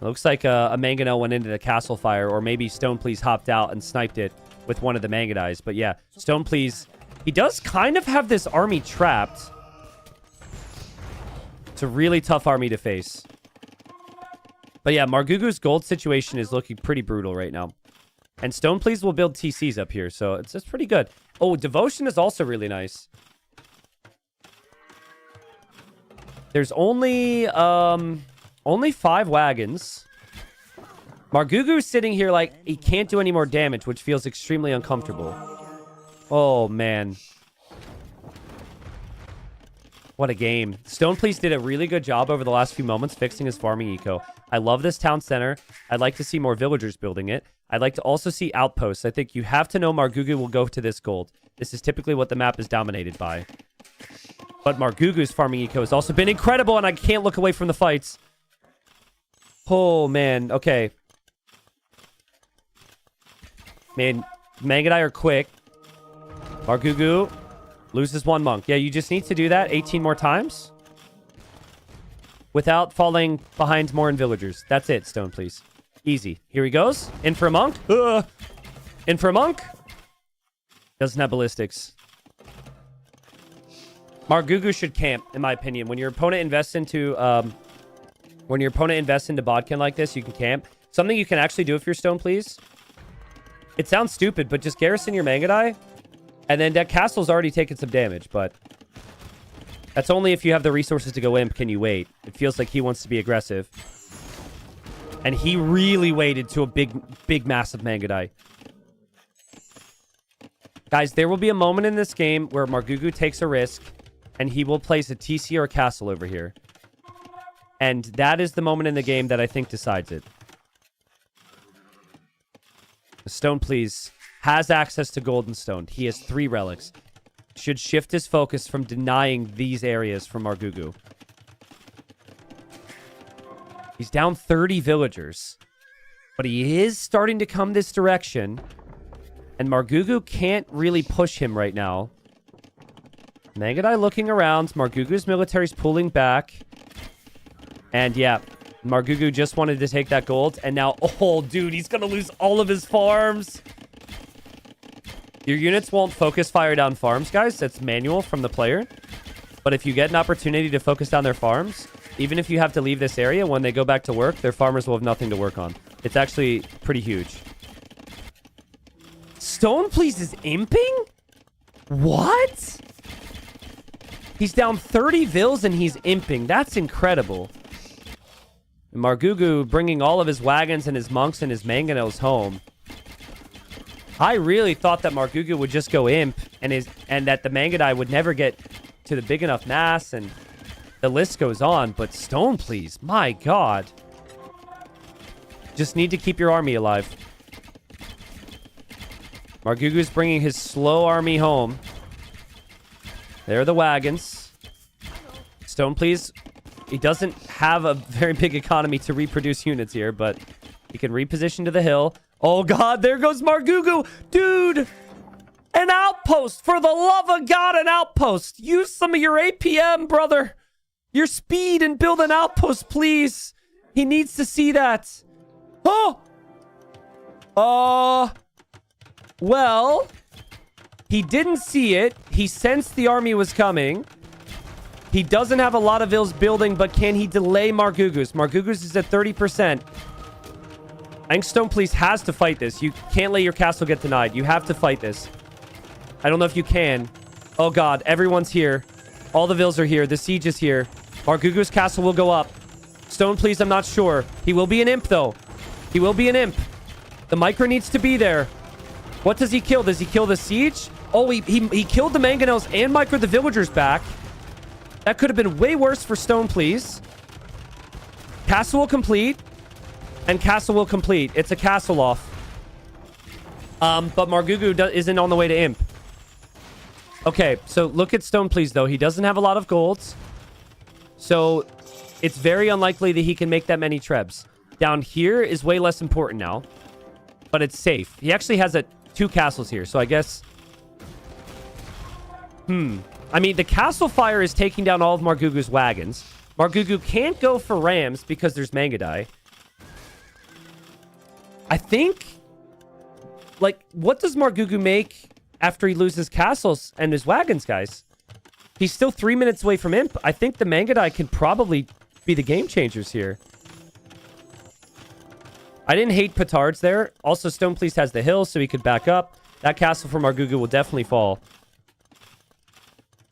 It looks like a Mangonel went into the castle fire, or maybe Stone Please hopped out and sniped it with one of the Mangadais. But yeah, Stone Please He does kind of have this army trapped. It's a really tough army to face. But yeah, Margugu's gold situation is looking pretty brutal right now. And Stone Please will build TCs up here, so it's pretty good. Oh, Devotion is also really nice. There's only 5 wagons. Margugu's sitting here like he can't do any more damage, which feels extremely uncomfortable. Oh, man. What a game. Stone Please did a really good job over the last few moments fixing his farming eco. I love this town center. I'd like to see more villagers building it. I'd like to also see outposts. I think you have to know Margugu will go to this gold. This is typically what the map is dominated by. But Margugu's farming eco has also been incredible, and I can't look away from the fights. Oh, man. Okay. Man, Mangadai are quick. Margugu loses 1 monk. Yeah, you just need to do that 18 more times without falling behind more in villagers. That's it, Stone Please. Easy. Here he goes. In for a monk. In for a monk. Doesn't have ballistics. Margugu should camp, in my opinion. When your opponent invests into bodkin like this, you can camp. Something you can actually do if you're Stone Please. It sounds stupid, but just garrison your Mangadai. And then that castle's already taken some damage, but that's only if you have the resources to go imp can you wait. It feels like he wants to be aggressive. And he really waited to a big, massive Mangadai. Guys, there will be a moment in this game where Margugu takes a risk, and he will place a TC or a castle over here. And that is the moment in the game that I think decides it. Stone Please has access to golden stone. He has 3 relics. Should shift his focus from denying these areas from Margugu. He's down 30 villagers. But he is starting to come this direction. And Margugu can't really push him right now. Mangadai looking around. Margugu's military's pulling back. And yeah, Margugu just wanted to take that gold. And now, oh, dude, he's going to lose all of his farms. Your units won't focus fire down farms, guys. That's manual from the player. But if you get an opportunity to focus down their farms, even if you have to leave this area, when they go back to work, their farmers will have nothing to work on. It's actually pretty huge. Stone Please is imping? What? He's down 30 vills and he's imping. That's incredible. And Margugu bringing all of his wagons and his monks and his mangonels home. I really thought that Margugu would just go imp and that the Mangadai would never get to the big enough mass, and the list goes on. But Stone Please, my God. Just need to keep your army alive. Margugu's bringing his slow army home. There are the wagons. Stone Please, he doesn't have a very big economy to reproduce units here, but he can reposition to the hill. Oh, God, there goes Margugu. Dude, an outpost. For the love of God, an outpost. Use some of your APM, brother. Your speed and build an outpost, please. He needs to see that. Oh! Well, he didn't see it. He sensed the army was coming. He doesn't have a lot of vills building, but can he delay Margugu's? Margugu's is at 30%. I think Stone Please has to fight this. You can't let your castle get denied. You have to fight this. I don't know if you can. Oh, God. Everyone's here. All the vills are here. The siege is here. Margugu's castle will go up. Stone Please, I'm not sure. He will be an imp, though. He will be an imp. The micro needs to be there. What does he kill? Does he kill the siege? Oh, he killed the mangonels and micro the villagers back. That could have been way worse for Stone Please. Castle will complete. And castle will complete. It's a castle off. But Margugu isn't on the way to imp. Okay, so look at Stone Please, though. He doesn't have a lot of golds. So it's very unlikely that he can make that many trebs. Down here is way less important now. But it's safe. He actually has 2 castles here, so I guess... I mean, the castle fire is taking down all of Margugu's wagons. Margugu can't go for rams because there's Mangadai. I think... Like, what does Margugu make after he loses castles and his wagons, guys. He's still 3 minutes away from Imp. I think the Mangadai can probably be the game changers here. I didn't hate Petards there. Also, Stone Please has the hill, so he could back up. That castle from Margugu will definitely fall.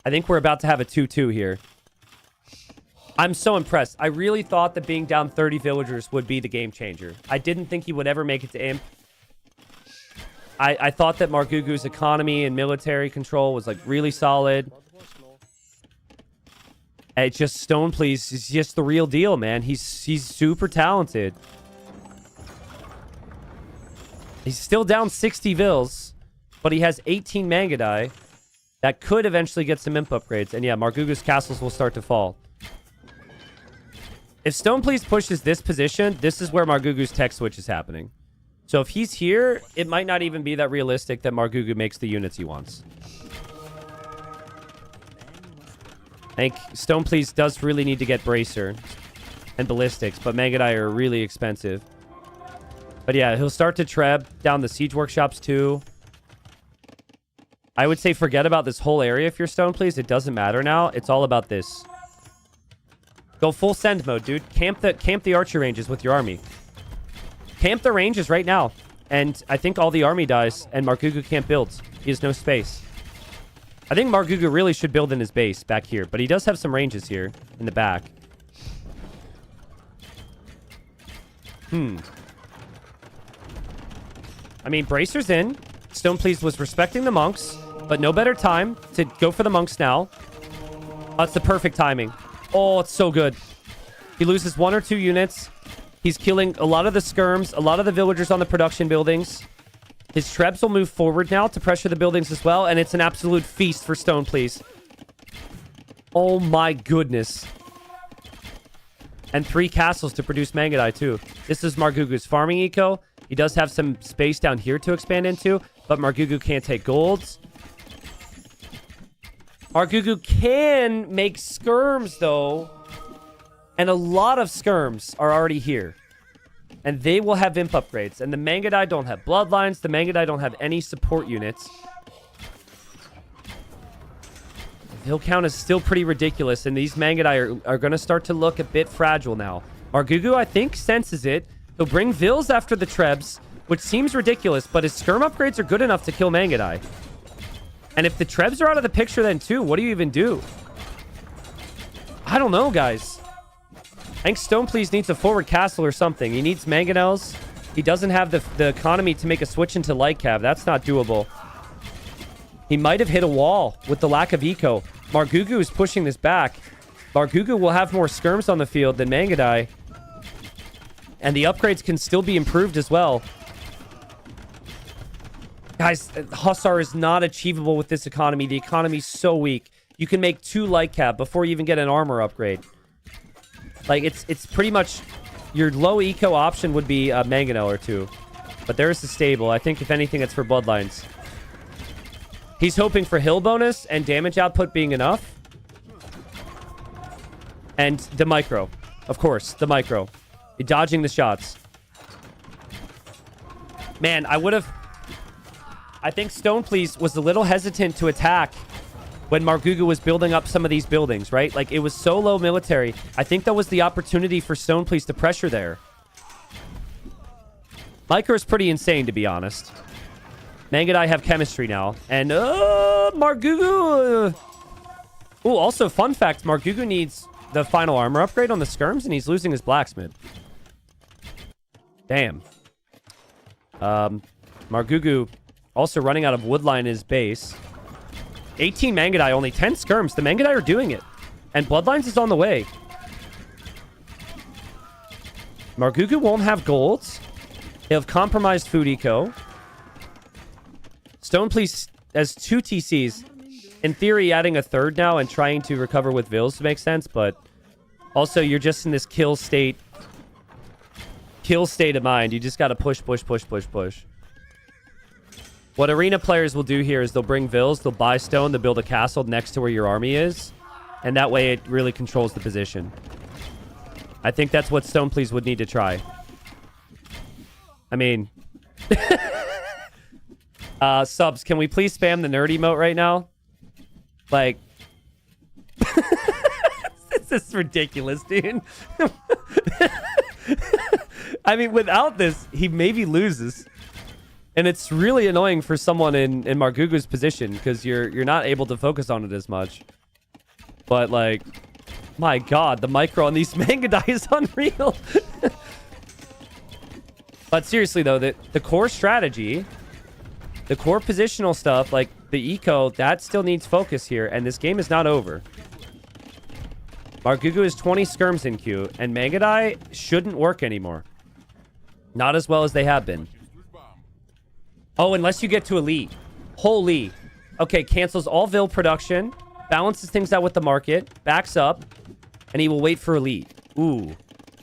I think we're about to have a 2-2 here. I'm so impressed. I really thought that being down 30 villagers would be the game changer. I didn't think he would ever make it to Imp. I thought that Margugu's economy and military control was like really solid. It's just Stone Please is just the real deal, man. He's super talented. He's still down 60 vills, but he has 18 Mangadai that could eventually get some imp upgrades. And yeah, Margugu's castles will start to fall. If Stone Please pushes this position, this is where Margugu's tech switch is happening. So if he's here, it might not even be that realistic that Margugu makes the units he wants. I think Stone Please does really need to get Bracer and Ballistics, but Mangadai are really expensive. But yeah, he'll start to treb down the siege workshops too. I would say forget about this whole area if you're Stone Please. It doesn't matter now. It's all about this. Go full send mode, dude. Camp the archer ranges with your army. Camp the ranges right now. And I think all the army dies, and Margugu can't build. He has no space. I think Margugu really should build in his base back here, but he does have some ranges here in the back. I mean, Bracer's in. Stone Please was respecting the monks, but no better time to go for the monks now. That's the perfect timing. Oh, it's so good. He loses 1 or 2 units. He's killing a lot of the skirms, a lot of the villagers on the production buildings. His trebs will move forward now to pressure the buildings as well, and it's an absolute feast for Stone Please. Oh my goodness. And 3 castles to produce Mangadai too. This is Margugu's farming eco. He does have some space down here to expand into, but Margugu can't take golds. Margugu can make skirms though, and a lot of skirms are already here. And they will have imp upgrades. And the Mangadai don't have bloodlines. The Mangadai don't have any support units. Hill count is still pretty ridiculous. And these Mangadai are going to start to look a bit fragile now. Margugu, I think, senses it. He'll bring Vils after the Trebs, which seems ridiculous. But his skirm upgrades are good enough to kill Mangadai. And if the Trebs are out of the picture then too, what do you even do? I don't know, guys. I think Stone Please needs a forward castle or something. He needs mangonels. He doesn't have the economy to make a switch into light cav. That's not doable. He might have hit a wall with the lack of eco. Margugu is pushing this back. Margugu will have more skirms on the field than Mangadai. And the upgrades can still be improved as well. Guys, Hussar is not achievable with this economy. The economy's so weak. You can make 2 light cav before you even get an armor upgrade. Like, it's pretty much... Your low eco option would be a mangonel or 2. But there's the stable. I think, if anything, it's for bloodlines. He's hoping for hill bonus and damage output being enough. And the micro. Of course, the micro. You're dodging the shots. Man, I would have... I think Stone Please was a little hesitant to attack when Margugu was building up some of these buildings, right? Like, it was so low military. I think that was the opportunity for Stone Please to pressure there. Micro is pretty insane, to be honest. Mangadai have chemistry now. And, Margugu... Ooh, also, fun fact, Margugu needs the final armor upgrade on the skirms, and he's losing his blacksmith. Damn. Margugu also running out of woodline in his base. 18 Mangadai, only 10 skirms. The Mangadai are doing it. And Bloodlines is on the way. Margugu won't have golds. He'll have compromised food eco. Stone Please has 2 TCs. In theory, adding a 3rd now and trying to recover with Vils makes sense, but also you're just in this kill state of mind. You just gotta push. What arena players will do here is they'll bring Vils, they'll buy stone, they'll build a castle next to where your army is, and that way it really controls the position. I think that's what Stone Please would need to try. I mean... Subs, can we please spam the nerd emote right now? Like, this is ridiculous, dude. I mean, without this, he maybe loses. And it's really annoying for someone in Margugu's position because you're not able to focus on it as much. But, like, my God, the micro on these Mangadai is unreal. But seriously, though, the core strategy, the core positional stuff, like the eco, that still needs focus here. And this game is not over. Margugu is 20 skirms in queue, and Mangadai shouldn't work anymore. Not as well as they have been. Oh, unless you get to elite. Holy. Okay, cancels all Vil production, balances things out with the market, backs up, and he will wait for elite. Ooh.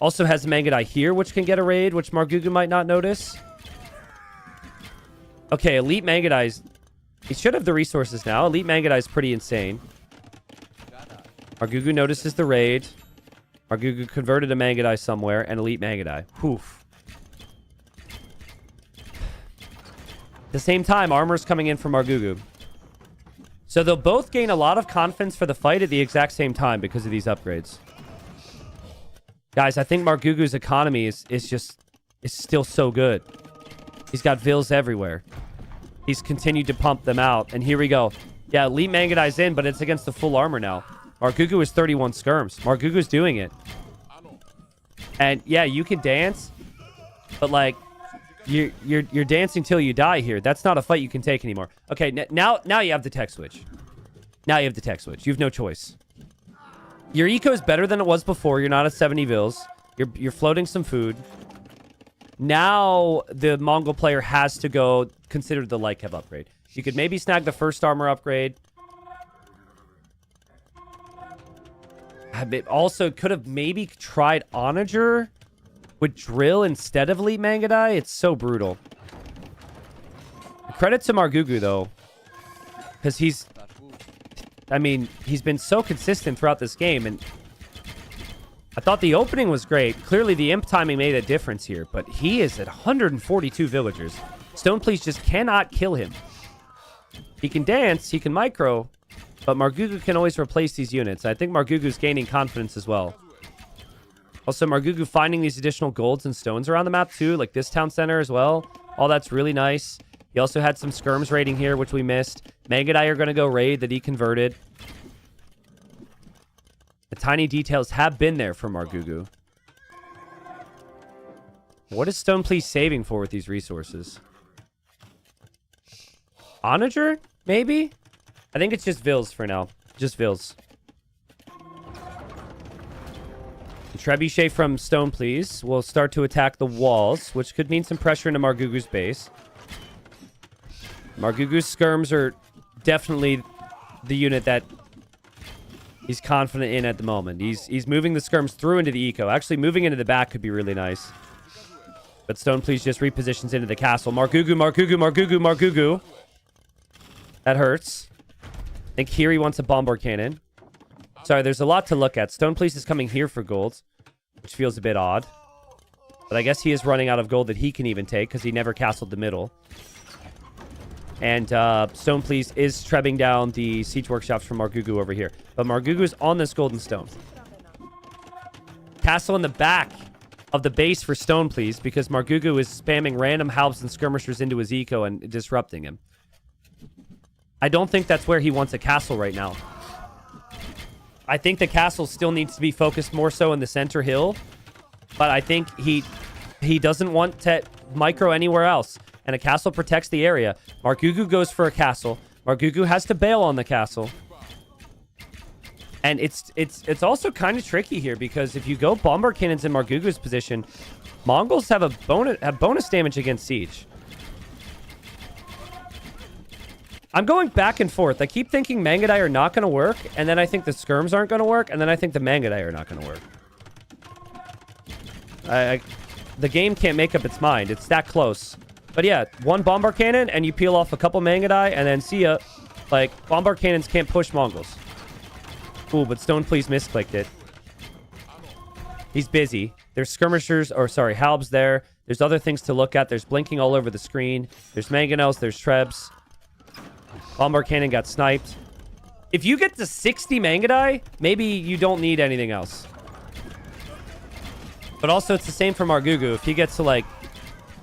Also has Mangadai here, which can get a raid, which Margugu might not notice. Okay, elite Mangadai's... He should have the resources now. Elite Mangadai's pretty insane. Margugu notices the raid. Margugu converted a Mangadai somewhere, and elite Mangadai. Poof. At the same time, armor's coming in from Margugu. So they'll both gain a lot of confidence for the fight at the exact same time because of these upgrades. Guys, I think Margugu's economy is still so good. He's got Vils everywhere. He's continued to pump them out. And here we go. Yeah, elite Mangadai's in, but it's against the full armor now. Margugu is 31 skirms. Margugu's doing it. And yeah, you can dance, but like you're dancing till you die here. That's not a fight you can take anymore. Okay, now you have the tech switch. Now you have the tech switch. You have no choice. Your eco is better than it was before. You're not at 70 Vils. You're floating some food. Now the Mongol player has to go consider the light kev upgrade. You could maybe snag the first armor upgrade. It also could have maybe tried Onager with drill instead of elite Mangadai. It's so brutal. Credit to Margugu though, because he's been so consistent throughout this game, and I thought the opening was great. Clearly the imp timing made a difference here, but he is at 142 villagers. Stone Please just cannot kill him. He can dance, he can micro, but Margugu can always replace these units. I think Margugu's gaining confidence as well. Also, Margugu finding these additional golds and stones around the map too, like this town center as well. All that's really nice. He also had some skirms raiding here, which we missed. Mangadai are going to go raid that he converted. The tiny details have been there for Margugu. What is Stone Please saving for with these resources? Onager? Maybe? I think it's just Vils for now. Just Vils. The Trebuchet from Stone Please will start to attack the walls, which could mean some pressure into Margugu's base. Margugu's skirms are definitely the unit that he's confident in at the moment. He's moving the skirms through into the eco. Actually, moving into the back could be really nice. But Stone Please just repositions into the castle. Margugu, Margugu, Margugu, Margugu. That hurts. I think here he wants a bombard cannon. Sorry, there's a lot to look at. Stone Please is coming here for gold, which feels a bit odd. But I guess he is running out of gold that he can even take because he never castled the middle. And Stone Please is trebbing down the siege workshops from Margugu over here. But Margugu is on this golden stone. Castle in the back of the base for Stone Please because Margugu is spamming random halbs and skirmishers into his eco and disrupting him. I don't think that's where he wants a castle right now. I think the castle still needs to be focused more so in the center hill. But I think he doesn't want to micro anywhere else. And a castle protects the area. Margugu goes for a castle. Margugu has to bail on the castle. And it's also kind of tricky here because if you go bombard cannons in Margugu's position, Mongols have bonus damage against siege. I'm going back and forth. I keep thinking Mangadai are not going to work, and then I think the skirms aren't going to work, and then I think the Mangadai are not going to work. The game can't make up its mind. It's that close. But yeah, one bombard cannon, and you peel off a couple Mangadai, and then see ya. Like, bombard cannons can't push Mongols. Ooh, but Stone Please misclicked it. He's busy. There's skirmishers, or sorry, halbs there. There's other things to look at. There's blinking all over the screen. There's mangonels. There's trebs. Bombard cannon got sniped. If you get to 60 mangadai, maybe you don't need anything else. But also, it's the same for Margugu. If he gets to, like,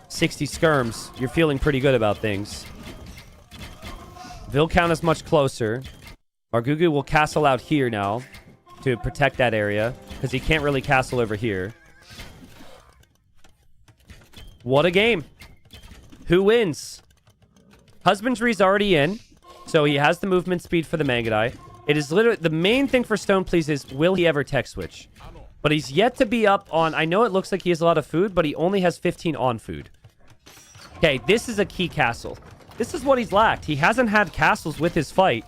60 skirms, you're feeling pretty good about things. Vilcount is much closer. Margugu will castle out here now to protect that area, because he can't really castle over here. What a game. Who wins? Husbandry's already in, so he has the movement speed for the Mangadai. It is literally... The main thing for Stone Please is, will he ever tech switch? But he's yet to be up on... I know it looks like he has a lot of food, but he only has 15 on food. Okay, this is a key castle. This is what he's lacked. He hasn't had castles with his fight.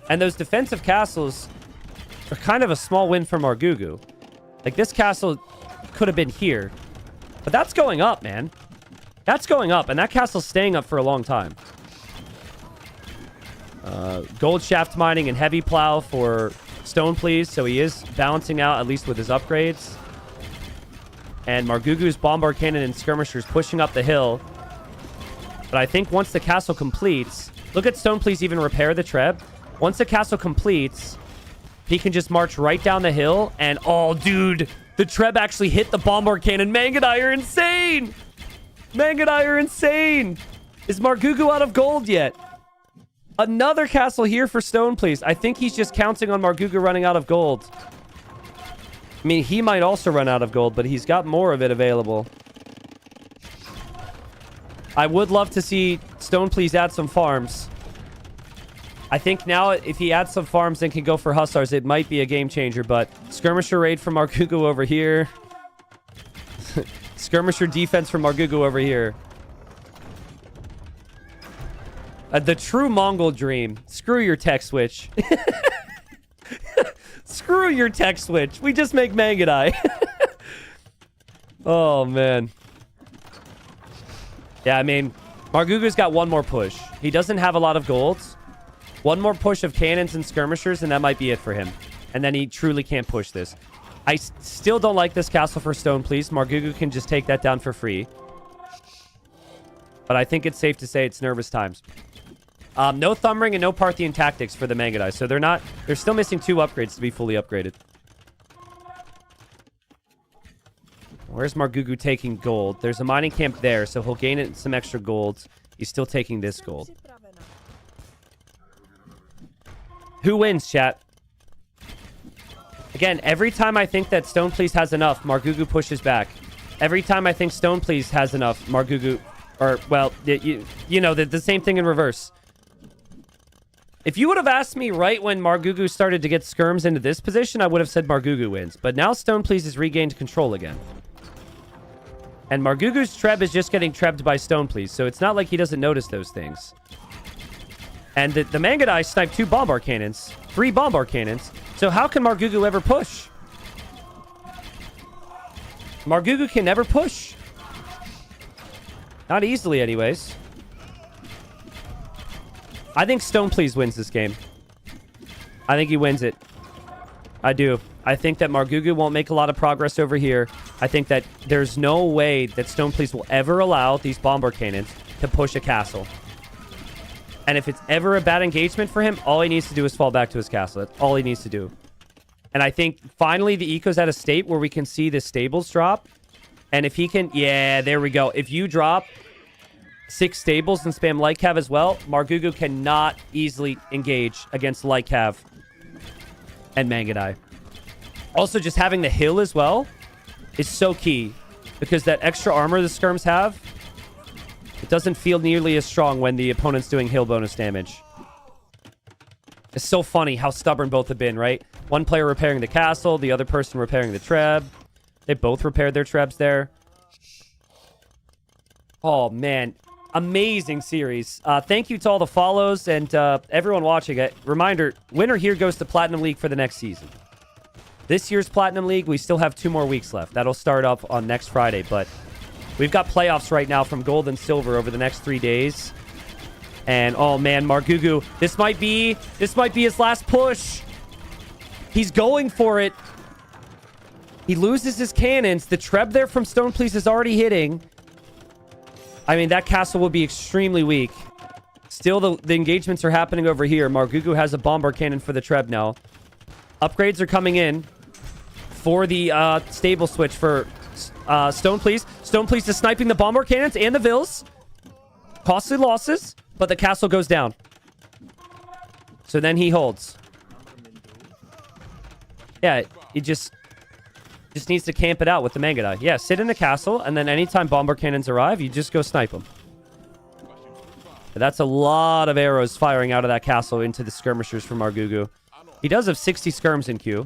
And those defensive castles are kind of a small win for Margugu. Like, this castle could have been here. But that's going up, man. That's going up, and that castle's staying up for a long time. Gold shaft mining and heavy plow for Stone Please, so he is balancing out, at least with his upgrades. And Margugu's bombard cannon and skirmishers pushing up the hill. But I think once the castle completes... Look at Stone Please even repair the treb. Once the castle completes, he can just march right down the hill. And, oh, dude, the treb actually hit the bombard cannon. Mangadai are insane! Mangadai are insane! Is Margugu out of gold yet? Another castle here for Stone Please. I think he's just counting on Margugu running out of gold. I mean, he might also run out of gold, but he's got more of it available. I would love to see Stone Please add some farms. I think now if he adds some farms and can go for Hussars, it might be a game changer, but Skirmisher raid from Margugu over here. Skirmisher defense from Margugu over here. The true Mongol dream. Screw your tech switch. Screw your tech switch. We just make Mangadai. Oh, man. Yeah, I mean, Margugu's got one more push. He doesn't have a lot of golds. One more push of cannons and skirmishers, and that might be it for him. And then he truly can't push this. I still don't like this castle for Stone Please. Margugu can just take that down for free. But I think it's safe to say it's nervous times. No Thumb Ring and no Parthian Tactics for the Mangadai. So they're still missing 2 upgrades to be fully upgraded. Where's Margugu taking gold? There's a mining camp there, so he'll gain it some extra golds. He's still taking this gold. Who wins, chat? Again, every time I think that Stone Please has enough, Margugu pushes back. Every time I think Stone Please has enough, Margugu... Or, well, you know, the same thing in reverse. If you would have asked me right when Margugu started to get skirms into this position, I would have said Margugu wins. But now Stone Please has regained control again. And Margugu's treb is just getting trebbed by Stone Please, so it's not like he doesn't notice those things. And the Mangadai sniped 2 bombard cannons, 3 bombard cannons. So how can Margugu ever push? Margugu can never push. Not easily, anyways. I think Stone Please wins this game. I think he wins it. I do. I think that Margugu won't make a lot of progress over here. I think that there's no way that Stone Please will ever allow these bombard cannons to push a castle. And if it's ever a bad engagement for him, all he needs to do is fall back to his castle. That's all he needs to do. And I think finally the eco's at a state where we can see the stables drop. And if he can... Yeah, there we go. If you drop 6 stables and spam Light Cav as well, Margugu cannot easily engage against Light Cav and Mangadai. Also, just having the hill as well is so key. Because that extra armor the skirms have, it doesn't feel nearly as strong when the opponent's doing hill bonus damage. It's so funny how stubborn both have been, right? One player repairing the castle, the other person repairing the treb. They both repaired their trebs there. Oh, man. Amazing series. Thank you to all the follows and everyone watching. Reminder, winner here goes to Platinum League for the next season. This year's Platinum League, we still have 2 more weeks left. That'll start up on next Friday, but we've got playoffs right now from Gold and Silver over the next 3 days. And, oh, man, Margugu, this might be his last push. He's going for it. He loses his cannons. The Treb there from Stone Please is already hitting. I mean, that castle will be extremely weak. Still, the engagements are happening over here. Margugu has a bombard cannon for the Treb now. Upgrades are coming in for the stable switch for Stone Please. Stone Please is sniping the bombard cannons and the Vills. Costly losses, but the castle goes down. So then he holds. Yeah, he just needs to camp it out with the Mangadai. Yeah, sit in the castle, and then anytime bomber cannons arrive, you just go snipe them. That's a lot of arrows firing out of that castle into the skirmishers from Margugu. He does have 60 skirms in queue.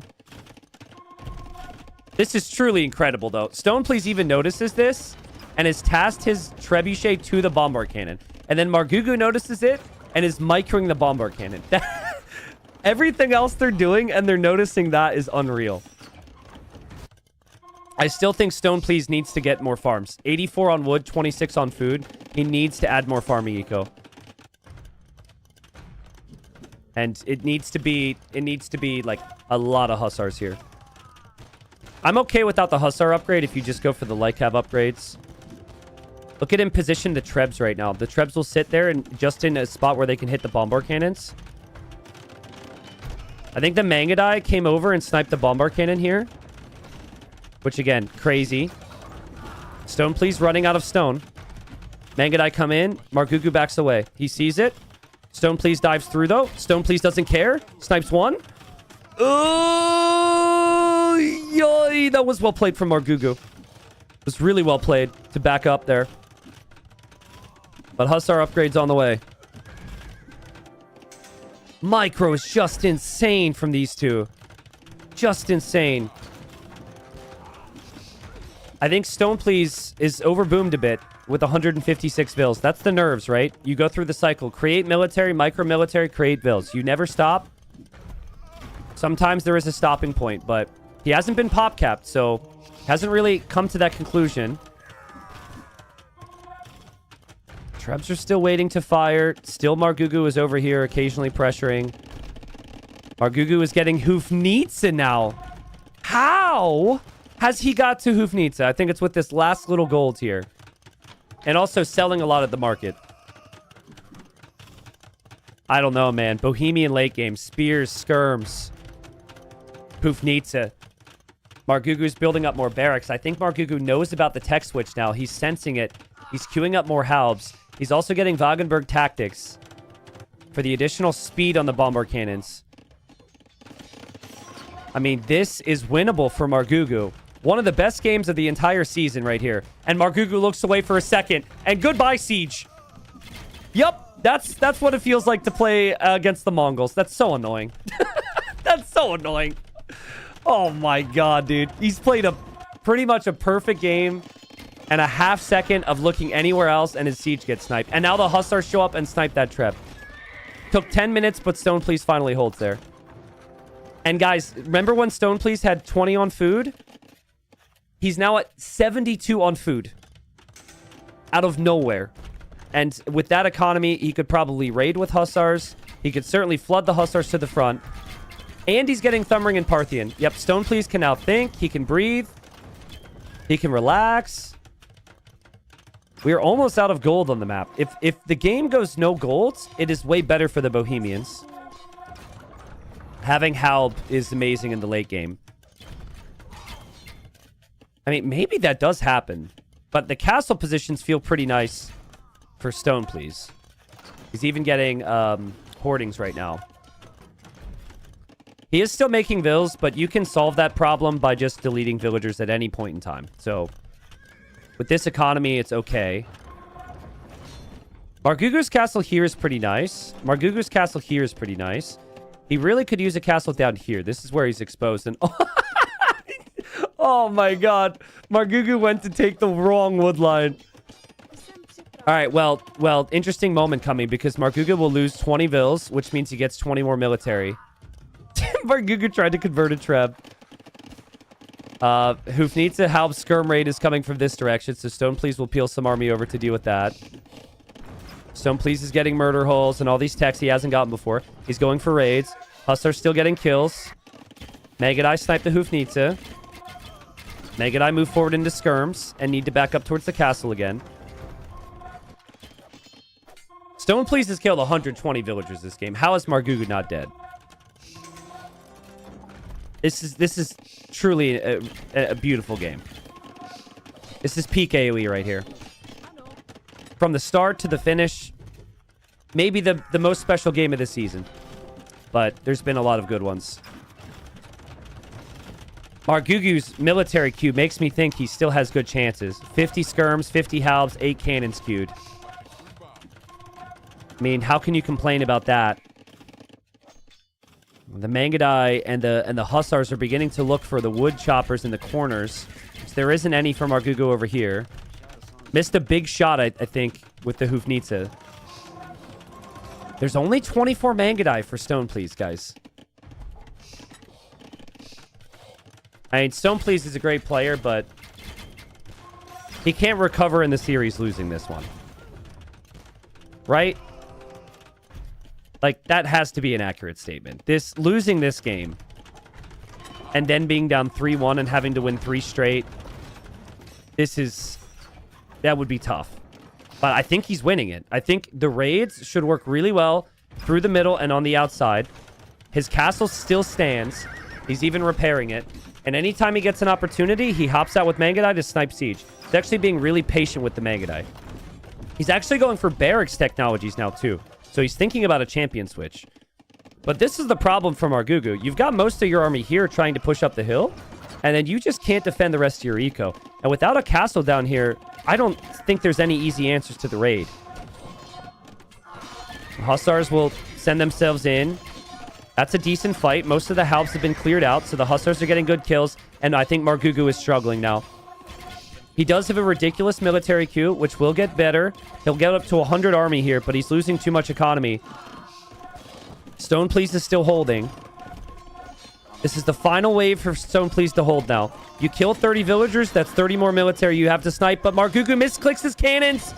This is truly incredible, though. Stone Please even notices this and has tasked his trebuchet to the bombard cannon. And then Margugu notices it and is microing the bombard cannon. Everything else they're doing and they're noticing that is unreal. I still think Stone Please needs to get more farms. 84 on wood, 26 on food. He needs to add more farming eco. And it needs to be like a lot of Hussars here. I'm okay without the Hussar upgrade if you just go for the Lycav upgrades. Look at him position the Trebs right now. The Trebs will sit there and just in a spot where they can hit the bombard cannons. I think the Mangadai came over and sniped the bombard cannon here. Which, again, crazy. Stone Please running out of stone. Mangadai come in. Margugu backs away. He sees it. Stone Please dives through, though. Stone Please doesn't care. Snipes one. Oh, yoy. That was well played from Margugu. It was really well played to back up there. But Hussar upgrades on the way. Micro is just insane from these two. Just insane. I think Stone Please is overboomed a bit with 156 vills. That's the nerves, right? You go through the cycle. Create military, micro-military, create vills. You never stop. Sometimes there is a stopping point, but he hasn't been pop-capped, so hasn't really come to that conclusion. Trebs are still waiting to fire. Still Margugu is over here occasionally pressuring. Margugu is getting Hoofnitsa now. How has he got to Hoofnitsa? I think it's with this last little gold here. And also selling a lot at the market. I don't know, man. Bohemian late game. Spears, skirms. Hoofnitsa. Margugu's building up more barracks. I think Margugu knows about the tech switch now. He's sensing it. He's queuing up more halbs. He's also getting Wagenburg tactics for the additional speed on the bombard cannons. I mean, this is winnable for Margugu. One of the best games of the entire season right here. And Margugu looks away for a second. And goodbye, Siege. Yup, that's what it feels like to play against the Mongols. That's so annoying. That's so annoying. Oh my god, dude. He's played a pretty much a perfect game. And a half second of looking anywhere else, and his Siege gets sniped. And now the Hussars show up and snipe that Treb. Took 10 minutes, but Stone Please finally holds there. And guys, remember when Stone Please had 20 on food? He's now at 72 on food. Out of nowhere. And with that economy, he could probably raid with Hussars. He could certainly flood the Hussars to the front. And he's getting Thumbring and Parthian. Yep, Stone Please can now think. He can breathe. He can relax. We are almost out of gold on the map. If the game goes no golds, it is way better for the Bohemians. Having Halb is amazing in the late game. I mean, maybe that does happen. But the castle positions feel pretty nice for Stone Please. He's even getting hoardings right now. He is still making vills, but you can solve that problem by just deleting villagers at any point in time. So with this economy, it's okay. Margugu's castle here is pretty nice. Margugu's castle here is pretty nice. He really could use a castle down here. This is where he's exposed. And oh my god. Margugu went to take the wrong wood line. All right, well, interesting moment coming because Margugu will lose 20 vills, which means he gets 20 more military. Margugu tried to convert a Treb. Hoofnitsa Halb Skirm Raid is coming from this direction, so Stone Please will peel some army over to deal with that. Stone Please is getting murder holes and all these techs he hasn't gotten before. He's going for raids. Hussar's still getting kills. Mangadai sniped the Hoofnitsa. Megadai move forward into skirms and need to back up towards the castle again. Stone Please has killed 120 villagers this game. How is Margugu not dead? This is truly a beautiful game. This is peak AoE right here. From the start to the finish, maybe the most special game of the season. But there's been a lot of good ones. Margugu's military queue makes me think he still has good chances. 50 skirms, 50 halves, 8 cannons queued. I mean, how can you complain about that? The Mangadai and the Hussars are beginning to look for the wood choppers in the corners. So there isn't any from Margugu over here. Missed a big shot, I think, with the Hufnitsa. There's only 24 Mangadai for Stone Please, guys. I mean, Stone Please is a great player, but he can't recover in the series losing this one. Right? Like, that has to be an accurate statement. Losing this game and then being down 3-1 and having to win 3 straight, that would be tough. But I think he's winning it. I think the raids should work really well through the middle and on the outside. His castle still stands. He's even repairing it. And anytime he gets an opportunity, he hops out with Mangadai to snipe siege. He's actually being really patient with the Mangadai. He's actually going for barracks technologies now, too. So he's thinking about a champion switch. But this is the problem for Margugu. You've got most of your army here trying to push up the hill, and then you just can't defend the rest of your eco. And without a castle down here, I don't think there's any easy answers to the raid. Hussars will send themselves in. That's a decent fight. Most of the halves have been cleared out, so the Hussars are getting good kills, and I think Margugu is struggling now. He does have a ridiculous military queue, which will get better. He'll get up to 100 army here, but he's losing too much economy. Stone Please is still holding. This is the final wave for Stone Please to hold now. You kill 30 villagers, that's 30 more military you have to snipe, but Margugu misclicks his cannons!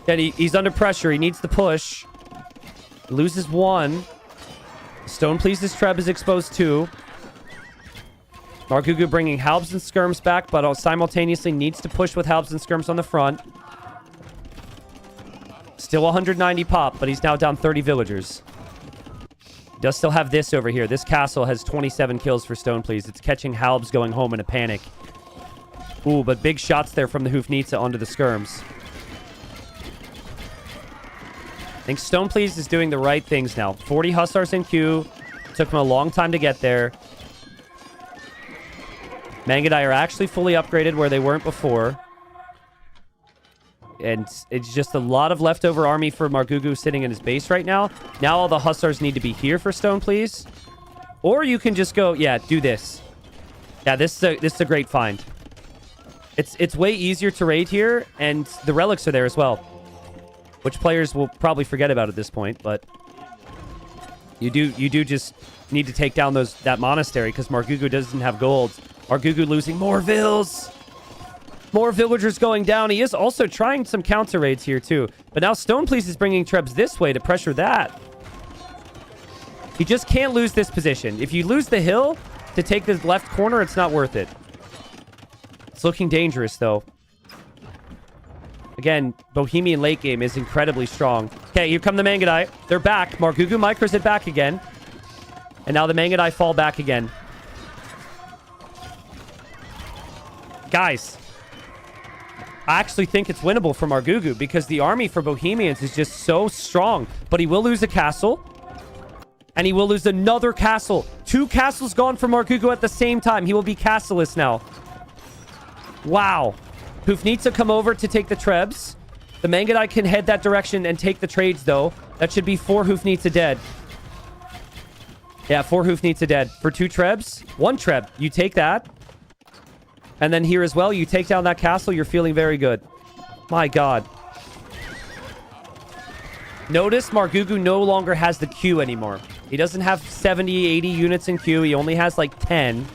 And he's under pressure. He needs to push. He loses 1. Stone Please's Treb is exposed 2. Margugu bringing halbs and skirms back, but simultaneously needs to push with halbs and skirms on the front. Still 190 pop, but he's now down 30 villagers. He does still have this over here. This castle has 27 kills for Stone Please. It's catching halbs going home in a panic. Ooh, but big shots there from the Hufnitsa onto the skirms. I think Stone Please is doing the right things now. 40 Hussars in queue. Took him a long time to get there. Mangadai are actually fully upgraded where they weren't before. And it's just a lot of leftover army for Margugu sitting in his base right now. Now all the Hussars need to be here for Stone Please. Or you can just go, yeah, do this. Yeah, this is a great find. It's way easier to raid here, and the relics are there as well. Which players will probably forget about at this point, but you do just need to take down that monastery because Margugu doesn't have gold. Margugu losing more vills. More villagers going down. He is also trying some counter raids here too. But now Stone Please is bringing Trebs this way to pressure that. He just can't lose this position. If you lose the hill to take the left corner, it's not worth it. It's looking dangerous though. Again, Bohemian late game is incredibly strong. Okay, here come the Mangadai. They're back. Margugu micros it back again. And now the Mangadai fall back again. Guys, I actually think it's winnable for Margugu because the army for Bohemians is just so strong. But he will lose a castle. And he will lose another castle. 2 castles gone for Margugu at the same time. He will be castleless now. Wow. Hufnitsa come over to take the Trebs. The Mangadai can head that direction and take the trades, though. That should be 4 Hufnitsa dead. Yeah, 4 Hufnitsa dead. For 2 Trebs, 1 Treb. You take that. And then here as well, you take down that castle, you're feeling very good. My God. Notice Margugu no longer has the queue anymore. He doesn't have 70, 80 units in queue. He only has like 10.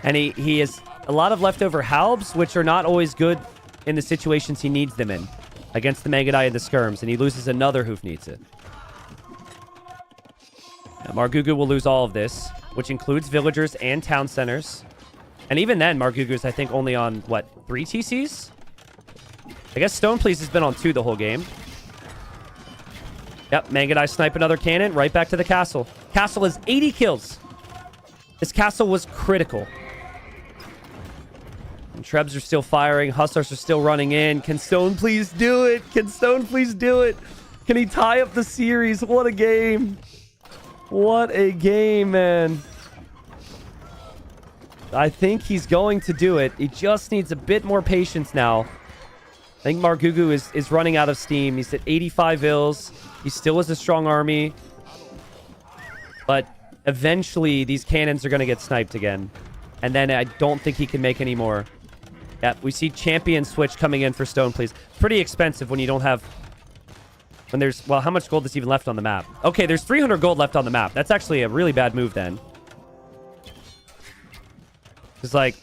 And he has a lot of leftover halbs, which are not always good in the situations he needs them in. Against the Mangadai and the skirms. And he loses another Hufnitsa. Margugu will lose all of this, which includes villagers and town centers. And even then, Margugu's, I think, only on, what, 3 TCs? I guess Stone Please has been on 2 the whole game. Yep, Mangadai snipe another cannon, right back to the castle. Castle is 80 kills. This castle was critical. And Trebs are still firing. Hussars are still running in. Can Stone please do it? Can Stone please do it? Can he tie up the series? What a game. What a game, man. I think he's going to do it. He just needs a bit more patience now. I think Margugu is running out of steam. He's at 85 ills. He still has a strong army. But eventually, these cannons are going to get sniped again. And then I don't think he can make any more. Yeah, we see champion switch coming in for Stone, please. Pretty expensive when you don't have... When there's... Well, how much gold is even left on the map? Okay, there's 300 gold left on the map. That's actually a really bad move then. It's like,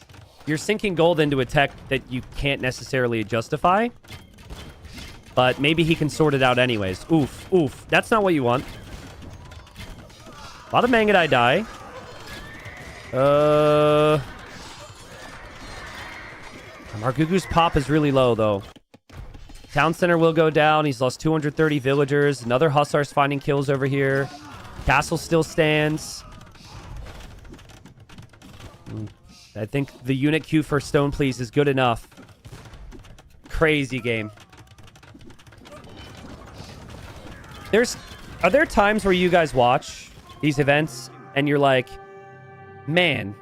you're sinking gold into a tech that you can't necessarily justify. But maybe he can sort it out anyways. Oof, oof. That's not what you want. A lot of Mangadai die. Margugu's pop is really low, though. Town center will go down. He's lost 230 villagers. Another Hussar's finding kills over here. Castle still stands. I think the unit queue for Stone Please is good enough. Crazy game. Are there times where you guys watch these events and you're like, man,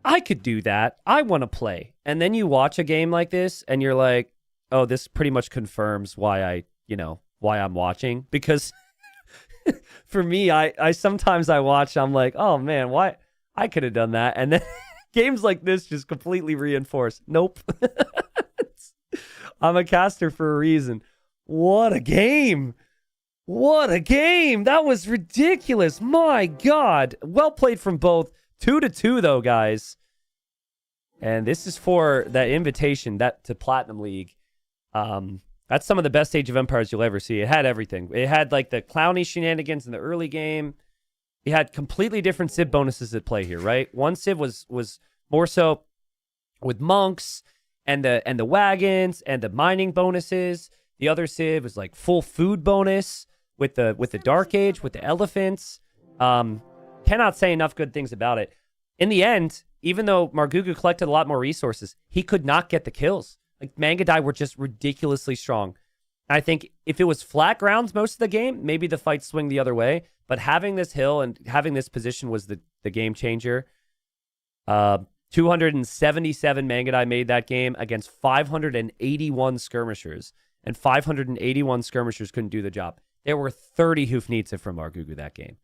I could do that. I want to play. And then you watch a game like this and you're like, oh, this pretty much confirms why why I'm watching. Because for me, I sometimes I watch, I'm like, oh man, why I could have done that. And then games like this just completely reinforce. Nope. I'm a caster for a reason. What a game. What a game. That was ridiculous. My God. Well played from both. 2-2 though, guys. And this is for that invitation to Platinum League. That's some of the best Age of Empires you'll ever see. It had everything. It had like the clowny shenanigans in the early game. It had completely different civ bonuses at play here, right? One civ was more so with monks and the wagons and the mining bonuses. The other civ was like full food bonus with the Dark Age, with the elephants. Cannot say enough good things about it. In the end, even though Margugu collected a lot more resources, he could not get the kills. Like, Mangadai were just ridiculously strong. I think if it was flat grounds most of the game, maybe the fight swing the other way. But having this hill and having this position was the game changer. 277 Mangadai made that game against 581 skirmishers. And 581 skirmishers couldn't do the job. There were 30 Hufnitsa from Margugu that game.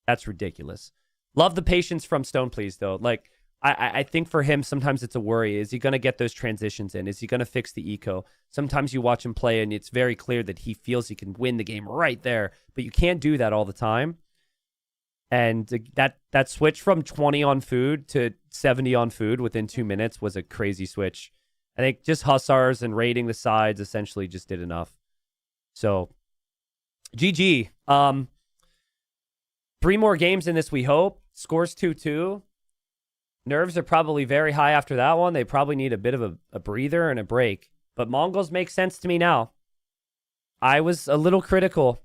That's ridiculous. Love the patience from Stone Please, though. Like, I think for him, sometimes it's a worry. Is he going to get those transitions in? Is he going to fix the eco? Sometimes you watch him play, and it's very clear that he feels he can win the game right there. But you can't do that all the time. And that switch from 20 on food to 70 on food within 2 minutes was a crazy switch. I think just Hussars and raiding the sides essentially just did enough. So, GG. 3 more games in this, we hope. Scores 2-2. Nerves are probably very high after that one. They probably need a bit of a breather and a break. But Mongols make sense to me now. I was a little critical.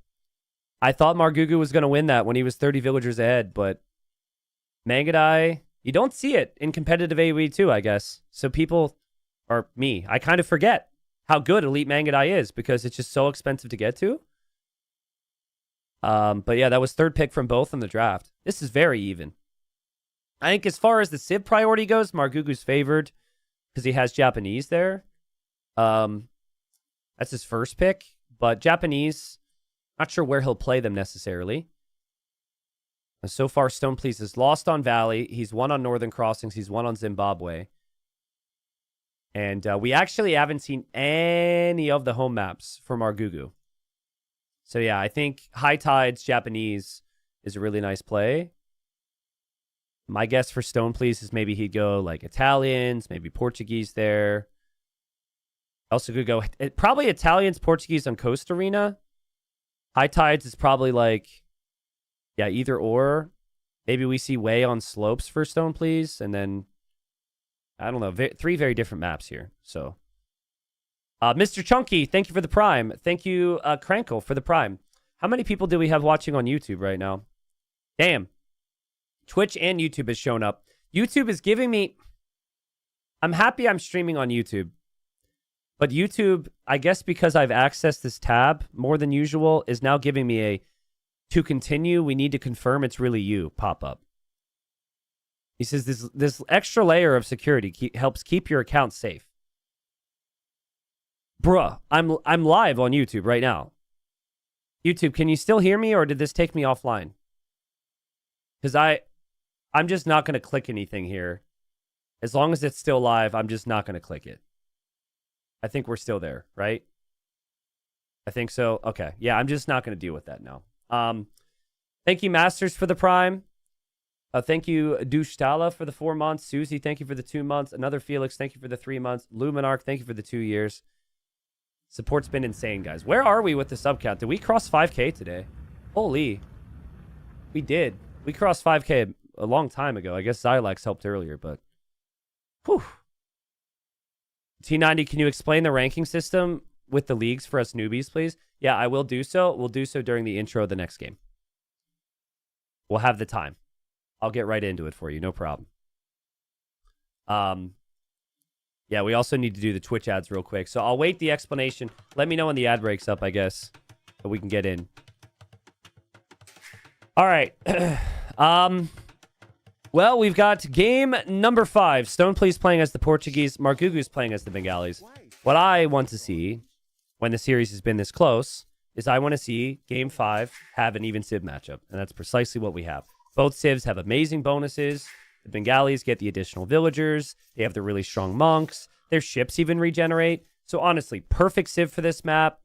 I thought Margugu was going to win that when he was 30 villagers ahead. But Mangadai, you don't see it in competitive AoE too, I guess. So people, or me, I kind of forget how good Elite Mangadai is because it's just so expensive to get to. But yeah, that was 3rd pick from both in the draft. This is very even. I think as far as the civ priority goes, Margugu's favored because he has Japanese there. That's his first pick. But Japanese, not sure where he'll play them necessarily. So far, Stone Please has lost on Valley. He's won on Northern Crossings. He's won on Zimbabwe. And we actually haven't seen any of the home maps for Margugu. So yeah, I think High Tides Japanese is a really nice play. My guess for Stone Please is maybe he'd go like Italians, maybe Portuguese there. Also could go probably Italians, Portuguese on Coast Arena. High Tides is probably like, Yeah, either or. Maybe we see Way on slopes for Stone Please, and then I don't know, 3 very different maps here. So, Mr. Chunky, thank you for the Prime. Thank you, Crankle, for the Prime. How many people do we have watching on YouTube right now? Damn. Twitch and YouTube has shown up. YouTube is giving me... I'm happy I'm streaming on YouTube. But YouTube, I guess because I've accessed this tab more than usual, is now giving me a to continue, we need to confirm it's really you pop-up. He says this extra layer of security helps keep your account safe. Bruh, I'm live on YouTube right now. YouTube, can you still hear me, or did this take me offline? Because I'm just not going to click anything here. As long as it's still live, I'm just not going to click it. I think we're still there, right? I think so. Okay. Yeah, I'm just not going to deal with that now. Thank you, Masters, for the Prime. Thank you, Dushtala, for the 4 months. Susie, thank you for the 2 months. Another Felix, thank you for the 3 months. Luminarch, thank you for the 2 years. Support's been insane, guys. Where are we with the sub count? Did we cross 5K today? Holy. We did. We crossed 5K a long time ago. I guess Zylax helped earlier, but... Whew. T90, can you explain the ranking system with the leagues for us newbies, please? Yeah, I will do so. We'll do so during the intro of the next game. We'll have the time. I'll get right into it for you. No problem. Yeah, we also need to do the Twitch ads real quick. So I'll wait the explanation. Let me know when the ad breaks up, I guess, so we can get in. All right. Well, we've got game number 5. Stone Please playing as the Portuguese. Margugu's playing as the Bengalis. What I want to see when the series has been this close is I want to see game 5 have an even civ matchup. And that's precisely what we have. Both civs have amazing bonuses. The Bengalis get the additional villagers. They have the really strong monks. Their ships even regenerate. So honestly, perfect civ for this map.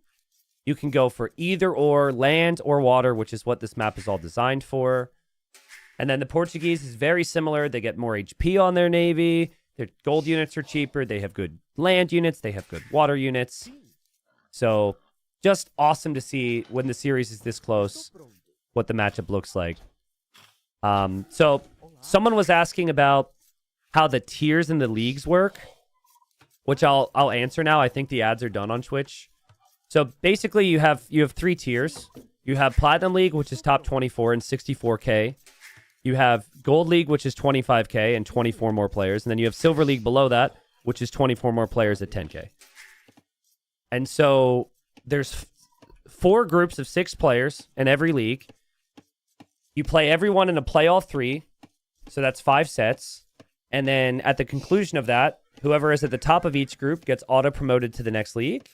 You can go for either or, land or water, which is what this map is all designed for. And then the Portuguese is very similar. They get more HP on their navy. Their gold units are cheaper. They have good land units. They have good water units. So just awesome to see when the series is this close what the matchup looks like. So someone was asking about how the tiers in the leagues work, which I'll answer now. I think the ads are done on Twitch. So basically you have 3 tiers. You have Platinum League, which is top 24 and 64K. You have Gold League, which is 25K and 24 more players. And then you have Silver League below that, which is 24 more players at 10K. And so there's 4 groups of 6 players in every league. You play everyone in a play all 3. So that's 5 sets. And then at the conclusion of that, whoever is at the top of each group gets auto-promoted to the next league.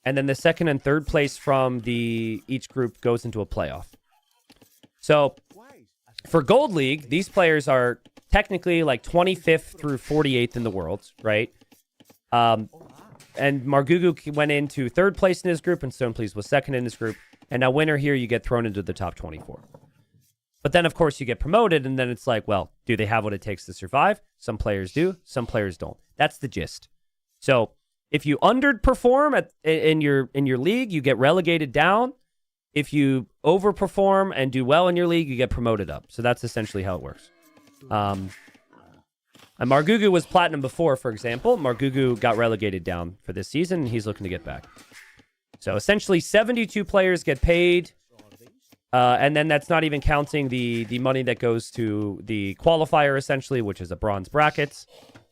And then the second and third place from each group goes into a playoff. So for Gold League, these players are technically like 25th through 48th in the world, right? And Margugu went into 3rd place in his group, and Stone Please was 2nd in his group. And now winner here, you get thrown into the top 24. But then, of course, you get promoted, and then it's like, well, do they have what it takes to survive? Some players do, some players don't. That's the gist. So if you underperform in your league, you get relegated down. If you overperform and do well in your league, you get promoted up. So that's essentially how it works. And Margugu was platinum before, for example. Margugu got relegated down for this season, and he's looking to get back. So essentially, 72 players get paid. And then that's not even counting the money that goes to the qualifier, essentially, which is a bronze bracket.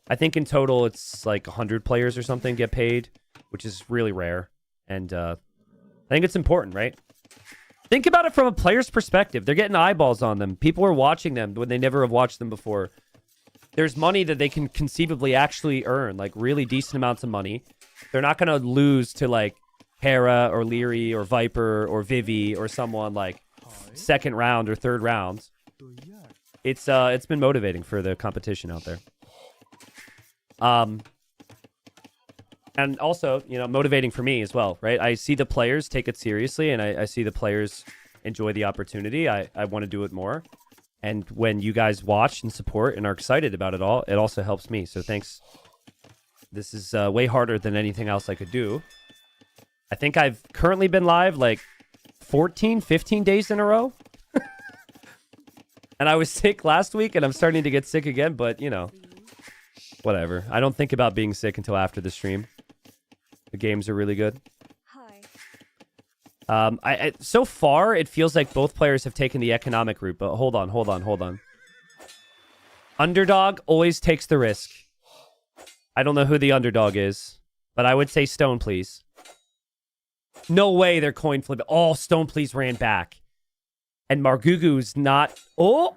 I think in total, it's like 100 players or something get paid, which is really rare. And I think it's important, right? Think about it from a player's perspective. They're getting eyeballs on them. People are watching them when they never have watched them before. There's money that they can conceivably actually earn, like really decent amounts of money. They're not going to lose to like Hera or Leary or Viper or Vivi or someone like 2nd round or 3rd round. It's been motivating for the competition out there. And also, you know, motivating for me as well, right? I see the players take it seriously, and I see the players enjoy the opportunity. I want to do it more. And when you guys watch and support and are excited about it all, it also helps me. So thanks. This is way harder than anything else I could do. I think I've currently been live like 14, 15 days in a row. And I was sick last week, and I'm starting to get sick again, but, you know, whatever. I don't think about being sick until after the stream. The games are really good. So far, it feels like both players have taken the economic route, but hold on. Underdog always takes the risk. I don't know who the underdog is, but I would say Stone, please. No way they're coin flipping. Oh, Stone, please ran back. And Margugu's not... Oh!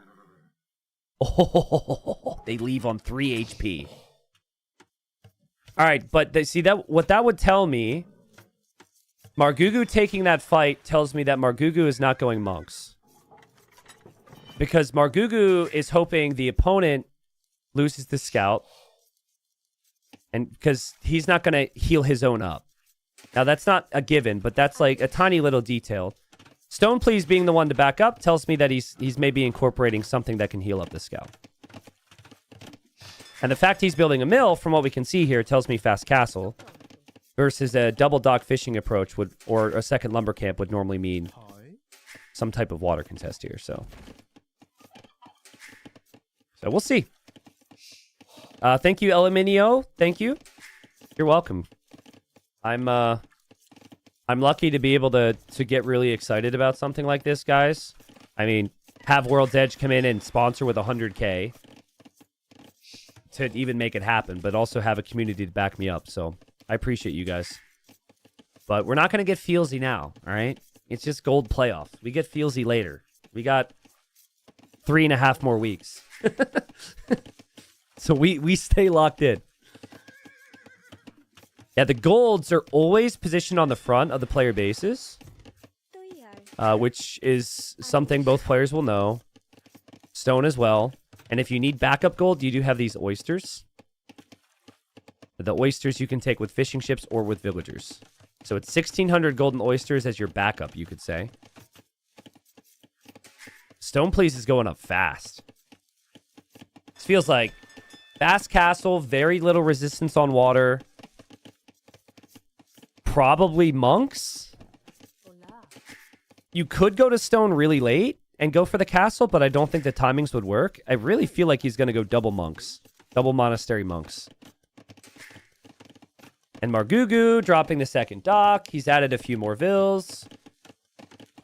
Oh, they leave on 3 HP. All right, but what that would tell me... Margugu taking that fight tells me that Margugu is not going monks. Because Margugu is hoping the opponent loses the scout. And because he's not going to heal his own up. Now, that's not a given, but that's like a tiny little detail. Stone, please, being the one to back up, tells me that he's maybe incorporating something that can heal up the scout. And the fact he's building a mill, from what we can see here, tells me fast castle. Versus a double dock fishing approach or a second lumber camp would normally mean some type of water contest here. So we'll see. Thank you, Eliminio. Thank you. You're welcome. I'm lucky to be able to get really excited about something like this, guys. I mean, have World's Edge come in and sponsor with 100K to even make it happen, but also have a community to back me up. So I appreciate you guys. But we're not going to get feelsy now, all right? It's just gold playoff. We get feelsy later. We got 3.5 more weeks. So we stay locked in. Yeah, the golds are always positioned on the front of the player bases, which is something both players will know. Stone as well. And if you need backup gold, you do have these oysters. The oysters you can take with fishing ships or with villagers. So it's 1,600 golden oysters as your backup, you could say. Stone, please, is going up fast. This feels like fast castle, very little resistance on water. Probably monks. You could go to stone really late and go for the castle, but I don't think the timings would work. I really feel like he's going to go double monks. Double monastery monks. And Margugu dropping the second dock. He's added a few more vills.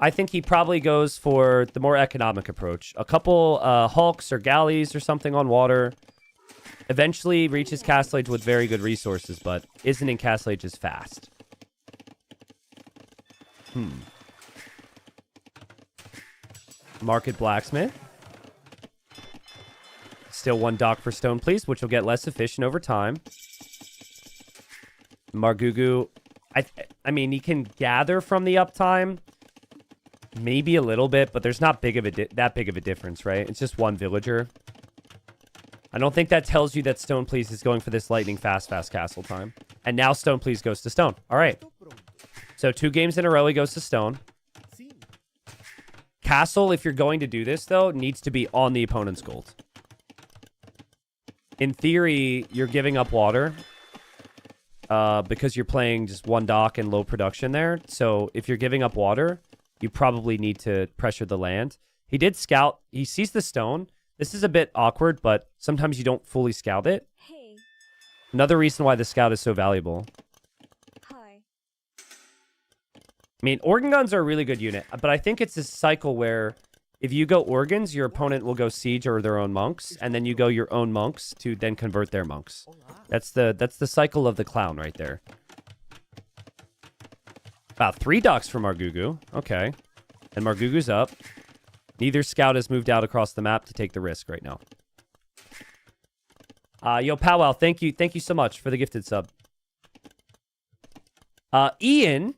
I think he probably goes for the more economic approach. A couple hulks or galleys or something on water. Eventually reaches Castle Age with very good resources, but isn't in Castle Age as fast. Market Blacksmith. Still one dock for stone, please, which will get less efficient over time. Margugu, I mean, he can gather from the uptime. Maybe a little bit, but there's not that big of a difference, right? It's just one villager. I don't think that tells you that Stone Please is going for this lightning fast castle time. And now Stone Please goes to Stone. All right. So 2 games in a row he goes to Stone. Castle, if you're going to do this, though, needs to be on the opponent's gold. In theory, you're giving up water because you're playing just one dock and low production there. So if you're giving up water, you probably need to pressure the land. He did scout. He sees the stone. This is a bit awkward, but sometimes you don't fully scout it. Hey. Another reason why the scout is so valuable. Hi. I mean, organ guns are a really good unit, but I think it's a cycle where if you go organs, your opponent will go siege or their own monks, and then you go your own monks to then convert their monks. That's the cycle of the clown right there. Wow, 3 docks for Margugu. Okay. And Margugu's up. Neither scout has moved out across the map to take the risk right now. Yo, Powwow, thank you so much for the gifted sub. Ian,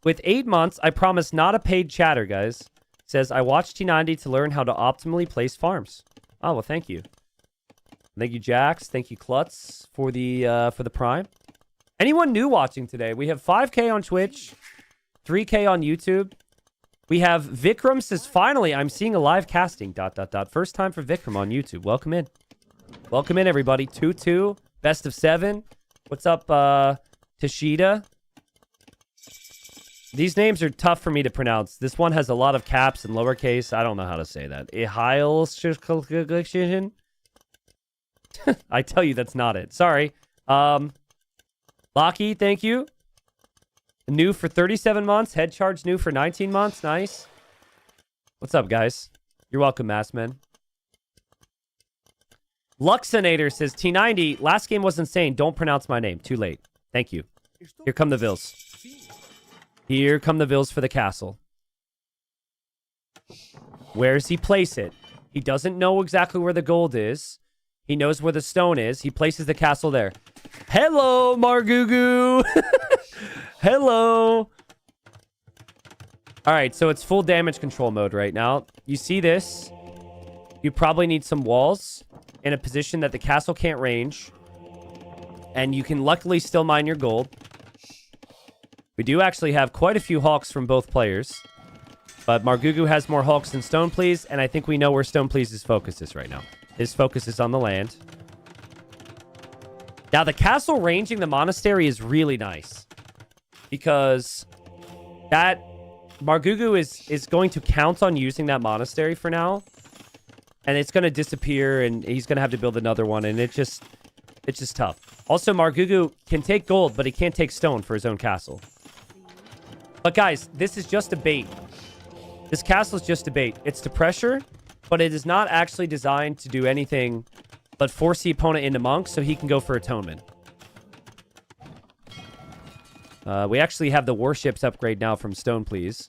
with 8 months, I promise not a paid chatter, guys. Says, I watched T90 to learn how to optimally place farms. Oh, well, thank you. Thank you, Jax. Thank you, Klutz, for the prime. Anyone new watching today? We have 5K on Twitch, 3K on YouTube. We have Vikram says, finally, I'm seeing a live casting, ... First time for Vikram on YouTube. Welcome in. Welcome in, everybody. 2-2, best of 7. What's up, Tashida? These names are tough for me to pronounce. This one has a lot of caps and lowercase. I don't know how to say that. I tell you, that's not it. Sorry. Locky, thank you. New for 37 months. Head charge new for 19 months. Nice. What's up, guys? You're welcome, Massman. Luxinator says, T90, last game was insane. Don't pronounce my name. Too late. Thank you. Here come the Vills. Here come the Vills for the castle. Where does he place it? He doesn't know exactly where the gold is. He knows where the stone is. He places the castle there. Hello, Margugu. Hello. All right, so it's full damage control mode right now. You see this? You probably need some walls in a position that the castle can't range. And you can luckily still mine your gold. We do actually have quite a few Hawks from both players. But Margugu has more Hawks than Stone Please, and I think we know where Stone Please's focus is right now. His focus is on the land. Now, the castle ranging the monastery is really nice. Because that Margugu is going to count on using that monastery for now. And it's going to disappear, and he's going to have to build another one, and it's just tough. Also, Margugu can take gold, but he can't take stone for his own castle. But guys, this is just a bait. This castle is just a bait. It's to pressure, but it is not actually designed to do anything but force the opponent into monk so he can go for atonement. We actually have the warships upgrade now from Stone Please.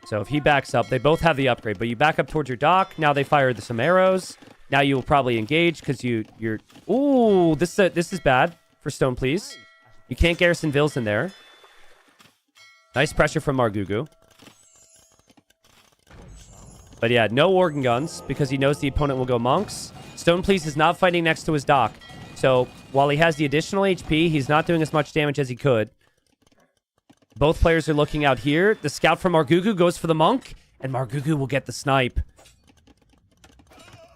So if he backs up, they both have the upgrade, but you back up towards your dock. Now they fire some arrows. Now you will probably engage because you're... Ooh, this is bad for Stone Please. You can't garrison Vills in there. Nice pressure from Margugu. But yeah, no organ guns because he knows the opponent will go monks. Stone Please is not fighting next to his dock. So while he has the additional HP, he's not doing as much damage as he could. Both players are looking out here. The scout from Margugu goes for the monk, and Margugu will get the snipe.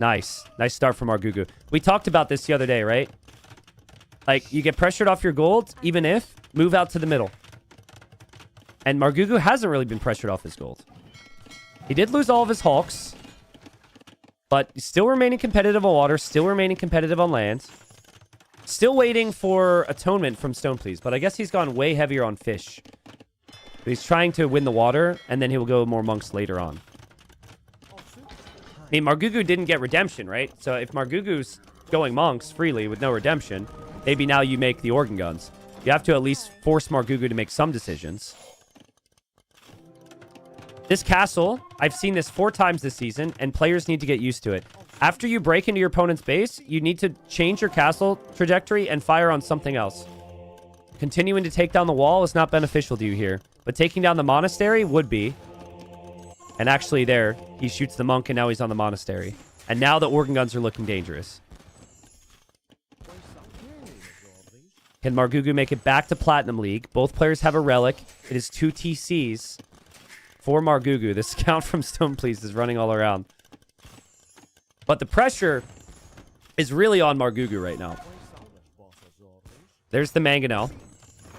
Nice. Nice start from Margugu. We talked about this the other day, right? Like, you get pressured off your gold, even if, move out to the middle. And Margugu hasn't really been pressured off his gold. He did lose all of his Hawks, but still remaining competitive on water, still remaining competitive on land. Still waiting for atonement from Stone Please, but I guess he's gone way heavier on fish. But he's trying to win the water, and then he will go more monks later on. I mean, Margugu didn't get redemption, right? So if Margugu's going monks freely with no redemption, maybe now you make the organ guns. You have to at least force Margugu to make some decisions. This castle, I've seen this 4 times this season, and players need to get used to it. After you break into your opponent's base, you need to change your castle trajectory and fire on something else. Continuing to take down the wall is not beneficial to you here, but taking down the monastery would be. And actually there, he shoots the monk, and now he's on the monastery. And now the organ guns are looking dangerous. Can Margugu make it back to Platinum League? Both players have a relic. It is 2 TCs for Margugu. The scout from Stone Please is running all around. But the pressure is really on Margugu right now. There's the Mangonel.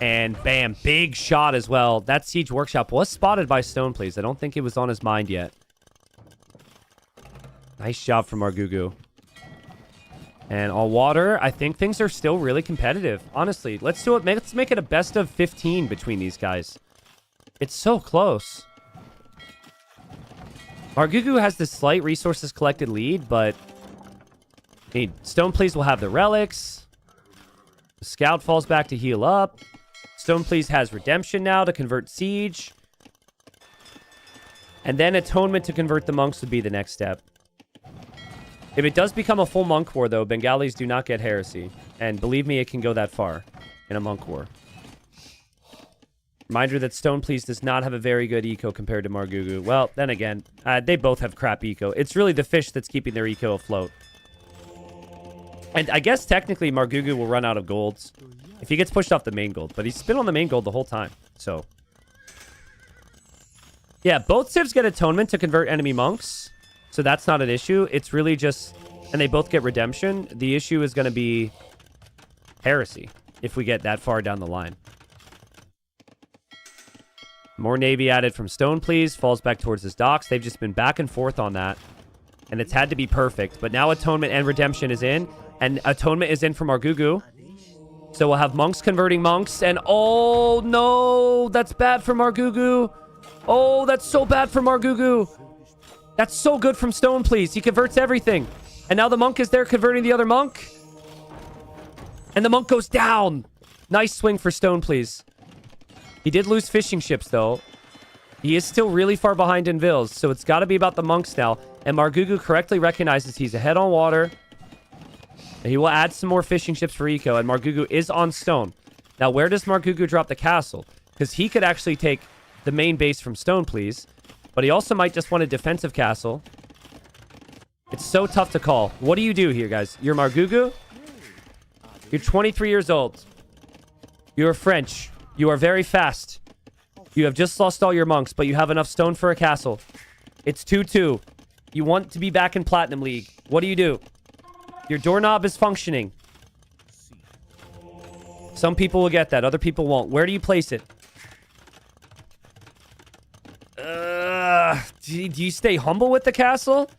And bam, big shot as well. That Siege Workshop was spotted by Stone Please. I don't think it was on his mind yet. Nice job from Margugu. And on water, I think things are still really competitive. Honestly, let's do it. Let's make it a best of 15 between these guys. It's so close. Margugu has this slight resources collected lead, but I mean, Stone Please will have the relics. The scout falls back to heal up. Stone Please has redemption now to convert siege. And then atonement to convert the monks would be the next step. If it does become a full monk war, though, Bengalis do not get heresy. And believe me, it can go that far in a monk war. Reminder that Stone Please does not have a very good eco compared to Margugu. Well, then again, they both have crap eco. It's really the fish that's keeping their eco afloat. And I guess technically Margugu will run out of golds if he gets pushed off the main gold. But he's been on the main gold the whole time. So, yeah, both civs get atonement to convert enemy monks. So that's not an issue. It's really just... And they both get redemption. The issue is going to be heresy if we get that far down the line. More Navy added from Stone, please. Falls back towards his docks. They've just been back and forth on that. And it's had to be perfect. But now Atonement and Redemption is in. And Atonement is in from Margugu. So we'll have monks converting monks. And oh, no. That's bad for Margugu. Oh, that's so bad for Margugu. That's so good from Stone, please. He converts everything. And now the monk is there converting the other monk. And the monk goes down. Nice swing for Stone, please. He did lose fishing ships, though. He is still really far behind in Vils, so it's got to be about the monks now. And Margugu correctly recognizes he's ahead on water. And he will add some more fishing ships for Eco, and Margugu is on Stone. Now, where does Margugu drop the castle? Because he could actually take the main base from Stone, please. But he also might just want a defensive castle. It's so tough to call. What do you do here, guys? You're Margugu. You're 23 years old. You're French. You are very fast. You have just lost all your monks, but you have enough stone for a castle. It's 2-2. You want to be back in Platinum League. What do you do? Your doorknob is functioning. Some people will get that. Other people won't. Where do you place it? Do you stay humble with the castle?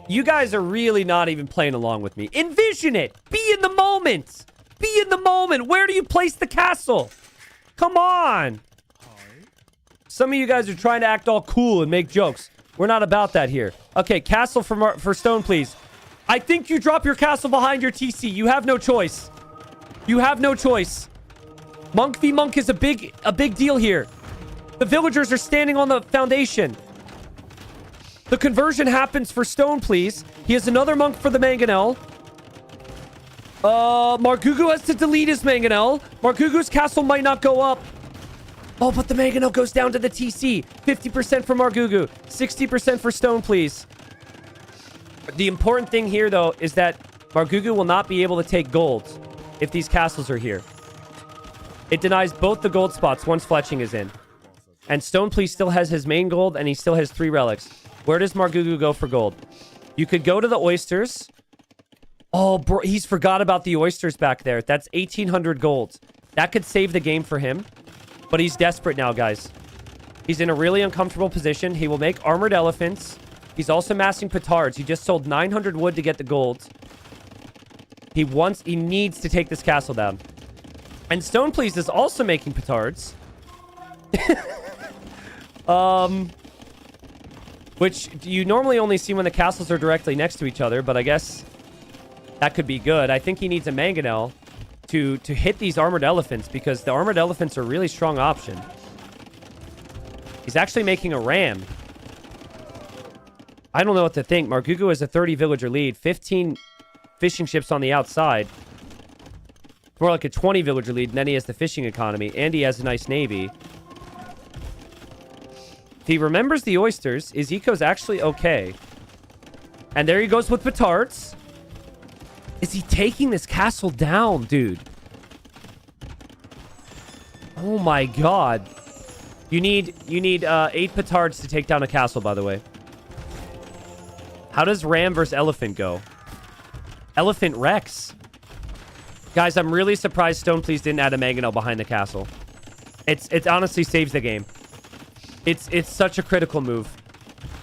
You guys are really not even playing along with me. Envision it. Be in the moment. Be in the moment. Where do you place the castle? Come on. Some of you guys are trying to act all cool and make jokes. We're not about that here. Okay, castle for Stone, please. I think you drop your castle behind your TC. You have no choice. You have no choice. Monk v monk is a big deal here. The villagers are standing on the foundation. The conversion happens for Stone, please. He has another monk for the Mangonel. Margugu has to delete his Mangonel. Margugu's castle might not go up. Oh, but the Mangonel goes down to the TC. 50% for Margugu. 60% for Stone, please. The important thing here, though, is that Margugu will not be able to take gold if these castles are here. It denies both the gold spots once fletching is in. And Stone, please, still has his main gold, and he still has 3 relics. Where does Margugu go for gold? You could go to the oysters. Oh, bro, he's forgot about the oysters back there. That's 1,800 gold. That could save the game for him. But he's desperate now, guys. He's in a really uncomfortable position. He will make armored elephants. He's also massing petards. He just sold 900 wood to get the gold. He needs to take this castle down. And Stone, please, is also making petards. Which you normally only see when the castles are directly next to each other, but I guess that could be good. I think he needs a Mangonel to hit these armored elephants, because the armored elephants are a really strong option. He's actually making a ram. I don't know what to think. Margugu has a 30 villager lead, 15 fishing ships on the outside. More like a 20 villager lead, and then he has the fishing economy, and he has a nice navy. If he remembers the oysters, his eco's actually okay. And there he goes with petards. Is he taking this castle down, dude? Oh my god. You need 8 petards to take down a castle, by the way. How does Ram versus Elephant go? Elephant Rex. Guys, I'm really surprised Stone, please, didn't add a Mangonel behind the castle. It honestly saves the game. It's such a critical move.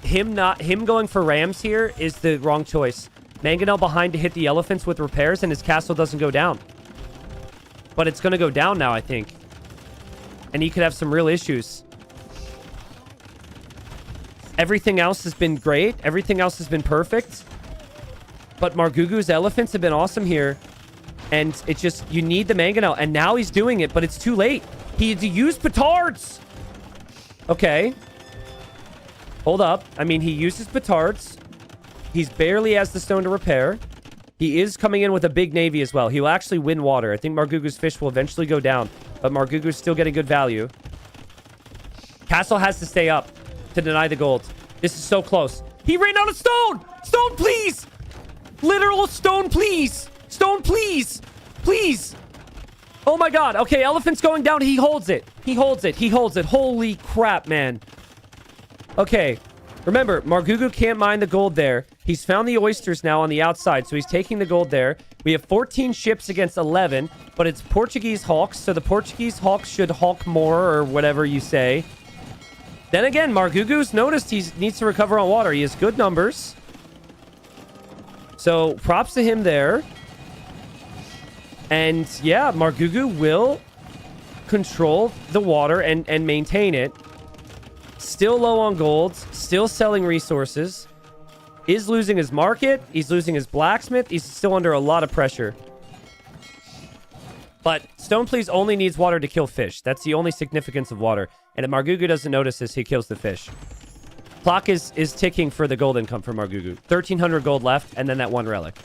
Him going for rams here is the wrong choice. Mangonel behind to hit the elephants with repairs, and his castle doesn't go down. But it's going to go down now, I think. And he could have some real issues. Everything else has been great. Everything else has been perfect. But Margugu's elephants have been awesome here. And it's just, you need the Mangonel. And now he's doing it, but it's too late. He had to use petards. Okay. Hold up. I mean, he uses petards. He's barely has the stone to repair. He is coming in with a big navy as well. He will actually win water. I think Margugu's fish will eventually go down. But Margugu's still getting good value. Castle has to stay up to deny the gold. This is so close. He ran out of stone! Stone, please! Literal stone, please! Stone, please! Please! Oh my god. Okay, elephant's going down. He holds it. He holds it. He holds it. Holy crap, man. Okay. Remember, Margugu can't mine the gold there. He's found the oysters now on the outside, so he's taking the gold there. We have 14 ships against 11, but it's Portuguese hawks, so the Portuguese hawks should hawk more, or whatever you say. Then again, Margugu's noticed he needs to recover on water. He has good numbers. So, props to him there. And, yeah, Margugu will control the water and maintain it. Still low on gold. Still selling resources. Is losing his market. He's losing his blacksmith. He's still under a lot of pressure. But Stone Please only needs water to kill fish. That's the only significance of water. And if Margugu doesn't notice this, he kills the fish. Clock is ticking for the gold income for Margugu. 1,300 gold left, and then that one relic.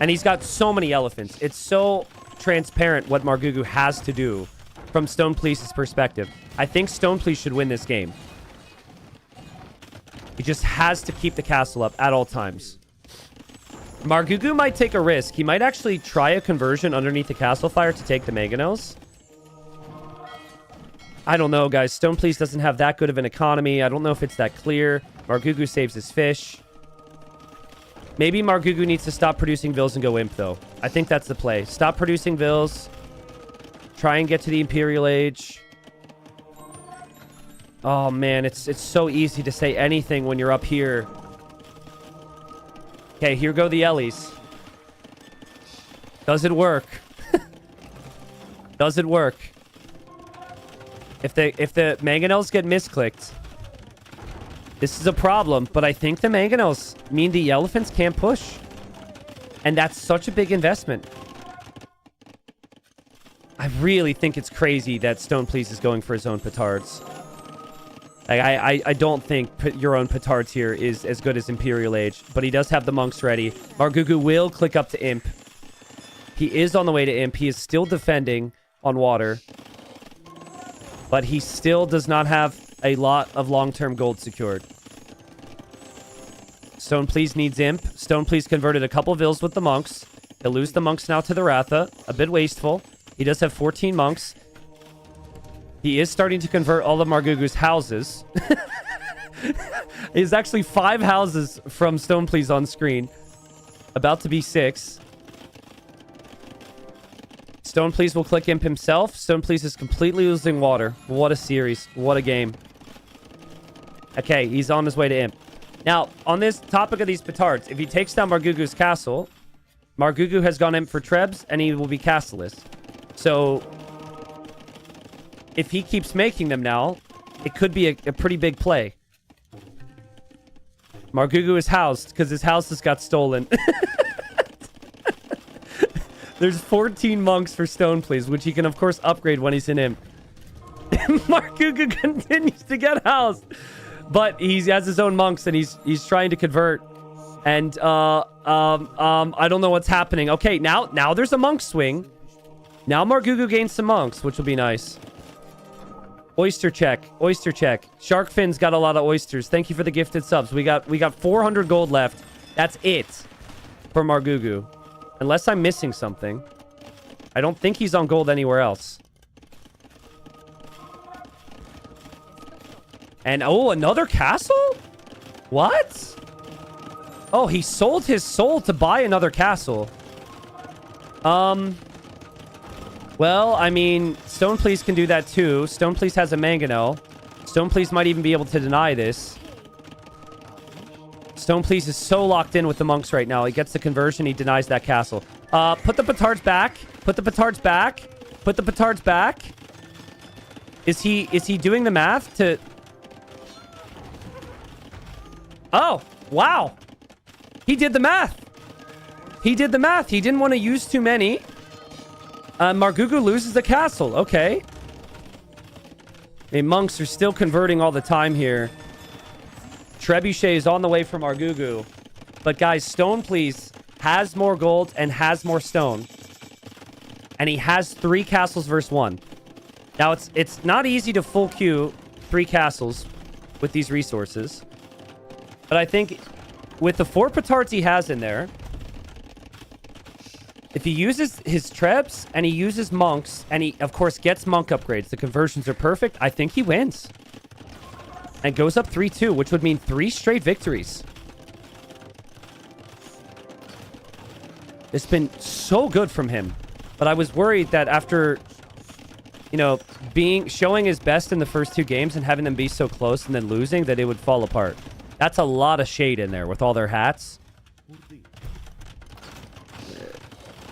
And he's got so many elephants. It's so transparent what Margugu has to do from Stone Please's perspective. I think Stone Please should win this game. He just has to keep the castle up at all times. Margugu might take a risk. He might actually try a conversion underneath the castle fire to take the mangonels. I don't know, guys. Stone Please doesn't have that good of an economy. I don't know if it's that clear. Margugu saves his fish. Maybe Margugu needs to stop producing vills and go imp, though. I think that's the play. Stop producing vills. Try and get to the Imperial Age. Oh, man. It's so easy to say anything when you're up here. Okay, here go the Ellies. Does it work? Does it work? If the mangonels get misclicked, this is a problem. But I think the mangonels mean the elephants can't push. And that's such a big investment. I really think it's crazy that Stone Please is going for his own petards. Like, I don't think your own petards here is as good as Imperial Age. But he does have the monks ready. Margugu will click up to imp. He is on the way to imp. He is still defending on water. But he still does not have a lot of long-term gold secured. Stone Please needs imp. Stone Please converted a couple vills with the monks. He'll lose the monks now to the Ratha. A bit wasteful. He does have 14 monks. He is starting to convert all of Margugu's houses. There's actually 5 houses from Stone Please on screen. About to be 6. Stone Please will click imp himself. Stone Please is completely losing water. What a series. What a game. Okay, he's on his way to imp. Now, on this topic of these petards, if he takes down Margugu's castle, Margugu has gone imp for Trebs, and he will be castleless. So, if he keeps making them now, it could be a pretty big play. Margugu is housed, because his house just got stolen. There's 14 monks for Stone Please, which he can, of course, upgrade when he's in imp. Margugu continues to get housed. But he has his own monks, and he's trying to convert. And, I don't know what's happening. Okay, now there's a monk swing. Now Margugu gains some monks, which will be nice. Oyster check. Oyster check. Sharkfin's got a lot of oysters. Thank you for the gifted subs. We got 400 gold left. That's it for Margugu. Unless I'm missing something. I don't think he's on gold anywhere else. And, oh, another castle? What? Oh, he sold his soul to buy another castle. Well, I mean, Stone Please can do that too. Stone Please has a mangonel. Stone Please might even be able to deny this. Stone Please is so locked in with the monks right now. He gets the conversion. He denies that castle. Put the petards back. Put the petards back. Put the petards back. Is he doing the math to... Oh, wow. He did the math. He did the math. He didn't want to use too many. Margugu loses the castle. Okay. The monks are still converting all the time here. Trebuchet is on the way from Margugu. But guys, Stone Please has more gold and has more stone. And he has 3 castles versus 1. Now, it's not easy to full queue 3 castles with these resources. But I think with the 4 petards he has in there, if he uses his trebs and he uses monks and he, of course, gets monk upgrades, the conversions are perfect, I think he wins. and goes up 3-2, which would mean 3 straight victories. It's been so good from him. But I was worried that after, you know, showing his best in the first 2 games and having them be so close and then losing, that it would fall apart. That's a lot of shade in there with all their hats.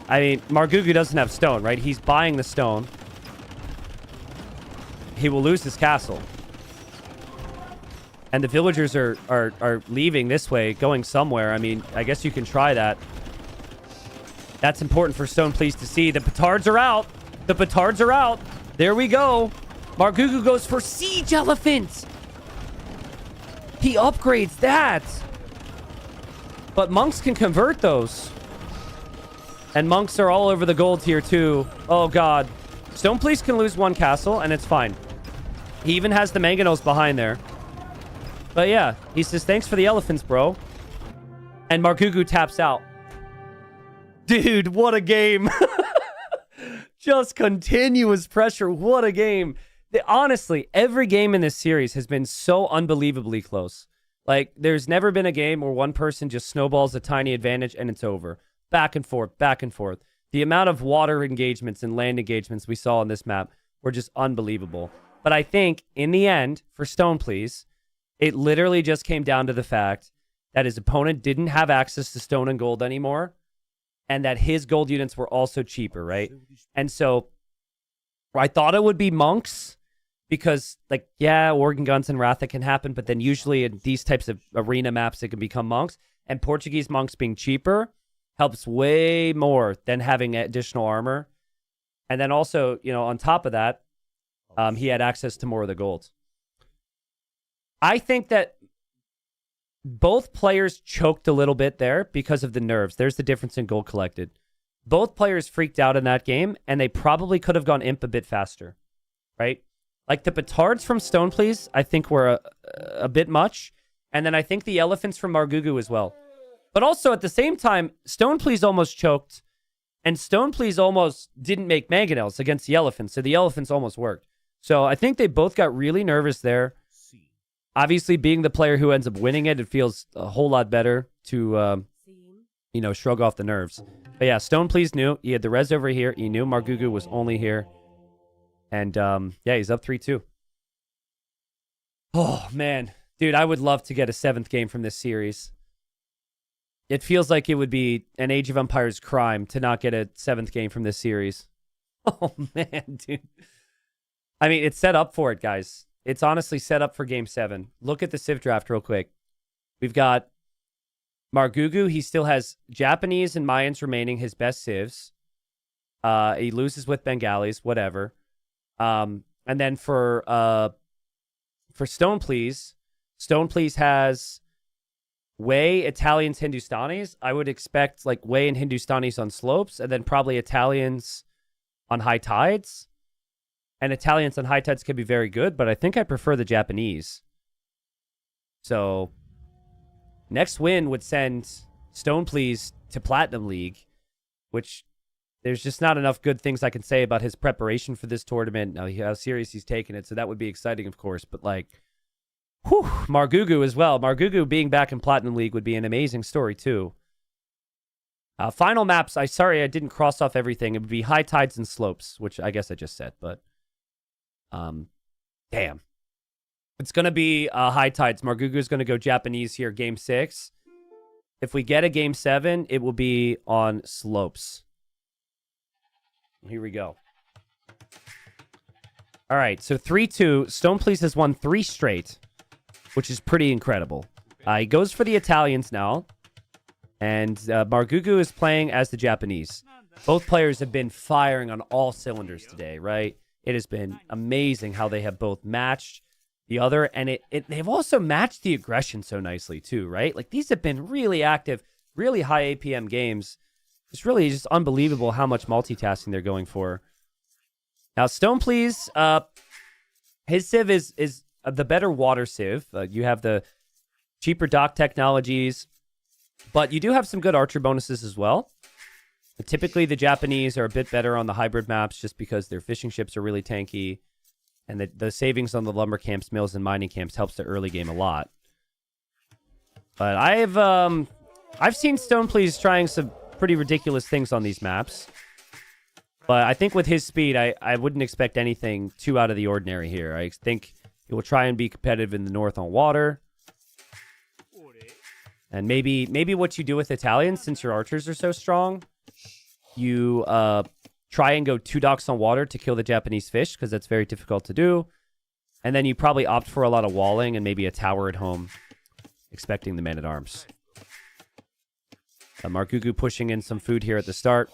I mean, Margugu doesn't have stone, right? He's buying the stone. He will lose his castle. And the villagers are leaving this way, going somewhere. I mean, I guess you can try that. That's important for Stone Please to see. The petards are out. The petards are out. There we go. Margugu goes for Siege Elephant. He upgrades that. But monks can convert those. And monks are all over the gold tier too. Oh, God. Stone Please can lose 1 castle, and it's fine. He even has the mangonels behind there. But yeah, he says, thanks for the elephants, bro. And Margugu taps out. Dude, what a game. Just continuous pressure. What a game. Honestly, every game in this series has been so unbelievably close. Like, there's never been a game where one person just snowballs a tiny advantage and it's over. Back and forth, back and forth. The amount of water engagements and land engagements we saw on this map were just unbelievable. But I think, in the end, for Stone Please, it literally just came down to the fact that his opponent didn't have access to stone and gold anymore, and that his gold units were also cheaper, right? And so I thought it would be monks because, like, yeah, Organ Guns and Wratha can happen, but then usually in these types of arena maps, it can become monks. And Portuguese monks being cheaper helps way more than having additional armor. And then also, you know, on top of that, he had access to more of the gold. I think that both players choked a little bit there because of the nerves. There's the difference in gold collected. Both players freaked out in that game, and they probably could have gone imp a bit faster, right? Like the petards from Stone Please, I think were a bit much. And then I think the elephants from Margugu as well. But also at the same time, Stone Please almost choked, and Stone Please almost didn't make mangonels against the elephants, so the elephants almost worked. So I think they both got really nervous there. Obviously, being the player who ends up winning it, it feels a whole lot better to, you know, shrug off the nerves. But yeah, Stone Please knew. He had the res over here. He knew Margugu was only here. And, yeah, he's up 3-2. Oh, man. Dude, I would love to get a 7th game from this series. It feels like it would be an Age of Empires crime to not get a 7th game from this series. Oh, man, dude. I mean, it's set up for it, guys. It's honestly set up for Game 7. Look at the Civ draft real quick. We've got Margugu. He still has Japanese and Mayans remaining, his best Civs. He loses with Bengalis, whatever. And then for Stone Please has Wei, Italians, Hindustanis. I would expect like Wei and Hindustanis on slopes, and then probably Italians on high tides. And Italians on high tides can be very good, but I think I prefer the Japanese. So, next win would send Stone Please to Platinum League, which there's just not enough good things I can say about his preparation for this tournament. Now, how serious he's taken it, so that would be exciting, of course. But, like, whew, Margugu as well. Margugu being back in Platinum League would be an amazing story, too. Final maps, sorry I didn't cross off everything. It would be high tides and slopes, which I guess I just said, but... damn. It's going to be high tides. Margugu is going to go Japanese here, Game 6. If we get a Game 7, it will be on slopes. Here we go. All right, so 3-2. Stone Please has won 3 straight, which is pretty incredible. He goes for the Italians now, and Margugu is playing as the Japanese. Both players have been firing on all cylinders today, right? It has been amazing how they have both matched the other, and they've also matched the aggression so nicely too, right? Like, these have been really active, really high APM games. It's really just unbelievable how much multitasking they're going for. Now, Stone Please, his Civ is the better water Civ. You have the cheaper dock technologies, but you do have some good archer bonuses as well. Typically, the Japanese are a bit better on the hybrid maps just because their fishing ships are really tanky. And the savings on the lumber camps, mills, and mining camps helps the early game a lot. But I've seen Stoneplease trying some pretty ridiculous things on these maps. But I think with his speed, I wouldn't expect anything too out of the ordinary here. I think he will try and be competitive in the north on water. And maybe what you do with Italians, since your archers are so strong, you try and go 2 docks on water to kill the Japanese fish, because that's very difficult to do. And then you probably opt for a lot of walling and maybe a tower at home, expecting the man-at-arms. Margugu pushing in some food here at the start.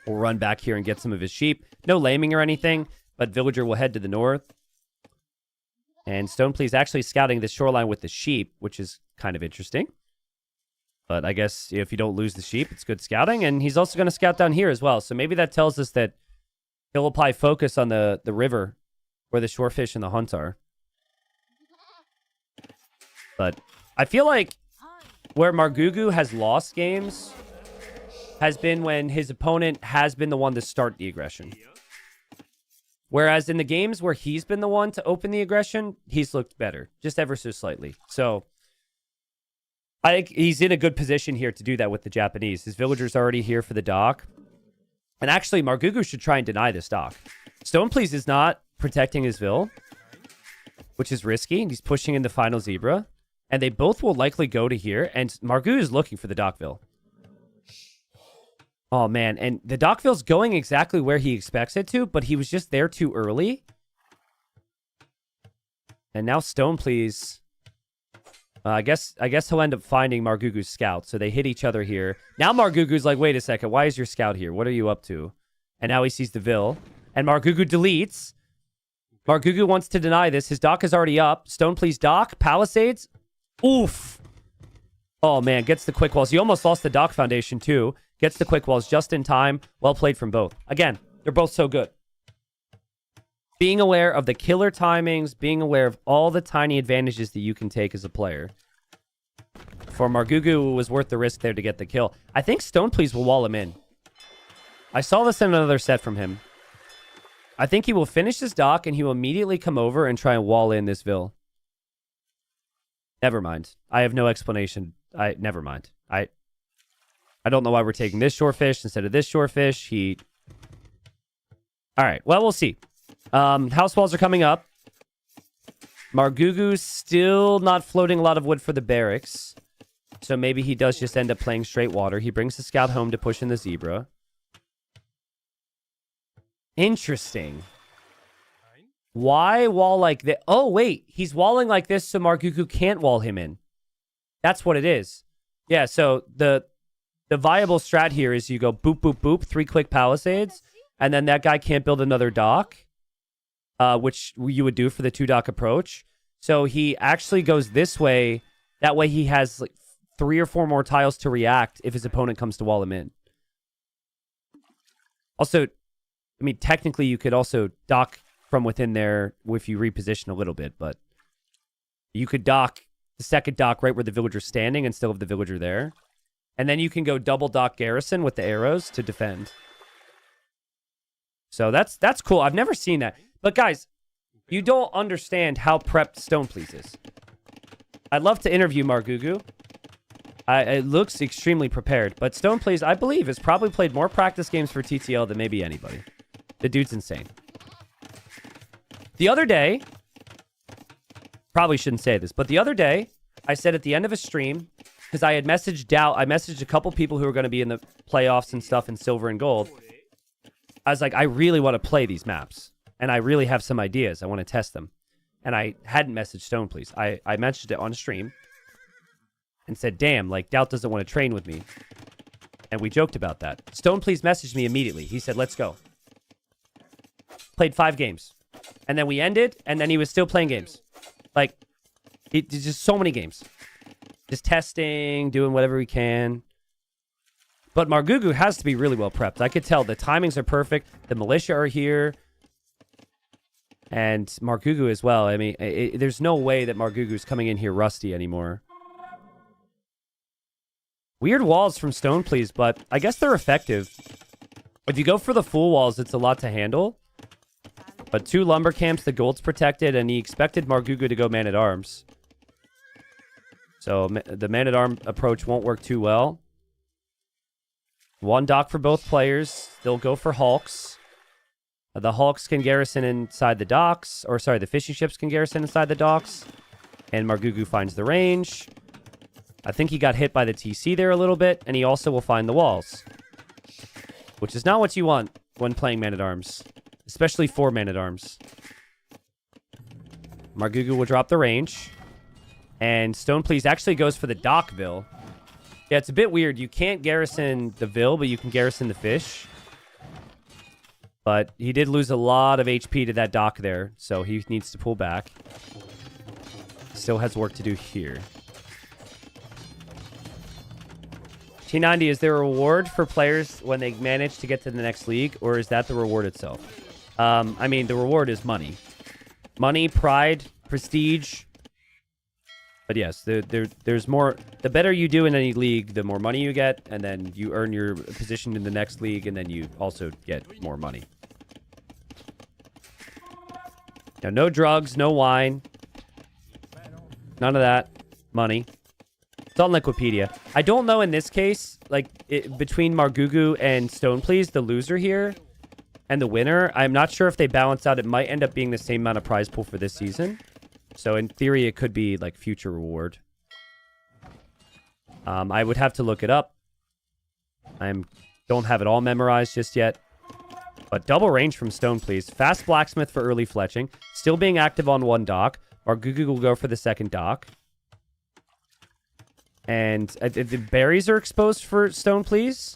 We'll run back here and get some of his sheep. No lambing or anything, but Villager will head to the north. And Stoneplease actually scouting the shoreline with the sheep, which is kind of interesting. But I guess if you don't lose the sheep, it's good scouting. And he's also going to scout down here as well. So maybe that tells us that he'll apply focus on the river where the shorefish and the hunts are. But I feel like where Margugu has lost games has been when his opponent has been the one to start the aggression. Whereas in the games where he's been the one to open the aggression, he's looked better, just ever so slightly. So I think he's in a good position here to do that with the Japanese. His villager's already here for the dock. And actually, Margugu should try and deny this dock. Stoneplease is not protecting his vill, which is risky. And he's pushing in the final zebra. And they both will likely go to here. And Margugu is looking for the dockville. Oh, man. And the dockville's going exactly where he expects it to, but he was just there too early. And now Stoneplease... I guess he'll end up finding Margugu's scout. So they hit each other here. Now Margugu's like, wait a second. Why is your scout here? What are you up to? And now he sees the vill. And Margugu deletes. Margugu wants to deny this. His dock is already up. Stoneplease dock. Palisades. Oof. Oh, man. Gets the quick walls. He almost lost the dock foundation, too. Gets the quick walls just in time. Well played from both. Again, they're both so good. Being aware of the killer timings, being aware of all the tiny advantages that you can take as a player. For Margugu, it was worth the risk there to get the kill. I think Stoneplease will wall him in. I saw this in another set from him. I think he will finish his dock and he will immediately come over and try and wall in this vill. Never mind. I have no explanation. Never mind. I don't know why we're taking this shorefish instead of this shorefish. All right. Well, we'll see. House walls are coming up. Margugu's still not floating a lot of wood for the barracks. So maybe he does just end up playing straight water. He brings the scout home to push in the zebra. Interesting. Why wall like that? Oh, wait. He's walling like this so Margugu can't wall him in. That's what it is. Yeah, so the viable strat here is you go boop, boop, boop, 3 quick palisades, and then that guy can't build another dock. Which you would do for the 2 dock approach. So he actually goes this way. That way he has like 3 or 4 more tiles to react if his opponent comes to wall him in. Also, I mean, technically you could also dock from within there if you reposition a little bit, but you could dock the second dock right where the villager's standing and still have the villager there. And then you can go double dock garrison with the arrows to defend. So that's cool. I've never seen that. But guys, you don't understand how prepped Stoneplease is. I'd love to interview Margugu. It looks extremely prepared. But Stoneplease, I believe, has probably played more practice games for TTL than maybe anybody. The dude's insane. The other day, probably shouldn't say this, but the other day, I said at the end of a stream, because I had messaged a couple people who were going to be in the playoffs and stuff in silver and gold. I was like, I really want to play these maps. And I really have some ideas. I want to test them. And I hadn't messaged Stoneplease. I mentioned it on stream. And said, damn, like, Doubt doesn't want to train with me. And we joked about that. Stoneplease messaged me immediately. He said, let's go. Played 5 games. And then we ended, and then he was still playing games. Like, just so many games. Just testing, doing whatever we can. But Margugu has to be really well prepped. I could tell the timings are perfect. The militia are here. And Margugu as well. I mean, there's no way that Margugu's coming in here rusty anymore. Weird walls from Stoneplease, but I guess they're effective. If you go for the full walls, it's a lot to handle. But 2 lumber camps, the gold's protected, and he expected Margugu to go man-at-arms. So the man-at-arm approach won't work too well. 1 dock for both players. They'll go for hulks. The hulks can garrison inside the docks. Or sorry, the fishing ships can garrison inside the docks. And Margugu finds the range. I think he got hit by the TC there a little bit. And he also will find the walls. Which is not what you want when playing man-at-arms. Especially 4 man-at-arms. Margugu will drop the range. And Stone Please actually goes for the dockville. Yeah, it's a bit weird. You can't garrison the Ville, but you can garrison the fish. But he did lose a lot of HP to that dock there, so he needs to pull back. Still has work to do here. T90, is there a reward for players when they manage to get to the next league, or is that the reward itself? I mean, the reward is money. Money, pride, prestige. But yes, there's more. The better you do in any league, the more money you get, and then you earn your position in the next league, and then you also get more money. Now, no drugs, no wine. None of that. Money. It's on Liquipedia. I don't know in this case, like, between Margugu and Stone Please, the loser here, and the winner, I'm not sure if they balance out. It might end up being the same amount of prize pool for this season. So in theory, it could be like future reward. I would have to look it up. Don't have it all memorized just yet. But double range from Stone Please. Fast Blacksmith for early fletching. Still being active on 1 dock. Margugu will go for the 2nd dock. And the berries are exposed for Stone Please.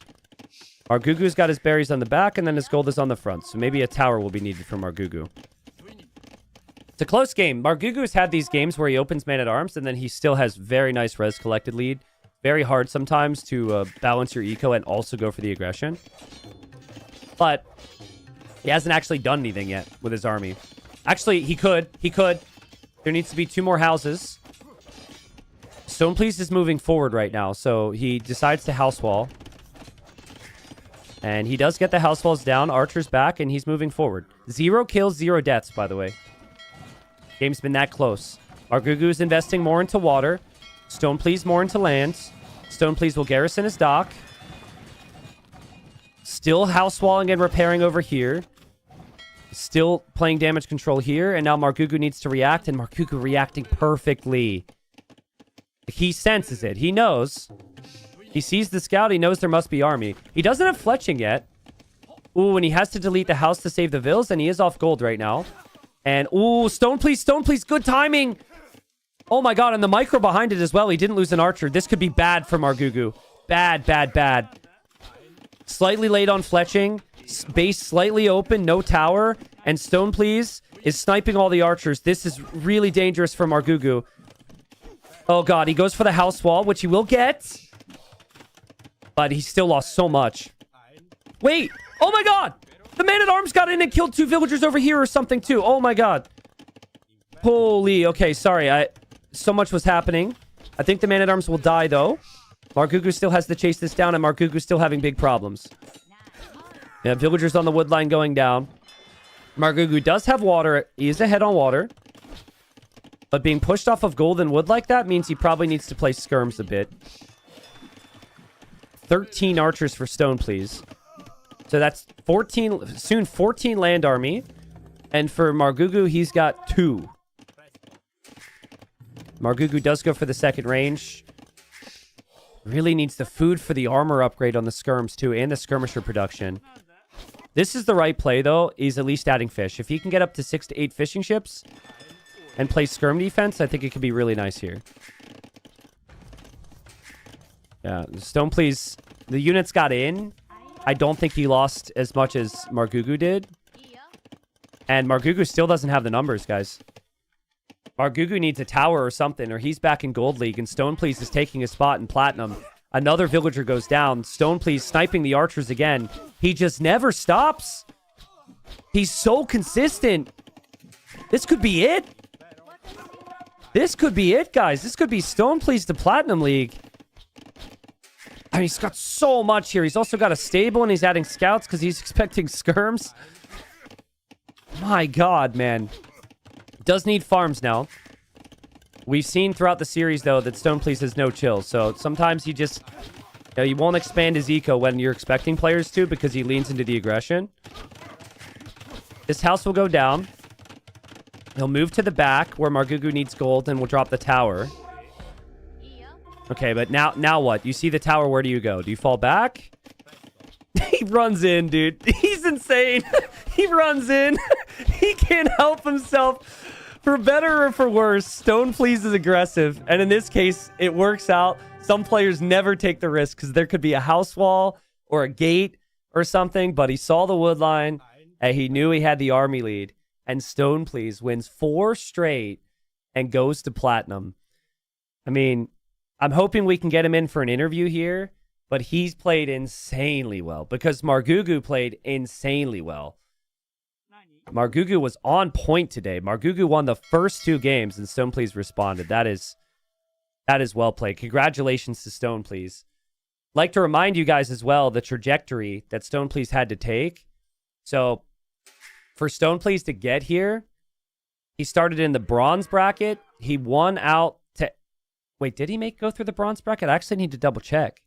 Margugu's got his berries on the back, and then his gold is on the front. So maybe a tower will be needed for Margugu. It's a close game. Margugu's had these games where he opens man-at-arms, and then he still has very nice res collected lead. Very hard sometimes to balance your eco and also go for the aggression. But he hasn't actually done anything yet with his army. Actually, he could. He could. There needs to be 2 more houses. Stone Please is moving forward right now, so he decides to house wall. And he does get the house walls down. Archer's back, and he's moving forward. 0 kills, 0 deaths, by the way. Game's been that close. Margugu's investing more into water. Stone Please more into land. Stone Please will garrison his dock. Still house walling and repairing over here. Still playing damage control here. And now Margugu needs to react, and Margugu reacting perfectly. He senses it. He knows. He sees the scout. He knows there must be army. He doesn't have fletching yet. Ooh, and he has to delete the house to save the vills, and he is off gold right now. And, ooh, Stone Please, good timing. Oh my god, and the micro behind it as well. He didn't lose an archer. This could be bad for Margugu. Bad, bad, bad. Slightly late on fletching. Base slightly open, no tower. And Stone Please is sniping all the archers. This is really dangerous for Margugu. Oh god, he goes for the house wall, which he will get. But he still lost so much. Wait! Oh my god! The man-at-arms got in and killed 2 villagers over here or something too. Oh my god. Holy, okay, sorry. So much was happening. I think the man-at-arms will die though. Margugu still has to chase this down, and Margugu's still having big problems. Yeah, villagers on the wood line going down. Margugu does have water. He is ahead on water. But being pushed off of gold and wood like that means he probably needs to play skirms a bit. 13 archers for Stone Please. So that's 14, soon 14 land army. And for Margugu, he's got 2. Margugu does go for the 2nd range. Really needs the food for the armor upgrade on the skirms too, and the skirmisher production. This is the right play though. He's at least adding fish. If he can get up to 6 to 8 fishing ships and play skirm defense, I think it could be really nice here. Yeah, Stone Please. The units got in. I don't think he lost as much as Margugu did. And Margugu still doesn't have the numbers, guys. Margugu needs a tower or something, or he's back in Gold League, and Stone Please is taking his spot in Platinum. Another villager goes down. Stone Please sniping the archers again. He just never stops. He's so consistent. This could be it. This could be it, guys. This could be Stone Please to Platinum League. I mean, he's got so much here. He's also got a stable, and he's adding scouts because he's expecting skirms. My God, man. Does need farms now. We've seen throughout the series, though, that Stone Please has no chill. So sometimes he just... you won't expand his eco when you're expecting players to because he leans into the aggression. This house will go down. He'll move to the back where Margugu needs gold and will drop the tower. Okay, but now what? You see the tower, where do you go? Do you fall back? He runs in, dude. He's insane. He runs in. He can't help himself. For better or for worse, Stone Please is aggressive. And in this case, it works out. Some players never take the risk because there could be a house wall or a gate or something. But he saw the wood line and he knew he had the army lead. And Stone Please wins 4 straight and goes to platinum. I mean, I'm hoping we can get him in for an interview here. But he's played insanely well because Margugu played insanely well. Margugu was on point today. Margugu won the first 2 games and Stone Please responded. That is well played. Congratulations to Stone Please. Like to remind you guys as well the trajectory that Stone Please had to take. So for Stone Please to get here, he started in the bronze bracket. He won out to... Wait, did he go through the bronze bracket? I actually need to double check.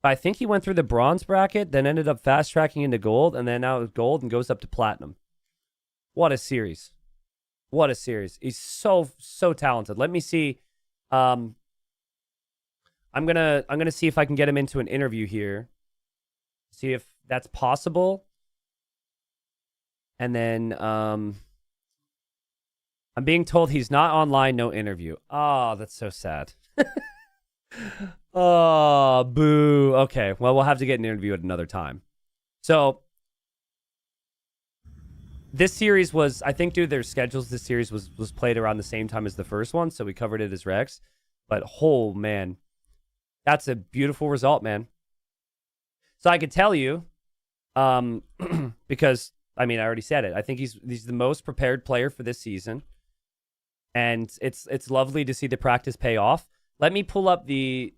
I think he went through the bronze bracket, then ended up fast tracking into gold, and then now gold and goes up to platinum. What a series. What a series. He's so talented. Let me see. I'm gonna see if I can get him into an interview here. See if that's possible. And then I'm being told he's not online, no interview. Oh, that's so sad. Oh, boo. Okay, well, we'll have to get an interview at another time. So this series was, I think, due to their schedules, this series was played around the same time as the first one, so we covered it as Rex. But, oh, man, that's a beautiful result, man. So I could tell you, because, I mean, I already said it. I think he's the most prepared player for this season. And it's lovely to see the practice pay off. Let me pull up the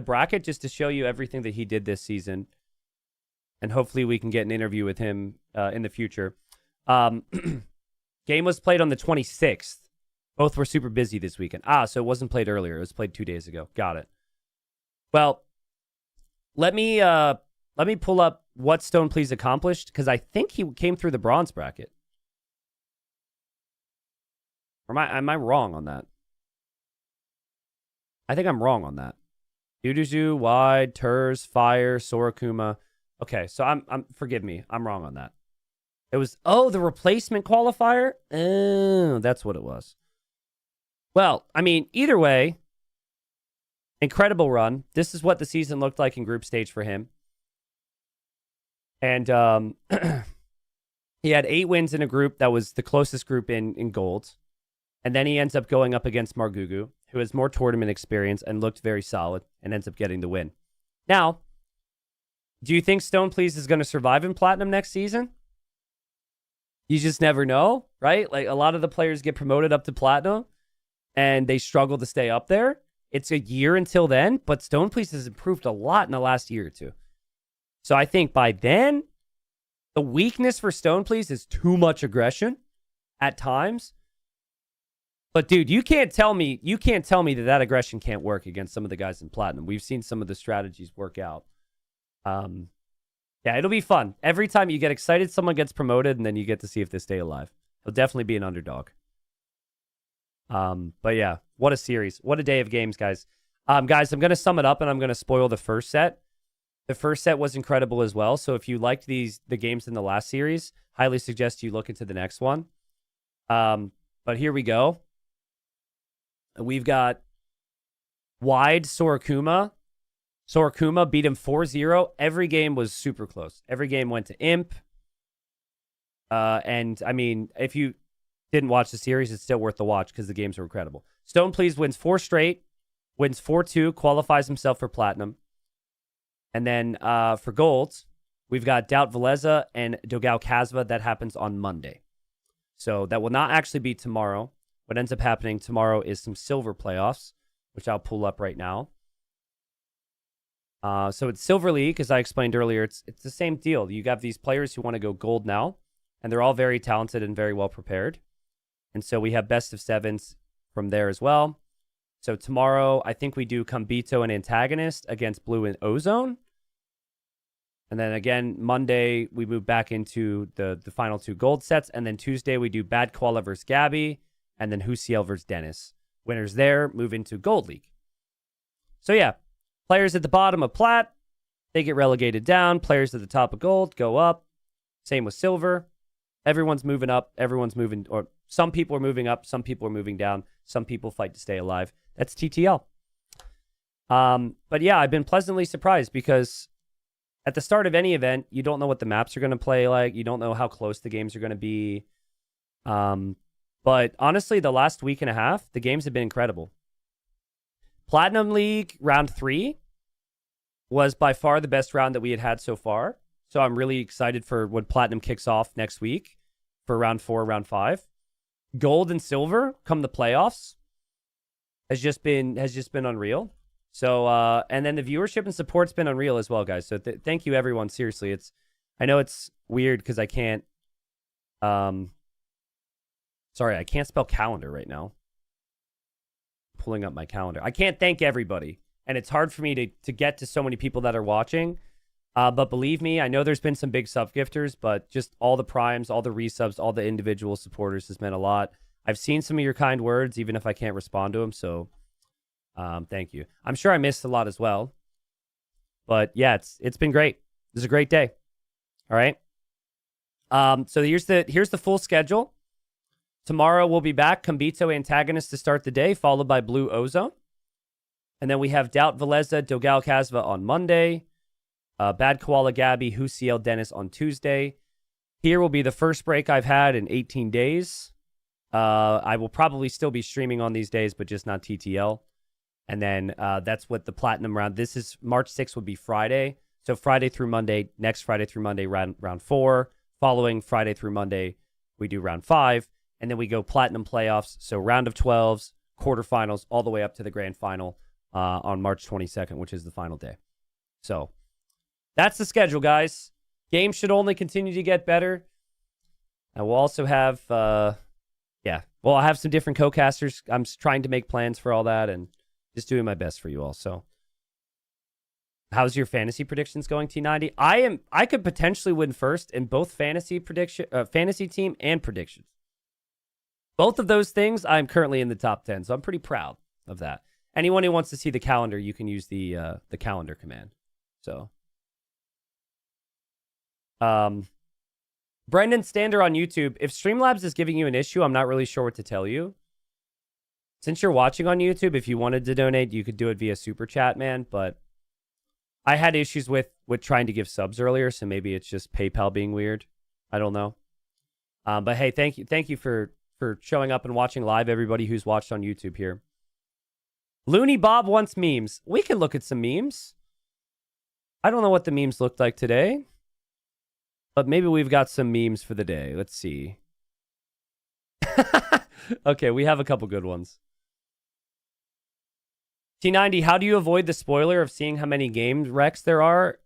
bracket just to show you everything that he did this season. And hopefully we can get an interview with him in the future. Game was played on the 26th. Both were super busy this weekend. So it wasn't played earlier. It was played 2 days ago. Got it. Well, let me pull up what Stone Please accomplished, because I think he came through the bronze bracket. Or am I wrong on that? I think I'm wrong on that. Yuduzu, Wide, Turs, Fire, Sorakuma. Okay, so I'm forgive me. I'm wrong on that. It was, the replacement qualifier? Oh, that's what it was. Well, I mean, either way, incredible run. This is what the season looked like in group stage for him. And he had 8 wins in a group that was the closest group in gold. And then he ends up going up against Margugu, who has more tournament experience and looked very solid and ends up getting the win. Now, do you think Stone Please is going to survive in Platinum next season? You just never know, right? Like, a lot of the players get promoted up to Platinum and they struggle to stay up there. It's a year until then, but Stone Please has improved a lot in the last year or two. So I think by then, the weakness for Stone Please is too much aggression at times. But dude, you can't tell me that aggression can't work against some of the guys in Platinum. We've seen some of the strategies work out. Yeah, it'll be fun. Every time you get excited, someone gets promoted, and then you get to see if they stay alive. He'll definitely be an underdog. But yeah, what a series. What a day of games, guys. Guys, I'm going to sum it up, and I'm going to spoil the first set. The first set was incredible as well. So if you liked the games in the last series, highly suggest you look into the next one. But here we go. We've got Wide Sorakuma. Sorakuma beat him 4-0. Every game was super close. Every game went to Imp. And, I mean, if you didn't watch the series, it's still worth the watch because the games were incredible. Stone Please wins 4 straight, wins 4-2, qualifies himself for Platinum. And then for Gold, we've got Doubt Veleza and Dogao Kazva. That happens on Monday. So that will not actually be tomorrow. What ends up happening tomorrow is some silver playoffs, which I'll pull up right now. So it's Silver League, as I explained earlier. It's the same deal. You have these players who want to go gold now, and they're all very talented and very well prepared. And so we have best of sevens from there as well. So tomorrow, I think we do Kambito and Antagonist against Blue and Ozone. And then again, Monday, we move back into the final 2 gold sets. And then Tuesday, we do Bad Koala versus Gabby, and then Husiel versus Dennis. Winners there move into Gold League. So yeah, players at the bottom of Plat, they get relegated down. Players at the top of Gold go up. Same with Silver. Everyone's moving up. Everyone's moving, or some people are moving up. Some people are moving down. Some people fight to stay alive. That's TTL. But yeah, I've been pleasantly surprised because at the start of any event, you don't know what the maps are going to play like. You don't know how close the games are going to be. But honestly, the last week and a half, the games have been incredible. Platinum League round 3 was by far the best round that we had so far. So I'm really excited for when Platinum kicks off next week for round 4, round 5. Gold and Silver come the playoffs has just been unreal. So and then the viewership and support's been unreal as well, guys. So thank you everyone. Seriously, I know it's weird because I can't sorry, I can't spell calendar right now. Pulling up my calendar. I can't thank everybody. And it's hard for me to get to so many people that are watching. But believe me, I know there's been some big sub gifters, but just all the primes, all the resubs, all the individual supporters has meant a lot. I've seen some of your kind words, even if I can't respond to them. So thank you. I'm sure I missed a lot as well. But yeah, it's been great. It was a great day. All right. So here's the full schedule. Tomorrow we'll be back. Kambito Antagonist to start the day, followed by Blue Ozone. And then we have Doubt Veleza, Dogal Kasva on Monday. Bad Koala Gabby, Husiel Dennis on Tuesday. Here will be the first break I've had in 18 days. I will probably still be streaming on these days, but just not TTL. And then that's what the Platinum round. This is March 6th would be Friday. So Friday through Monday, next Friday through Monday, round 4. Following Friday through Monday, we do round 5. And then we go Platinum playoffs. So round of 12s, quarterfinals, all the way up to the grand final on March 22nd, which is the final day. So that's the schedule, guys. Games should only continue to get better. And we'll also have, I'll have some different co-casters. I'm trying to make plans for all that and just doing my best for you all. So how's your fantasy predictions going, T90? I could potentially win first in both fantasy team and predictions. Both of those things, I'm currently in the top 10, so I'm pretty proud of that. Anyone who wants to see the calendar, you can use the calendar command. So, Brendan Stander on YouTube, if Streamlabs is giving you an issue, I'm not really sure what to tell you. Since you're watching on YouTube, if you wanted to donate, you could do it via Super Chat, man. But I had issues with trying to give subs earlier, so maybe it's just PayPal being weird. I don't know. But hey, thank you for showing up and watching live, everybody who's watched on YouTube here. Looney Bob wants memes. We can look at some memes. I don't know what the memes looked like today, but maybe we've got some memes for the day. Let's see. Okay, we have a couple good ones. T90, how do you avoid the spoiler of seeing how many game wrecks there are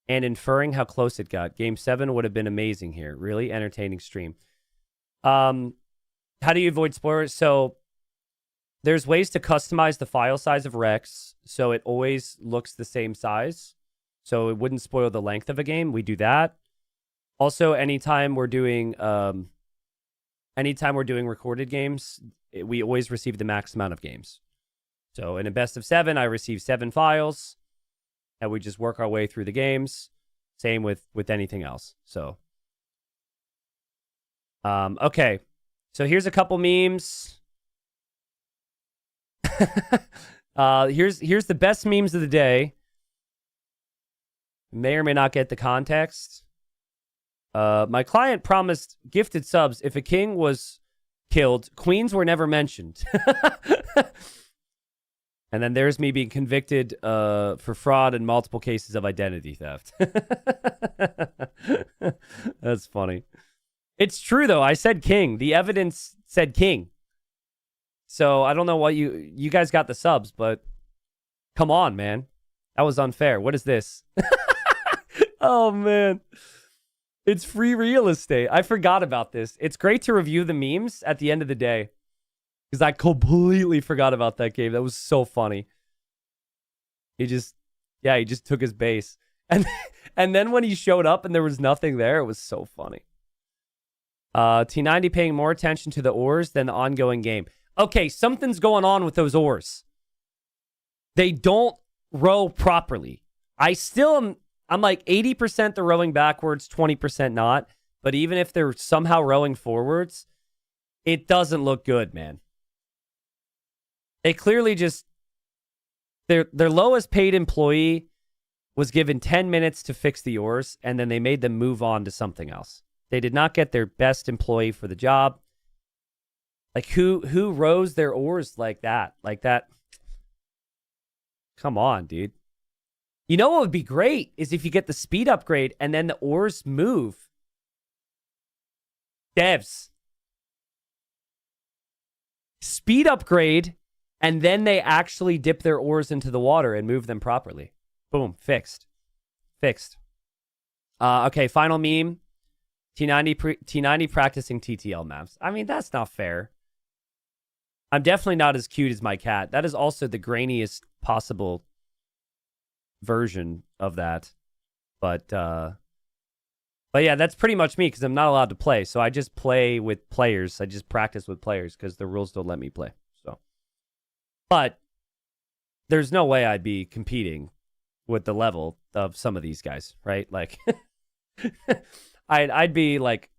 and inferring how close it got? Game 7 would have been amazing here. Really entertaining stream. How do you avoid spoilers? So there's ways to customize the file size of Rex so it always looks the same size. So it wouldn't spoil the length of a game. We do that. Also, anytime we're doing recorded games, we always receive the max amount of games. So in a best of 7, I receive 7 files, and we just work our way through the games. Same with anything else. So, okay. So here's a couple memes. Here's the best memes of the day. May or may not get the context. My client promised gifted subs if a king was killed. Queens were never mentioned. And then there's me being convicted for fraud and multiple cases of identity theft. That's funny. It's true, though. I said king. The evidence said king. So I don't know why you guys got the subs, but come on, man. That was unfair. What is this? Oh, man. It's free real estate. I forgot about this. It's great to review the memes at the end of the day. Because I completely forgot about that game. That was so funny. He just took his base. And then when he showed up and there was nothing there, it was so funny. T90 paying more attention to the ores than the ongoing game. Okay, something's going on with those ores. They don't row properly. I'm like 80% they're rowing backwards, 20% not. But even if they're somehow rowing forwards, it doesn't look good, man. They clearly just... Their lowest paid employee was given 10 minutes to fix the oars, and then they made them move on to something else. They did not get their best employee for the job. Like, who rows their oars like that? Like that? Come on, dude. You know what would be great is if you get the speed upgrade and then the oars move. Devs. Speed upgrade, and then they actually dip their oars into the water and move them properly. Boom. Fixed. Okay, final meme. T90 practicing TTL maps. I mean, that's not fair. I'm definitely not as cute as my cat. That is also the grainiest possible version of that. But yeah, that's pretty much me because I'm not allowed to play. So I just play with players. I just practice with players because the rules don't let me play. So, but there's no way I'd be competing with the level of some of these guys, right? Like, I'd be like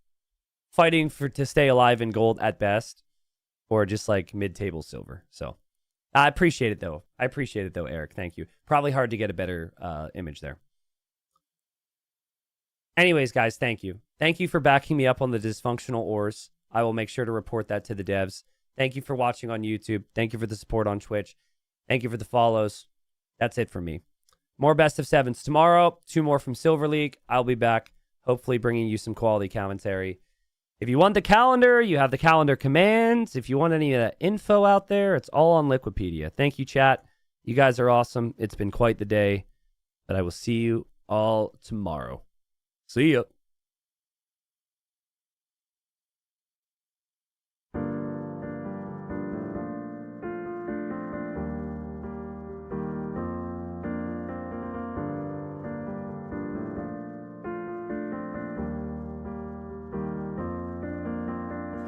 fighting to stay alive in gold at best, or just like mid-table silver. So I appreciate it though. Eric. Thank you. Probably hard to get a better image there. Anyways, guys, thank you. Thank you for backing me up on the dysfunctional ores. I will make sure to report that to the devs. Thank you for watching on YouTube. Thank you for the support on Twitch. Thank you for the follows. That's it for me. More best of sevens tomorrow. 2 more from Silver League. I'll be back, hopefully bringing you some quality commentary. If you want the calendar, you have the calendar commands. If you want any of that info out there, it's all on Liquipedia. Thank you, chat. You guys are awesome. It's been quite the day, but I will see you all tomorrow. See ya.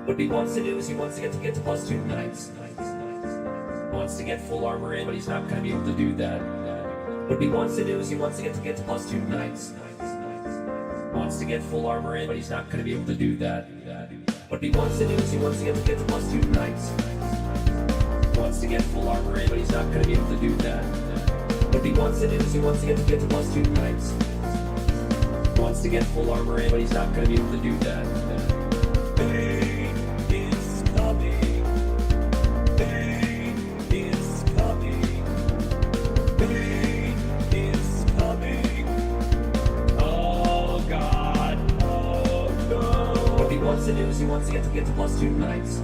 What he wants to do is he wants to get to +2 knights. Wants to get full armor in, but he's not going to be able to do that. What he wants to do is he wants to get to +2 knights. Wants to get full armor in, but he's not going to be able to do that. What he wants to do is he wants to get to +2 knights. Wants to get full armor in, but he's not going to be able to do that. What he wants to do is he wants to get to +2 knights. Wants to get full armor in, but he's not going to be able to do that. Pain is coming. Pain is coming. Pain is coming. Oh God. Oh no. What he wants to do is he wants to get to +2 knights.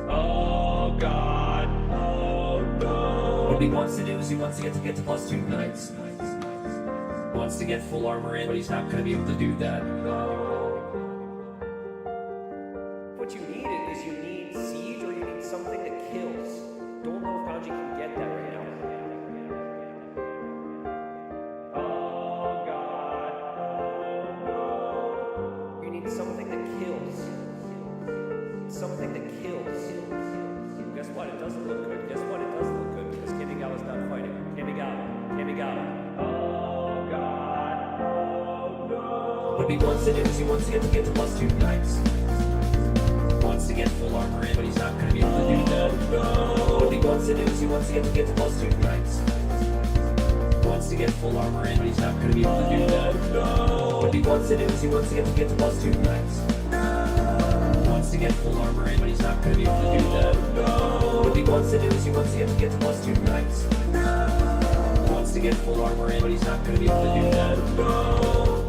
Oh God. Oh no. What he wants to do is he wants to get to +2 knights. Wants to get full armor in, but he's not going to be able to do that. What you need is you need siege, or you need something that kills. Don't know if Kanji can get that right now. Oh God. Oh no. You need something that kills. Something that kills. Guess what? It doesn't look good. Guess what? It does look good because Kamigawa's done fighting. Kamigawa. Oh God. Oh no. What he wants to do is he wants to get to +2 knights. Wants to get full armor in, but he's not going to be able to do that. What he wants to do is he wants to get to +2 knights. Wants to get full armor in, but he's not going to be able to do that. What he wants to do is he wants to get +2 knights. Wants to get full armor in, but he's not going to be able to do that. What he wants to do is he wants to get +2 knights. Wants to get full armor in, but he's not going to be able to do that.